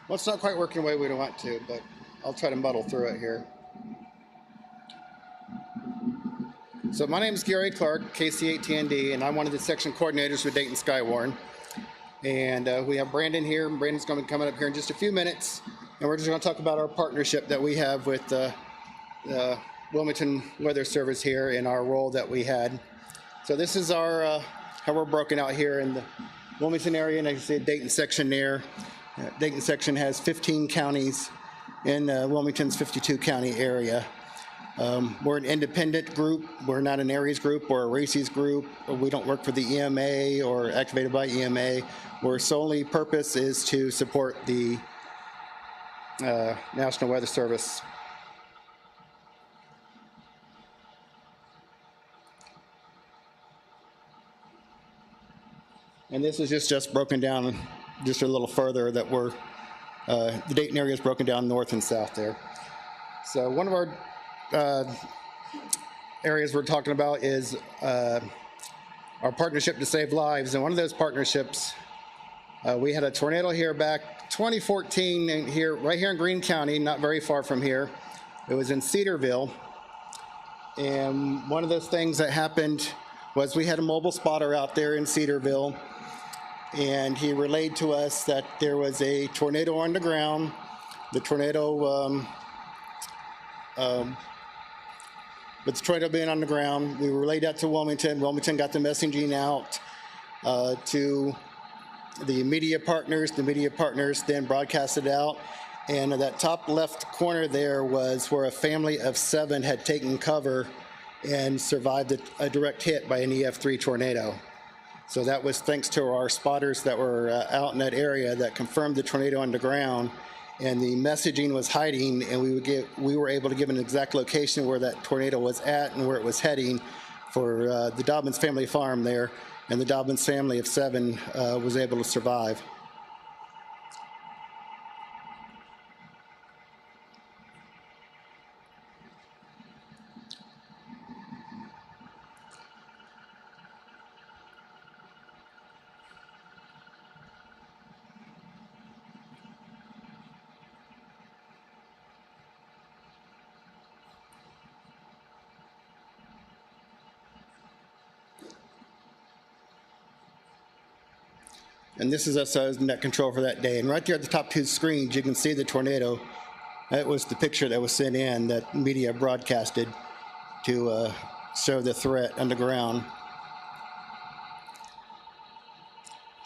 Well, it's not quite working the way we want to, but I'll try to muddle through it here. So my name is Gary Clark, KC8TND, and I'm one of the section coordinators with Dayton Skywarn. And we have Brandon here, and Brandon's going to be coming up here in just a few minutes, and we're just going to talk about our partnership that we have with the Wilmington Weather Service here in our role that we had. So this is our how we're broken out here in the Wilmington area, and I can see a Dayton section there. Dayton section has 15 counties in Wilmington's 52 county area. We're an independent group. We're not an Aries group or a Races group. We don't work for the EMA or activated by EMA. Our solely purpose is to support the National Weather Service. And this is just broken down just a little further that we're, the Dayton area is broken down north and south there. So one of our areas we're talking about is our partnership to save lives. And one of those partnerships, we had a tornado here back 2014 and here, right here in Greene County, not very far from here. It was in Cedarville. And one of those things that happened was we had a mobile spotter out there in Cedarville, and he relayed to us that there was a tornado on the ground. The tornado, with the tornado being on the ground, we relayed that to Wilmington. Wilmington got the messaging out to the media partners. The media partners then broadcasted out. And that top left corner there was where a family of 7 had taken cover and survived a direct hit by an EF3 tornado. So that was thanks to our spotters that were out in that area that confirmed the tornado on the ground, and the messaging was hiding, and we were able to give an exact location where that tornado was at and where it was heading for the Dobbins family farm there, and the Dobbins family of 7 was able to survive. And this is us as net control for that day. And right there at the top 2 screens, you can see the tornado. That was the picture that was sent in that media broadcasted to show the threat underground.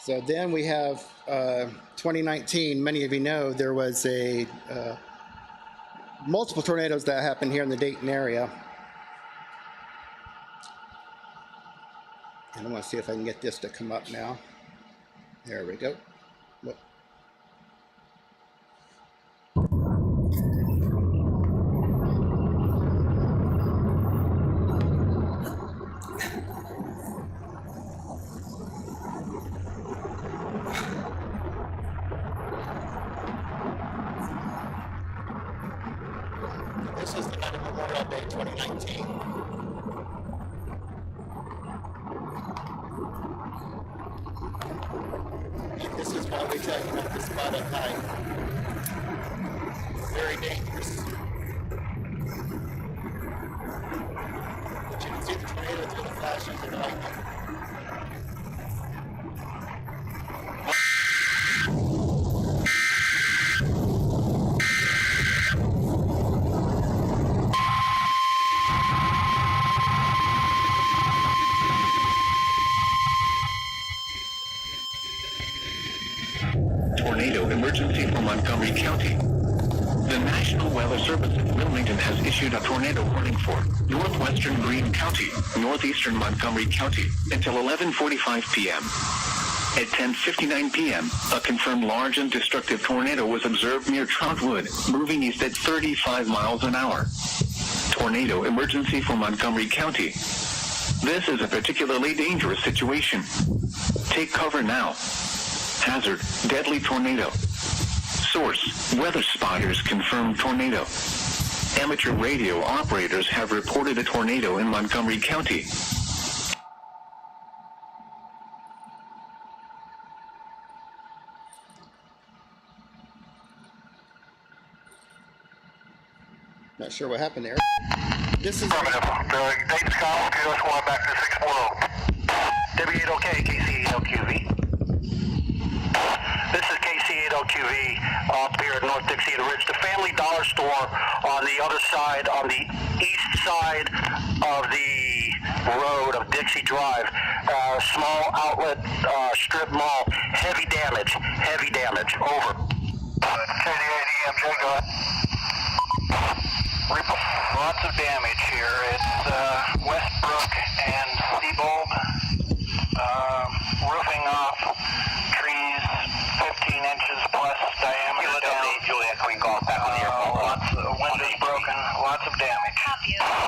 So then we have 2019. Many of you know there was a multiple tornadoes that happened here in the Dayton area. And I want to see if I can get this to come up now. There we go. Whoop. This is the night of Memorial Day 2019. This is why we tell you not to spot at night. Very dangerous. But you can see the tornado through the flashes and lightning. Tornado emergency for Montgomery County. The National Weather Service in Wilmington has issued a tornado warning for northwestern Greene County, northeastern Montgomery County, until 11:45 p.m. At 10:59 p.m., a confirmed large and destructive tornado was observed near Troutwood, moving east at 35 miles an hour. Tornado emergency for Montgomery County. This is a particularly dangerous situation. Take cover now. Hazard, deadly tornado. Source, weather spotters confirm tornado. Amateur radio operators have reported a tornado in Montgomery County. Not sure what happened there. This is Affirmative. Dayton Skywarn, QS1 back to 640. W8OK, KC8LQV. This is KC8LQV up here at North Dixie Ridge. The Family Dollar Store on the other side, on the east side of the road of Dixie Drive. Small outlet strip mall. Heavy damage. Over. KD8EMJ, go ahead. Lots of damage here. It's Westbrook and Seabold. Roofing off, trees 15 inches plus diameter down. Juliet, can we go off that on the airport? Lots of windows broken, lots of damage.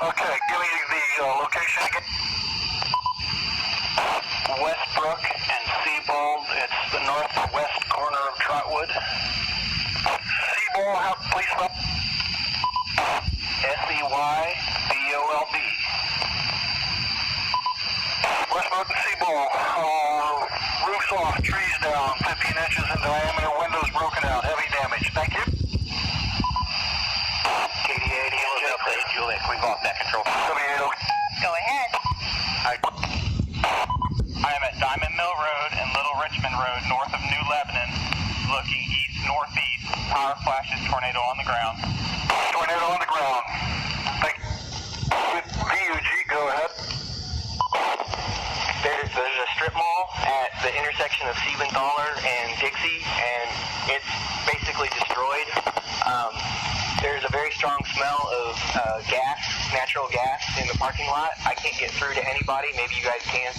Okay, give me the location again. Westbrook and Seabold. It's the northwest corner of Trotwood. Seabold, please stop. SEYBOLB. Westbrook and Seabold. Roofs off, trees down, 15 inches in diameter, windows broken out, heavy damage. Thank you. KD8, Juliet, can we go off that control? W8, go ahead. I am at Diamond Mill Road and Little Richmond Road, north of New Lebanon, looking east-northeast. Power flashes, tornado on the ground. Tornado on the ground. Thank you. VUG, go ahead. There's a strip mall at the intersection of Siebenthaler and Dixie, and it's basically destroyed. There's a very strong smell of gas, natural gas, in the parking lot. I can't get through to anybody. Maybe you guys can.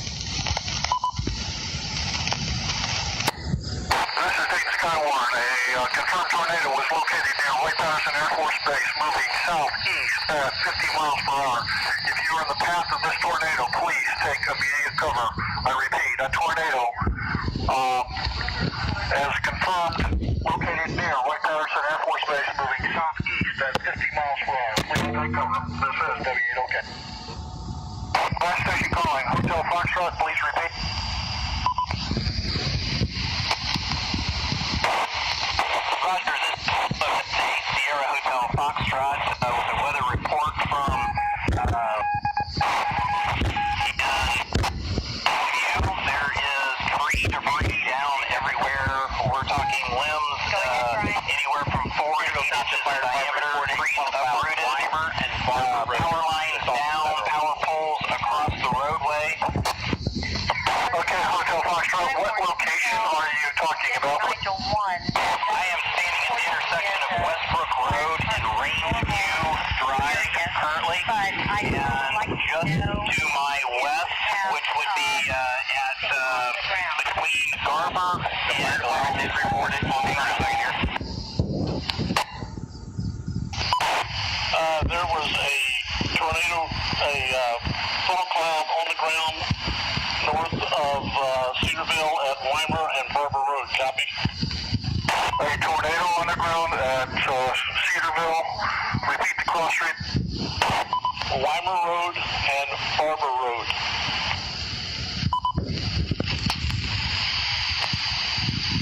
This is Dayton Skywarn. A confirmed tornado was located near White Patterson Air Force Base, moving southeast at 50 miles per hour. If you are in the path of this tornado, please take immediate cover. I repeat, a tornado, as confirmed, located near White Patterson Air Force Base, moving southeast at 50 miles per hour. Please take cover. This is W8OK. Last station calling. Hotel Foxtrot, please repeat. Roger, this is Sierra Hotel Foxtrot with a weather report from there is tree debris down everywhere. We're talking limbs anywhere from 4 inches in diameter, trees uprooted, power lines down, power poles across the roadway. Okay, Hotel Foxtrot, what location are you talking about? I am standing at the intersection of Westbrook Road and Rangeview Drive currently, and just to my west, which would be at between Garber and is reported on the second here. There was a tornado, a fog cloud on the ground north of Cedarville at Weimer and Barber Road. Copy. A tornado on the ground at Cedarville. Repeat the cross street. Weimer Road and Barber Road.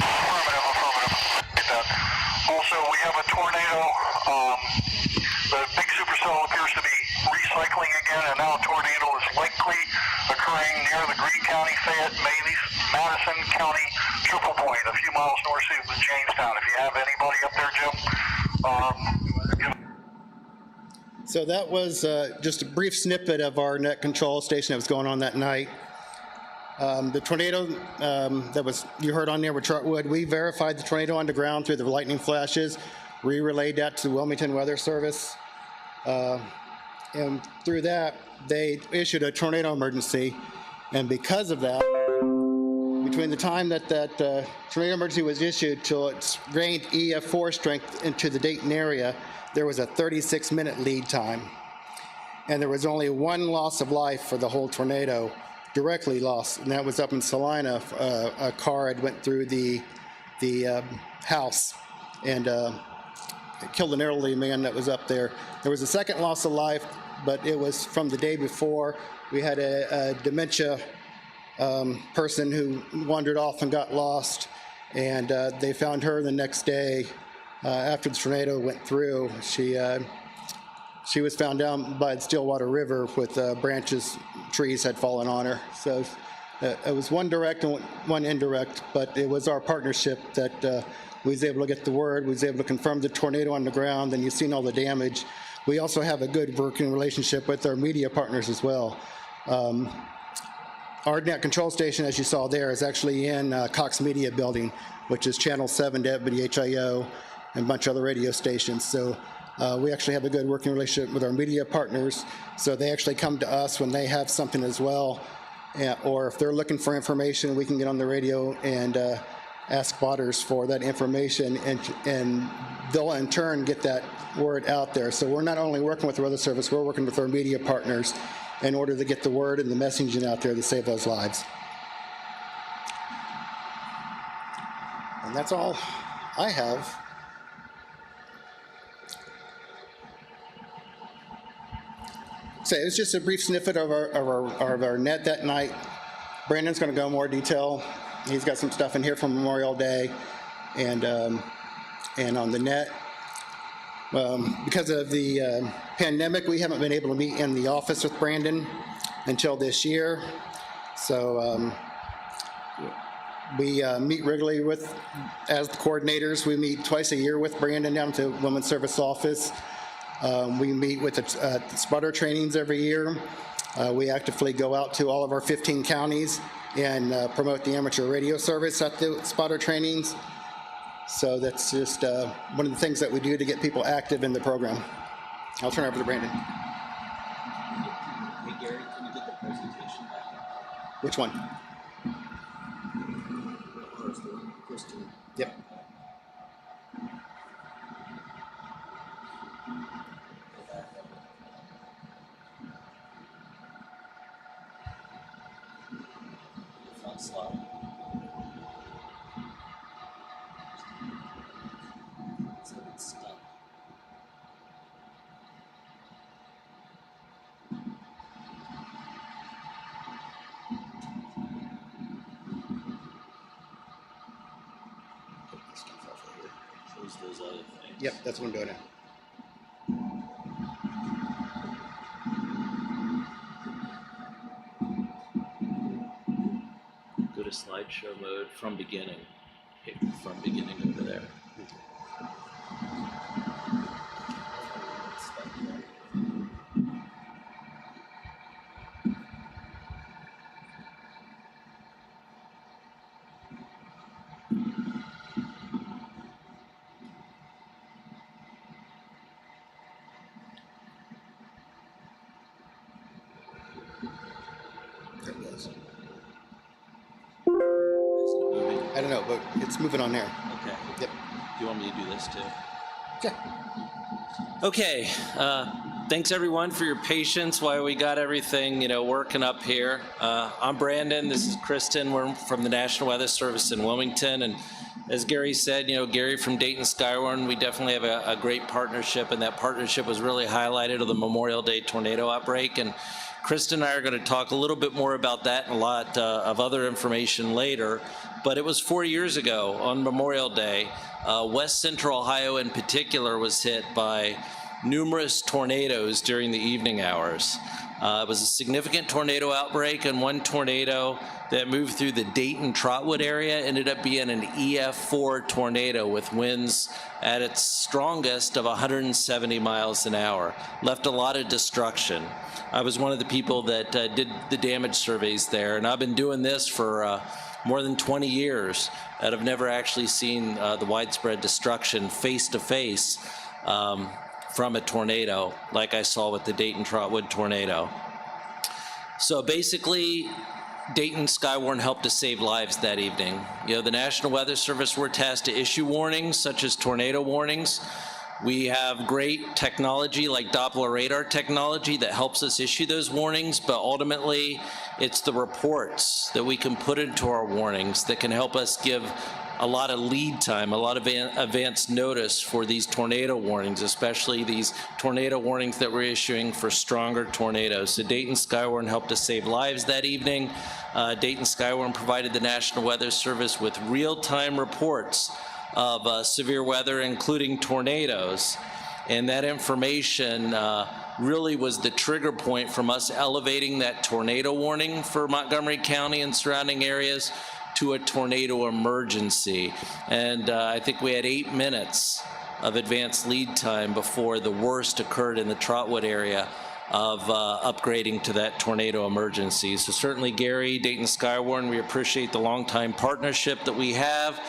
Affirmative. Get that. Also, we have a tornado. The big supercell appears to be recycling again, and now a tornado is likely occurring near the Greene County, Fayette, Madison County triple point, a few miles north of Jamestown. If you have anybody up there, Jim. So that was just a brief snippet of our net control station that was going on that night. The tornado that you heard on there with Trotwood, we verified the tornado on the ground through the lightning flashes. We relayed that to the Wilmington Weather Service. And through that, they issued a tornado emergency. And because of that, between the time that tornado emergency was issued till it gained EF4 strength into the Dayton area, there was a 36-minute lead time. And there was only one loss of life for the whole tornado, directly lost, and that was up in Salina. A car had went through the house and killed an elderly man that was up there. There was a second loss of life, but it was from the day before. We had a dementia person who wandered off and got lost, and they found her the next day after the tornado went through. She she was found down by the Stillwater River with branches, trees had fallen on her. So it was one direct and one indirect, but it was our partnership that we was able to get the word, we was able to confirm the tornado on the ground, and you've seen all the damage. We also have a good working relationship with our media partners as well. Our net control station, as you saw there, is actually in Cox Media Building, which is Channel 7 WHIO and a bunch of other radio stations. So we actually have a good working relationship with our media partners. So they actually come to us when they have something as well, or if they're looking for information, we can get on the radio and ask spotters for that information, and they'll in turn get that word out there. So we're not only working with the Weather Service, we're working with our media partners in order to get the word and the messaging out there to save those lives. And that's all I have. So it was just a brief snippet of our net that night. Brandon's going to go in more detail. He's got some stuff in here from Memorial Day and on the net. Because of the pandemic, we haven't been able to meet in the office with Brandon until this year. So we meet regularly as the coordinators. We meet twice a year with Brandon down to Women's Service Office. We meet with the spotter trainings every year. We actively go out to all of our 15 counties and promote the amateur radio service at the spotter trainings. So that's just one of the things that we do to get people active in the program. I'll turn it over to Brandon. Hey Gary, can you get the presentation back? Which one? First one. Yep. It's not slow. So it's stuck. Those other things. Yep, that's what I'm doing now. Go to slideshow mode from beginning. Pick from beginning over there. I don't know, but it's moving on there. Okay. Yep. Do you want me to do this too? Okay. Okay. Thanks everyone for your patience while we got everything, working up here. I'm Brandon. This is Kristen. We're from the National Weather Service in Wilmington, and as Gary said, Gary from Dayton Skywarn, we definitely have a great partnership, and that partnership was really highlighted of the Memorial Day tornado outbreak. And Kristen and I are going to talk a little bit more about that and a lot of other information later. But it was 4 years ago on Memorial Day. West Central Ohio in particular was hit by numerous tornadoes during the evening hours. It was a significant tornado outbreak, and one tornado that moved through the Dayton Trotwood area ended up being an EF4 tornado with winds at its strongest of 170 miles an hour. Left a lot of destruction. I was one of the people that did the damage surveys there, and I've been doing this for more than 20 years, and I've never actually seen the widespread destruction face to face from a tornado like I saw with the Dayton Trotwood tornado. So basically, Dayton Skywarn helped to save lives that evening. The National Weather Service were tasked to issue warnings such as tornado warnings. We have great technology like Doppler radar technology that helps us issue those warnings, but ultimately it's the reports that we can put into our warnings that can help us give a lot of lead time, a lot of advance notice for these tornado warnings, especially these tornado warnings that we're issuing for stronger tornadoes. So Dayton Skywarn helped us save lives that evening. Dayton Skywarn provided the National Weather Service with real-time reports of severe weather, including tornadoes. And that information really was the trigger point from us elevating that tornado warning for Montgomery County and surrounding areas to a tornado emergency. And I think we had 8 minutes of advanced lead time before the worst occurred in the Trotwood area of upgrading to that tornado emergency. So certainly, Gary, Dayton Skywarn, we appreciate the longtime partnership that we have.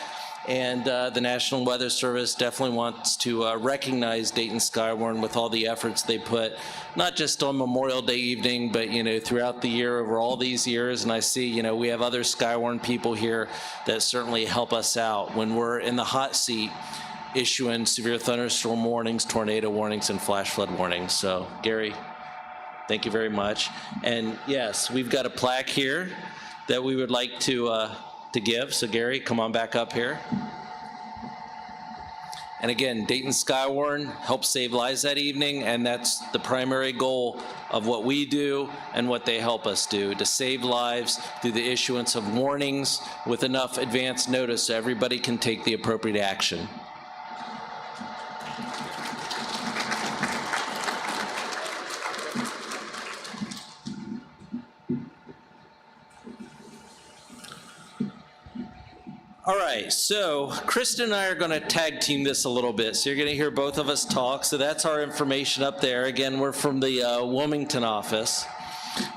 And the National Weather Service definitely wants to recognize Dayton Skywarn with all the efforts they put, not just on Memorial Day evening, but, you know, throughout the year over all these years. And I see, you know, we have other Skywarn people here that certainly help us out when we're in the hot seat issuing severe thunderstorm warnings, tornado warnings, and flash flood warnings. So, Gary, thank you very much. And yes, we've got a plaque here that we would like to give. So Gary, come on back up here. And again, Dayton Skywarn helped save lives that evening, and that's the primary goal of what we do and what they help us do, to save lives through the issuance of warnings with enough advance notice so everybody can take the appropriate action. All right, so Kristen and I are going to tag team this a little bit. So you're going to hear both of us talk. So that's our information up there. Again, we're from the Wilmington office.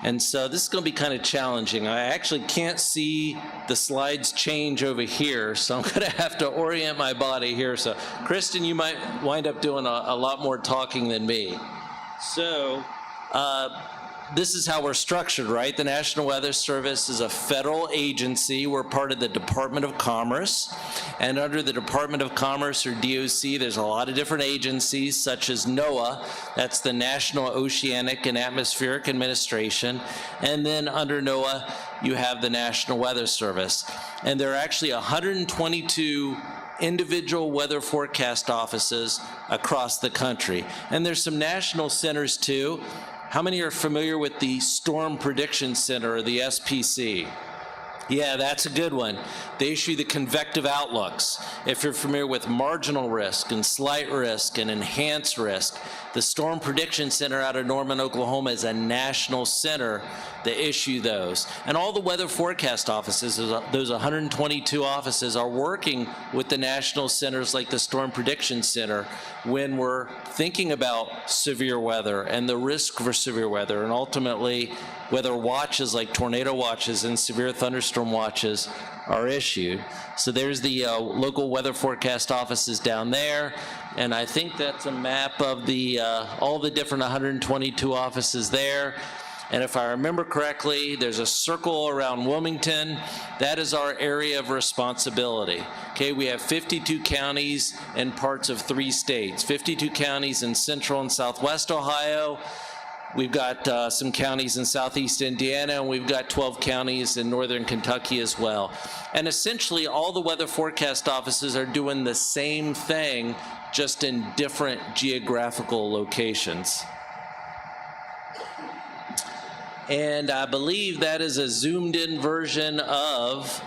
And so this is going to be kind of challenging. I actually can't see the slides change over here, so I'm going to have to orient my body here. So Kristen, you might wind up doing a lot more talking than me. So this is how we're structured, right? The National Weather Service is a federal agency. We're part of the Department of Commerce. And under the Department of Commerce, or DOC, there's a lot of different agencies, such as NOAA, that's the National Oceanic and Atmospheric Administration. And then under NOAA, you have the National Weather Service. And there are actually 122 individual weather forecast offices across the country. And there's some national centers too. How many are familiar with the Storm Prediction Center, or the SPC? Yeah, that's a good one. They issue the convective outlooks. If you're familiar with marginal risk and slight risk and enhanced risk, the Storm Prediction Center out of Norman, Oklahoma is a national center that issue those. And all the weather forecast offices, those 122 offices, are working with the national centers like the Storm Prediction Center when we're thinking about severe weather and the risk for severe weather, and ultimately whether watches like tornado watches and severe thunderstorm watches are issued. So there's the local weather forecast offices down there, and I think that's a map of the all the different 122 offices there. And if I remember correctly, there's a circle around Wilmington. That is our area of responsibility. Okay, we have 52 counties and parts of 3 states. 52 counties in central and southwest Ohio. We've got some counties in southeast Indiana, and we've got 12 counties in northern Kentucky as well. And essentially, all the weather forecast offices are doing the same thing, just in different geographical locations. And I believe that is a zoomed-in version of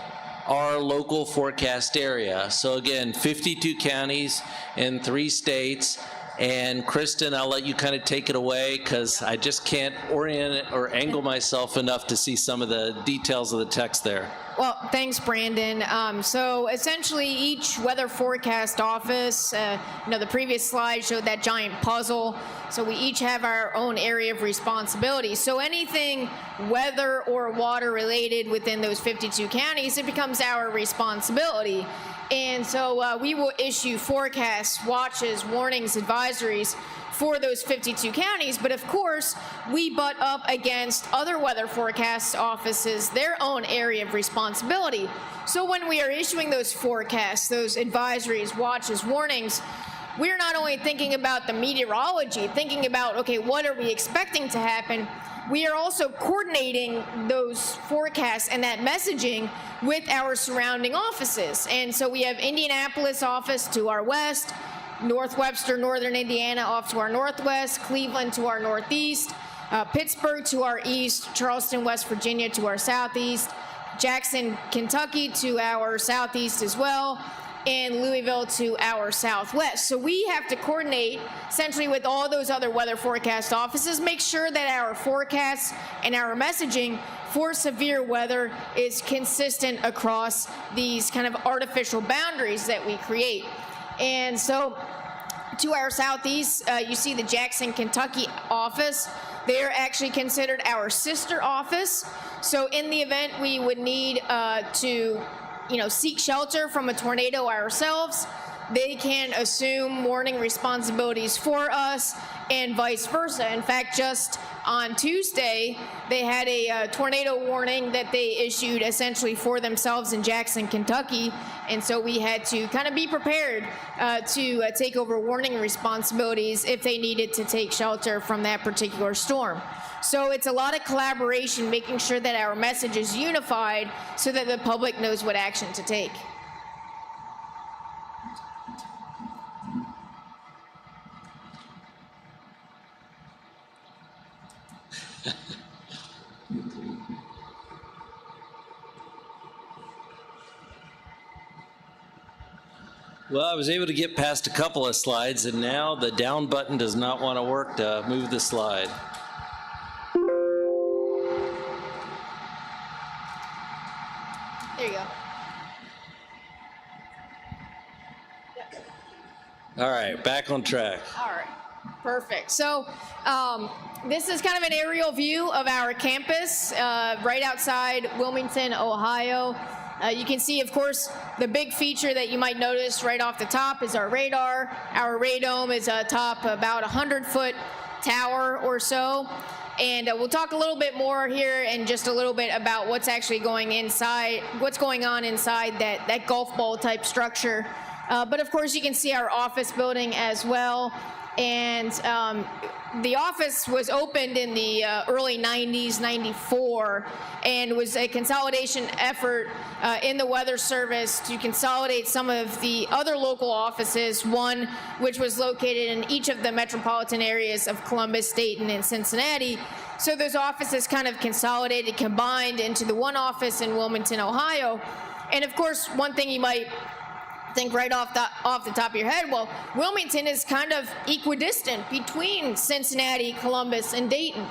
our local forecast area. So again, 52 counties in 3 states. And Kristen, I'll let you kind of take it away, because I just can't orient it or angle myself enough to see some of the details of the text there. Well, thanks, Brandon. So essentially, each weather forecast office, the previous slide showed that giant puzzle. So we each have our own area of responsibility. So anything weather or water related within those 52 counties, it becomes our responsibility. And so we will issue forecasts, watches, warnings, advisories for those 52 counties, but of course, we butt up against other weather forecast offices, their own area of responsibility. So when we are issuing those forecasts, those advisories, watches, warnings, we're not only thinking about the meteorology, thinking about, okay, what are we expecting to happen? We are also coordinating those forecasts and that messaging with our surrounding offices. And so we have Indianapolis office to our west, North Webster, Northern Indiana off to our northwest, Cleveland to our northeast, Pittsburgh to our east, Charleston, West Virginia to our southeast, Jackson, Kentucky to our southeast as well, and Louisville to our southwest. So we have to coordinate essentially with all those other weather forecast offices, make sure that our forecasts and our messaging for severe weather is consistent across these kind of artificial boundaries that we create. And so to our southeast, you see the Jackson, Kentucky office. They are actually considered our sister office. So in the event we would need to seek shelter from a tornado ourselves, they can assume warning responsibilities for us and vice versa. In fact, just on Tuesday, they had a tornado warning that they issued essentially for themselves in Jackson, Kentucky. And so we had to kind of be prepared to take over warning responsibilities if they needed to take shelter from that particular storm. So it's a lot of collaboration, making sure that our message is unified so that the public knows what action to take. Well, I was able to get past a couple of slides, and now the down button does not want to work to move the slide. There you go. All right, back on track. All right, perfect. So this is kind of an aerial view of our campus right outside Wilmington, Ohio. You can see, of course, the big feature that you might notice right off the top is our radar. Our radome is atop about 100-foot tower or so. And we'll talk a little bit more here in just a little bit about what's actually going on inside that golf ball type structure. But of course, you can see our office building as well. And the office was opened in the early 90s, 94, and was a consolidation effort in the Weather Service to consolidate some of the other local offices, one which was located in each of the metropolitan areas of Columbus, Dayton, and Cincinnati. So those offices kind of consolidated, combined into the one office in Wilmington, Ohio. And of course, one thing you might think right off the top of your head, well, Wilmington is kind of equidistant between Cincinnati, Columbus, and Dayton.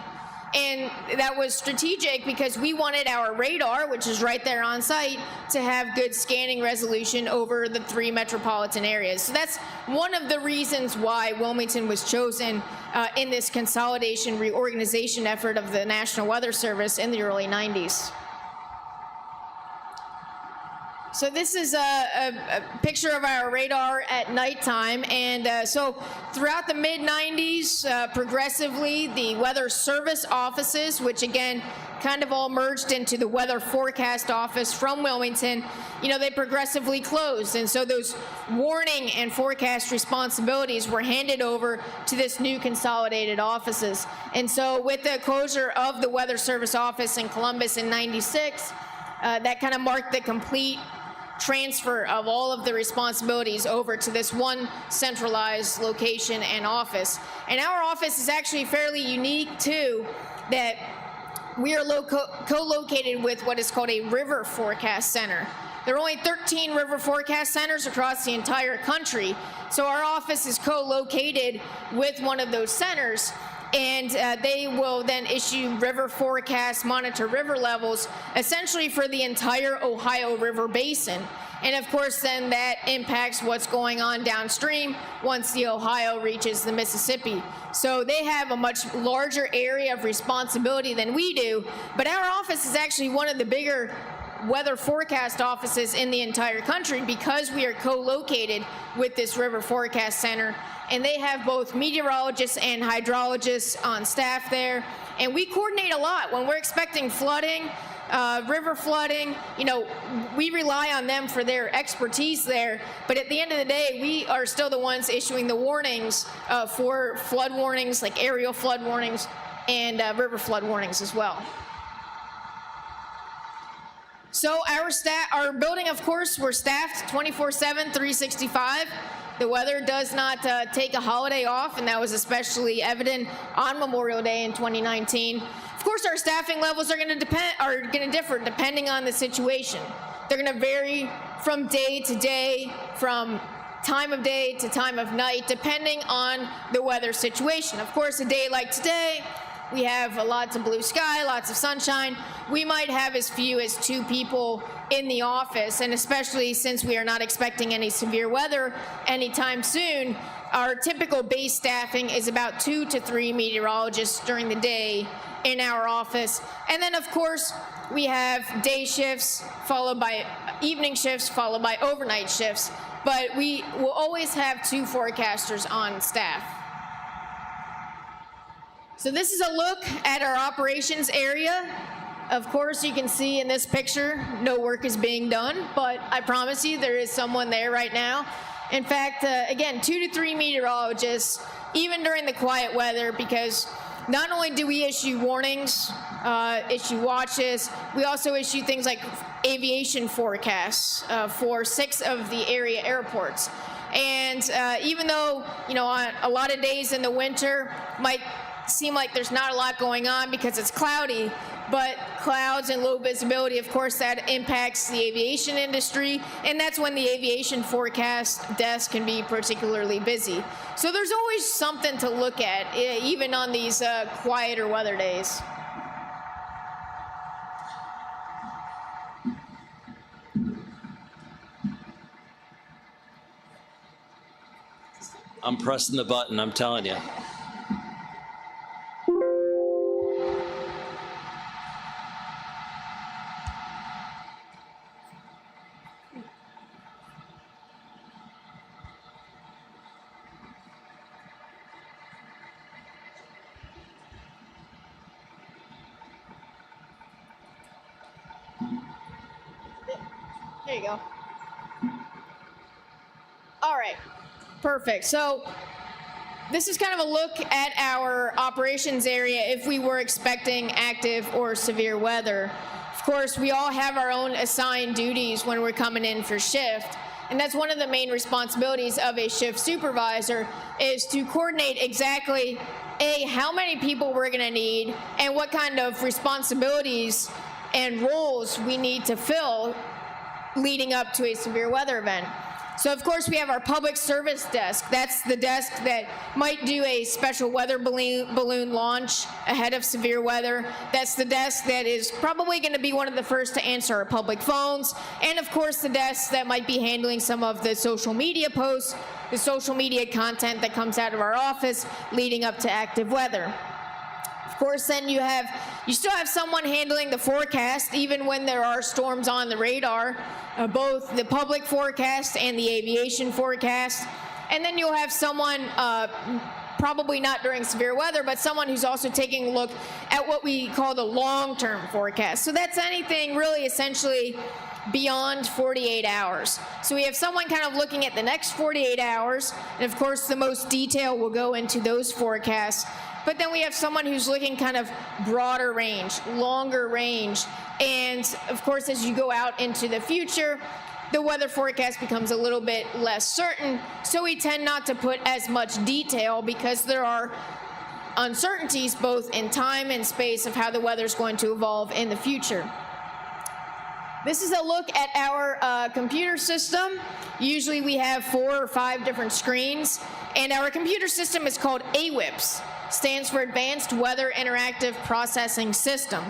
And that was strategic because we wanted our radar, which is right there on site, to have good scanning resolution over the 3 metropolitan areas. So that's one of the reasons why Wilmington was chosen in this consolidation reorganization effort of the National Weather Service in the early 90s. So this is a picture of our radar at nighttime, and so throughout the mid-90s, progressively, the Weather Service offices, which again kind of all merged into the Weather Forecast Office from Wilmington, they progressively closed, and so those warning and forecast responsibilities were handed over to this new consolidated offices. And so with the closure of the Weather Service office in Columbus in '96, that kind of marked the complete transfer of all of the responsibilities over to this one centralized location and office. And our office is actually fairly unique too, that we are co-located with what is called a river forecast center. There are only 13 river forecast centers across the entire country, so our office is co-located with one of those centers. And they will then issue river forecasts, monitor river levels, essentially for the entire Ohio River Basin. And of course, then that impacts what's going on downstream once the Ohio reaches the Mississippi. So they have a much larger area of responsibility than we do, but our office is actually one of the bigger weather forecast offices in the entire country because we are co-located with this river forecast center. And they have both meteorologists and hydrologists on staff there. And we coordinate a lot. When we're expecting flooding, river flooding, we rely on them for their expertise there. But at the end of the day, we are still the ones issuing the warnings for flood warnings, like aerial flood warnings and river flood warnings as well. So our building, of course, we're staffed 24/7, 365. The weather does not take a holiday off, and that was especially evident on Memorial Day in 2019. Of course, our staffing levels are going to differ depending on the situation. They're going to vary from day to day, from time of day to time of night, depending on the weather situation. Of course, a day like today, we have lots of blue sky, lots of sunshine. We might have as few as 2 people in the office, and especially since we are not expecting any severe weather anytime soon, our typical base staffing is about 2 to 3 meteorologists during the day in our office. And then, of course, we have day shifts followed by evening shifts followed by overnight shifts, but we will always have 2 forecasters on staff. So this is a look at our operations area. Of course, you can see in this picture, no work is being done, but I promise you there is someone there right now. In fact, again, 2 to 3 meteorologists, even during the quiet weather, because not only do we issue warnings, issue watches, we also issue things like aviation forecasts for 6 of the area airports. And even though, on a lot of days in the winter might seem like there's not a lot going on because it's cloudy, but clouds and low visibility, of course, that impacts the aviation industry, and that's when the aviation forecast desk can be particularly busy. So there's always something to look at, even on these quieter weather days. I'm pressing the button, I'm telling you. There you go. All right, perfect. So this is kind of a look at our operations area if we were expecting active or severe weather. Of course, we all have our own assigned duties when we're coming in for shift, and that's one of the main responsibilities of a shift supervisor, is to coordinate exactly, A, how many people we're gonna need and what kind of responsibilities and roles we need to fill leading up to a severe weather event. So of course we have our public service desk. That's the desk that might do a special weather balloon launch ahead of severe weather. That's the desk that is probably going to be one of the first to answer our public phones. And of course the desk that might be handling some of the social media posts, the social media content that comes out of our office leading up to active weather. Of course, then you still have someone handling the forecast, even when there are storms on the radar, both the public forecast and the aviation forecast. And then you'll have someone, probably not during severe weather, but someone who's also taking a look at what we call the long-term forecast. So that's anything really essentially beyond 48 hours. So we have someone kind of looking at the next 48 hours, and of course the most detail will go into those forecasts. But then we have someone who's looking kind of broader range, longer range. And of course, as you go out into the future, the weather forecast becomes a little bit less certain. So we tend not to put as much detail because there are uncertainties both in time and space of how the weather is going to evolve in the future. This is a look at our computer system. Usually we have 4 or 5 different screens, and our computer system is called AWIPS. Stands for Advanced Weather Interactive Processing System.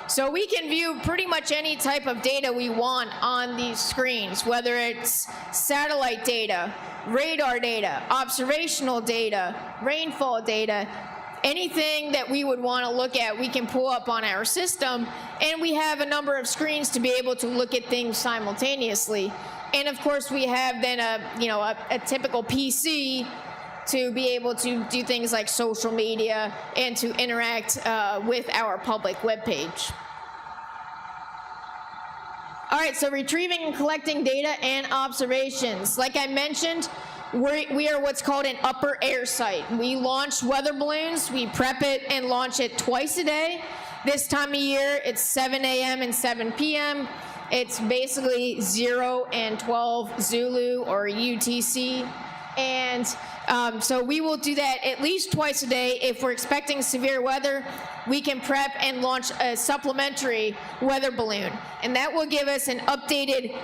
So we can view pretty much any type of data we want on these screens, whether it's satellite data, radar data, observational data, rainfall data, anything that we would want to look at, we can pull up on our system, and we have a number of screens to be able to look at things simultaneously. And of course, we have then a typical PC to be able to do things like social media and to interact with our public webpage. All right, so retrieving and collecting data and observations. Like I mentioned, we are what's called an upper air site. We launch weather balloons, we prep it and launch it twice a day. This time of year, it's 7 a.m. and 7 p.m. It's basically 0 and 12 Zulu or UTC. And so we will do that at least twice a day. If we're expecting severe weather, we can prep and launch a supplementary weather balloon. And that will give us an updated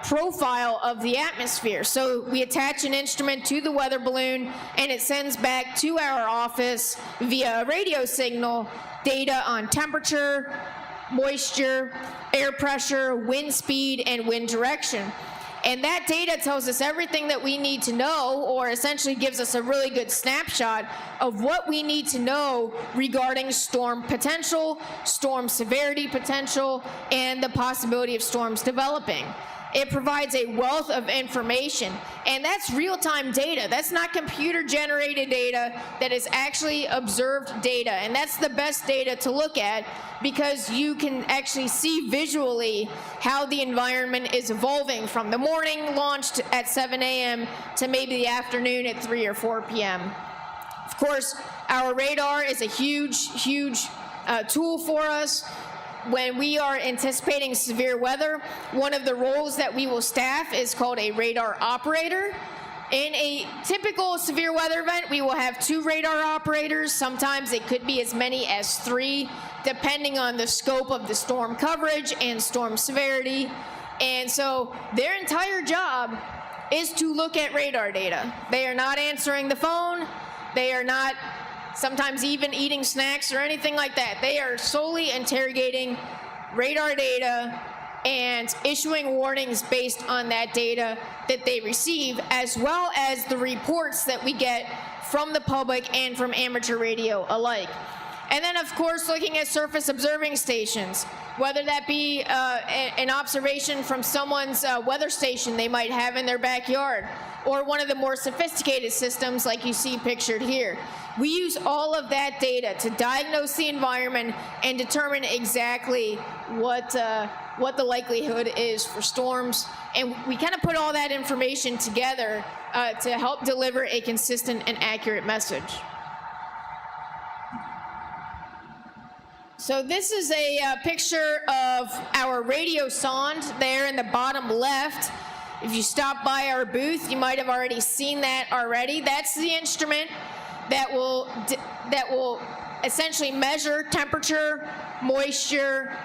profile of the atmosphere. So we attach an instrument to the weather balloon, and it sends back to our office via a radio signal data on temperature, moisture, air pressure, wind speed, and wind direction. And that data tells us everything that we need to know, or essentially gives us a really good snapshot of what we need to know regarding storm potential, storm severity potential, and the possibility of storms developing. It provides a wealth of information, and that's real-time data. That's not computer-generated data. That is actually observed data, and that's the best data to look at because you can actually see visually how the environment is evolving from the morning launched at 7 a.m. to maybe the afternoon at 3 or 4 p.m. Of course, our radar is a huge tool for us. When we are anticipating severe weather, one of the roles that we will staff is called a radar operator. In a typical severe weather event, we will have 2 radar operators. Sometimes it could be as many as 3, depending on the scope of the storm coverage and storm severity. And so their entire job is to look at radar data. They are not answering the phone. They are not sometimes even eating snacks or anything like that. They are solely interrogating radar data and issuing warnings based on that data that they receive, as well as the reports that we get from the public and from amateur radio alike. And then, of course, looking at surface observing stations, whether that be an observation from someone's weather station they might have in their backyard, or one of the more sophisticated systems like you see pictured here. We use all of that data to diagnose the environment and determine exactly what the likelihood is for storms. And we kind of put all that information together to help deliver a consistent and accurate message. So this is a picture of our radio sonde there in the bottom left. If you stop by our booth, you might have already seen that already. That's the instrument that will essentially measure temperature, moisture,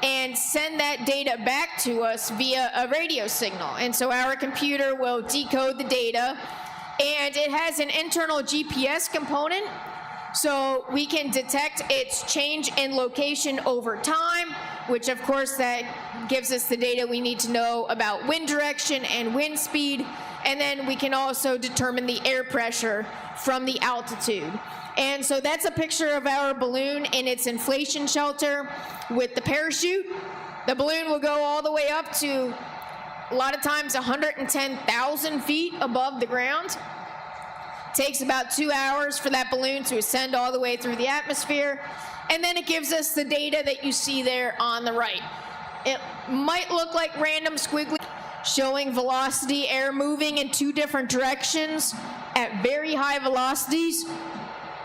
and send that data back to us via a radio signal. And so our computer will decode the data, and it has an internal GPS component, so we can detect its change in location over time, which of course that gives us the data we need to know about wind direction and wind speed. And then we can also determine the air pressure from the altitude. And so that's a picture of our balloon in its inflation shelter with the parachute. The balloon will go all the way up to, a lot of times, 110,000 feet above the ground. Takes about 2 hours for that balloon to ascend all the way through the atmosphere. And then it gives us the data that you see there on the right. It might look like random squiggly, showing velocity, air moving in 2 different directions at very high velocities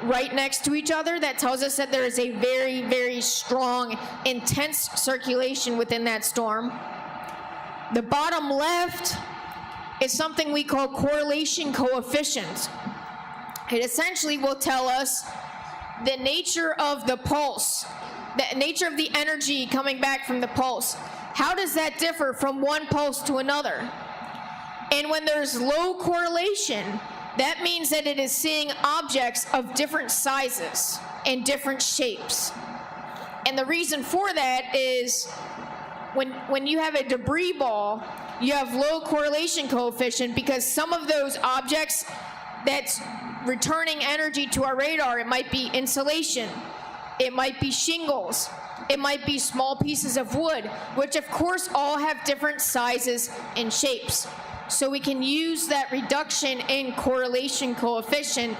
right next to each other. That tells us that there is a very, very strong, intense circulation within that storm. The bottom left is something we call correlation coefficient. It essentially will tell us the nature of the pulse, the nature of the energy coming back from the pulse. How does that differ from one pulse to another? And when there's low correlation, that means that it is seeing objects of different sizes and different shapes. And the reason for that is when you have a debris ball, you have low correlation coefficient because some of those objects that's returning energy to our radar, it might be insulation, it might be shingles, it might be small pieces of wood, which of course all have different sizes and shapes. So we can use that reduction in correlation coefficient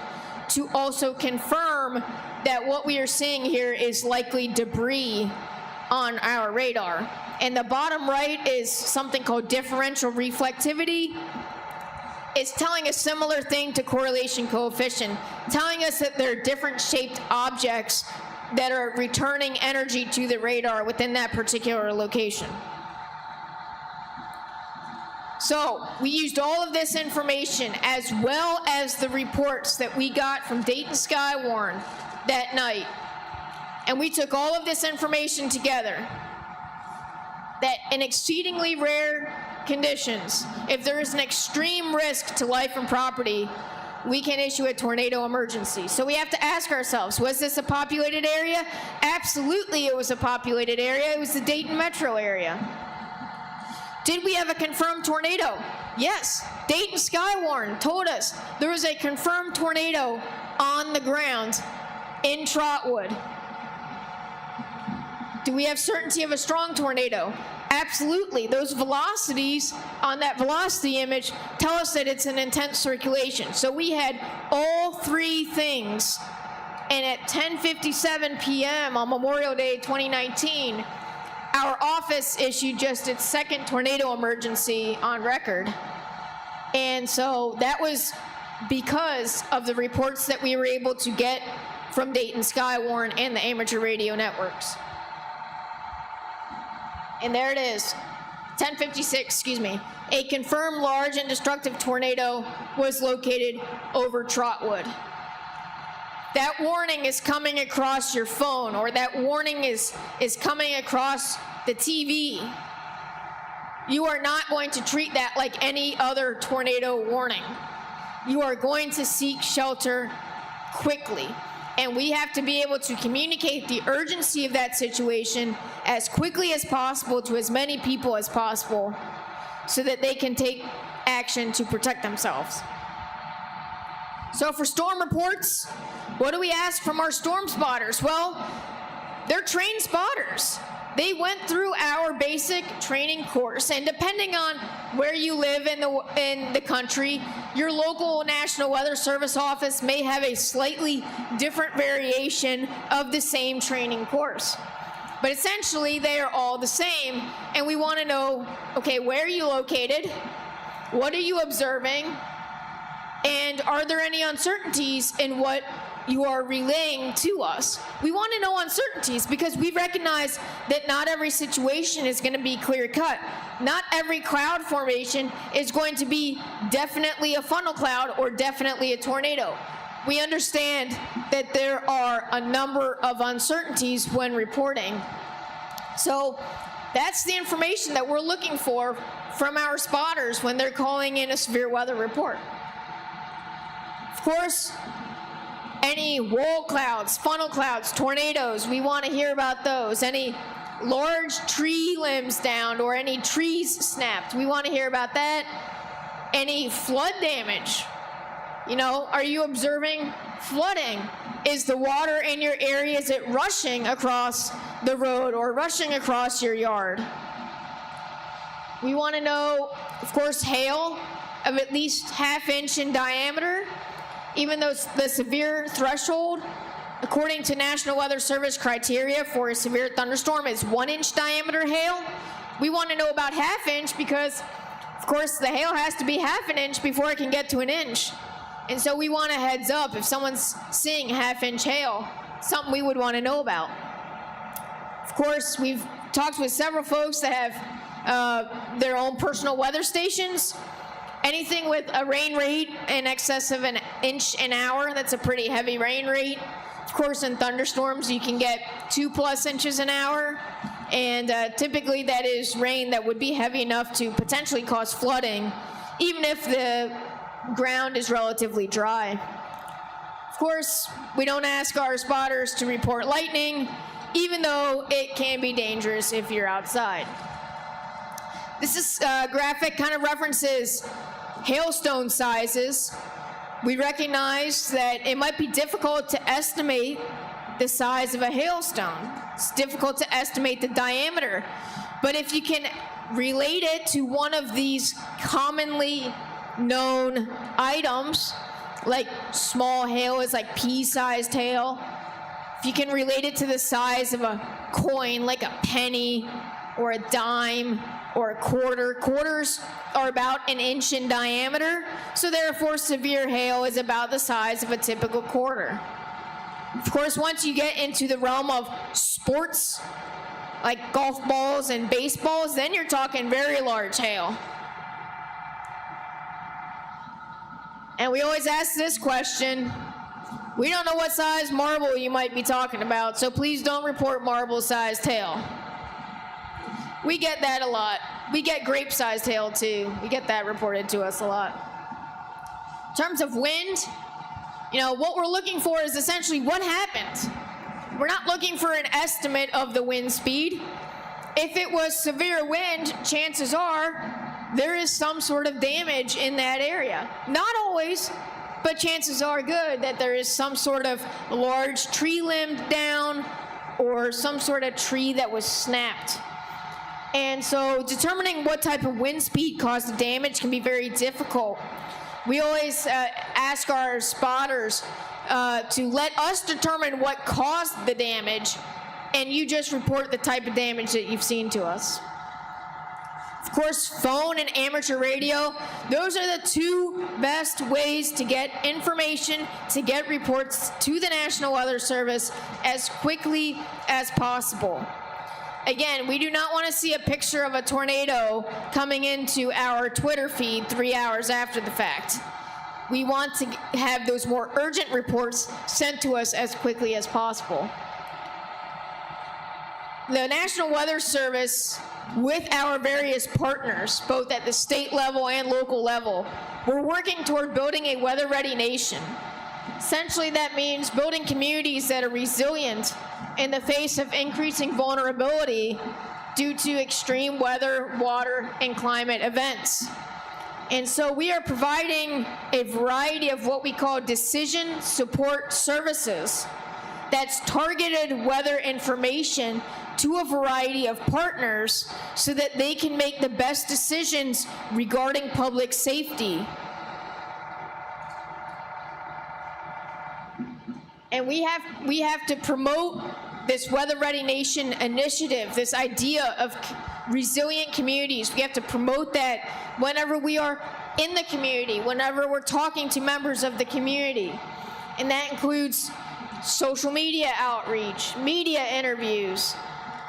to also confirm that what we are seeing here is likely debris on our radar. And the bottom right is something called differential reflectivity. It's telling a similar thing to correlation coefficient, telling us that there are different shaped objects that are returning energy to the radar within that particular location. So we used all of this information as well as the reports that we got from Dayton Skywarn that night. And we took all of this information together that in exceedingly rare conditions, if there is an extreme risk to life and property, we can issue a tornado emergency. So we have to ask ourselves, was this a populated area? Absolutely it was a populated area. It was the Dayton metro area. Did we have a confirmed tornado? Yes. Dayton Skywarn told us there was a confirmed tornado on the ground in Trotwood. Do we have certainty of a strong tornado? Absolutely. Those velocities on that velocity image tell us that it's an intense circulation. So we had all three things. And at 10:57 p.m. on Memorial Day 2019, our office issued just its second tornado emergency on record. And so that was because of the reports that we were able to get from Dayton Skywarn and the amateur radio networks. And there it is, 10:56, excuse me. A confirmed large and destructive tornado was located over Trotwood. That warning is coming across your phone, or that warning is coming across the TV. You are not going to treat that like any other tornado warning. You are going to seek shelter quickly. And we have to be able to communicate the urgency of that situation as quickly as possible to as many people as possible so that they can take action to protect themselves. So for storm reports, what do we ask from our storm spotters? Well, they're trained spotters. They went through our basic training course, and depending on where you live in the country, your local National Weather Service office may have a slightly different variation of the same training course. But essentially, they are all the same, and we want to know, okay, where are you located? What are you observing? And are there any uncertainties in what you are relaying to us? We want to know uncertainties because we recognize that not every situation is going to be clear-cut. Not every cloud formation is going to be definitely a funnel cloud or definitely a tornado. We understand that there are a number of uncertainties when reporting. So that's the information that we're looking for from our spotters when they're calling in a severe weather report. Of course, any wall clouds, funnel clouds, tornadoes, we want to hear about those. Any large tree limbs downed or any trees snapped, we want to hear about that. Any flood damage, you know, are you observing flooding? Is the water in your area, is it rushing across the road or rushing across your yard? We want to know, of course, hail of at least ½ inch in diameter. Even though the severe threshold, according to National Weather Service criteria for a severe thunderstorm, is 1 inch diameter hail, we want to know about ½ inch because, of course, the hail has to be ½ inch before it can get to 1 inch. And so we want a heads up if someone's seeing ½ inch hail, something we would want to know about. Of course, we've talked with several folks that have their own personal weather stations. Anything with a rain rate in excess of 1 inch an hour, that's a pretty heavy rain rate. Of course, in thunderstorms, you can get 2+ inches an hour. And typically that is rain that would be heavy enough to potentially cause flooding, even if the ground is relatively dry. Of course, we don't ask our spotters to report lightning, even though it can be dangerous if you're outside. This graphic kind of references hailstone sizes. We recognize that it might be difficult to estimate the size of a hailstone. It's difficult to estimate the diameter. But if you can relate it to one of these commonly known items, like small hail is like pea-sized hail, if you can relate it to the size of a coin, like a penny or a dime, or a quarter. Quarters are about 1 inch in diameter, so therefore severe hail is about the size of a typical quarter. Of course, once you get into the realm of sports, like golf balls and baseballs, then you're talking very large hail. And we always ask this question. We don't know what size marble you might be talking about, so please don't report marble-sized hail. We get that a lot. We get grape-sized hail too. We get that reported to us a lot. In terms of wind, what we're looking for is essentially what happened. We're not looking for an estimate of the wind speed. If it was severe wind, chances are there is some sort of damage in that area. Not always, but chances are good that there is some sort of large tree limb down or some sort of tree that was snapped. And so determining what type of wind speed caused the damage can be very difficult. We always ask our spotters to let us determine what caused the damage, and you just report the type of damage that you've seen to us. Of course, phone and amateur radio, those are the two best ways to get information, to get reports to the National Weather Service as quickly as possible. Again, we do not want to see a picture of a tornado coming into our Twitter feed 3 hours after the fact. We want to have those more urgent reports sent to us as quickly as possible. The National Weather Service, with our various partners, both at the state level and local level, we're working toward building a weather-ready nation. Essentially, that means building communities that are resilient in the face of increasing vulnerability due to extreme weather, water, and climate events. And so we are providing a variety of what we call decision support services. That's targeted weather information to a variety of partners so that they can make the best decisions regarding public safety. And we have to promote this Weather Ready Nation initiative, this idea of resilient communities. We have to promote that whenever we are in the community, whenever we're talking to members of the community. And that includes social media outreach, media interviews,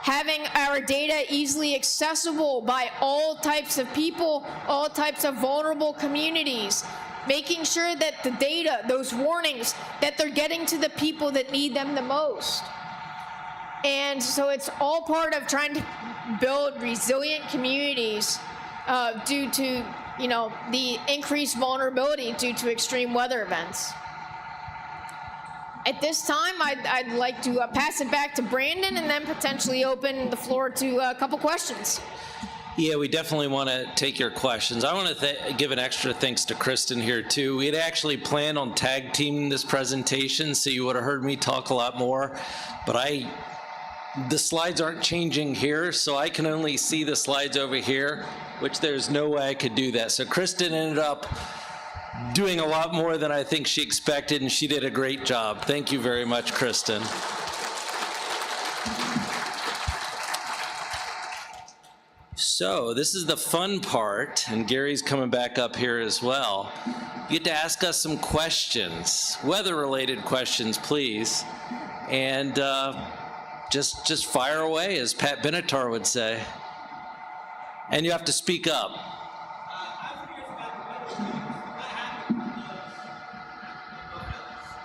having our data easily accessible by all types of people, all types of vulnerable communities, making sure that the data, those warnings, that they're getting to the people that need them the most. And so it's all part of trying to build resilient communities due to, the increased vulnerability due to extreme weather events. At this time, I'd like to pass it back to Brandon and then potentially open the floor to a couple questions. Yeah, we definitely want to take your questions. I want to give an extra thanks to Kristen here too. We had actually planned on tag teaming this presentation, so you would have heard me talk a lot more, but the slides aren't changing here, so I can only see the slides over here, which there's no way I could do that. So Kristen ended up doing a lot more than I think she expected, and she did a great job. Thank you very much, Kristen. So this is the fun part, and Gary's coming back up here as well. You get to ask us some questions, weather-related questions, please, and just fire away, as Pat Benatar would say. And you have to speak up.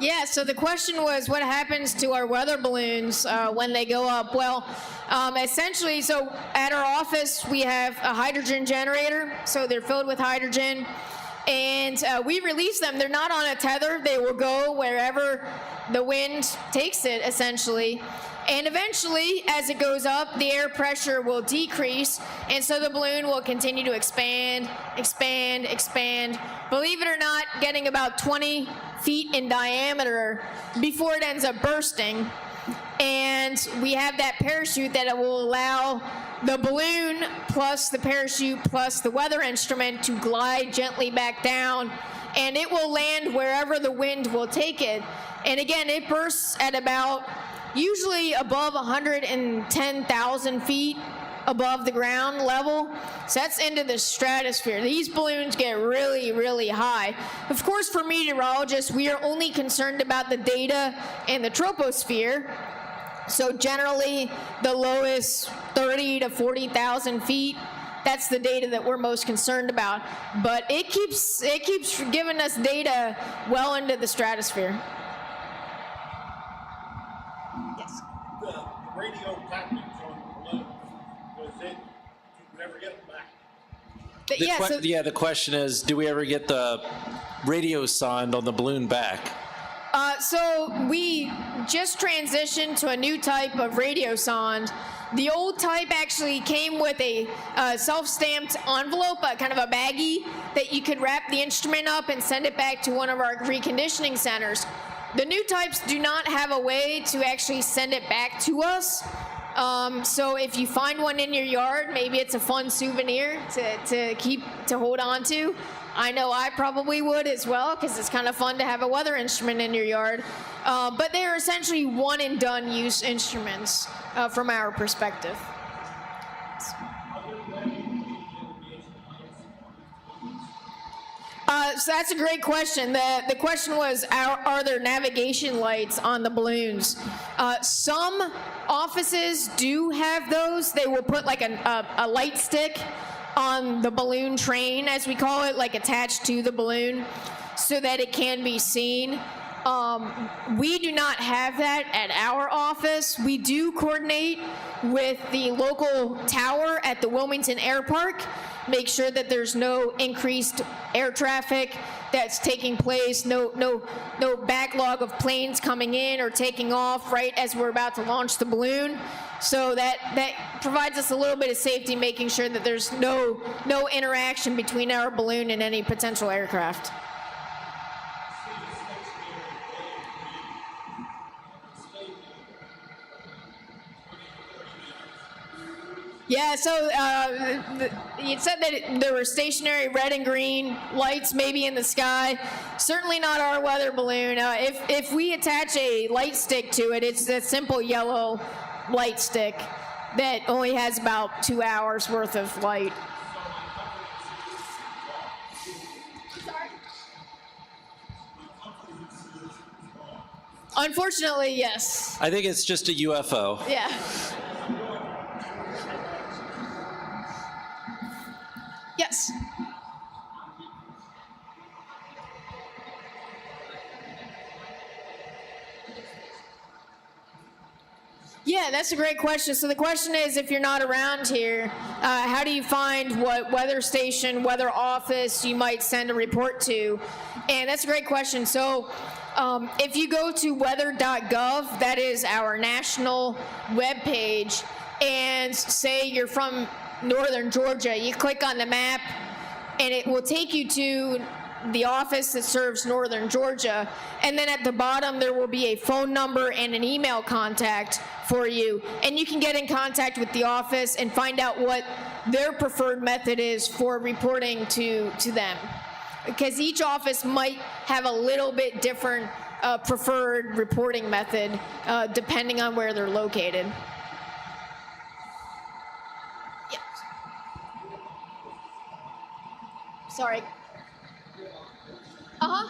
Yeah, so the question was, what happens to our weather balloons when they go up? Well, essentially, so at our office, we have a hydrogen generator, so they're filled with hydrogen, and we release them. They're not on a tether. They will go wherever the wind takes it, essentially. And eventually, as it goes up, the air pressure will decrease, and so the balloon will continue to expand, expand, expand. Believe it or not, getting about 20 feet in diameter before it ends up bursting. And we have that parachute that will allow the balloon plus the parachute plus the weather instrument to glide gently back down, and it will land wherever the wind will take it. And again, it bursts at about usually above 110,000 feet above the ground level. So that's into the stratosphere. These balloons get really, really high. Of course, for meteorologists, we are only concerned about the data in the troposphere. So generally, the lowest 30 to 40,000 feet that's the data that we're most concerned about. But it keeps giving us data well into the stratosphere. Yes. The radio package on the balloon, was it, did you ever get them back? The question is, do we ever get the radio sound on the balloon back? So we just transitioned to a new type of radio sonde. The old type actually came with a self-stamped envelope, kind of a baggie, that you could wrap the instrument up and send it back to one of our reconditioning centers. The new types do not have a way to actually send it back to us. So if you find one in your yard, maybe it's a fun souvenir to hold on to. I know I probably would as well, because it's kind of fun to have a weather instrument in your yard. But they're essentially one and done use instruments from our perspective. So that's a great question. The question was, are there navigation lights on the balloons? Some offices do have those. They will put like a light stick on the balloon train, as we call it, like attached to the balloon, so that it can be seen. We do not have that at our office. We do coordinate with the local tower at the Wilmington Air Park, make sure that there's no increased air traffic that's taking place, no backlog of planes coming in or taking off right as we're about to launch the balloon. So that provides us a little bit of safety, making sure that there's no interaction between our balloon and any potential aircraft. Yeah, so you said that there were stationary red and green lights maybe in the sky. Certainly not our weather balloon. If we attach a light stick to it, it's a simple yellow light stick that only has about 2 hours worth of light. Unfortunately, yes. I think it's just a UFO. Yeah. Yes. Yeah, that's a great question. So the question is, if you're not around here, how do you find what weather station, weather office you might send a report to? And that's a great question. So if you go to weather.gov, that is our national web page, and say you're from northern Georgia, you click on the map and it will take you to the office that serves northern Georgia, and then at the bottom there will be a phone number and an email contact for you, and you can get in contact with the office and find out what their preferred method is for reporting to them, because each office might have a little bit different preferred reporting method depending on where they're located. Sorry. Uh-huh.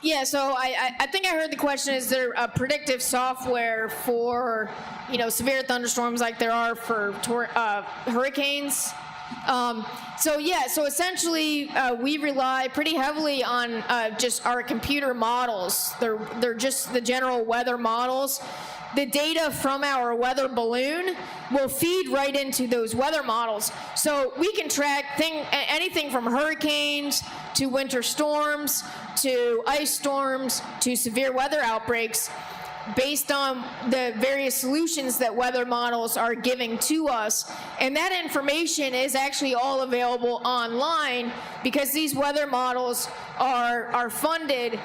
Yeah, so I think I heard the question, is there a predictive software for, severe thunderstorms like there are for hurricanes? So essentially we rely pretty heavily on just our computer models. They're just the general weather models. The data from our weather balloon will feed right into those weather models. So we can track anything from hurricanes to winter storms to ice storms to severe weather outbreaks based on the various solutions that weather models are giving to us. And that information is actually all available online, because these weather models are funded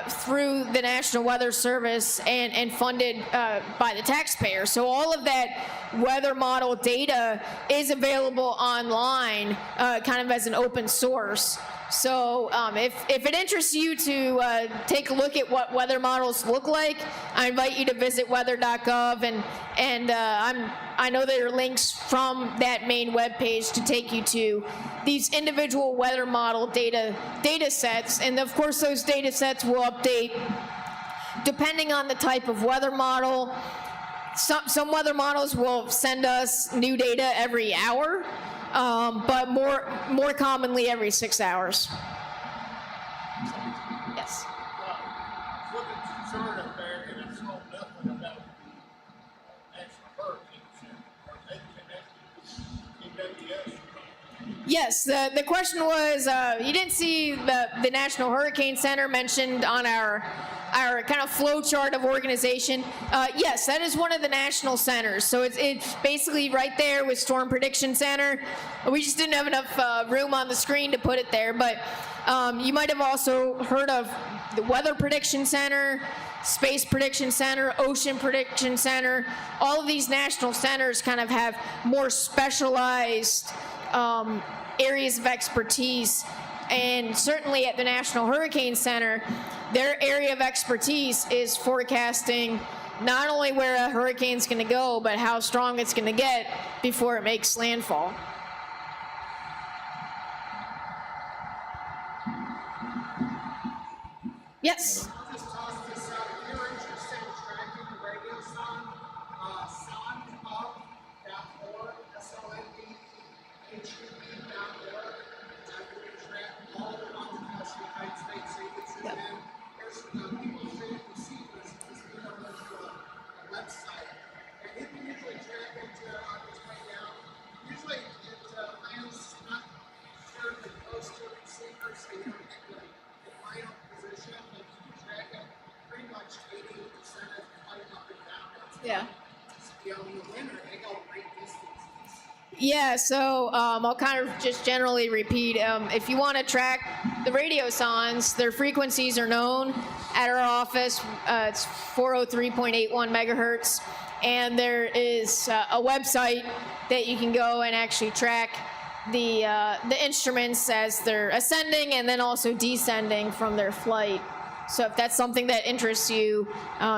through the National Weather Service and funded by the taxpayer. So all of that weather model data is available online, kind of as an open source. So if it interests you to take a look at what weather models look like, I invite you to visit weather.gov, and I know there are links from that main webpage to take you to these individual weather model data sets. And of course, those data sets will update depending on the type of weather model. Some weather models will send us new data every hour, but more commonly every 6 hours. Yes. What the concern up there, and it's all nothing about the actual hurricane center. Are they connected to EWS? Yes, the question was, you didn't see the National Hurricane Center mentioned on our kind of flow chart of organization. Yes, that is one of the national centers. So it's basically right there with Storm Prediction Center. We just didn't have enough room on the screen to put it there, but you might have also heard of the Weather Prediction Center, Space Prediction Center, Ocean Prediction Center. All of these national centers kind of have more specialized areas of expertise. And certainly at the National Hurricane Center, their area of expertise is forecasting not only where a hurricane's going to go, but how strong it's going to get before it makes landfall. Yes? Yeah. Yeah, so I'll kind of just generally repeat. If you want to track the radio sons, their frequencies are known at our office. It's 403.81 megahertz. And there is a website that you can go and actually track the instruments as they're ascending and then also descending from their flight. So if that's something that interests you,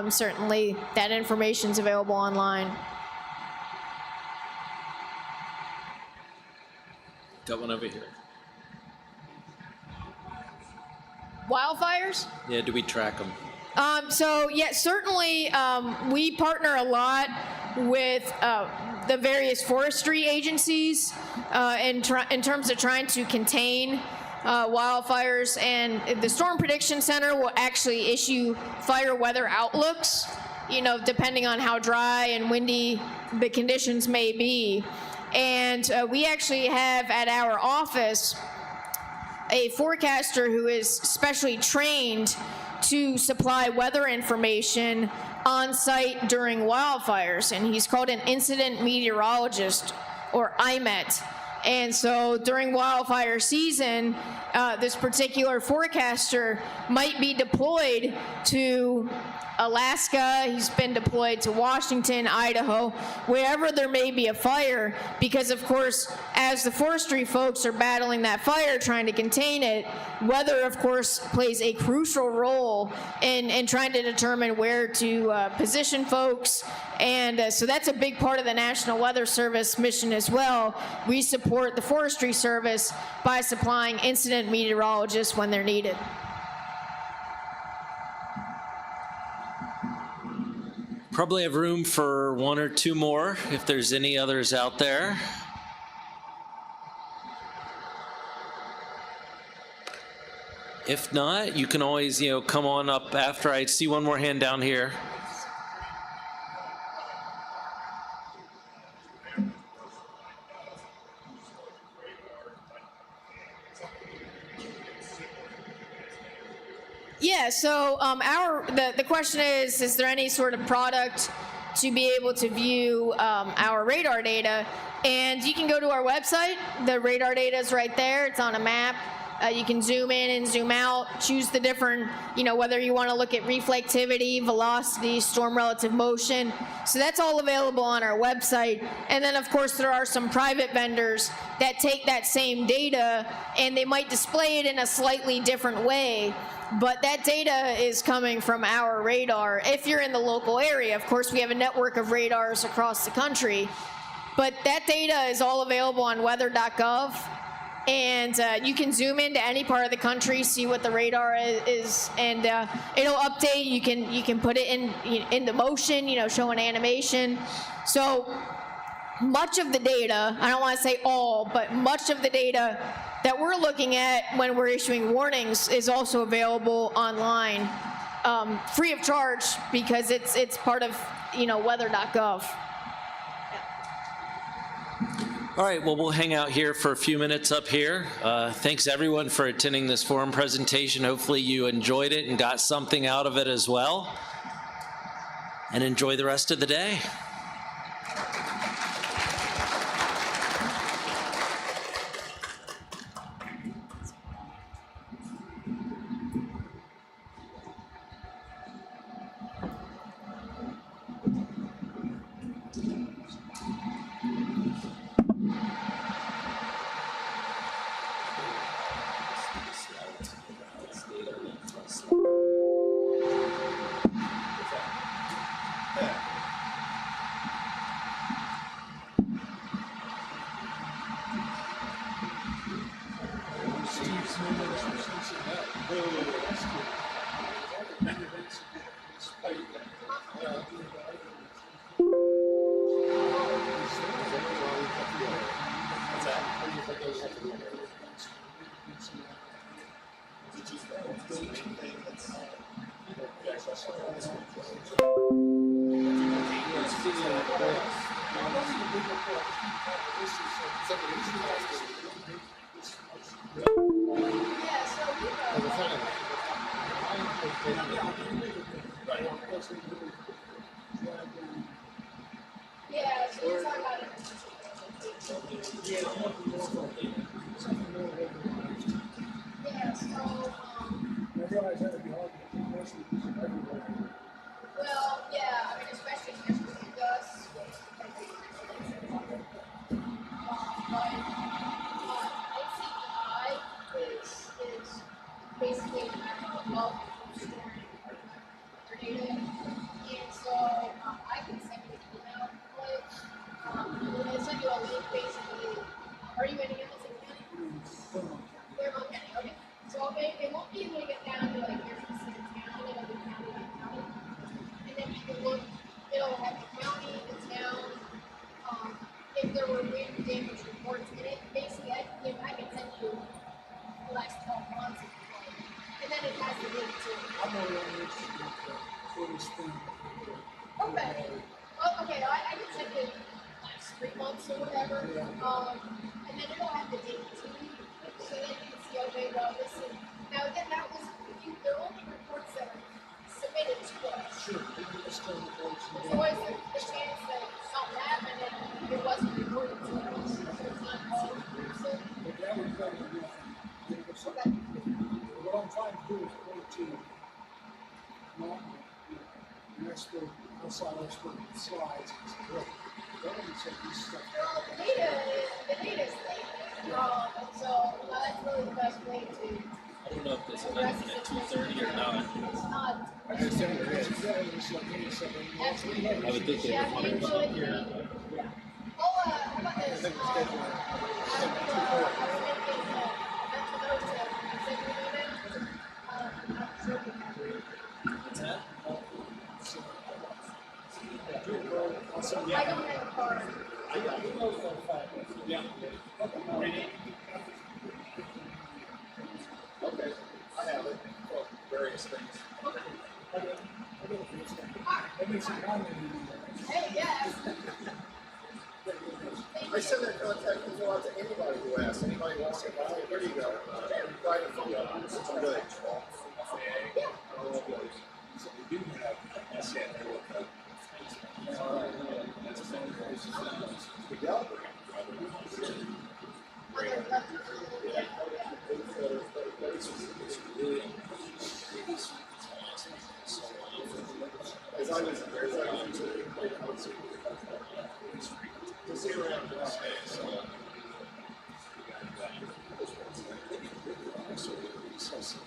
certainly that information is available online. Got one over here. Wildfires? Yeah, do we track them? So yeah, certainly we partner a lot with the various forestry agencies in terms of trying to contain wildfires, and the Storm Prediction Center will actually issue fire weather outlooks, depending on how dry and windy the conditions may be. And we actually have at our office a forecaster who is specially trained to supply weather information on site during wildfires, and he's called an incident meteorologist, or IMET. And so during wildfire season, this particular forecaster might be deployed to Alaska, he's been deployed to Washington, Idaho, wherever there may be a fire, because of course, as the forestry folks are battling that fire, trying to contain it, weather, of course, plays a crucial role in trying to determine where to position folks. And so that's a big part of the National Weather Service mission as well. We support the Forestry Service by supplying incident meteorologists when they're needed. Probably have room for one or two more if there's any others out there. If not, you can always, come on up after. I see one more hand down here. Yeah, so the question is there any sort of product to be able to view our radar data? And you can go to our website. The radar data is right there. It's on a map. You can zoom in and zoom out, choose the different, whether you want to look at reflectivity, velocity, storm relative motion. So that's all available on our website. And then, of course, there are some private vendors that take that same data and they might display it in a slightly different way. But that data is coming from our radar. If you're in the local area, of course, we have a network of radars across the country. But that data is all available on weather.gov. And you can zoom into any part of the country, see what the radar is, and it'll update. You can put it into motion, show an animation. So much of the data, I don't want to say all, but much of the data that we're looking at when we're issuing warnings is also available online, free of charge, because it's part of weather.gov. All right, well, we'll hang out here for a few minutes up here. Thanks everyone for attending this forum presentation. Hopefully you enjoyed it and got something out of it as well. And enjoy the rest of the day. I send that contact info out to anybody who asks. Anybody wants to buy it, where do you go? Buy it from the village. So we do have the That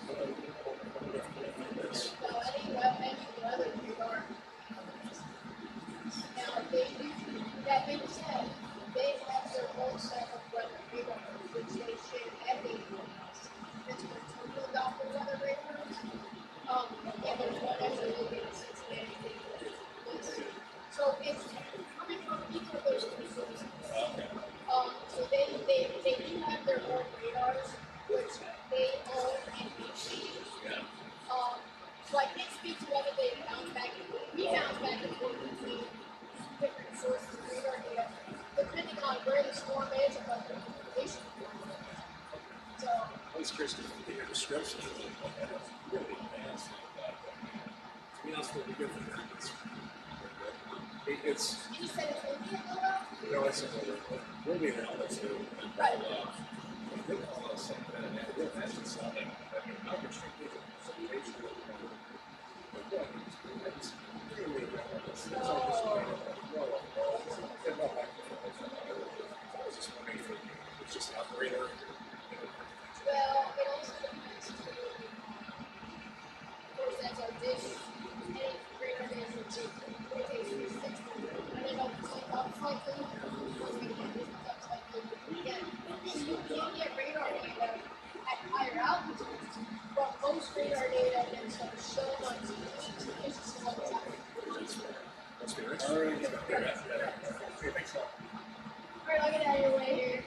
being said, they have their own set of weather radar, which they share at the it's for total Doppler weather radars. And there's one actually located in Cincinnati. So it's coming from each of those two sources. So they do have their own radars, which they own and maintain. So I can't speak to whether they bounce back and forth. We bounce back and forth between different sources of radar data, depending on where the storm is and what the propagation is. So, Thanks, Kristen, for your description. Really advanced like that. I mean, that's what we get from that. It's. She said it's going to be a little out? No, it's a little. We'll be around it too. Right. They call us something, and that real fast and sounding. I mean, I can treat it as a page. It's just an operator. Well, it also depends. Of course, that's our dish. Any radar data would take 360. And then up slightly. Once we get this up slightly, we get. So you can get radar data at higher altitudes, but most radar data ends up shown on TV. So it's just what's happening. That's fair. All right. Okay, thanks a lot. All right, I'll get out of your way here.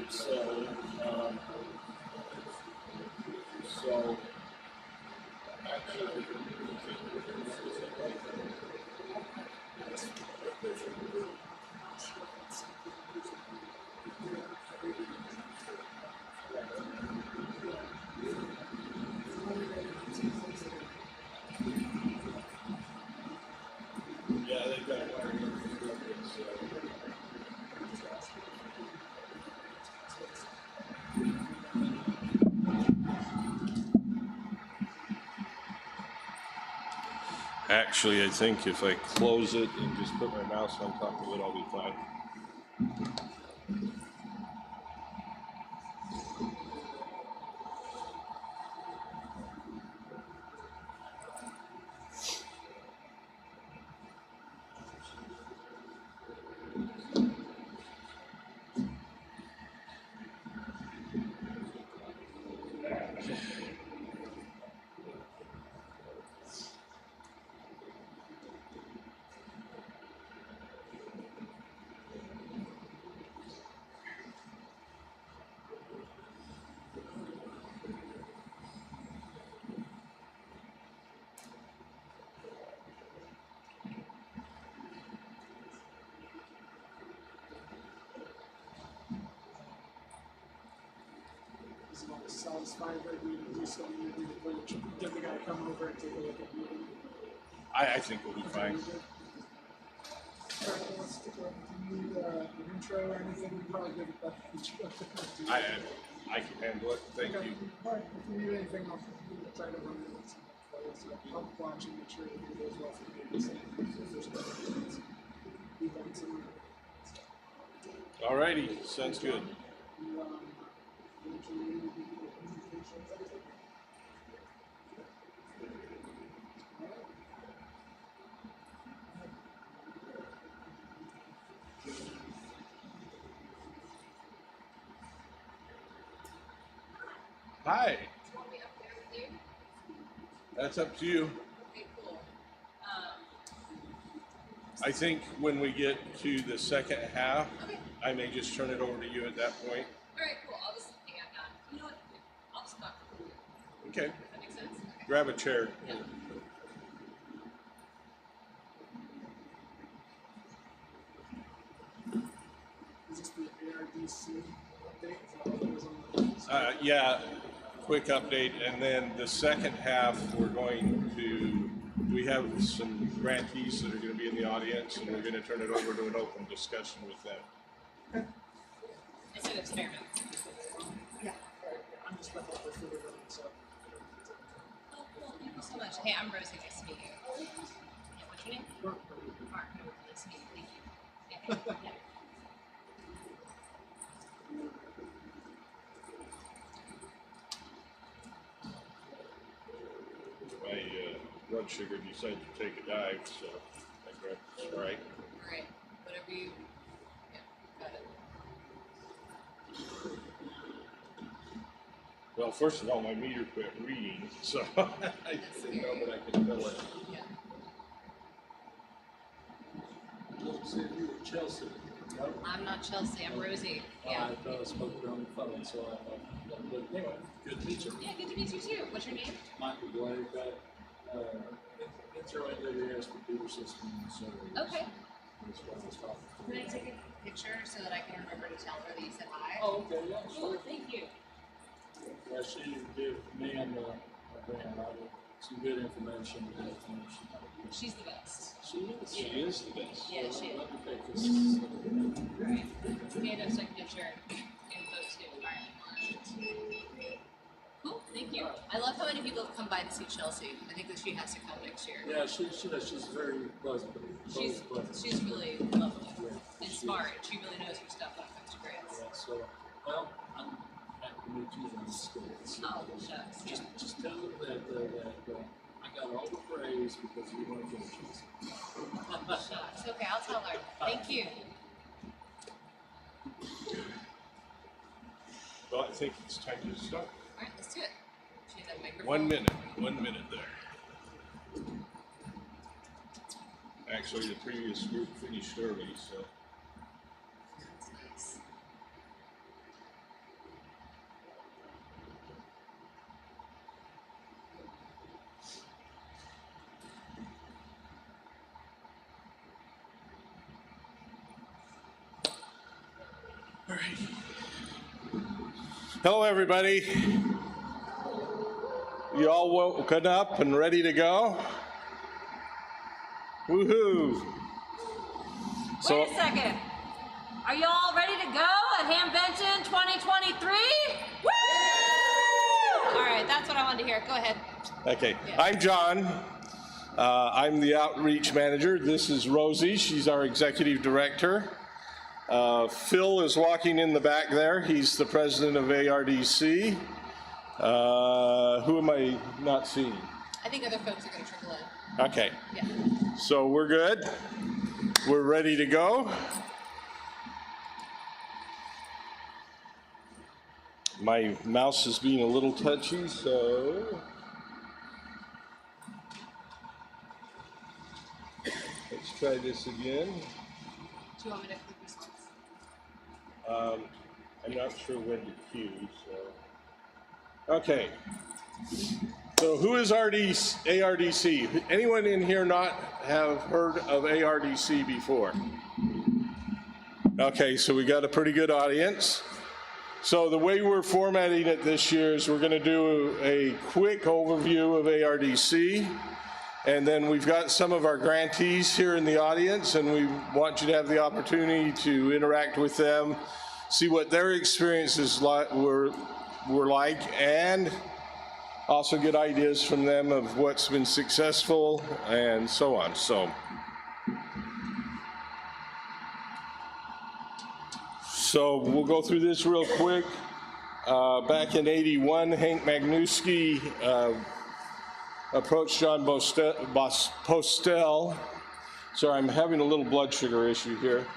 So, actually, yeah, they've got Actually, I think if I close it and just put my mouse on top of it, I'll be fine. Satisfied that we do something to get the guy to come over and take a look at the meeting. I think we'll be fine. All right, let's stick around. Do you need an intro or anything? We probably give it that intro. I can handle it. Thank you. All right, if you need anything, I'll try to run it. So I'll watch and make sure that it goes well for me. If there's questions, we want some. All righty, sounds good. Hi. That's up to you. Okay, cool. I think when we get to the second half, I may just turn it over to you at that point. All right, cool. I'll just hang out now. You know what? I'll just talk. Okay. Does that make sense? Okay. Grab a chair. Yeah. Is this the ARDC update? Is that what was on the Yeah, quick update, and then the second half, we're going to, we have some grantees that are going to be in the audience, and we're going to turn it over to an open discussion with them. It's an experiment. Yeah. I'm just looking for food, so. Oh, cool. Thank you so much. Hey, I'm Rosie. Nice to meet you. Yeah, what's your name? Mark. Nice to meet you. Thank you. Yeah. My blood sugar decided to take a dive, so I grabbed Sprite. All right. Whatever you. Yeah, got it. Well, first of all, my meter quit reading, so I didn't know that I could fill it. Yeah. See if you were Chelsea. Nope. I'm not Chelsea. I'm Rosie. Yeah. I thought I spoke to her on the phone, so but anyway, good to meet you. Yeah, good to meet you too. What's your name? Michael Blake, intro AWS computer system servers. Okay. That's what I was talking to. Can I take a picture so that I can remember to tell her that you said hi? Oh, okay, yeah, Cool, sure. thank you. Yeah, she gave me and some good information. She's the best. She is. She is the best. Yeah, she is. Let me take this. Right. Stand up so I can get your info too. All right. Cool, thank you. I love how many people have come by to see Chelsea. I think that she has to come next year. Yeah, she's very pleasant. She's really lovely and smart. She really knows her stuff when it comes to grants. Yeah, so, well, I'm happy to meet you in the States. Oh, shucks. Just tell them that I got all the praise because you weren't going to choose me. Shucks. Okay, I'll tell her. Thank you. Well, I think it's time to start. All right, let's do it. She has that microphone. 1 minute there. Actually, the previous group finished early, so. That's nice. Hello, everybody. You all woken up and ready to go? Woohoo! Wait a second. Are you all ready to go at Hamvention 2023? Woo! All right, that's what I wanted to hear. Go ahead. Okay, Yeah. I'm John. I'm the outreach manager. This is Rosie. She's our executive director. Phil is walking in the back there. He's the president of ARDC. Who am I not seeing? I think other folks are going to trickle in. Okay. Yeah. So we're good. We're ready to go. My mouse is being a little touchy, so let's try this again. Do you want me to click this one? I'm not sure when to cue, so. Okay. So who is ARDC? Anyone in here not have heard of ARDC before? Okay, so we got a pretty good audience. So the way we're formatting it this year is we're going to do a quick overview of ARDC, and then we've got some of our grantees here in the audience, and we want you to have the opportunity to interact with them, see what their experiences were like, and also get ideas from them of what's been successful and so on. So we'll go through this real quick. Back in '81, Hank Magnuski approached John Postel. Sorry, I'm having a little blood sugar issue here.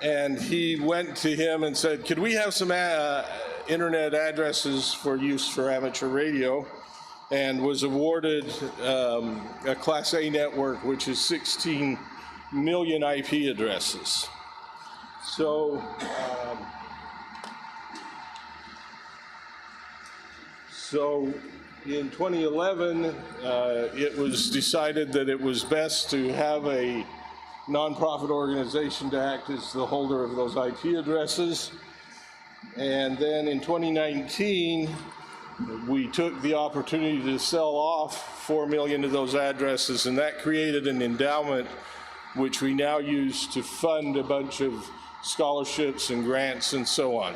And he went to him and said, could we have some internet addresses for use for amateur radio? And was awarded a Class A network, which is 16 million IP addresses. So, in 2011, it was decided that it was best to have a nonprofit organization to act as the holder of those IP addresses. And then in 2019, we took the opportunity to sell off 4 million of those addresses, and that created an endowment which we now use to fund a bunch of scholarships and grants and so on.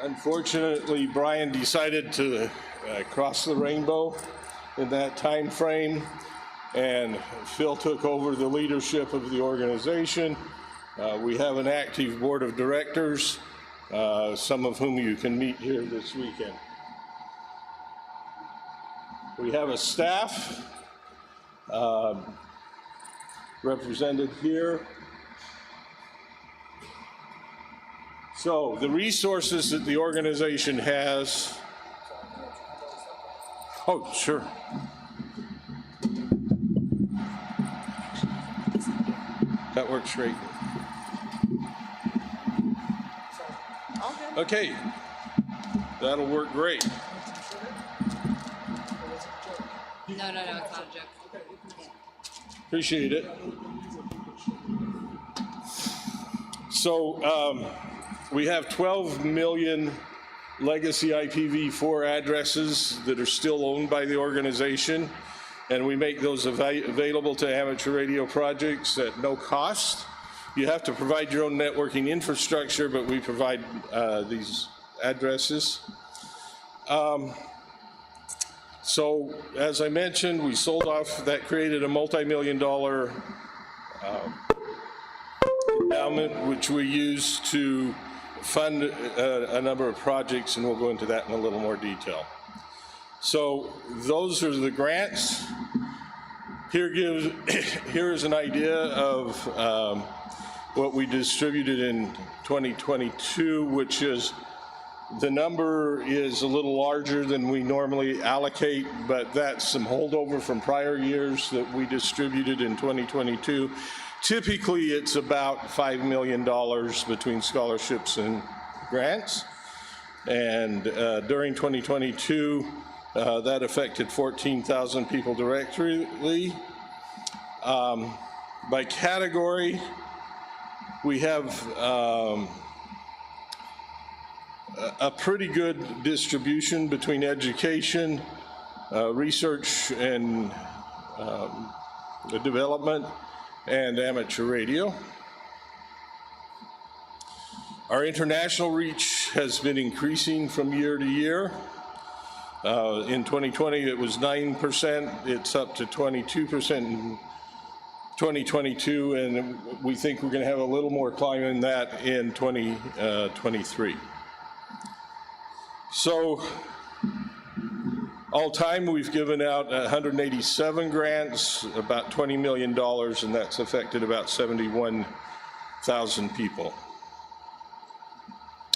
Unfortunately, Brian decided to cross the rainbow in that time frame, and Phil took over the leadership of the organization. We have an active board of directors, some of whom you can meet here this weekend. We have a staff represented here. So the resources that the organization has. Oh, sure. That works great. Okay, that'll work great. No, it's not a joke. Appreciate it. So we have 12 million legacy IPv4 addresses that are still owned by the organization, and we make those available to amateur radio projects at no cost. You have to provide your own networking infrastructure, but we provide these addresses. So as I mentioned, we sold off, that created a multi-million-dollar endowment, which we use to fund a number of projects, and we'll go into that in a little more detail. So those are the grants. Here is an idea of what we distributed in 2022, which is, the number is a little larger than we normally allocate, but that's some holdover from prior years that we distributed in 2022. Typically, it's about $5 million between scholarships and grants. And during 2022, that affected 14,000 people directly. By category, we have a pretty good distribution between education, research and development, and amateur radio. Our international reach has been increasing from year to year. In 2020, it was 9%. It's up to 22% in 2022, and we think we're going to have a little more climb in that in 2023. So, all time, we've given out 187 grants, about $20 million, and that's affected about 71,000 people.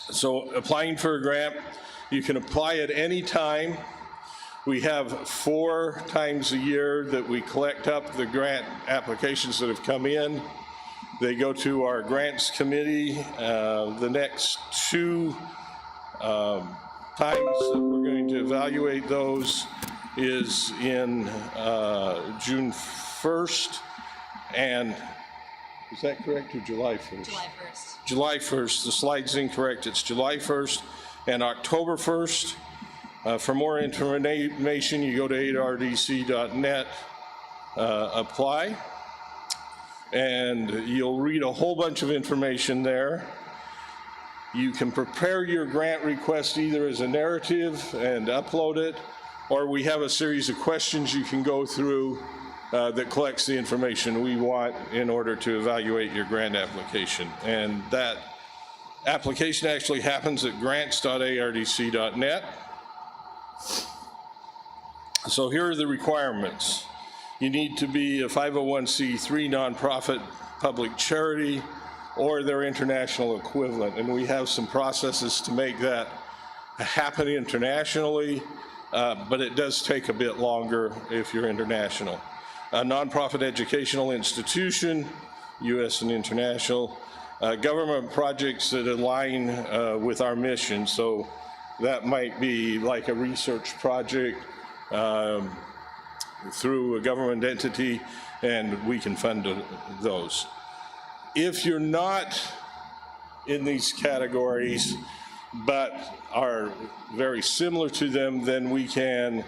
So applying for a grant, you can apply at any time. We have 4 times a year that we collect up the grant applications that have come in. They go to our grants committee. The next 2 times that we're going to evaluate those is in June 1st and, is that correct, or July 1st? July 1st. July 1st, the slide's incorrect, it's July 1st and October 1st. For more information, you go to ARDC.net, apply, and you'll read a whole bunch of information there. You can prepare your grant request either as a narrative and upload it, or we have a series of questions you can go through that collects the information we want in order to evaluate your grant application. And that application actually happens at grants.ardc.net. So here are the requirements. You need to be a 501c3 nonprofit public charity or their international equivalent. And we have some processes to make that happen internationally, but it does take a bit longer if you're international. A nonprofit educational institution, U.S. and international, government projects that align with our mission. So that might be like a research project through a government entity, and we can fund those. If you're not in these categories, but are very similar to them, then we can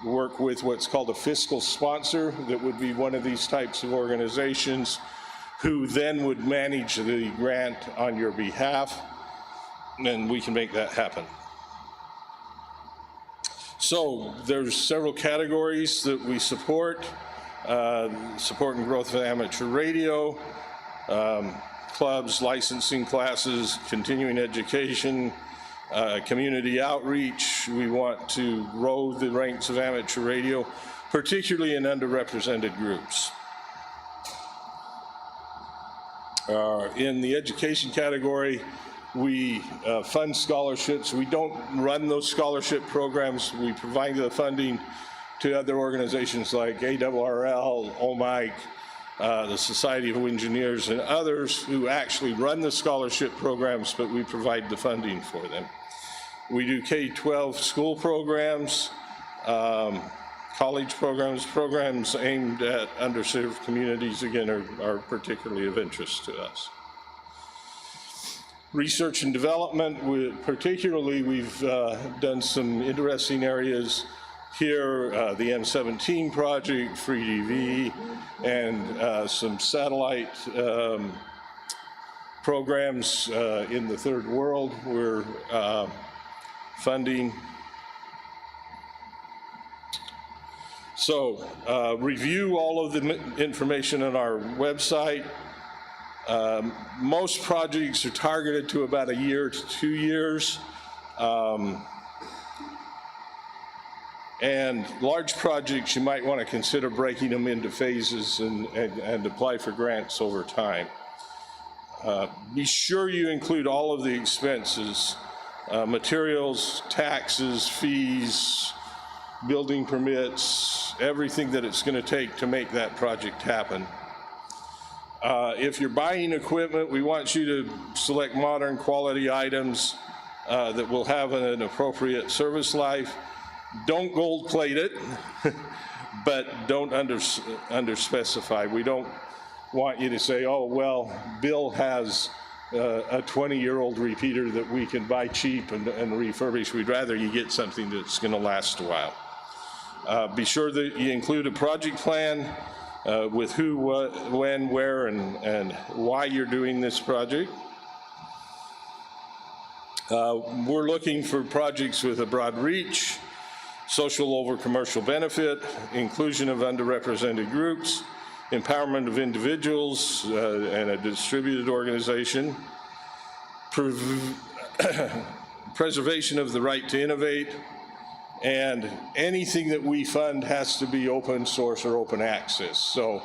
work with what's called a fiscal sponsor that would be one of these types of organizations who then would manage the grant on your behalf, and we can make that happen. So there's several categories that we support. Support and growth of amateur radio, clubs, licensing classes, continuing education, community outreach. We want to grow the ranks of amateur radio, particularly in underrepresented groups. In the education category, we fund scholarships. We don't run those scholarship programs. We provide the funding to other organizations like ARRL, OMIC, the Society of Engineers, and others who actually run the scholarship programs, but we provide the funding for them. We do K-12 school programs, college programs aimed at underserved communities, again, are particularly of interest to us. Research and development, particularly we've done some interesting areas here, the M17 project, FreeDV, and some satellite programs in the third world we're funding. So review all of the information on our website. Most projects are targeted to about a year to 2 years. And large projects, you might want to consider breaking them into phases and apply for grants over time. Be sure you include all of the expenses, materials, taxes, fees, building permits, everything that it's going to take to make that project happen. If you're buying equipment, we want you to select modern quality items that will have an appropriate service life. Don't gold plate it. but don't underspecify. We don't want you to say, oh, well, Bill has a 20-year-old repeater that we can buy cheap and refurbish. We'd rather you get something that's going to last a while. Be sure that you include a project plan with who, what, when, where, and why you're doing this project. We're looking for projects with a broad reach, social over commercial benefit, inclusion of underrepresented groups, empowerment of individuals and a distributed organization, preservation of the right to innovate, and anything that we fund has to be open source or open access. So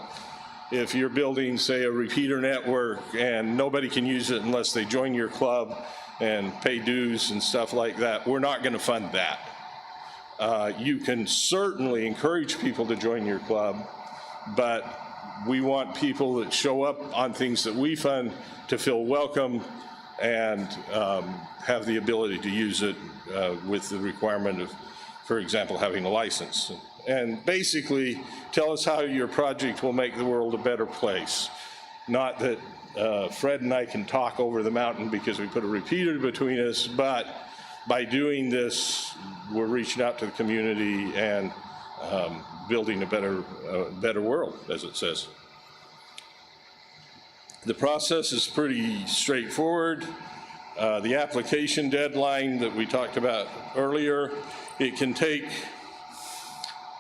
if you're building, say, a repeater network and nobody can use it unless they join your club and pay dues and stuff like that, we're not going to fund that. You can certainly encourage people to join your club, but we want people that show up on things that we fund to feel welcome and have the ability to use it with the requirement of, for example, having a license. And basically, tell us how your project will make the world a better place. Not that Fred and I can talk over the mountain because we put a repeater between us, but by doing this, we're reaching out to the community and building a better world, as it says. The process is pretty straightforward. The application deadline that we talked about earlier, it can take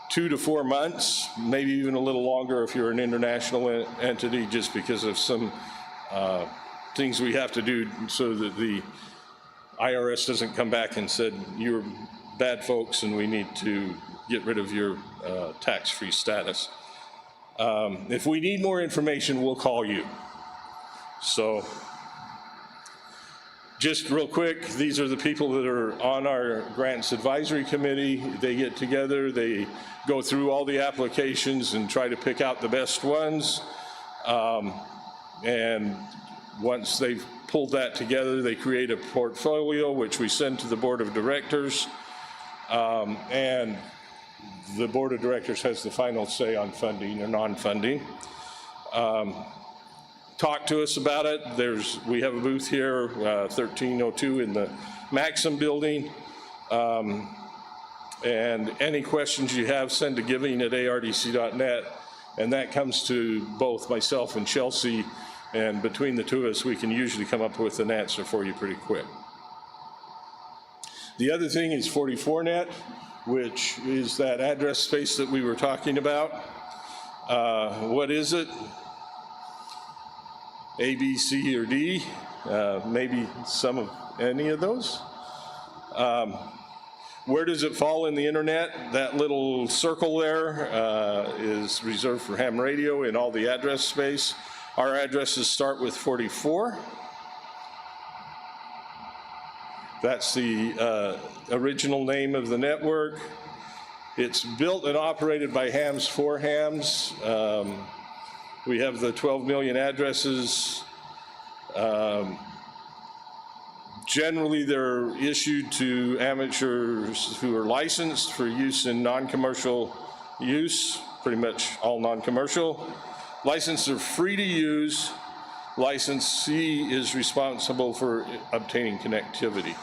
2 to 4 months, maybe even a little longer if you're an international entity, just because of some things we have to do so that the IRS doesn't come back and said, you're bad folks and we need to get rid of your tax-free status. If we need more information, we'll call you. So just real quick, these are the people that are on our grants advisory committee. They get together, they go through all the applications and try to pick out the best ones. And once they've pulled that together, they create a portfolio, which we send to the board of directors. And the board of directors has the final say on funding or non-funding. Talk to us about it. We have a booth here, 1302 in the Maxim building. And any questions you have, send to giving@ardc.net. And that comes to both myself and Chelsea. And between the two of us, we can usually come up with an answer for you pretty quick. The other thing is 44net, which is that address space that we were talking about. What is it? A, B, C, or D? Maybe any of those? Where does it fall in the internet? That little circle there is reserved for ham radio in all the address space. Our addresses start with 44. That's the original name of the network. It's built and operated by hams for hams. We have the 12 million addresses. Generally, they're issued to amateurs who are licensed for use in non-commercial use, pretty much all non-commercial. Licenses are free to use. Licensee is responsible for obtaining connectivity.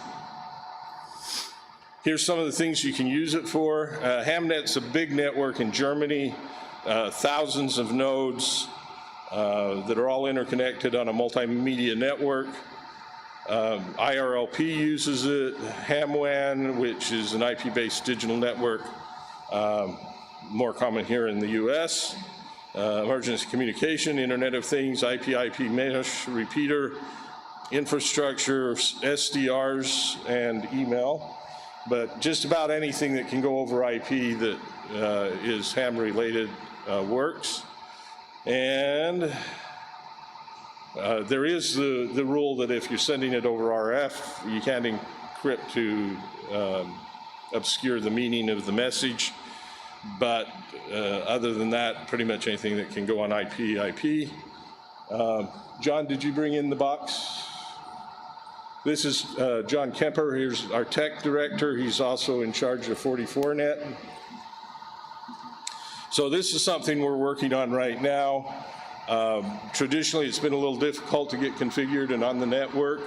Here's some of the things you can use it for. Hamnet's a big network in Germany, thousands of nodes that are all interconnected on a multimedia network. IRLP uses it. HamWAN, which is an IP-based digital network, more common here in the US. Emergency communication, Internet of Things, IP mesh, repeater, infrastructure, SDRs, and email. But just about anything that can go over IP that is ham related works. And there is the rule that if you're sending it over RF, you can't encrypt to obscure the meaning of the message. But other than that, pretty much anything that can go on IP. John, did you bring in the box? This is John Kemper. Here's our tech director. He's also in charge of 44net. So this is something we're working on right now. Traditionally, it's been a little difficult to get configured and on the network.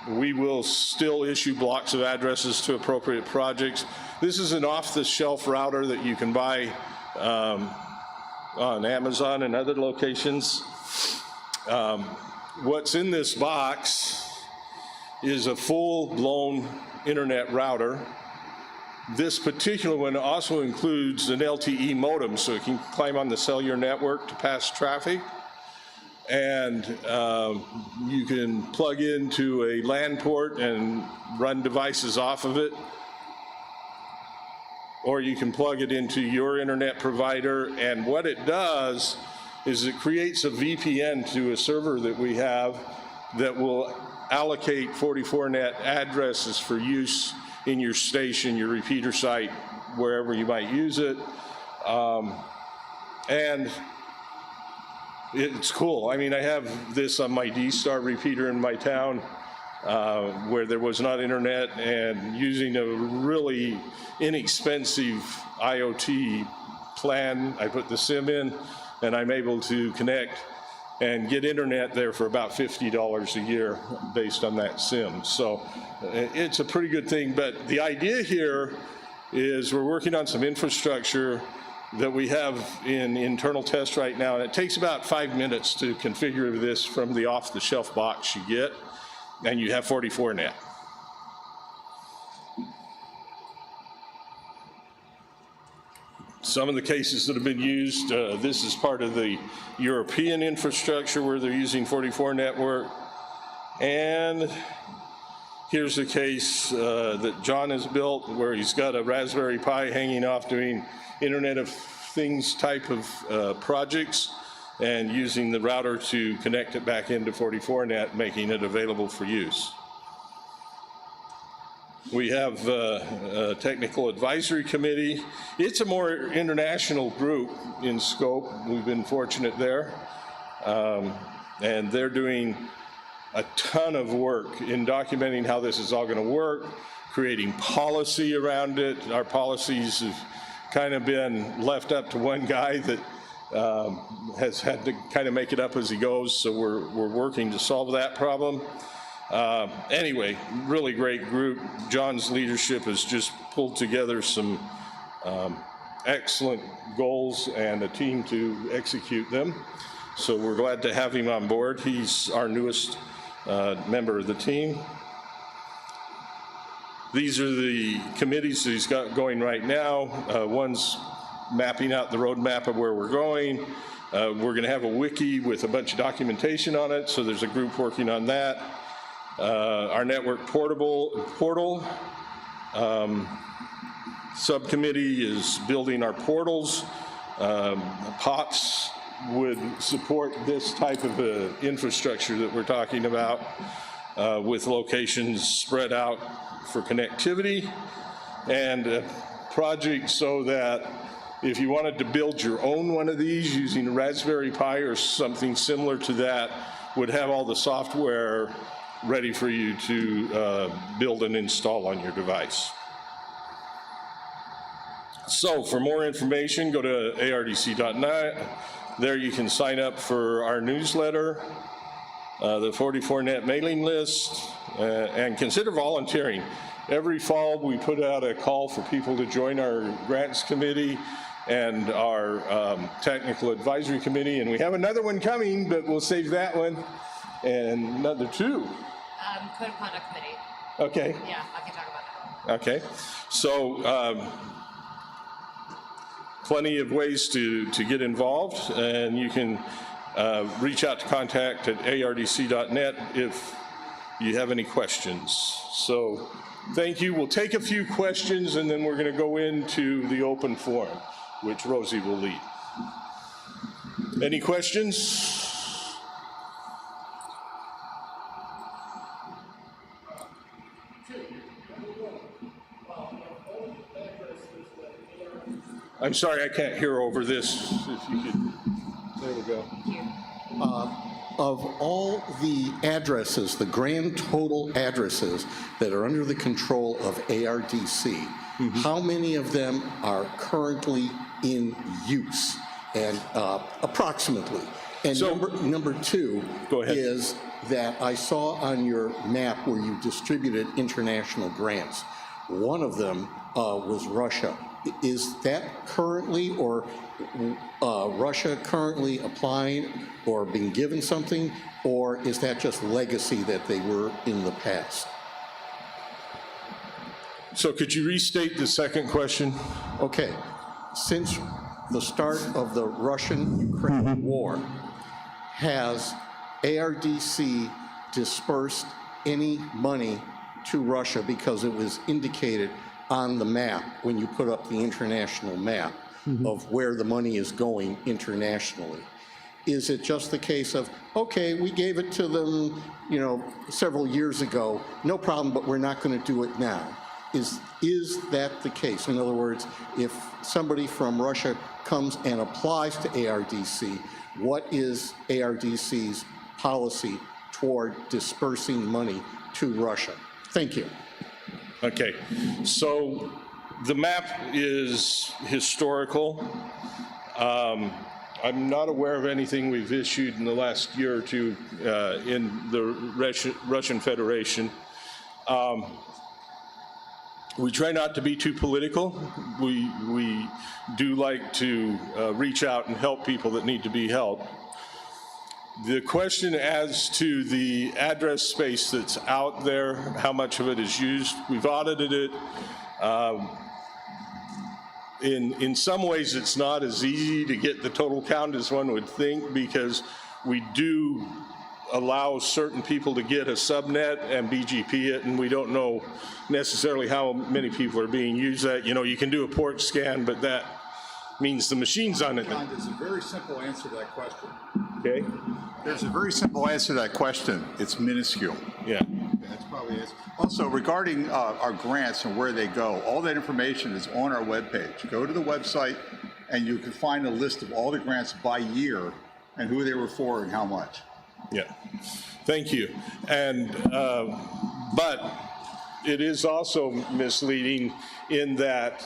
We will still issue blocks of addresses to appropriate projects. This is an off-the-shelf router that you can buy on Amazon and other locations. What's in this box is a full-blown internet router. This particular one also includes an LTE modem, so it can climb on the cellular network to pass traffic. And you can plug into a LAN port and run devices off of it. Or you can plug it into your internet provider. And what it does is it creates a VPN to a server that we have that will allocate 44net addresses for use in your station, your repeater site, wherever you might use it. And it's cool. I mean, I have this on my D-Star repeater in my town where there was not internet, and using a really inexpensive IoT plan, I put the SIM in and I'm able to connect and get internet there for about $50 a year based on that SIM. So it's a pretty good thing, but the idea here is we're working on some infrastructure that we have in internal test right now, and it takes about 5 minutes to configure this from the off-the-shelf box you get, and you have 44net. Some of the cases that have been used, this is part of the European infrastructure where they're using 44 network. And here's a case that John has built where he's got a Raspberry Pi hanging off doing Internet of Things type of projects and using the router to connect it back into 44net, making it available for use. We have a technical advisory committee. It's a more international group in scope. We've been fortunate there. And they're doing a ton of work in documenting how this is all going to work, creating policy around it. Our policies have kind of been left up to one guy that has had to kind of make it up as he goes, so we're working to solve that problem. Anyway, really great group. John's leadership has just pulled together some excellent goals and a team to execute them. So we're glad to have him on board. He's our newest member of the team. These are the committees that he's got going right now. One's mapping out the roadmap of where we're going. We're going to have a wiki with a bunch of documentation on it, so there's a group working on that. Our network portal subcommittee is building our portals. POTS would support this type of infrastructure that we're talking about with locations spread out for connectivity, and a project so that if you wanted to build your own one of these using a Raspberry Pi or something similar to that, would have all the software ready for you to build and install on your device. So for more information, go to ARDC.net. There you can sign up for our newsletter, the 44net mailing list, and consider volunteering. Every fall we put out a call for people to join our grants committee and our technical advisory committee, and we have another one coming, but we'll save that one, and another two. Code of Conduct Committee. Okay. Yeah, I can talk about that. Okay. So plenty of ways to get involved, and you can reach out to contact at ardc.net if you have any questions. So thank you. We'll take a few questions, and then we're going to go into the open forum, which Rosie will lead. Any questions? I'm sorry, I can't hear over this. If you could, there we go. Of all the addresses, the grand total addresses that are under the control of ARDC, How many of them are currently in use, and approximately? And So- number two Go ahead. is that I saw on your map where you distributed international grants. One of them was Russia. Is that currently, or Russia currently applying or being given something, or is that just legacy that they were in the past? So could you restate the second question? Okay, since the start of the Russian-Ukraine war, has ARDC dispersed any money to Russia because it was indicated on the map when you put up the international map of where the money is going internationally? Is it just the case of, okay, we gave it to them, you know, several years ago, no problem, but we're not going to do it now? Is that the case? In other words, if somebody from Russia comes and applies to ARDC, what is ARDC's policy toward dispersing money to Russia? Thank you. Okay, so the map is historical. I'm not aware of anything we've issued in the last year or two in the Russian Federation. We try not to be too political. We do like to reach out and help people that need to be helped. The question as to the address space that's out there, how much of it is used, we've audited it. In some ways, it's not as easy to get the total count as one would think, because we do allow certain people to get a subnet and BGP it, and we don't know necessarily how many people are being used that. You know, you can do a port scan, but that means the machine's on it. John, there's a very simple answer to that question. Okay. There's a very simple answer to that question. It's minuscule. Yeah. That's probably it. Also, regarding our grants and where they go, all that information is on our webpage. Go to the website and you can find a list of all the grants by year and who they were for and how much. Yeah, thank you. And, but it is also misleading in that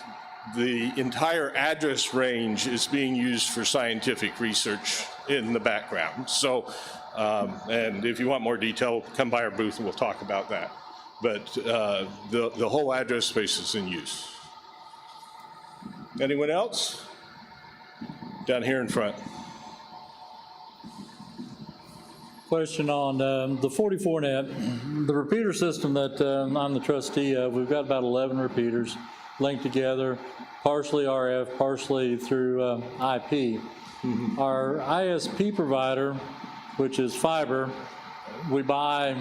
the entire address range is being used for scientific research in the background. So, and if you want more detail, come by our booth and we'll talk about that. But the whole address space is in use. Anyone else? Down here in front. Question on the 44net, the repeater system that I'm the trustee of. We've got about 11 repeaters linked together, partially RF, partially through IP. Our ISP provider, which is fiber, we buy,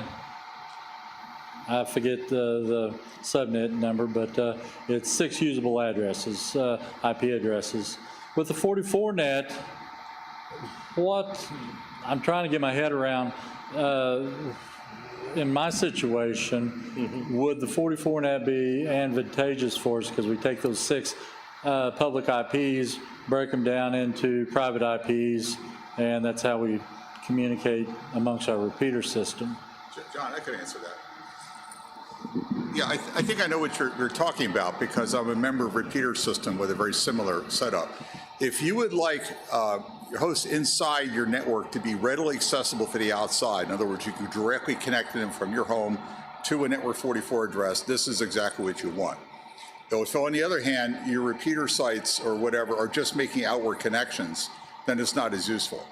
I forget the subnet number, but it's 6 usable addresses, IP addresses. With the 44net, what I'm trying to get my head around, in my situation, would the 44net be advantageous for us, because we take those 6 public IPs, break them down into private IPs, and that's how we communicate amongst our repeater system. John, I could answer that. Yeah, I think I know what you're talking about, because I'm a member of a repeater system with a very similar setup. If you would like your hosts inside your network to be readily accessible for the outside, in other words, you can directly connect them from your home to a Network 44 address, this is exactly what you want. If on the other hand, your repeater sites or whatever are just making outward connections, then it's not as useful.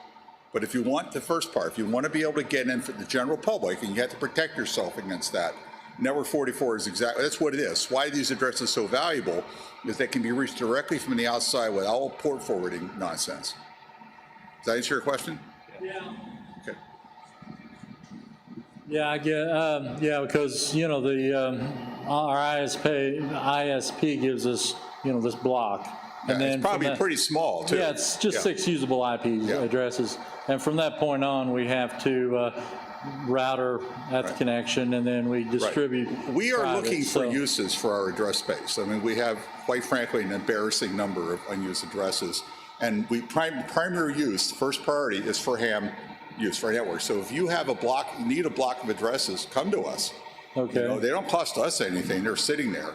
But if you want the first part, if you want to be able to get in for the general public and you have to protect yourself against that, Network 44 is exactly, that's what it is. Why are these addresses so valuable is they can be reached directly from the outside without all port forwarding nonsense. Does that answer your question? Yeah. Okay. Yeah, I get, yeah, because, you know, our ISP gives us, you know, this block. And then it's probably pretty small, too. Yeah, it's just 6 usable IP addresses. And from that point on, we have to router at the connection, and then we distribute. We are private, looking for uses for our address space. I mean, we have, quite frankly, an embarrassing number of unused addresses. And primary use, first priority, is for ham use for our network. So if you have a block, you need a block of addresses, come to us. Okay. You know, they don't cost us anything. They're sitting there.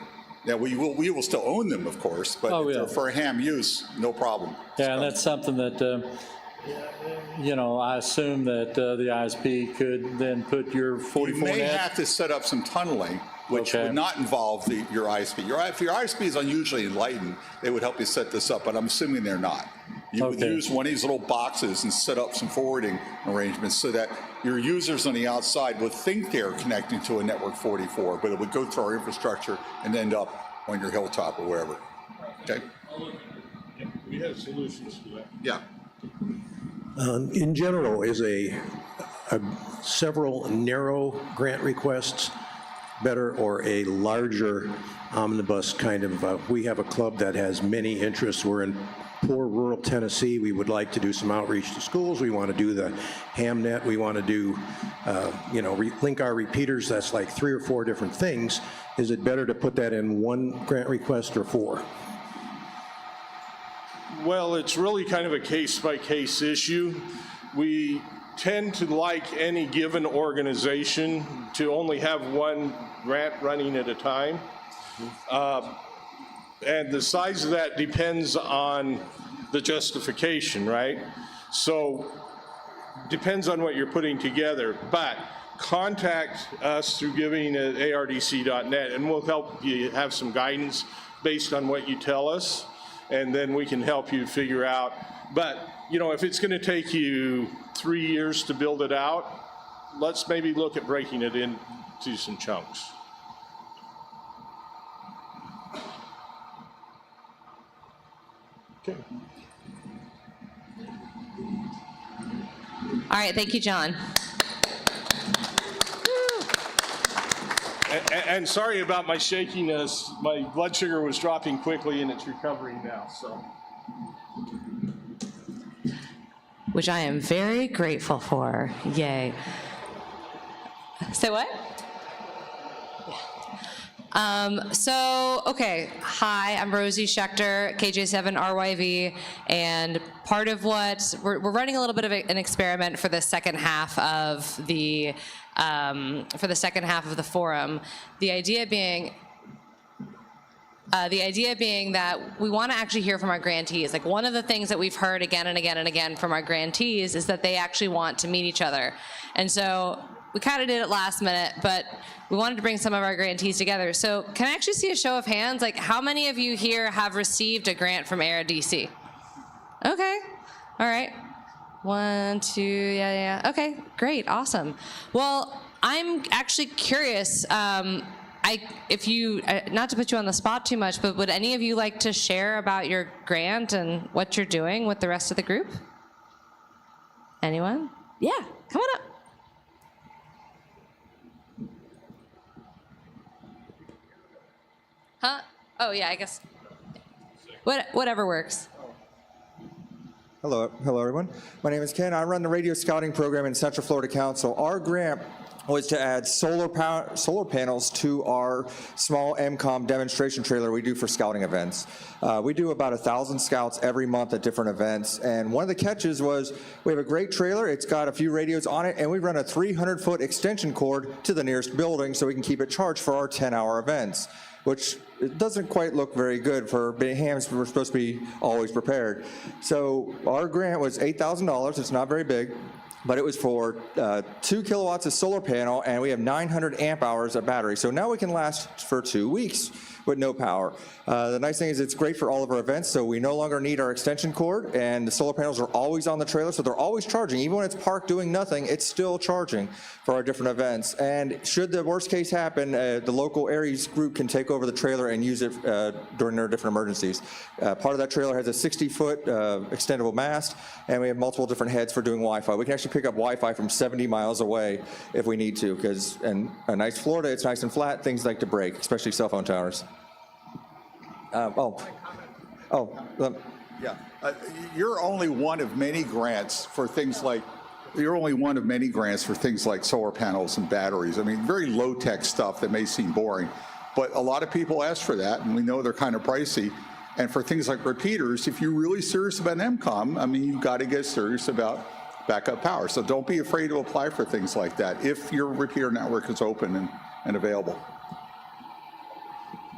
Now, we will still own them, of course, but Oh, if yeah. they're for ham use, no problem. Yeah, and that's something that, you know, I assume that the ISP could then put your 44 You may net. have to set up some tunneling, which Okay. would not involve your ISP. If your ISP is unusually enlightened, they would help you set this up, but I'm assuming they're not. You would Okay. use one of these little boxes and set up some forwarding arrangements so that your users on the outside would think they're connecting to a network 44, but it would go through our infrastructure and end up on your hilltop or wherever. Okay? We have solutions to that. Yeah. In general, is several narrow grant requests better, or a larger omnibus kind of, we have a club that has many interests. We're in poor rural Tennessee. We would like to do some outreach to schools. We want to do the Hamnet. We want to do, you know, link our repeaters. That's like 3 or 4 different things. Is it better to put that in one grant request or 4? Well, it's really kind of a case-by-case issue. We tend to like any given organization to only have one grant running at a time. And the size of that depends on the justification, right? So depends on what you're putting together, but contact us through giving at ardc.net and we'll help you have some guidance based on what you tell us, and then we can help you figure out. But, you know, if it's going to take you 3 years to build it out, let's maybe look at breaking it into some chunks. Okay. All right, thank you, John. And sorry about my shakiness. My blood sugar was dropping quickly and it's recovering now, so. Which I am very grateful for. Yay. Say what? Okay. Hi, I'm Rosie Schechter, KJ7RYV, and part of what we're running a little bit of an experiment for the second half of the forum. The idea being that we want to actually hear from our grantees. Like, one of the things that we've heard again and again and again from our grantees is that they actually want to meet each other. And so we kind of did it last minute, but we wanted to bring some of our grantees together. So can I actually see a show of hands? Like, how many of you here have received a grant from ARDC? Okay, all right. 1, 2, yeah. Okay, great, awesome. Well, I'm actually curious, if you, not to put you on the spot too much, but would any of you like to share about your grant and what you're doing with the rest of the group? Anyone? Yeah, come on up. Huh? Oh yeah, I guess. Whatever works. Hello everyone. My name is Ken. I run the radio scouting program in Central Florida Council. Our grant was to add solar panels to our small MCOM demonstration trailer we do for scouting events. We do about 1,000 scouts every month at different events, and one of the catches was we have a great trailer, it's got a few radios on it, and we run a 300-foot extension cord to the nearest building so we can keep it charged for our 10-hour events, which it doesn't quite look very good for hams. We're supposed to be always prepared. So our grant was $8,000, it's not very big, but it was for 2 kilowatts of solar panel, and we have 900 amp hours of battery. So now we can last for 2 weeks with no power. The nice thing is it's great for all of our events, so we no longer need our extension cord, and the solar panels are always on the trailer, so they're always charging. Even when it's parked doing nothing, it's still charging for our different events. And should the worst case happen, the local Aries group can take over the trailer and use it during their different emergencies. Part of that trailer has a 60-foot extendable mast, and we have multiple different heads for doing Wi-Fi. We can actually pick up Wi-Fi from 70 miles away if we need to, because in a nice Florida, it's nice and flat, things like to break, especially cell phone towers. You're only one of many grants for things like solar panels and batteries. I mean, very low-tech stuff that may seem boring, but a lot of people ask for that, and we know they're kind of pricey. And for things like repeaters, if you're really serious about MCOM, I mean, you've got to get serious about backup power. So don't be afraid to apply for things like that if your repeater network is open and available.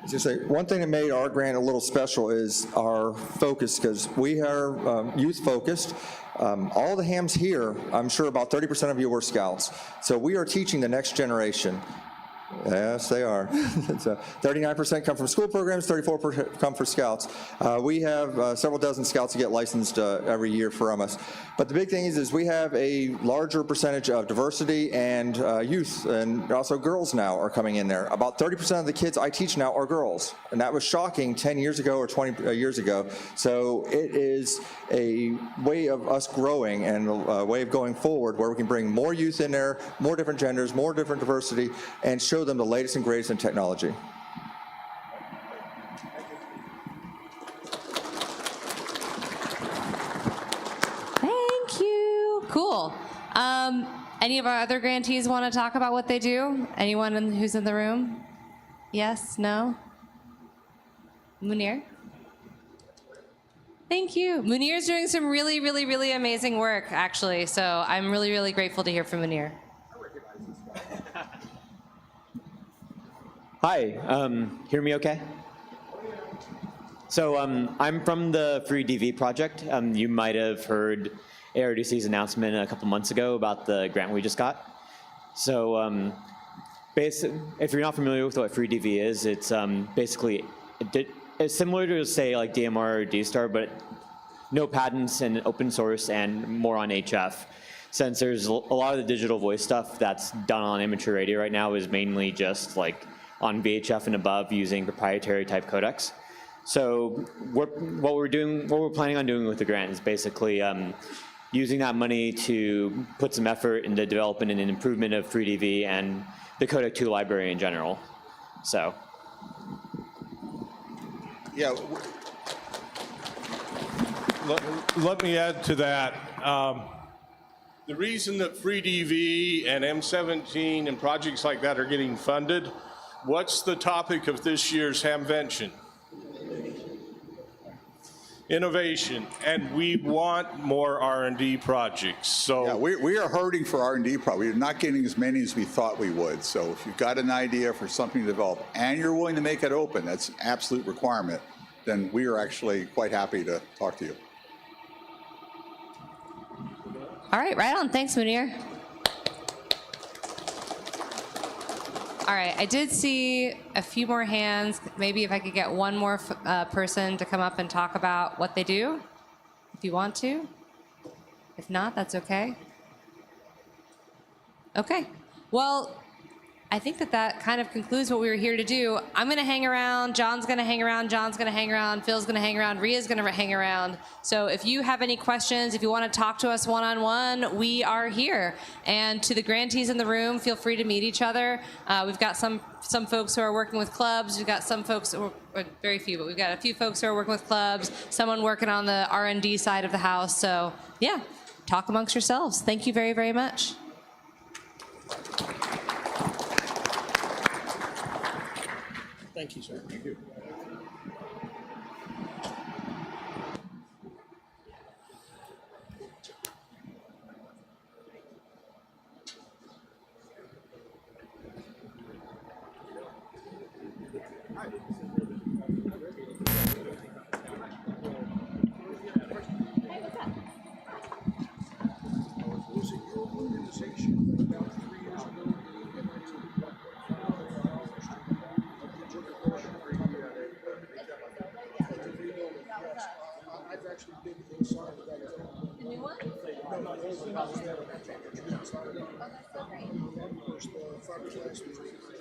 Just say, one thing that made our grant a little special is our focus, because we are youth-focused. All the hams here, I'm sure about 30% of you were scouts. So we are teaching the next generation. Yes, they are. 39% come from school programs, 34% come from scouts. We have several dozen scouts that get licensed every year from us. But the big thing is we have a larger percentage of diversity and youth, and also girls now are coming in there. About 30% of the kids I teach now are girls, and that was shocking 10 years ago or 20 years ago. So it is a way of us growing and a way of going forward where we can bring more youth in there, more different genders, more different diversity, and show them the latest and greatest in technology. Thank you. Cool. Any of our other grantees want to talk about what they do? Anyone who's in the room? Yes? No? Munir? Thank you. Munir's doing some really, really, really amazing work, actually. So I'm really, really grateful to hear from Munir. Hi, hear me okay? So I'm from the Free DV project. You might have heard ARDC's announcement a couple months ago about the grant we just got. So if you're not familiar with what Free DV is, it's basically, it's similar to say like DMR or DSTAR, but no patents and open source and more on HF. Since there's a lot of the digital voice stuff that's done on amateur radio right now is mainly just like on VHF and above using proprietary type codecs. So what we're planning on doing with the grant is basically using that money to put some effort into development and improvement of FreeDV and the Codec 2 library in general. So. Yeah. Let me add to that. The reason that FreeDV and M17 and projects like that are getting funded, what's the topic of this year's Hamvention? Innovation, and we want more R&D projects. So yeah, we are hurting for R&D projects. We're not getting as many as we thought we would. So if you've got an idea for something to develop and you're willing to make it open, that's an absolute requirement, then we are actually quite happy to talk to you. All right, right on. Thanks, Munir. All right, I did see a few more hands. Maybe if I could get one more person to come up and talk about what they do, if you want to. If not, that's okay. Okay, well, I think that kind of concludes what we were here to do. I'm gonna hang around, John's gonna hang around, John's gonna hang around, Phil's gonna hang around, Ria's gonna hang around. So if you have any questions, if you wanna talk to us one-on-one, we are here. And to the grantees in the room, feel free to meet each other. We've got some folks who are working with clubs, we've got some folks, very few, but we've got a few folks who are working with clubs, someone working on the R&D side of the house. So yeah, talk amongst yourselves. Thank you very, very much. Thank you, sir. Thank you. I've actually been inside of that. The new one? No, not the old one. Of course, the fiberglass was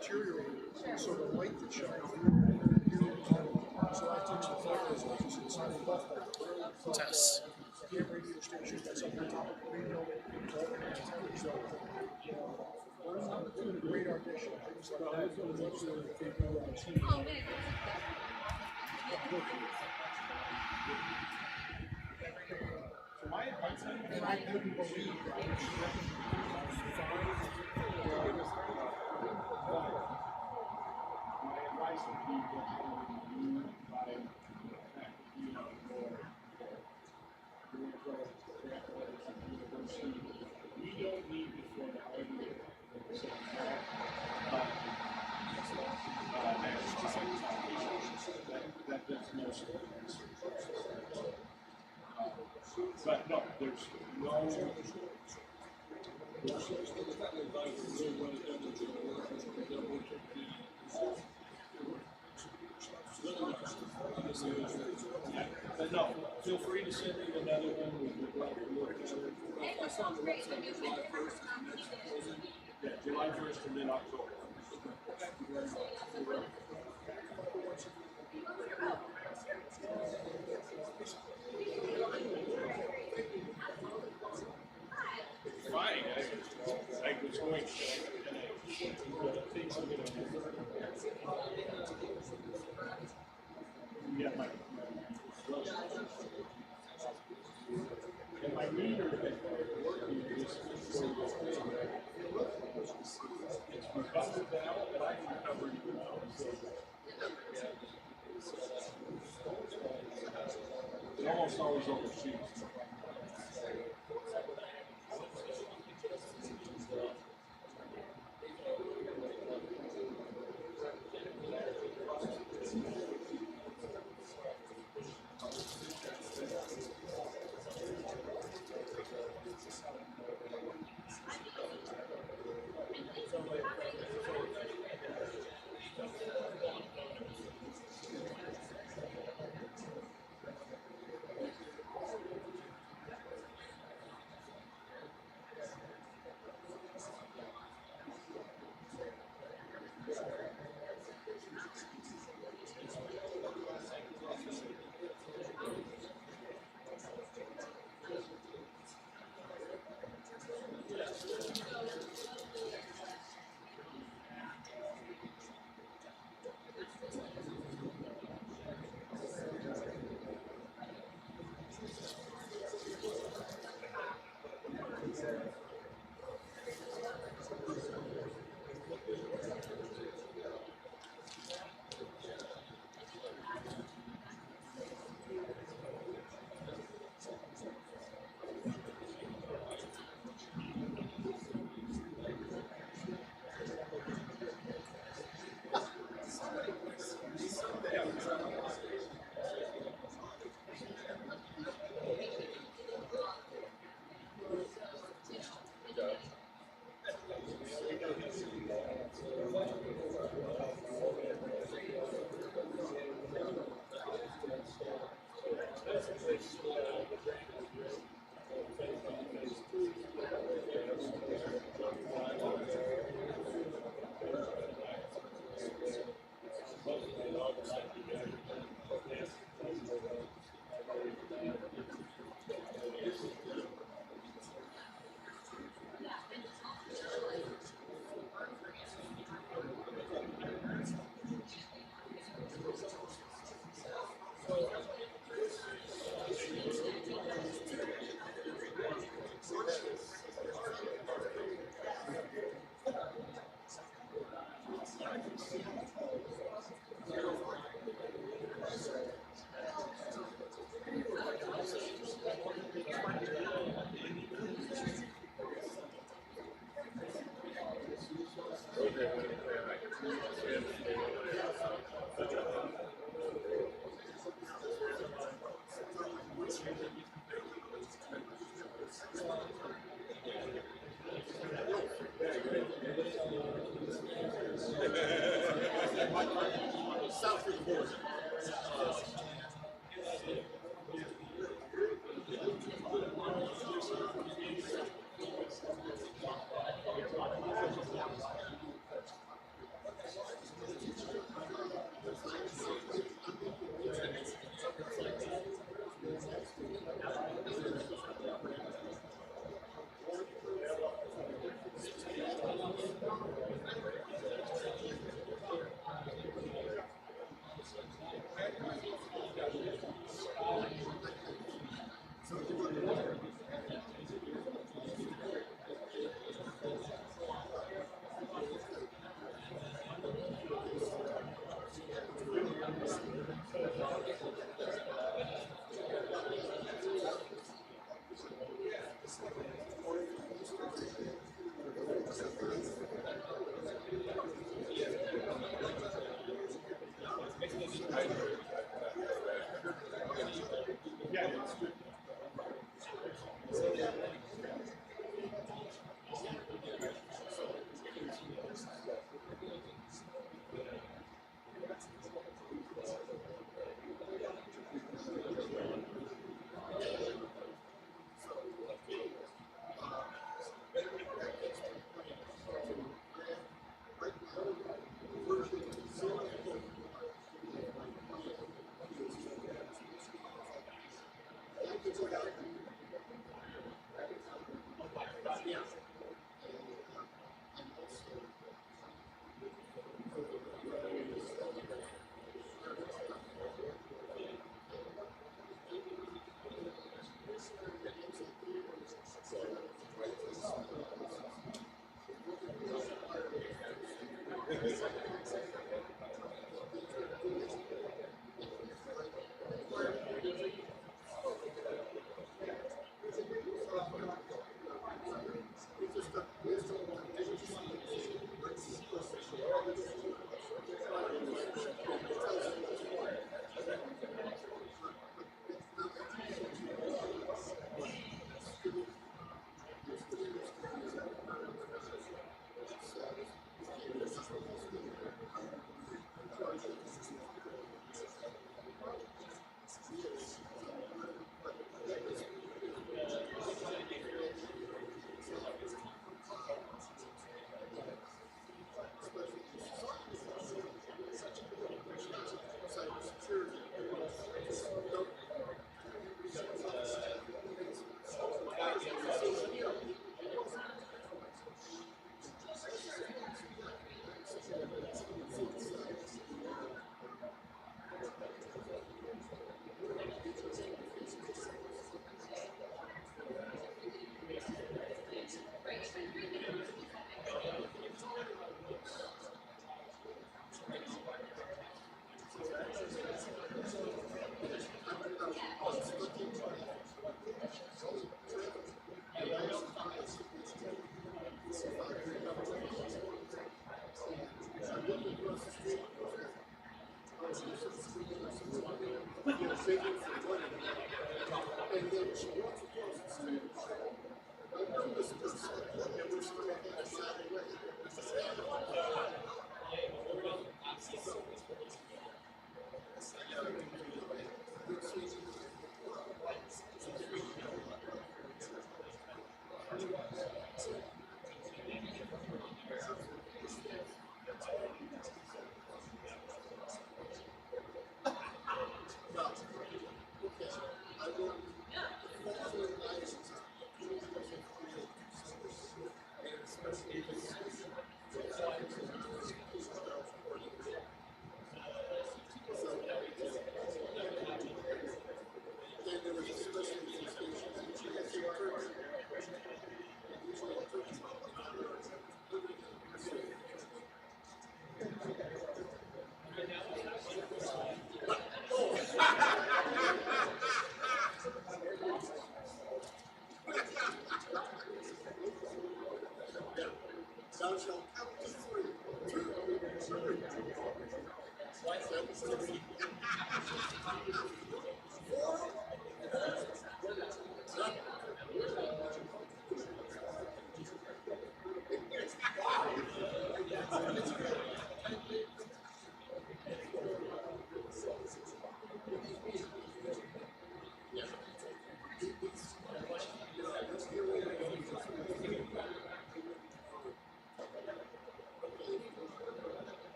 deteriorating, so the light that shines through, so I took the photos of this inside the buff. Tests. The radio station that's up on top of the radio, so doing a great audition. Things like that. Oh, wait. And I couldn't believe that. My advice would be we don't need before the That's most of it. But no, there's no. But no, feel free to send me another one. We'd like to look at it. I saw on the website July 1st, and that's proposing. Yeah, July 1st and then October. Thank you very much. Fine, I was going to. Yeah, my meter has been working this it's recovered now, but I can recover it now. It almost always overshoots.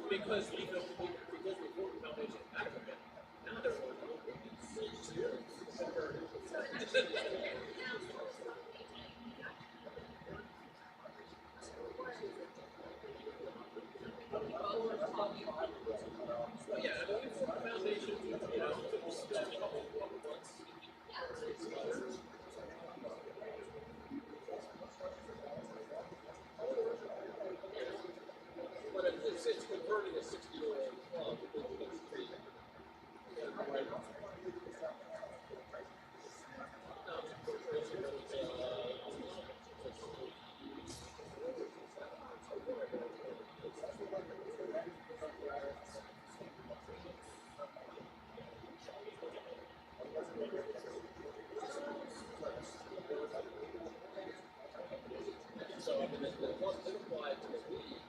Because we built the foundation back again. Now they're yeah, I mean, we formed the foundation, you know, to spend a couple months. But it's converting a 60-year-old club into a street. So, I mean, the one thing applied to the league.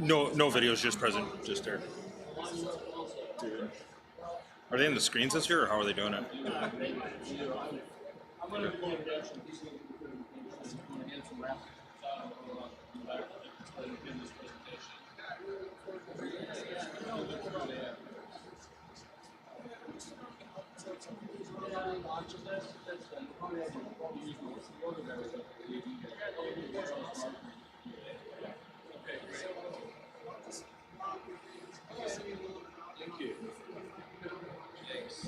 No videos, just present, just there. Are they in the screens this year, or how are they doing it? Thank you. Thanks.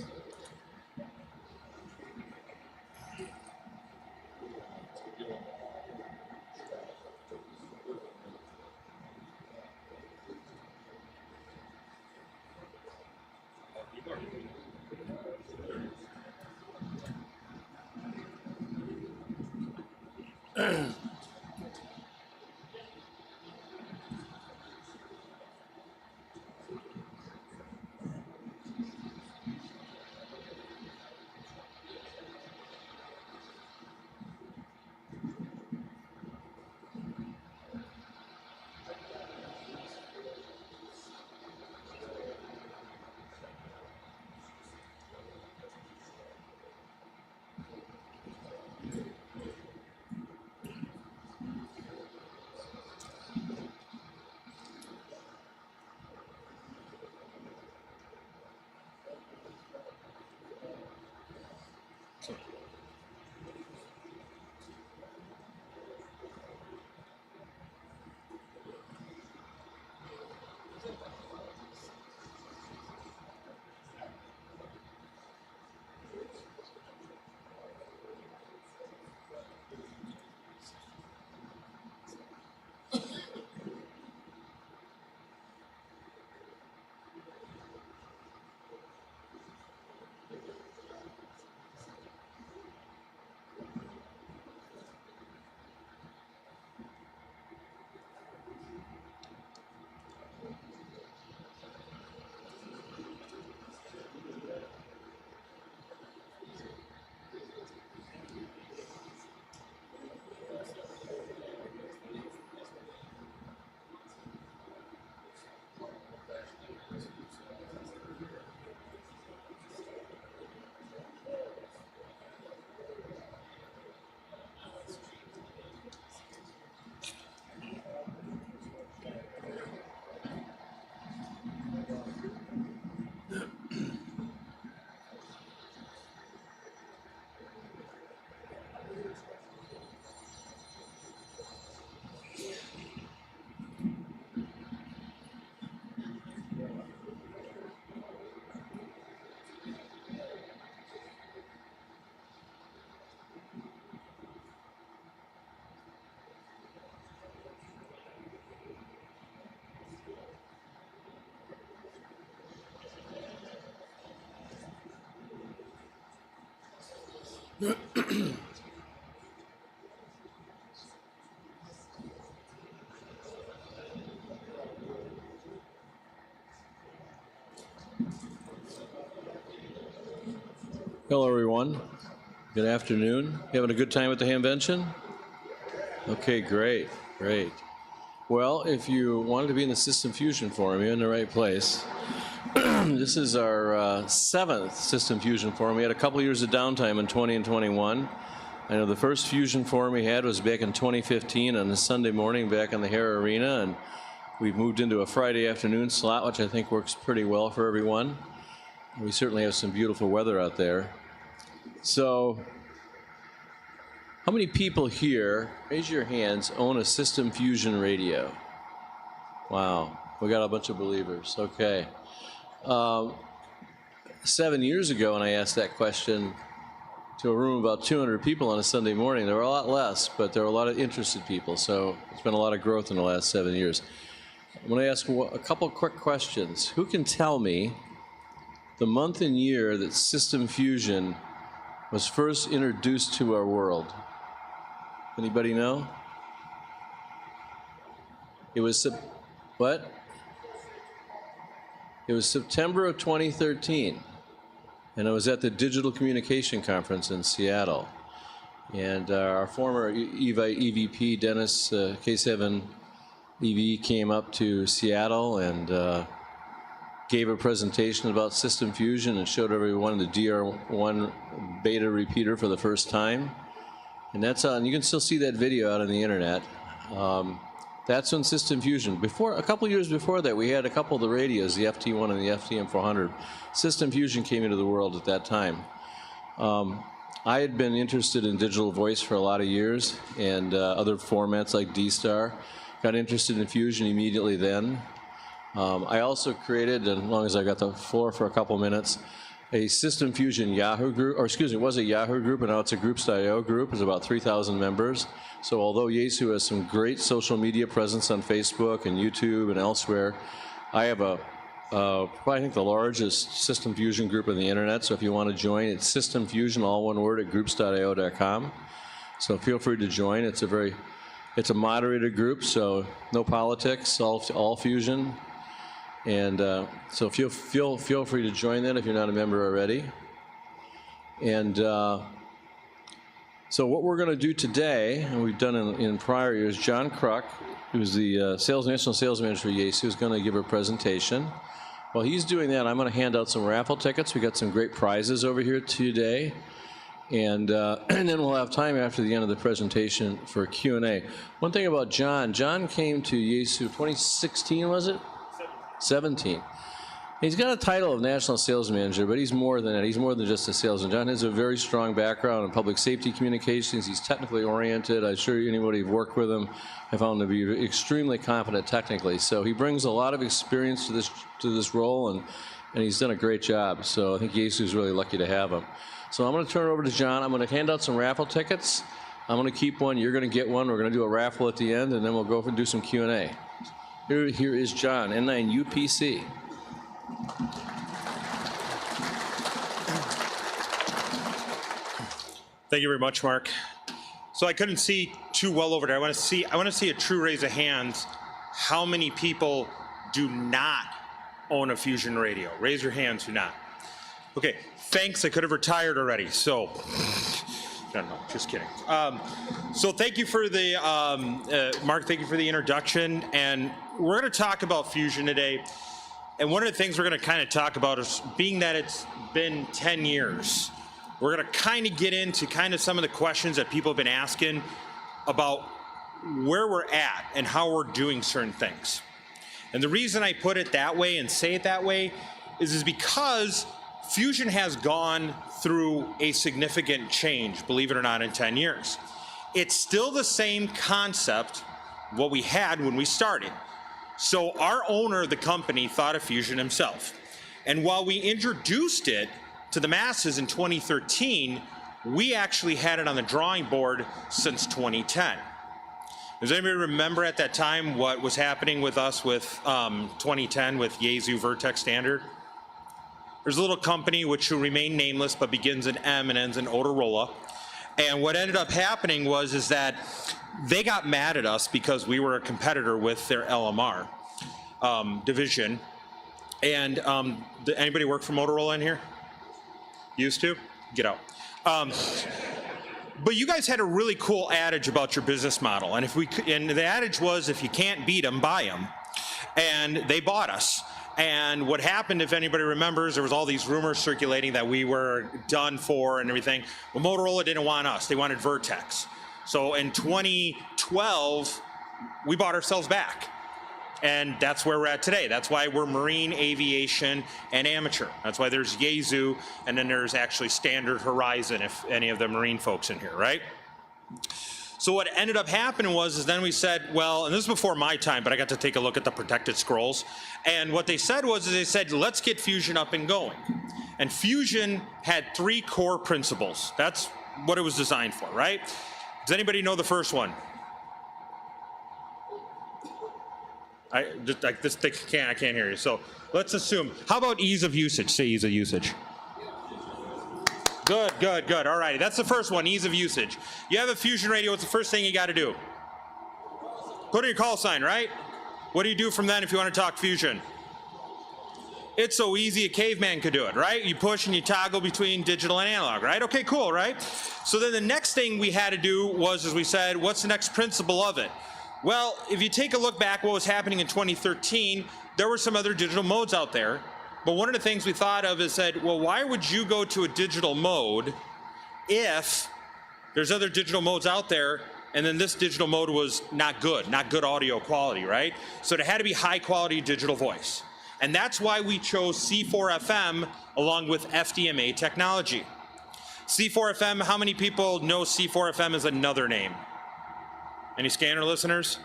Hello, everyone. Good afternoon. You having a good time at the Hamvention? Okay, great, great. Well, if you wanted to be in the System Fusion Forum, you're in the right place. This is our seventh System Fusion Forum. We had a couple years of downtime in 20 and 21. I know the first Fusion Forum we had was back in 2015 on a Sunday morning back in the Hare Arena, and we've moved into a Friday afternoon slot, which I think works pretty well for everyone. We certainly have some beautiful weather out there. So, how many people here, raise your hands, own a System Fusion radio? Wow, we got a bunch of believers, okay. 7 years ago when I asked that question to a room of about 200 people on a Sunday morning, there were a lot less, but there were a lot of interested people, so it's been a lot of growth in the last 7 years. I'm going to ask a couple quick questions. Who can tell me the month and year that System Fusion was first introduced to our world? Anybody know? It was, what? It was September of 2013, and it was at the Digital Communication Conference in Seattle. And our former EVP, Dennis K7 EV came up to Seattle and gave a presentation about system fusion and showed everyone the DR1 beta repeater for the first time. And that's on, you can still see that video out on the internet. That's when system fusion. A couple years before that, we had a couple of the radios, the FT1 and the FTM400. System fusion came into the world at that time. I had been interested in digital voice for a lot of years and other formats like D-Star. Got interested in fusion immediately then. I also created, as long as I got the floor for a couple minutes, a System Fusion Yahoo group, or excuse me, it was a Yahoo group, and now it's a Groups.io group. It's about 3,000 members. So although Yaesu has some great social media presence on Facebook and YouTube and elsewhere, I have probably I think the largest System Fusion group on the internet. So if you want to join, it's System Fusion, all one word, at groups.io.com. So feel free to join. It's a moderated group, so no politics, all fusion. And so feel free to join that if you're not a member already. And so what we're going to do today, and we've done in prior years, John Kruk, who's the national sales manager for Yaesu, is going to give a presentation. While he's doing that, I'm going to hand out some raffle tickets. We got some great prizes over here today. And then we'll have time after the end of the presentation for Q&A. One thing about John came to Yaesu 2016, was it? 17. He's got a title of National Sales Manager, but he's more than that. He's more than just a salesman. John has a very strong background in public safety communications. He's technically oriented. I'm sure anybody who's worked with him have found him to be extremely competent technically. So he brings a lot of experience to this role, and he's done a great job. So I think Yaesu is really lucky to have him. So I'm going to turn it over to John. I'm going to hand out some raffle tickets. I'm going to keep one. You're going to get one. We're going to do a raffle at the end, and then we'll go and do some Q&A. Here is John, N9 UPC. Thank you very much, Mark. So I couldn't see too well over there. I want to see a true raise of hands. How many people do not own a Fusion radio? Raise your hands who not. Okay, thanks. I could have retired already. So, no, just kidding. So thank you for the, Mark, thank you for the introduction. And we're going to talk about Fusion today. And one of the things we're going to kind of talk about is, being that it's been 10 years, we're going to kind of get into kind of some of the questions that people have been asking about where we're at and how we're doing certain things. And the reason I put it that way and say it that way is because Fusion has gone through a significant change, believe it or not, in 10 years. It's still the same concept, what we had when we started. So our owner of the company thought of Fusion himself. And while we introduced it to the masses in 2013, we actually had it on the drawing board since 2010. Does anybody remember at that time what was happening with us with 2010 with Yaesu Vertex Standard? There's a little company which will remain nameless but begins in M and ends in Motorola. And what ended up happening is that they got mad at us because we were a competitor with their LMR division. And anybody work for Motorola in here? Used to? Get out. But you guys had a really cool adage about your business model. And the adage was, if you can't beat them, buy them. And they bought us. And what happened, if anybody remembers, there was all these rumors circulating that we were done for and everything. Well, Motorola didn't want us. They wanted Vertex. So in 2012, we bought ourselves back. And that's where we're at today. That's why we're marine, aviation, and amateur. That's why there's Yaesu, and then there's actually Standard Horizon, if any of the marine folks in here, right? So what ended up happening is then we said, well, and this is before my time, but I got to take a look at the protected scrolls. And what they said they said, let's get Fusion up and going. And Fusion had 3 core principles. That's what it was designed for, right? Does anybody know the first one? I can't hear you. So let's assume, how about ease of usage? Say ease of usage. Good, good, good. All right, that's the first one, ease of usage. You have a Fusion radio, what's the first thing you got to do? Put in your call sign, right? What do you do from then if you want to talk Fusion? It's so easy a caveman could do it, right? You push and you toggle between digital and analog, right? Okay, cool, right? So then the next thing we had to do was, as we said, what's the next principle of it? Well, if you take a look back what was happening in 2013, there were some other digital modes out there. But one of the things we thought of is said, well, why would you go to a digital mode if there's other digital modes out there and then this digital mode was not good audio quality, right? So it had to be high quality digital voice. And that's why we chose C4FM along with FDMA technology. C4FM, how many people know C4FM is another name? Any scanner listeners?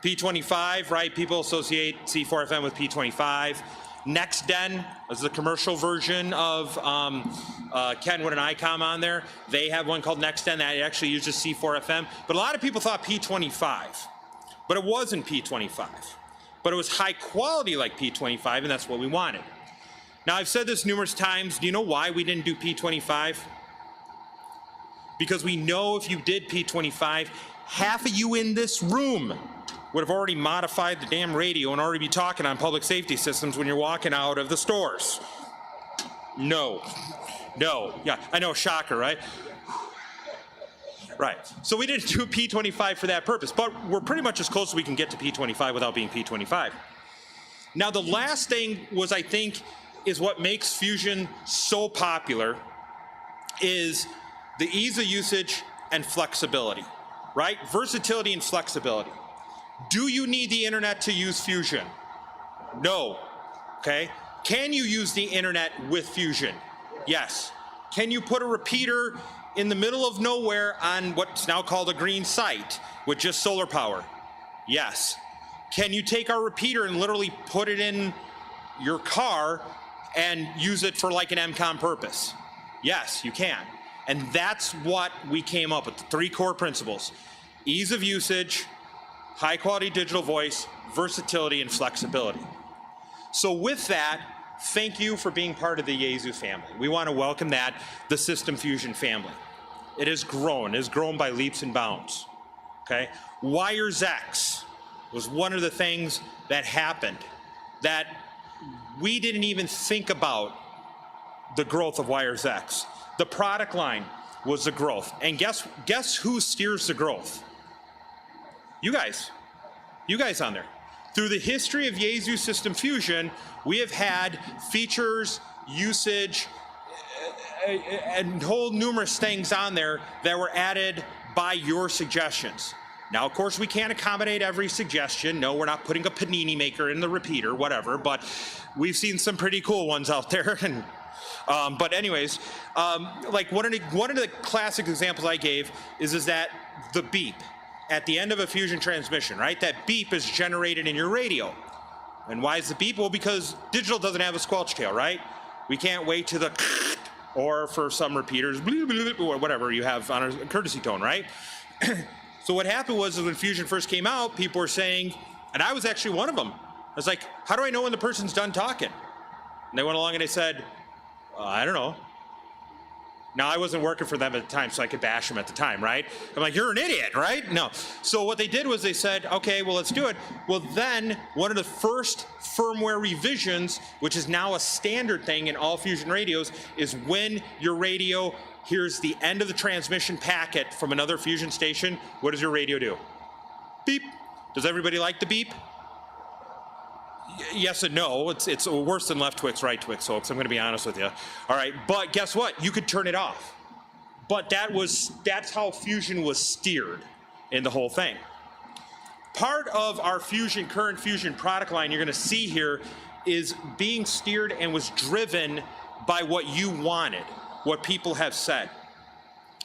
P25, right? People associate C4FM with P25. NextDen is the commercial version of Ken with an ICOM on there. They have one called NextDen that actually uses C4FM. But a lot of people thought P25, but it wasn't P25. But it was high quality like P25, and that's what we wanted. Now, I've said this numerous times. Do you know why we didn't do P25? Because we know if you did P25, half of you in this room would have already modified the damn radio and already be talking on public safety systems when you're walking out of the stores. No. Yeah, I know, shocker, right? Right. So we didn't do P25 for that purpose, but we're pretty much as close as we can get to P25 without being P25. Now, the last thing was, I think, is what makes Fusion so popular is the ease of usage and flexibility, right? Versatility and flexibility. Do you need the internet to use Fusion? No, okay? Can you use the internet with Fusion? Yes. Can you put a repeater in the middle of nowhere on what's now called a green site with just solar power? Yes. Can you take our repeater and literally put it in your car and use it for like an MCOM purpose? Yes, you can. And that's what we came up with, the 3 core principles: ease of usage, high quality digital voice, versatility, and flexibility. So with that, thank you for being part of the Yaesu family. We want to welcome that, the System Fusion family. It has grown by leaps and bounds, okay? WiresX was one of the things that happened that we didn't even think about the growth of WiresX. The product line was the growth. And guess who steers the growth? You guys on there. Through the history of Yaesu System Fusion, we have had features, usage, and whole numerous things on there that were added by your suggestions. Now, of course, we can't accommodate every suggestion. No, we're not putting a panini maker in the repeater, whatever, but we've seen some pretty cool ones out there. And but anyways, like one of the classic examples I gave is that the beep at the end of a Fusion transmission, right? That beep is generated in your radio. And why is the beep? Well, because digital doesn't have a squelch tail, right? We can't wait to the or for some repeaters, or whatever you have on a courtesy tone, right? So what happened was when Fusion first came out, people were saying, and I was actually one of them. I was like, how do I know when the person's done talking? And they went along and they said, I don't know. Now, I wasn't working for them at the time, so I could bash them at the time, right? I'm like, you're an idiot, right? No. So what they did was they said, okay, well, let's do it. Well, then one of the first firmware revisions, which is now a standard thing in all Fusion radios, is when your radio hears the end of the transmission packet from another Fusion station, what does your radio do? Beep. Does everybody like the beep? Yes and no. It's worse than left Twix, right Twix, folks. I'm going to be honest with you. All right, but guess what? You could turn it off. But that's how Fusion was steered in the whole thing. Part of our current Fusion product line you're going to see here is being steered and was driven by what you wanted, what people have said.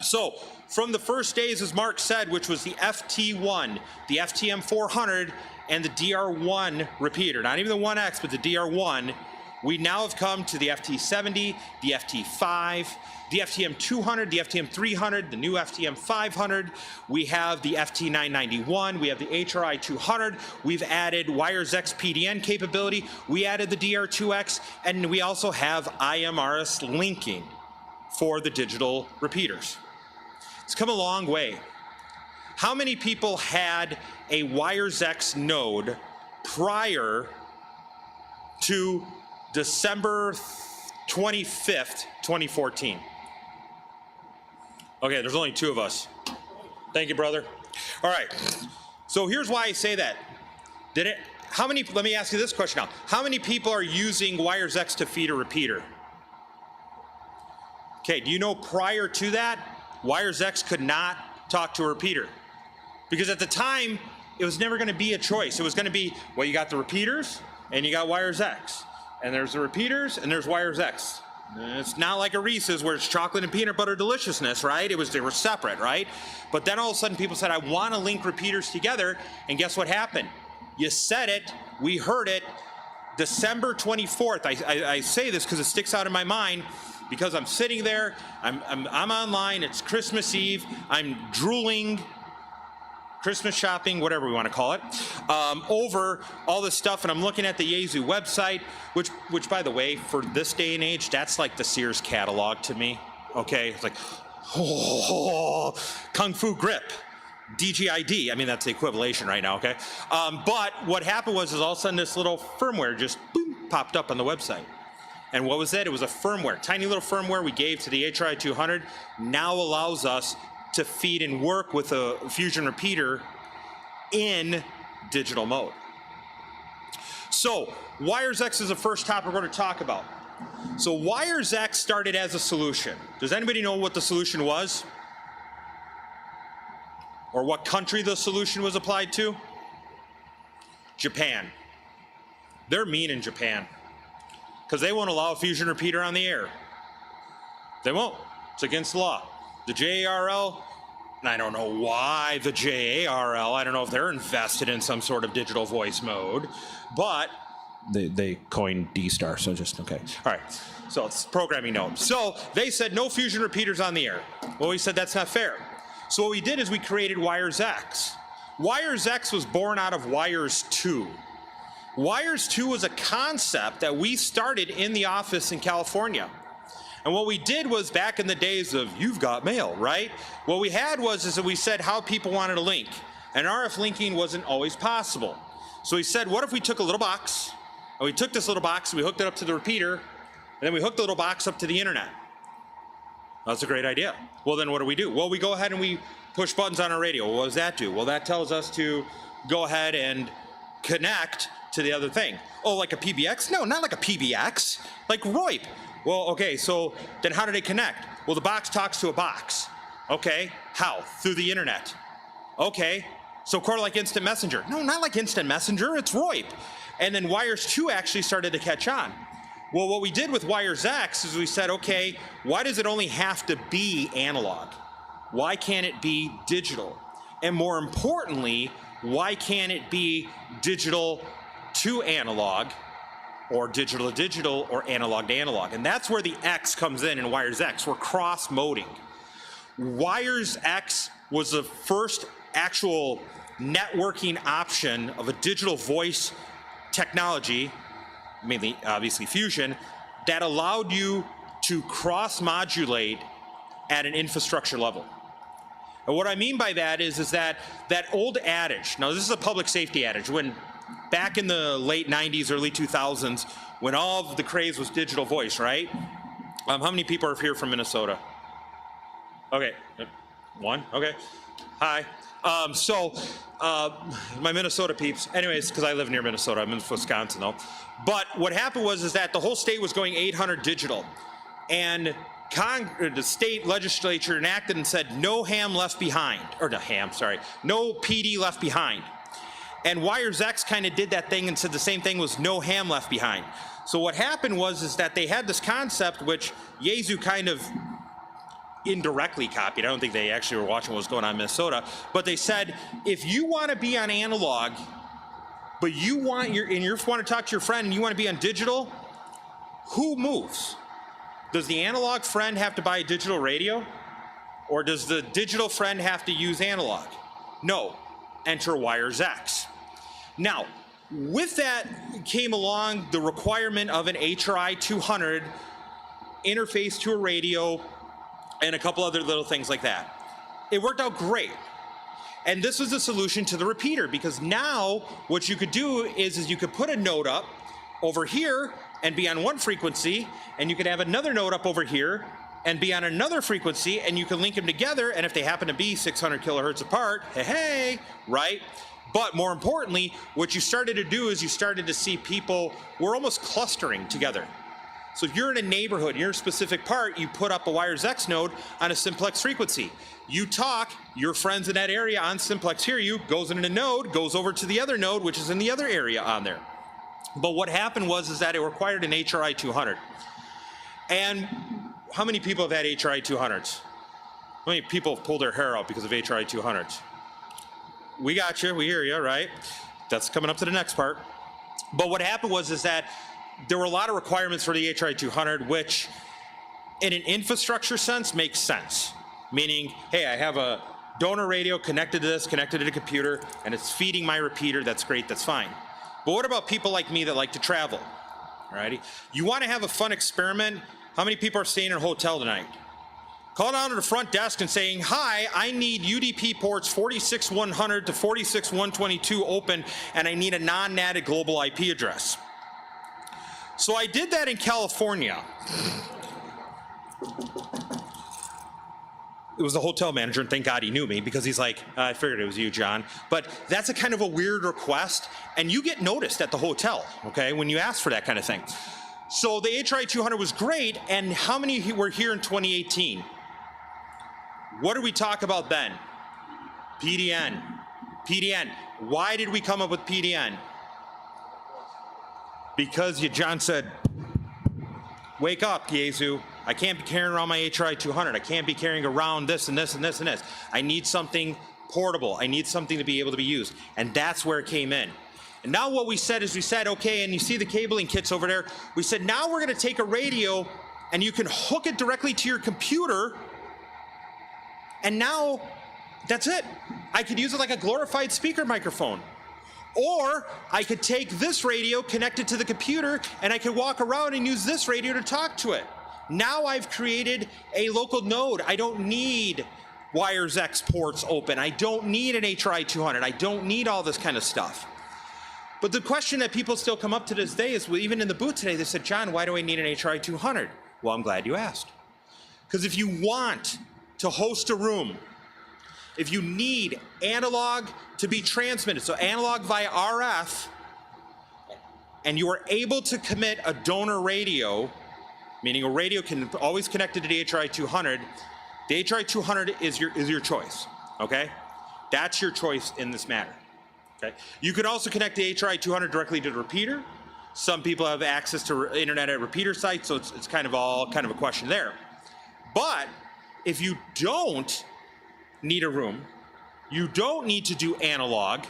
So from the first days, as Mark said, which was the FT1, the FTM 400, and the DR1 repeater, not even the 1X, but the DR1, we now have come to the FT70, the FT5, the FTM 200, the FTM 300, the new FTM 500. We have the FT991, we have the HRI 200. We've added WiresX PDN capability. We added the DR2X, and we also have IMRS linking for the digital repeaters. It's come a long way. How many people had a WiresX node prior to December 25th, 2014? Okay, there's only 2 of us. Thank you, brother. All right. So here's why I say that. How many, let me ask you this question now. How many people are using Wires X to feed a repeater? Okay, do you know prior to that, Wires X could not talk to a repeater? Because at the time, it was never going to be a choice. It was going to be, well, you got the repeaters, and you got Wires X. And there's the repeaters, and there's Wires X. And it's not like a Reese's where it's chocolate and peanut butter deliciousness, right? They were separate, right? But then all of a sudden, people said, I want to link repeaters together, and guess what happened? You said it, we heard it, December 24th. I say this because it sticks out in my mind, because I'm sitting there, I'm online, it's Christmas Eve, I'm drooling, Christmas shopping, whatever we want to call it, over all this stuff, and I'm looking at the Yaesu website, which by the way, for this day and age, that's like the Sears catalog to me, okay? It's like, oh, Kung Fu Grip, DGID, I mean, that's the equivalation right now, okay? But what happened was all of a sudden this little firmware just boom, popped up on the website. And what was it? It was a firmware, tiny little firmware we gave to the HRI 200, now allows us to feed and work with a Fusion repeater in digital mode. So Wires X is the first topic we're going to talk about. So Wires X started as a solution. Does anybody know what the solution was? Or what country the solution was applied to? Japan. They're mean in Japan, because they won't allow a Fusion repeater on the air. They won't. It's against the law. The JARL, and I don't know why the JARL, I don't know if they're invested in some sort of digital voice mode, but they coined D-Star, so just, okay. All right, so it's programming note. So they said no Fusion repeaters on the air. Well, we said that's not fair. So what we did is we created Wires X. Wires X was born out of Wires 2. Wires 2 was a concept that we started in the office in California. And what we did was, back in the days of you've got mail, right? What we had was is that we said how people wanted to link. And RF linking wasn't always possible. So we said, what if we took a little box, and we took this little box, and we hooked it up to the repeater, and then we hooked the little box up to the internet. That's a great idea. Well, then what do? Well, we go ahead and we push buttons on our radio. Well, what does that do? Well, that tells us to go ahead and connect to the other thing. Oh, like a PBX? No, not like a PBX, like ROIP. Well, okay, so then how do they connect? Well, the box talks to a box. Okay, how? Through the internet. Okay, so kind of like Instant Messenger. No, not like Instant Messenger, it's ROIP. And then Wires 2 actually started to catch on. Well, what we did with Wires X is we said, okay, why does it only have to be analog? Why can't it be digital? And more importantly, why can't it be digital to analog, or digital to digital, or analog to analog? And that's where the X comes in Wires X. We're cross-moding. Wires X was the first actual networking option of a digital voice technology, mainly obviously Fusion, that allowed you to cross-modulate at an infrastructure level. And what I mean by that is that old adage, now this is a public safety adage, when back in the late 90s, early 2000s, when all of the craze was digital voice, right? How many people are here from Minnesota? Okay, one, okay. Hi. My Minnesota peeps, anyways, because I live near Minnesota, I'm in Wisconsin though. But what happened was that the whole state was going 800 digital. And the state legislature enacted and said no ham left behind, or no ham, sorry, no PD left behind. And Wires X kind of did that thing and said the same thing was no ham left behind. So what happened was that they had this concept which Yaesu kind of indirectly copied. I don't think they actually were watching what was going on in Minnesota, but they said, if you want to be on analog, but you want want to talk to your friend and you want to be on digital, who moves? Does the analog friend have to buy a digital radio? Or does the digital friend have to use analog? No, enter Wires X. Now, with that came along the requirement of an HRI 200 interface to a radio and a couple other little things like that. It worked out great. And this was the solution to the repeater, because now what you could do is you could put a node up over here and be on one frequency, and you could have another node up over here and be on another frequency, and you can link them together, and if they happen to be 600 kilohertz apart, hey, right? But more importantly, what you started to do is you started to see people were almost clustering together. So if you're in a neighborhood, you're in a specific part, you put up a Wires X node on a simplex frequency. You talk, your friends in that area on simplex hear you, goes in a node, goes over to the other node, which is in the other area on there. But what happened was that it required an HRI 200. And how many people have had HRI 200s? How many people have pulled their hair out because of HRI 200s? We got you, we hear you, right? That's coming up to the next part. But what happened was that there were a lot of requirements for the HRI 200, which in an infrastructure sense makes sense. Meaning, hey, I have a donor radio connected to this, connected to the computer, and it's feeding my repeater. That's great, that's fine. But what about people like me that like to travel? Alrighty? You want to have a fun experiment? How many people are staying in a hotel tonight? Call down to the front desk and saying, hi, I need UDP ports 46100 to 46122 open, and I need a non-NATed global IP address. So I did that in California. It was the hotel manager, and thank God he knew me, because he's like, I figured it was you, John. But that's a kind of a weird request, and you get noticed at the hotel, okay, when you ask for that kind of thing. So the HRI 200 was great, and how many were here in 2018? What did we talk about then? PDN. PDN. Why did we come up with PDN? Because John said, wake up, Yezu. I can't be carrying around my HRI 200. I can't be carrying around this and this and this and this. I need something portable. I need something to be able to be used. And that's where it came in. And now what we said is we said, okay, and you see the cabling kits over there. We said, now we're going to take a radio and you can hook it directly to your computer. And now that's it. I could use it like a glorified speaker microphone. Or I could take this radio, connect it to the computer, and I could walk around and use this radio to talk to it. Now I've created a local node. I don't need Wires X ports open. I don't need an HRI 200. I don't need all this kind of stuff. But the question that people still come up to this day is, well, even in the booth today, they said, John, why do I need an HRI 200? Well, I'm glad you asked. Because if you want to host a room, if you need analog to be transmitted, so analog via RF, and you are able to commit a donor radio, meaning a radio can always connect to the HRI 200, the HRI 200 is your choice, okay? That's your choice in this matter, okay? You could also connect the HRI 200 directly to the repeater. Some people have access to internet at repeater sites, so it's kind of a question there. But if you don't need a room, you don't need to do analog,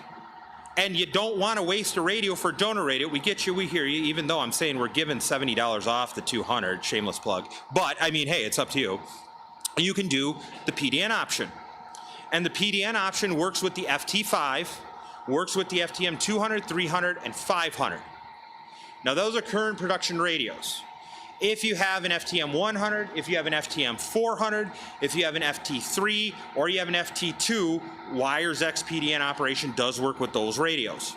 and you don't want to waste a radio for donor radio, we get you, we hear you, even though I'm saying we're giving $70 off the 200, shameless plug. But, I mean, hey, it's up to you. You can do the PDN option. And the PDN option works with the FT5, works with the FTM 200, 300, and 500. Now, those are current production radios. If you have an FTM 100, if you have an FTM 400, if you have an FT3, or you have an FT2, Wires X PDN operation does work with those radios.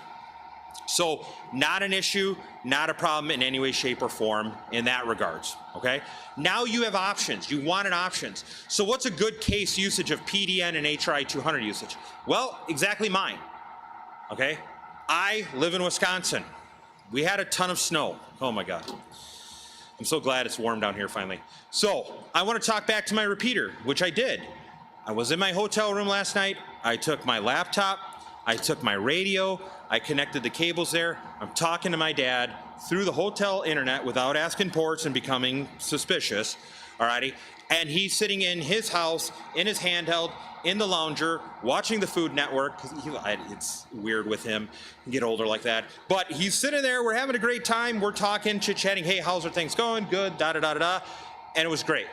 So not an issue, not a problem in any way, shape, or form in that regards, okay? Now you have options. You wanted options. So what's a good case usage of PDN and HRI 200 usage? Well, exactly mine, okay? I live in Wisconsin. We had a ton of snow. Oh my God. I'm so glad it's warm down here finally. So I want to talk back to my repeater, which I did. I was in my hotel room last night. I took my laptop. I took my radio. I connected the cables there. I'm talking to my dad through the hotel internet without asking ports and becoming suspicious. Alrighty. And he's sitting in his house, in his handheld, in the lounger, watching the Food Network. It's weird with him, get older like that. But he's sitting there, we're having a great time, we're talking, chit-chatting, hey, how's our things going? Good, da-da-da-da-da. And it was great.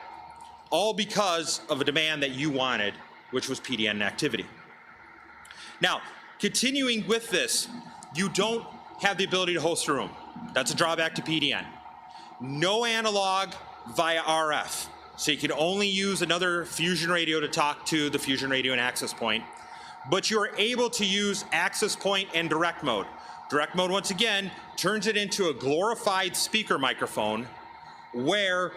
All because of a demand that you wanted, which was PDN activity. Now, continuing with this, you don't have the ability to host a room. That's a drawback to PDN. No analog via RF. So you can only use another fusion radio to talk to the fusion radio and access point. But you're able to use access point and direct mode. Direct mode, once again, turns it into a glorified speaker microphone where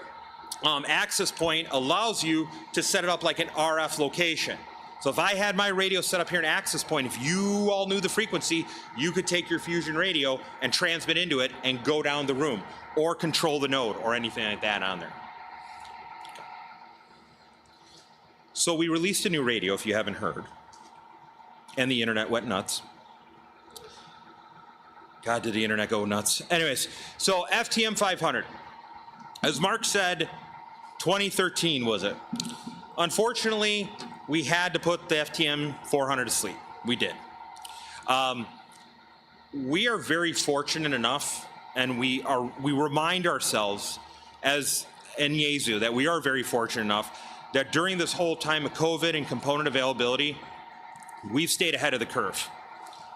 access point allows you to set it up like an RF location. So if I had my radio set up here in access point, if you all knew the frequency, you could take your Fusion radio and transmit into it and go down the room or control the node or anything like that on there. So we released a new radio, if you haven't heard, and the internet went nuts. God, did the internet go nuts. Anyways, so FTM 500. As Mark said, 2013 was it. Unfortunately, we had to put the FTM 400 to sleep. We did. We are very fortunate enough, and we remind ourselves as in Yaesu that we are very fortunate enough that during this whole time of COVID and component availability, we've stayed ahead of the curve.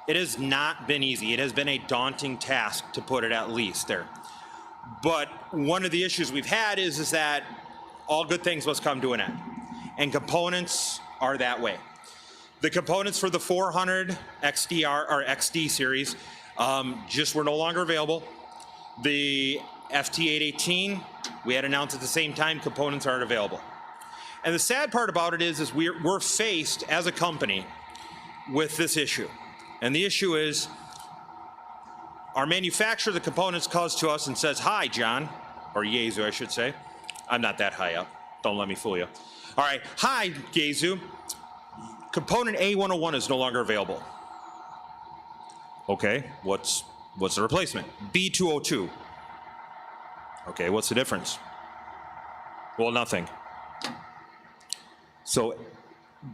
It has not been easy. It has been a daunting task, to put it at least there. But one of the issues we've had is that all good things must come to an end. And components are that way. The components for the 400 XDR or XD series just were no longer available. The FT818, we had announced at the same time, components aren't available. And the sad part about it is we're faced as a company with this issue. And the issue is our manufacturer of the components comes to us and says, "Hi, John," or Yaesu, I should say. I'm not that high up. Don't let me fool you. All right, "Hi, Yaesu. Component A101 is no longer available." Okay, what's the replacement? B202. Okay, what's the difference? Well, nothing. So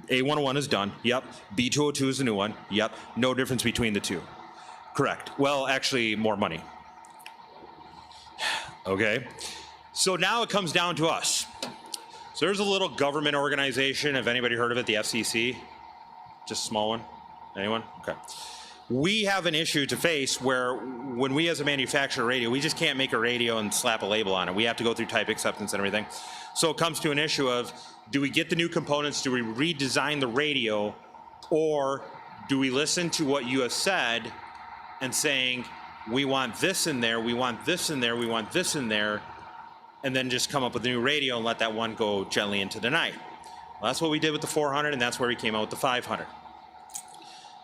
A101 is done. Yep. B202 is the new one. Yep. No difference between the two. Correct. Well, actually, more money. Okay. So now it comes down to us. So there's a little government organization. Have anybody heard of it? The FCC? Just a small one? Anyone? Okay. We have an issue to face where when we as a manufacturer radio, we just can't make a radio and slap a label on it. We have to go through type acceptance and everything. So it comes to an issue of, do we get the new components, do we redesign the radio, or do we listen to what you have said and saying, we want this in there, we want this in there, we want this in there, and then just come up with a new radio and let that one go gently into the night? Well, that's what we did with the 400, and that's where we came out with the 500.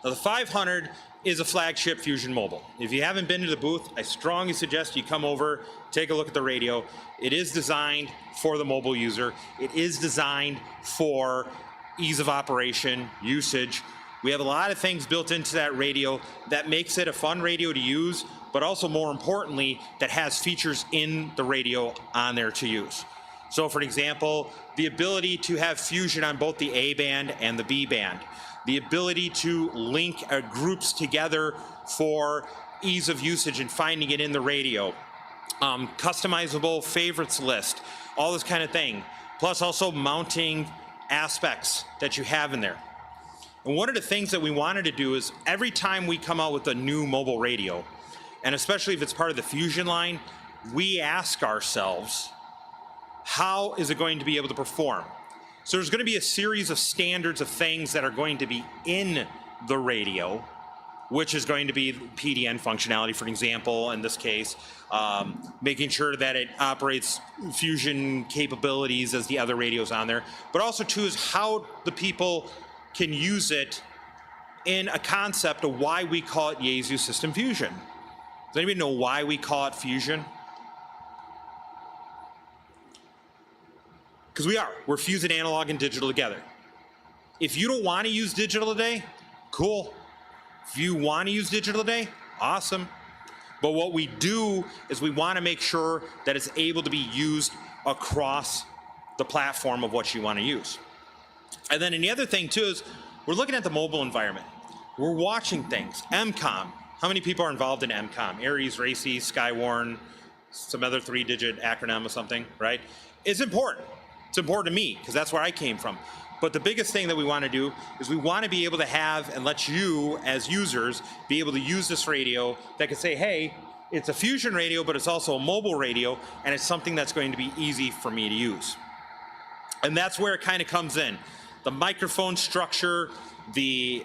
Now, the 500 is a flagship Fusion Mobile. If you haven't been to the booth, I strongly suggest you come over, take a look at the radio. It is designed for the mobile user. It is designed for ease of operation, usage. We have a lot of things built into that radio that makes it a fun radio to use, but also more importantly, that has features in the radio on there to use. So for example, the ability to have Fusion on both the A band and the B band. The ability to link groups together for ease of usage and finding it in the radio. Customizable favorites list, all this kind of thing. Plus also mounting aspects that you have in there. And one of the things that we wanted to do is every time we come out with a new mobile radio, and especially if it's part of the Fusion line, we ask ourselves, how is it going to be able to perform? So there's going to be a series of standards of things that are going to be in the radio, which is going to be PDN functionality, for example, in this case, making sure that it operates Fusion capabilities as the other radios on there, but also too is how the people can use it in a concept of why we call it Yaesu System Fusion. Does anybody know why we call it Fusion? Because we're fusing analog and digital together. If you don't want to use digital today, cool. If you want to use digital today, awesome. But what we do is we want to make sure that it's able to be used across the platform of what you want to use. And then the other thing too is we're looking at the mobile environment. We're watching things. MCOM. How many people are involved in MCOM? Aries, Racy, Skywarn, some other 3-digit acronym or something, right? It's important. It's important to me because that's where I came from. But the biggest thing that we want to do is we want to be able to have and let you as users be able to use this radio that can say, hey, it's a Fusion radio, but it's also a mobile radio, and it's something that's going to be easy for me to use. And that's where it kind of comes in. The microphone structure, the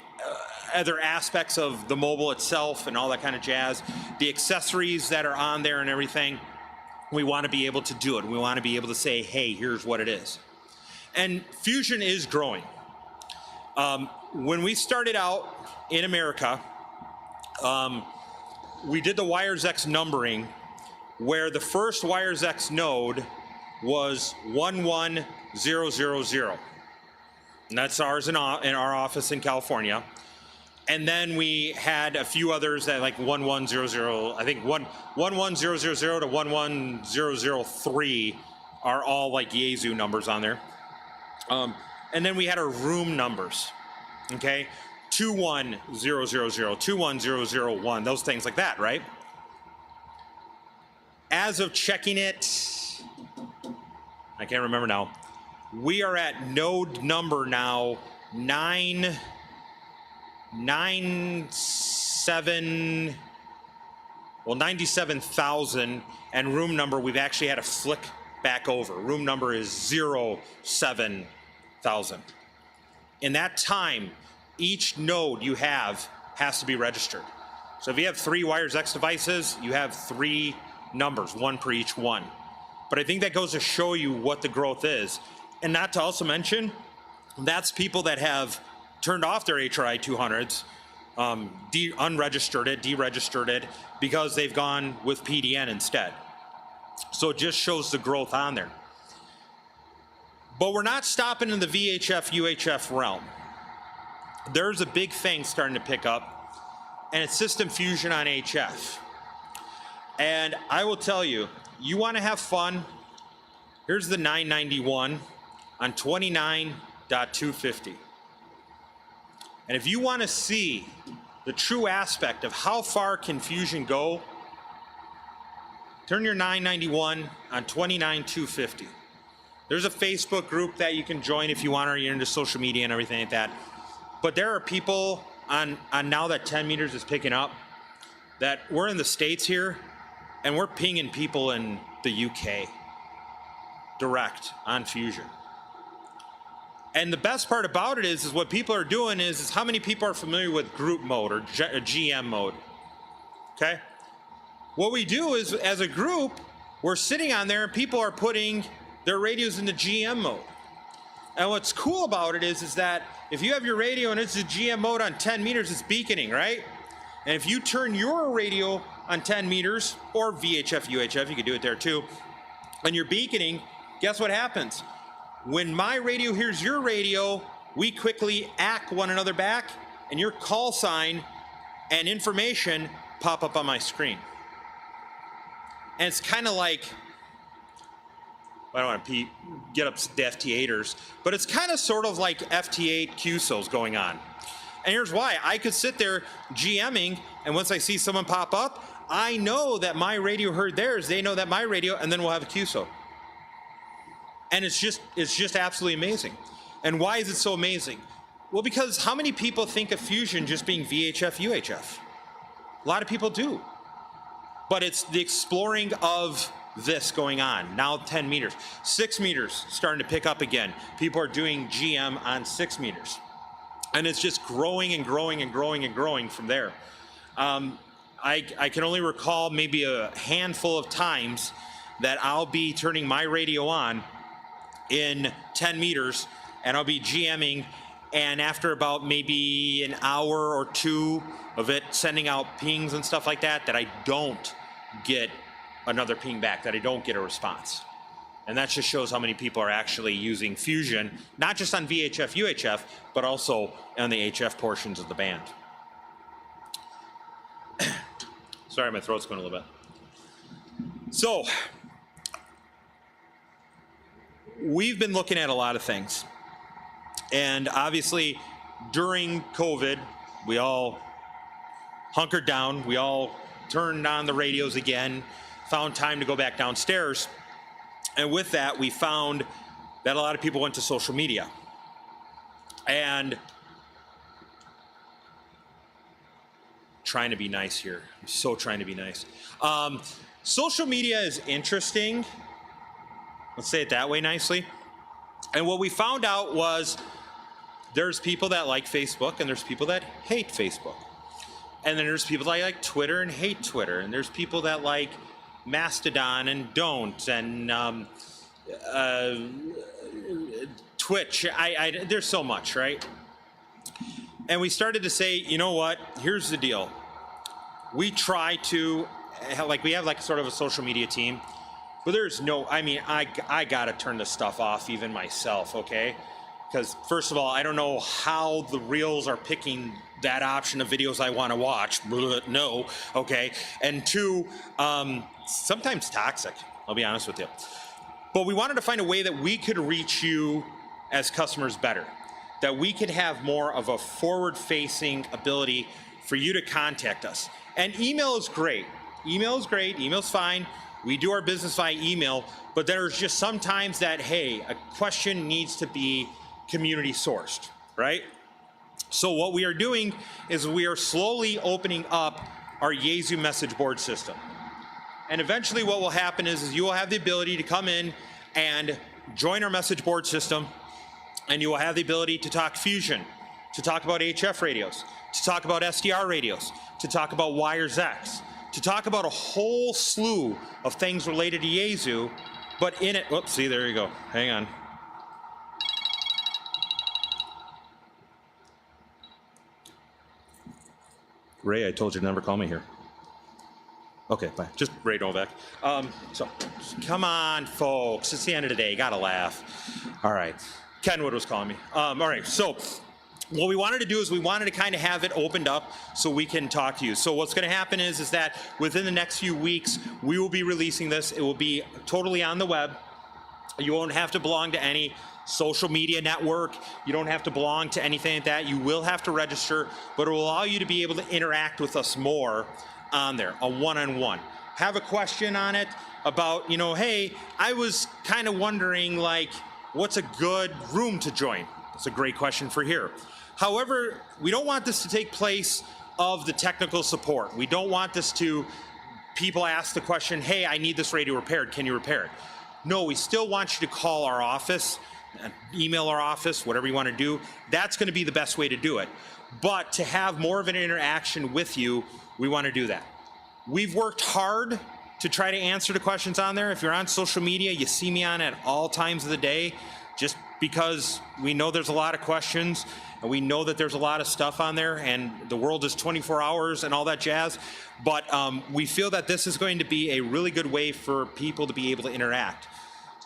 other aspects of the mobile itself and all that kind of jazz, the accessories that are on there and everything, we want to be able to do it. We want to be able to say, hey, here's what it is. And Fusion is growing. When we started out in America, we did the Wires X numbering, where the first Wires X node was 11000. And that's ours in our office in California. And then we had a few others that like 1100, I think 11000 to 11003 are all like Yaesu numbers on there. And then we had our room numbers, okay? 21000, 21001, those things like that, right? As of checking it, I can't remember now, we are at node number now 97,000, and room number we've actually had to flick back over. Room number is 07,000. In that time, each node you have has to be registered. So if you have 3 Wires X devices, you have 3 numbers, 1 per each one. But I think that goes to show you what the growth is. And not to also mention, that's people that have turned off their HRI 200s, unregistered it, deregistered it, because they've gone with PDN instead. So it just shows the growth on there. But we're not stopping in the VHF, UHF realm. There's a big thing starting to pick up, and it's system fusion on HF. And I will tell you, you want to have fun, here's the 991 on 29.250. And if you want to see the true aspect of how far can fusion go, turn your 991 on 29.250. There's a Facebook group that you can join if you want, or you're into social media and everything like that. But there are people on now that 10 meters is picking up, that we're in the States here, and we're pinging people in the UK direct on fusion. And the best part about it is what people are doing is how many people are familiar with group mode or GM mode, okay? What we do is, as a group, we're sitting on there and people are putting their radios into GM mode. And what's cool about it is that if you have your radio and it's a GM mode on 10 meters, it's beaconing, right? And if you turn your radio on 10 meters, or VHF, UHF, you could do it there too, and you're beaconing, guess what happens? When my radio hears your radio, we quickly ack one another back, and your call sign and information pop up on my screen. And it's kind of like, I don't want to get up the FT8ers, but it's kind of sort of like FT8 QSOs going on. And here's why. I could sit there GMing, and once I see someone pop up, I know that my radio heard theirs, they know that my radio, and then we'll have a QSO. And it's just absolutely amazing. And why is it so amazing? Well, because how many people think of fusion just being VHF, UHF? A lot of people do. But it's the exploring of this going on. Now 10 meters. 6 meters starting to pick up again. People are doing GM on 6 meters. And it's just growing and growing and growing and growing from there. I can only recall maybe a handful of times that I'll be turning my radio on in 10 meters, and I'll be GMing, and after about maybe an hour or two of it sending out pings and stuff like that, that I don't get another ping back, that I don't get a response. And that just shows how many people are actually using fusion, not just on VHF, UHF, but also on the HF portions of the band. Sorry, my throat's going a little bit. So, we've been looking at a lot of things. And obviously, during COVID, we all hunkered down. We all turned on the radios again, found time to go back downstairs. And with that, we found that a lot of people went to social media. And trying to be nice here. I'm so trying to be nice. Social media is interesting. Let's say it that way nicely. And what we found out was there's people that like Facebook and there's people that hate Facebook. And then there's people that like Twitter and hate Twitter. And there's people that like Mastodon and don't. And Twitch. There's so much, right? And we started to say, you know what, here's the deal. We try to, like, we have like sort of a social media team, but there's no, I mean, I gotta turn this stuff off even myself, okay? Because first of all, I don't know how the reels are picking that option of videos I want to watch. No, okay? And two, sometimes toxic, I'll be honest with you. But we wanted to find a way that we could reach you as customers better, that we could have more of a forward-facing ability for you to contact us. And email is great. Email is great. Email's fine. We do our business via email, but there's just sometimes that, hey, a question needs to be community sourced, right? So what we are doing is we are slowly opening up our Yaesu message board system. And eventually what will happen is you will have the ability to come in and join our message board system, and you will have the ability to talk Fusion, to talk about HF radios, to talk about SDR radios, to talk about Wires X, to talk about a whole slew of things related to Yaesu, but in it, whoops, see, there you go, hang on. Ray, I told you to never call me here. Okay, bye. Just Ray Novak. So, come on, folks. It's the end of the day. You gotta laugh. All right. Kenwood was calling me. All right. So, what we wanted to do is we wanted to kind of have it opened up so we can talk to you. So, what's going to happen is that within the next few weeks, we will be releasing this. It will be totally on the web. You won't have to belong to any social media network. You don't have to belong to anything like that. You will have to register, but it will allow you to be able to interact with us more on there, a one-on-one. Have a question on it about, you know, hey, I was kind of wondering, like, what's a good room to join? That's a great question for here. However, we don't want this to take place of the technical support. We don't want this to, people ask the question, hey, I need this radio repaired, can you repair it? No, we still want you to call our office, email our office, whatever you want to do. That's going to be the best way to do it. But to have more of an interaction with you, we want to do that. We've worked hard to try to answer the questions on there. If you're on social media, you see me on at all times of the day, just because we know there's a lot of questions and we know that there's a lot of stuff on there and the world is 24 hours and all that jazz. But we feel that this is going to be a really good way for people to be able to interact.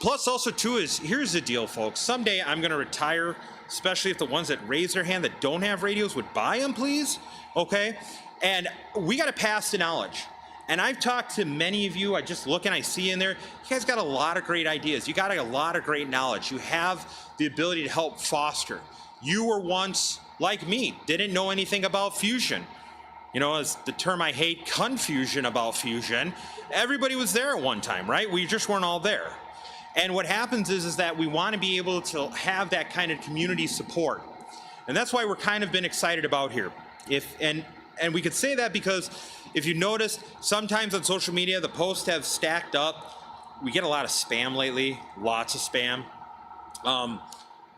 Plus also too is, here's the deal, folks. Someday I'm going to retire, especially if the ones that raise their hand that don't have radios would buy them, please. Okay? And we got to pass the knowledge. And I've talked to many of you, I just look and I see in there, you guys got a lot of great ideas. You got a lot of great knowledge. You have the ability to help foster. You were once, like me, didn't know anything about fusion. You know, as the term I hate, confusion about fusion. Everybody was there at one time, right? We just weren't all there. And what happens is that we want to be able to have that kind of community support. And that's why we're kind of been excited about here. And we could say that because if you notice, sometimes on social media, the posts have stacked up. We get a lot of spam lately, lots of spam.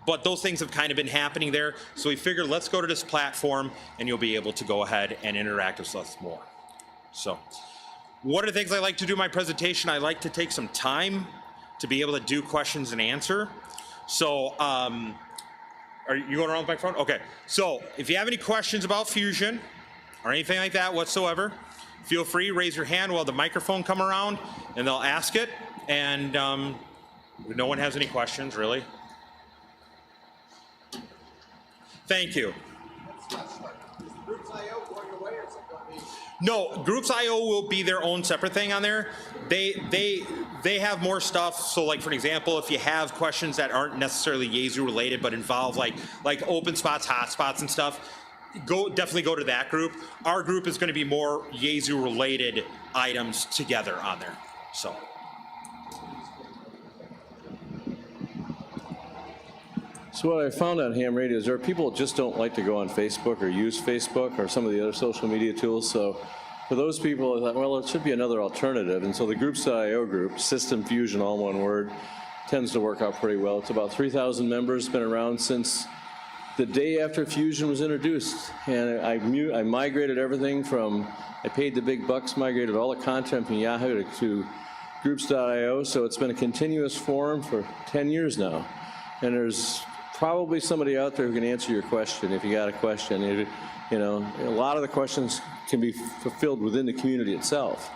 But those things have kind of been happening there. So we figured let's go to this platform and you'll be able to go ahead and interact with us more. So one of the things I like to do in my presentation, I like to take some time to be able to do questions and answer. So are you going around the microphone? Okay. So if you have any questions about fusion or anything like that whatsoever, feel free, raise your hand while the microphone come around and they'll ask it. And no one has any questions, really. Thank you. No, Groups IO will be their own separate thing on there. They have more stuff. So like, for example, if you have questions that aren't necessarily Yaesu related, but involve like open spots, hotspots and stuff, definitely go to that group. Our group is going to be more Yaesu related items together on there. So. So what I found on ham radio is there are people that just don't like to go on Facebook or use Facebook or some of the other social media tools. So for those people, I thought, well, it should be another alternative. And so the Groups.io group, System Fusion, all one word, tends to work out pretty well. It's about 3,000 members, been around since the day after Fusion was introduced. And I migrated everything from, I paid the big bucks, migrated all the content from Yahoo to Groups.io. So it's been a continuous forum for 10 years now. And there's probably somebody out there who can answer your question if you got a question. You know, a lot of the questions can be fulfilled within the community itself.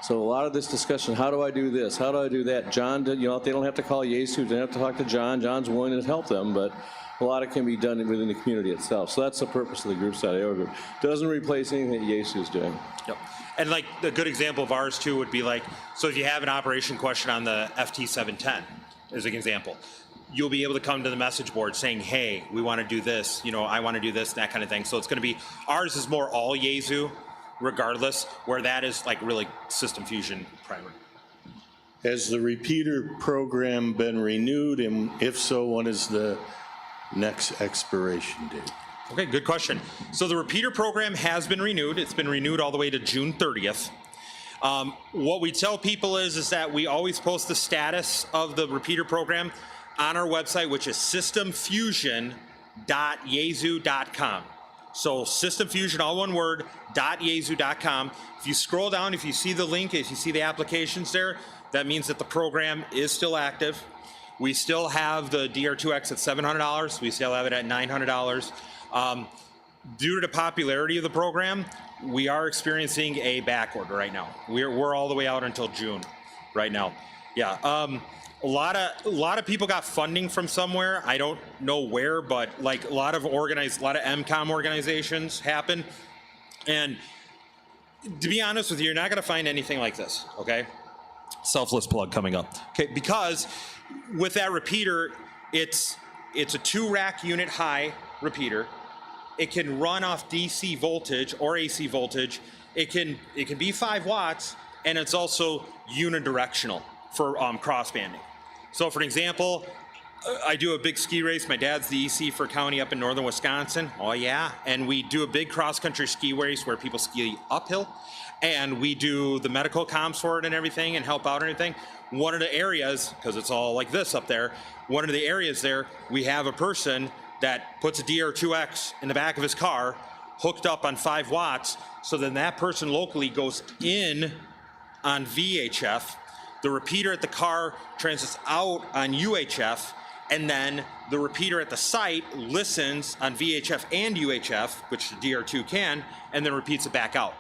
So a lot of this discussion, how do I do this? How do I do that? John, you know, they don't have to call Yesu, they don't have to talk to John. John's willing to help them, but a lot of it can be done within the community itself. So that's the purpose of the group side ARU group. Doesn't replace anything that Yesu is doing. Yep. And like a good example of ours too would be like, so if you have an operation question on the FT710, as an example, you'll be able to come to the message board saying, hey, we want to do this, you know, I want to do this, that kind of thing. So it's going to be, ours is more all Yesu, regardless, where that is like really system fusion primary. Has the repeater program been renewed, and if so, when is the next expiration date? Okay, good question. So the repeater program has been renewed. It's been renewed all the way to June 30th. What we tell people is that we always post the status of the repeater program on our website, which is systemfusion.yesu.com. So systemfusion, all one word, .yesu.com. If you scroll down, if you see the link, if you see the applications there, that means that the program is still active. We still have the DR2X at $700. We still have it at $900. Due to the popularity of the program, we are experiencing a back order right now. We're all the way out until June right now. Yeah. A lot of people got funding from somewhere. I don't know where, but like a lot of MCOM organizations happen. And to be honest with you, you're not going to find anything like this, okay? Selfless plug coming up. Okay, because with that repeater, it's a 2-rack unit high repeater. It can run off DC voltage or AC voltage. It can be 5 watts, and it's also unidirectional for crossbanding. So for an example, I do a big ski race. My dad's the EC for county up in northern Wisconsin. Oh yeah. And we do a big cross-country ski race where people ski uphill. And we do the medical comms for it and everything and help out and everything. One of the areas, because it's all like this up there, one of the areas there, we have a person that puts a DR2X in the back of his car, hooked up on 5 watts, so then that person locally goes in on VHF, the repeater at the car transits out on UHF, and then the repeater at the site listens on VHF and UHF, which the DR2 can, and then repeats it back out.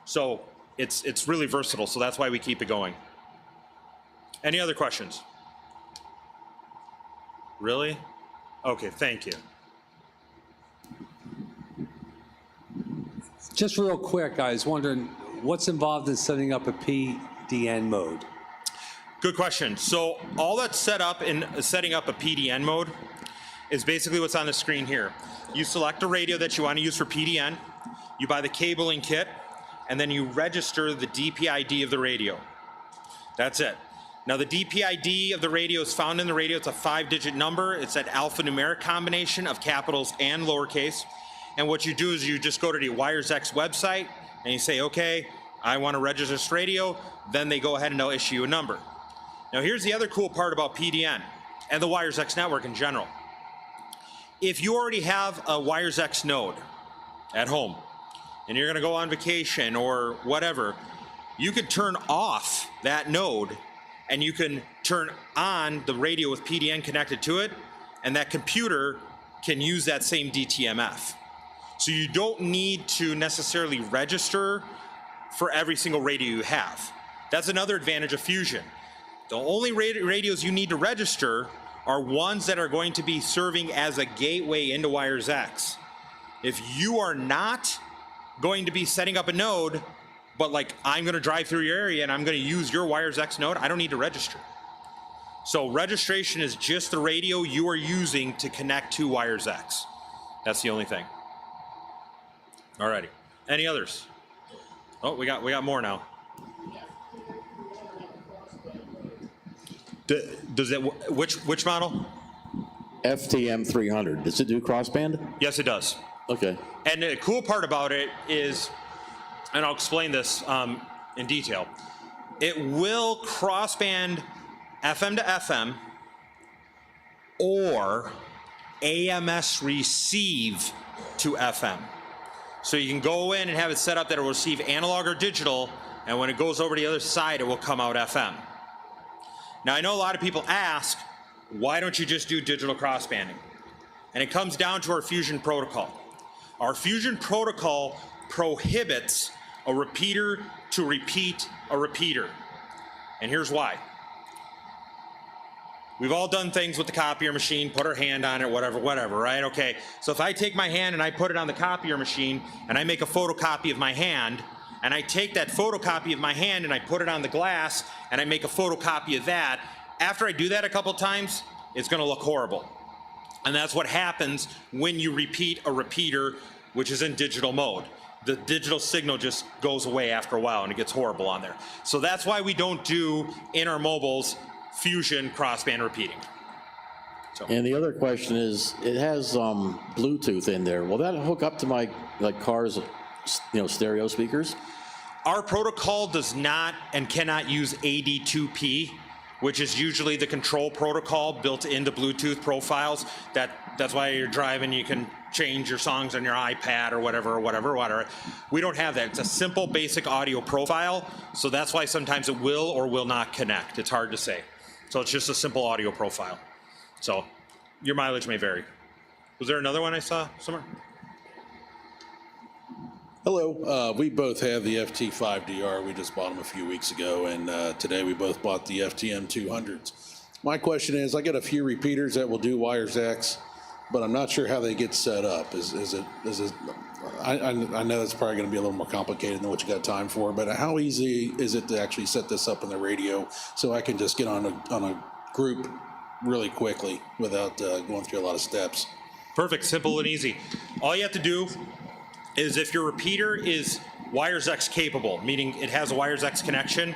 So it's really versatile, so that's why we keep it going. Any other questions? Really? Okay, thank you. Just real quick, I was wondering what's involved in setting up a PDN mode? Good question. So all that's set up in setting up a PDN mode is basically what's on the screen here. You select a radio that you want to use for PDN, you buy the cabling kit, and then you register the DPID of the radio. That's it. Now the DPID of the radio is found in the radio. It's a 5-digit number. It's an alphanumeric combination of capitals and lowercase. And what you do is you just go to the WiresX website and you say, okay, I want to register this radio. Then they go ahead and they'll issue you a number. Now here's the other cool part about PDN and the WiresX network in general. If you already have a WiresX node at home and you're going to go on vacation or whatever, you can turn off that node and you can turn on the radio with PDN connected to it, and that computer can use that same DTMF. So you don't need to necessarily register for every single radio you have. That's another advantage of Fusion. The only radios you need to register are ones that are going to be serving as a gateway into WiresX. If you are not going to be setting up a node, but like I'm going to drive through your area and I'm going to use your WiresX node, I don't need to register. So registration is just the radio you are using to connect to WiresX. That's the only thing. Alrighty. Any others? Oh, we got more now. Does it, which model? FTM 300. Does it do crossband? Yes, it does. Okay. And the cool part about it is, and I'll explain this in detail, it will crossband FM to FM or AMS receive to FM. So you can go in and have it set up that it will receive analog or digital, and when it goes over to the other side, it will come out FM. Now, I know a lot of people ask, why don't you just do digital crossbanding? And it comes down to our fusion protocol. Our fusion protocol prohibits a repeater to repeat a repeater. And here's why. We've all done things with the copier machine, put our hand on it, whatever, right? Okay, so if I take my hand and I put it on the copier machine and I make a photocopy of my hand, and I take that photocopy of my hand and I put it on the glass and I make a photocopy of that, after I do that a couple times, it's gonna look horrible. And that's what happens when you repeat a repeater, which is in digital mode. The digital signal just goes away after a while and it gets horrible on there. So that's why we don't do in our mobiles fusion crossband repeating. So. And the other question is, it has Bluetooth in there. Will that hook up to my car's stereo speakers? Our protocol does not and cannot use AD2P, which is usually the control protocol built into Bluetooth profiles. That's why you're driving, you can change your songs on your iPad or whatever. We don't have that. It's a simple, basic audio profile, so that's why sometimes it will or will not connect. It's hard to say. So it's just a simple audio profile. So your mileage may vary. Was there another one I saw somewhere? Hello, we both have the FT5DR. We just bought them a few weeks ago, and today we both bought the FTM 200s. My question is, I got a few repeaters that will do wires X, but I'm not sure how they get set up. I know that's probably going to be a little more complicated than what you got time for, but how easy is it to actually set this up in the radio so I can just get on a group really quickly without going through a lot of steps? Perfect, simple and easy. All you have to do is if your repeater is wires X capable, meaning it has a wires X connection,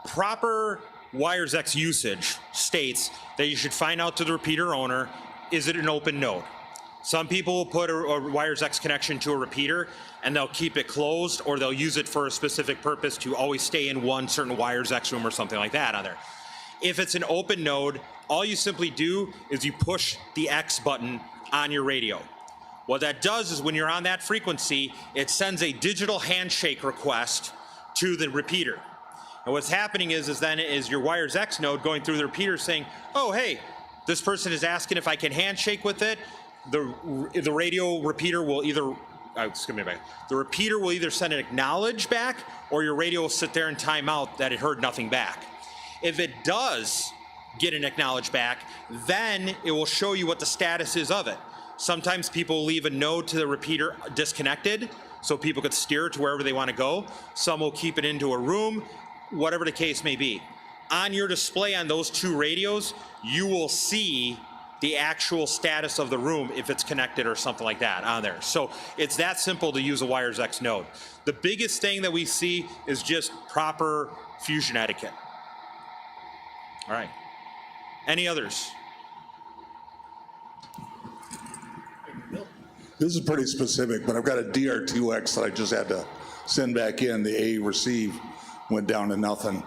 proper wires X usage states that you should find out to the repeater owner, is it an open node? Some people will put a wires X connection to a repeater and they'll keep it closed, or they'll use it for a specific purpose to always stay in one certain wires X room or something like that on there. If it's an open node, all you simply do is you push the X button on your radio. What that does is when you're on that frequency, it sends a digital handshake request to the repeater. And what's happening is then your wires X node going through the repeater saying, oh, hey, this person is asking if I can handshake with it. The radio repeater will either, the repeater will either send an acknowledge back, or your radio will sit there and time out that it heard nothing back. If it does get an acknowledge back, then it will show you what the status is of it. Sometimes people leave a node to the repeater disconnected, so people could steer it to wherever they want to go. Some will keep it into a room, whatever the case may be. On your display on those two radios, you will see the actual status of the room if it's connected or something like that on there. So it's that simple to use a wires X node. The biggest thing that we see is just proper fusion etiquette. All right. Any others? This is pretty specific, but I've got a DR2X that I just had to send back in. The A receive went down to nothing.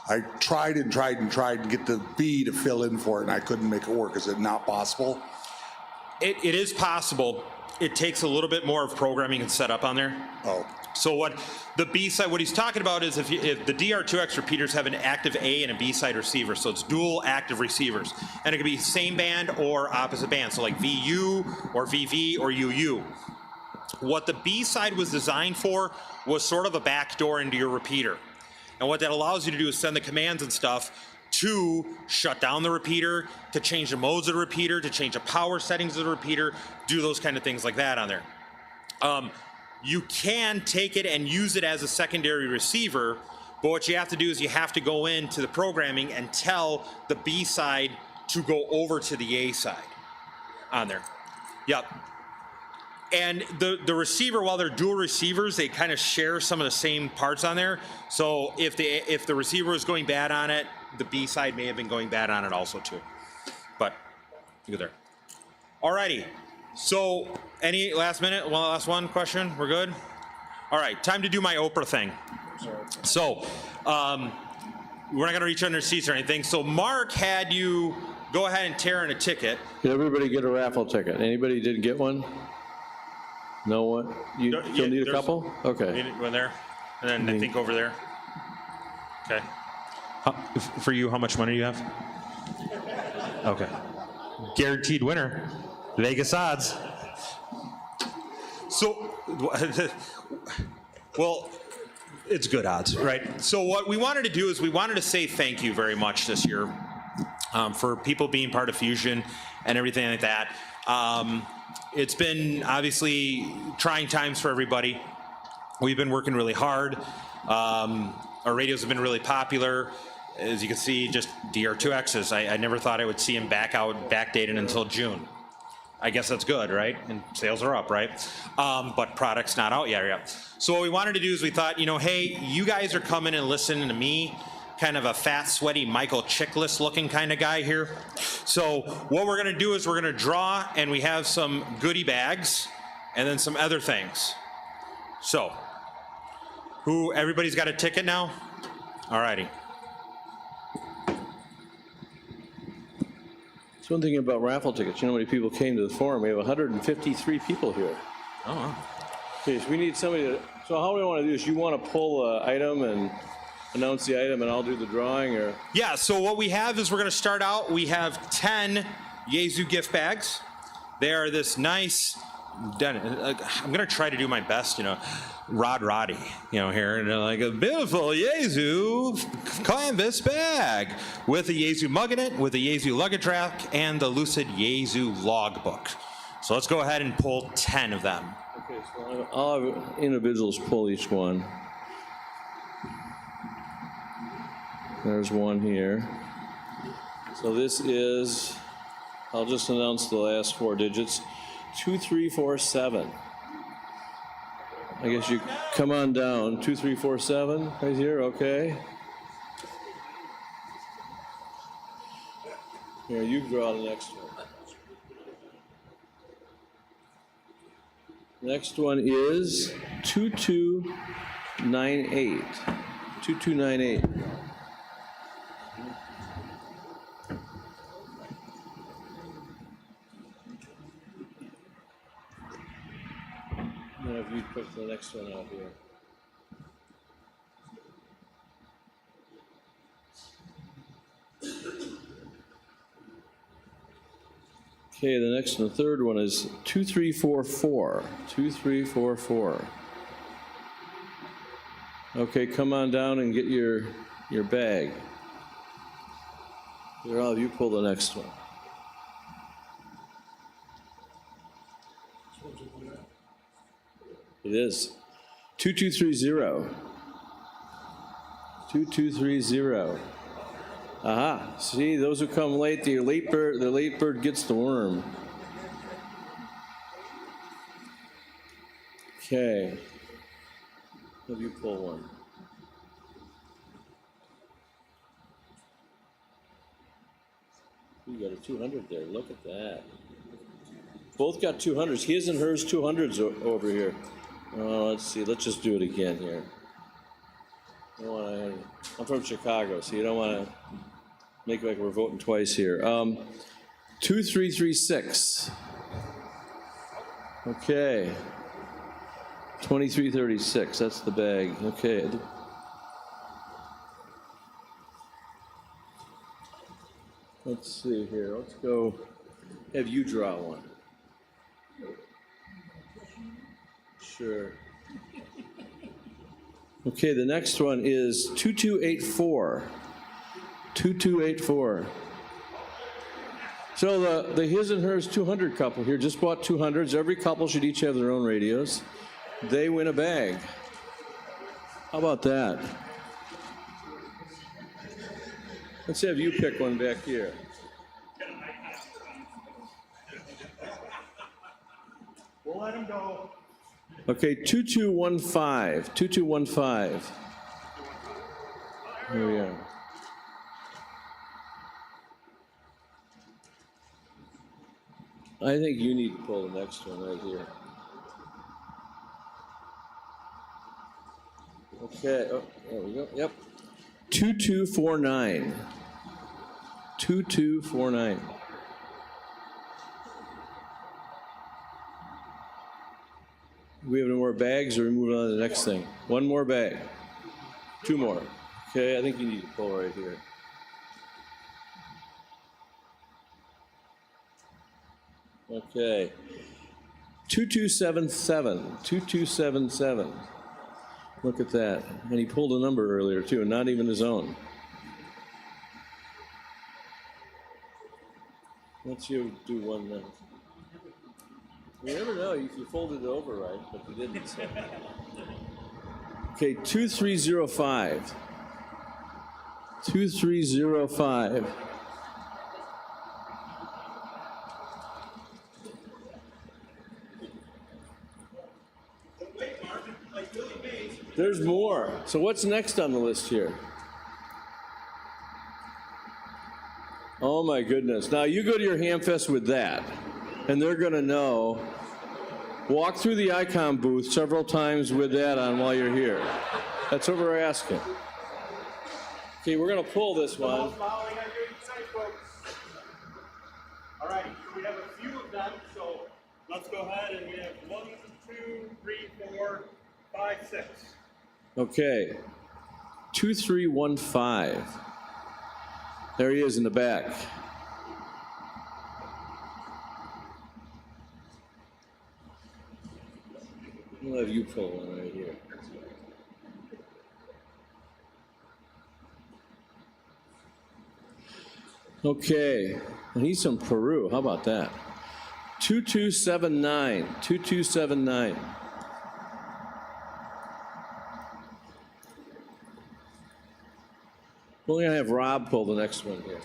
I tried and tried and tried to get the B to fill in for it, and I couldn't make it work. Is it not possible? It is possible. It takes a little bit more of programming and setup on there. Oh. So what the B side, what he's talking about is if the DR2X repeaters have an active A and a B side receiver, so it's dual active receivers, and it can be same band or opposite band, so like VU or VV or UU. What the B side was designed for was sort of a backdoor into your repeater. And what that allows you to do is send the commands and stuff to shut down the repeater, to change the modes of the repeater, to change the power settings of the repeater, do those kind of things like that on there. You can take it and use it as a secondary receiver, but what you have to do is you have to go into the programming and tell the B side to go over to the A side on there. Yep. And the receiver, while they're dual receivers, they kind of share some of the same parts on there. So if the receiver was going bad on it, the B side may have been going bad on it also too. But you go there. Alrighty. So any last minute, last one question? We're good? All right, time to do my Oprah thing. So we're not gonna reach under seats or anything. So Mark had you go ahead and tear in a ticket. Did everybody get a raffle ticket? Anybody didn't get one? No one? You still need a couple? Okay. One there, and then I think over there. Okay. For you, how much money do you have? Okay. Guaranteed winner. Vegas odds. So, well, it's good odds, right? So what we wanted to do is we wanted to say thank you very much this year for people being part of Fusion and everything like that. It's been obviously trying times for everybody. We've been working really hard. Our radios have been really popular. As you can see, just DR2Xs. I never thought I would see them backdated until June. I guess that's good, right? And sales are up, right? But product's not out yet. So what we wanted to do is we thought, you know, hey, you guys are coming and listening to me, kind of a fat, sweaty Michael Chiklis looking kind of guy here. So what we're gonna do is we're gonna draw, and we have some goodie bags and then some other things. So, everybody's got a ticket now? All righty. One thing about raffle tickets, you know how many people came to the forum? We have 153 people here. Oh, wow. Okay, so we need somebody to, so how we want to do is you want to pull an item and announce the item and I'll do the drawing, or? Yeah, so what we have is we're going to start out, we have 10 Yaesu gift bags. They are this nice, I'm going to try to do my best, you know, Roddy, you know, here, and like a beautiful Yaesu canvas bag with a Yaesu mug in it, with a Yaesu luggage rack, and the Lucid Yaesu logbook. So let's go ahead and pull 10 of them. Okay, so I'll have individuals pull each one. There's one here. So this is, I'll just announce the last 4 digits, 2347. I guess you come on down, 2347, right here, okay. Here, you draw the next one. Next one is 2298. 2298. If you pick the next one out here. Okay, the next one, the third one is 2344. 2344. Okay, come on down and get your bag. Here, I'll have you pull the next one. It is 2230. 2230. Aha! See, those who come late, the late bird gets the worm. Okay. Have you pull one? You got a 200 there. Look at that. Both got 200s. His and hers 200s over here. Let's see. Let's just do it again here. I'm from Chicago, so you don't want to make it like we're voting twice here. 2336. Okay. 2336. That's the bag. Okay. Let's see here. Let's go. Have you draw one. Sure. Okay, the next one is 2284. 2284. So the his and hers 200 couple here just bought 200s. Every couple should each have their own radios. They win a bag. How about that? Let's have you pick one back here. We'll let him go. Okay, 2215. 2215. Here we are. I think you need to pull the next one right here. Okay, oh, there we go. Yep. 2249. 2249. We have any more bags, or we move on to the next thing? One more bag. Two more. Okay, I think you need to pull right here. Okay. 2277, 2277. Look at that. And he pulled a number earlier too, not even his own. Let's you do one then. You never know if you folded it over right, but you didn't. So. Okay, 2305. 2305. There's more. So what's next on the list here? Oh my goodness. Now you go to your Hamfest with that, and they're gonna know. Walk through the icon booth several times with that on while you're here. That's what we're asking. Okay, we're gonna pull this one. All right, so we have a few of them, so let's go ahead and we have 1, 2, 3, 4, 5, 6. Okay, 2315. There he is in the back. We'll have you pull one right here. Okay, and he's from Peru. How about that? 2279, 2279. We're going to have Rob pull the next one here.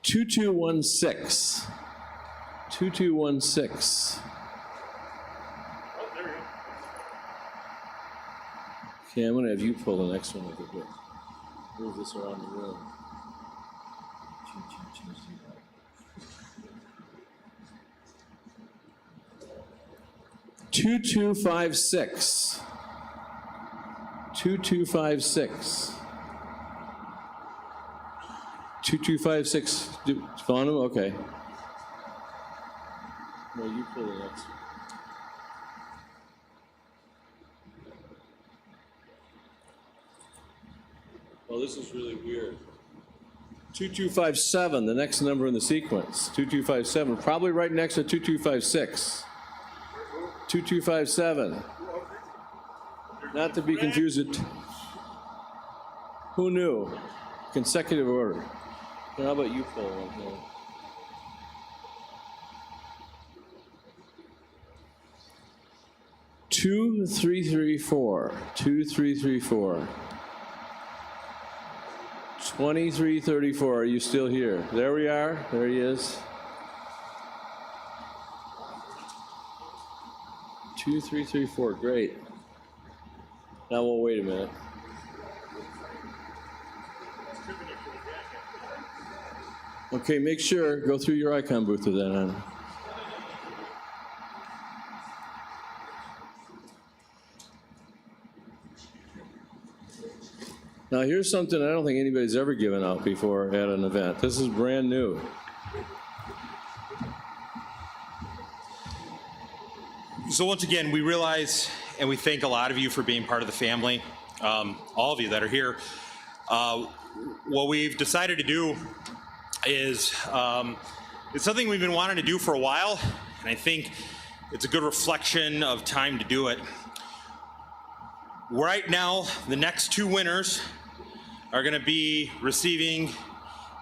Two 2216. 2216. Okay, I'm going to have you pull the next one over here. Move this around the room. 2256. 2256. 2256. Found him? Okay. No, you pull the next one. Oh, this is really weird. 2257, the next number in the sequence. 2257, probably right next to 2256. 2257. Not to be confused with. Who knew? Consecutive order. How about you pull one here? Two, 334. 2334. 2334. Are you still here? There we are. There he is. 2334. Great. Now we'll wait a minute. Okay, make sure, go through your icon booth with that on. Now here's something I don't think anybody's ever given out before at an event. This is brand new. So once again, we realize and we thank a lot of you for being part of the family, all of you that are here. What we've decided to do is it's something we've been wanting to do for a while, and I think it's a good reflection of time to do it. Right now, the next two winners are going to be receiving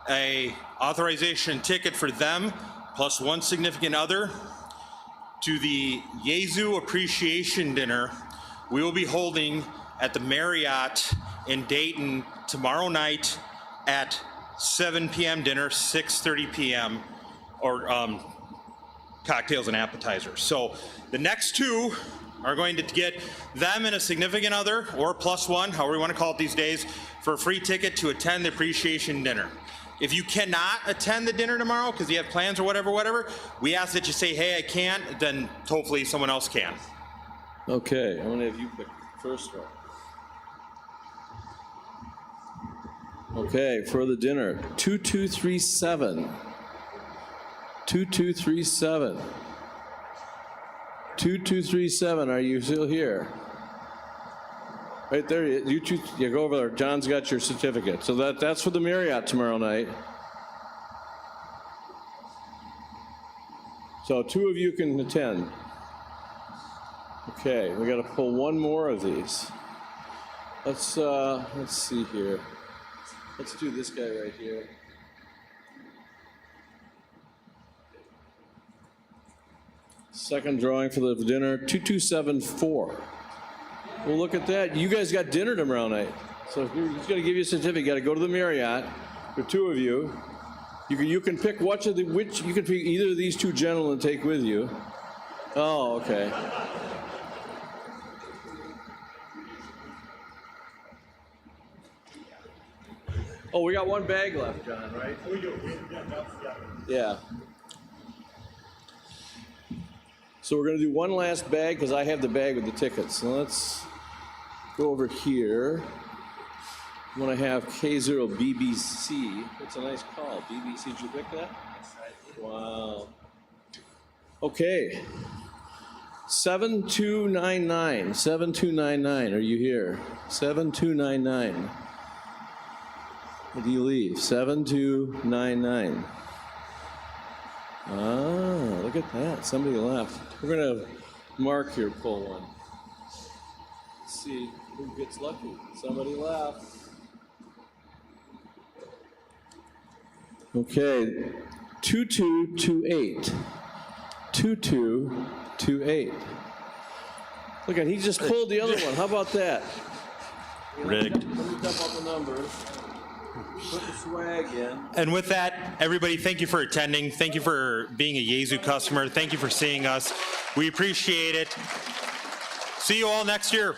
a authorization ticket for them, plus one significant other, to the Yezu Appreciation Dinner we will be holding at the Marriott in Dayton tomorrow night at 7 p.m. dinner, 6:30 p.m. or cocktails and appetizers. So the next two are going to get them and a significant other, or plus one, however you want to call it these days, for a free ticket to attend the appreciation dinner. If you cannot attend the dinner tomorrow because you have plans or whatever, we ask that you say, hey, I can't, then hopefully someone else can. Okay, I'm gonna have you pick the first one. Okay, for the dinner, 2237. 2237. 2237, are you still here? Right there, you two, you go over there. John's got your certificate. So that's for the Marriott tomorrow night. So 2 of you can attend. Okay, we got to pull one more of these. Let's see here. Let's do this guy right here. Second drawing for the dinner, 2274. Well, look at that. You guys got dinner tomorrow night. So he's going to give you a certificate. You got to go to the Marriott. For 2 of you. You can pick you can pick either of these 2 gentlemen and take with you. Oh, okay. Oh, we got 1 bag left, John, right? We do. Yeah. So we're going to do 1 last bag because I have the bag with the tickets. So let's go over here. I'm going to have K0BBC. That's a nice call. BBC, did you pick that? Wow. Okay. 7299. 7299. Are you here? 7299. What do you leave? 7299. Ah, look at that. Somebody left. We're going to mark here, pull one. Let's see who gets lucky. Somebody left. Okay, 2228. 2228. Look at, he just pulled the other one. How about that? Rigged. Let me dump up the numbers. Put the swag in. And with that, everybody, thank you for attending. Thank you for being a Yaesu customer. Thank you for seeing us. We appreciate it. See you all next year.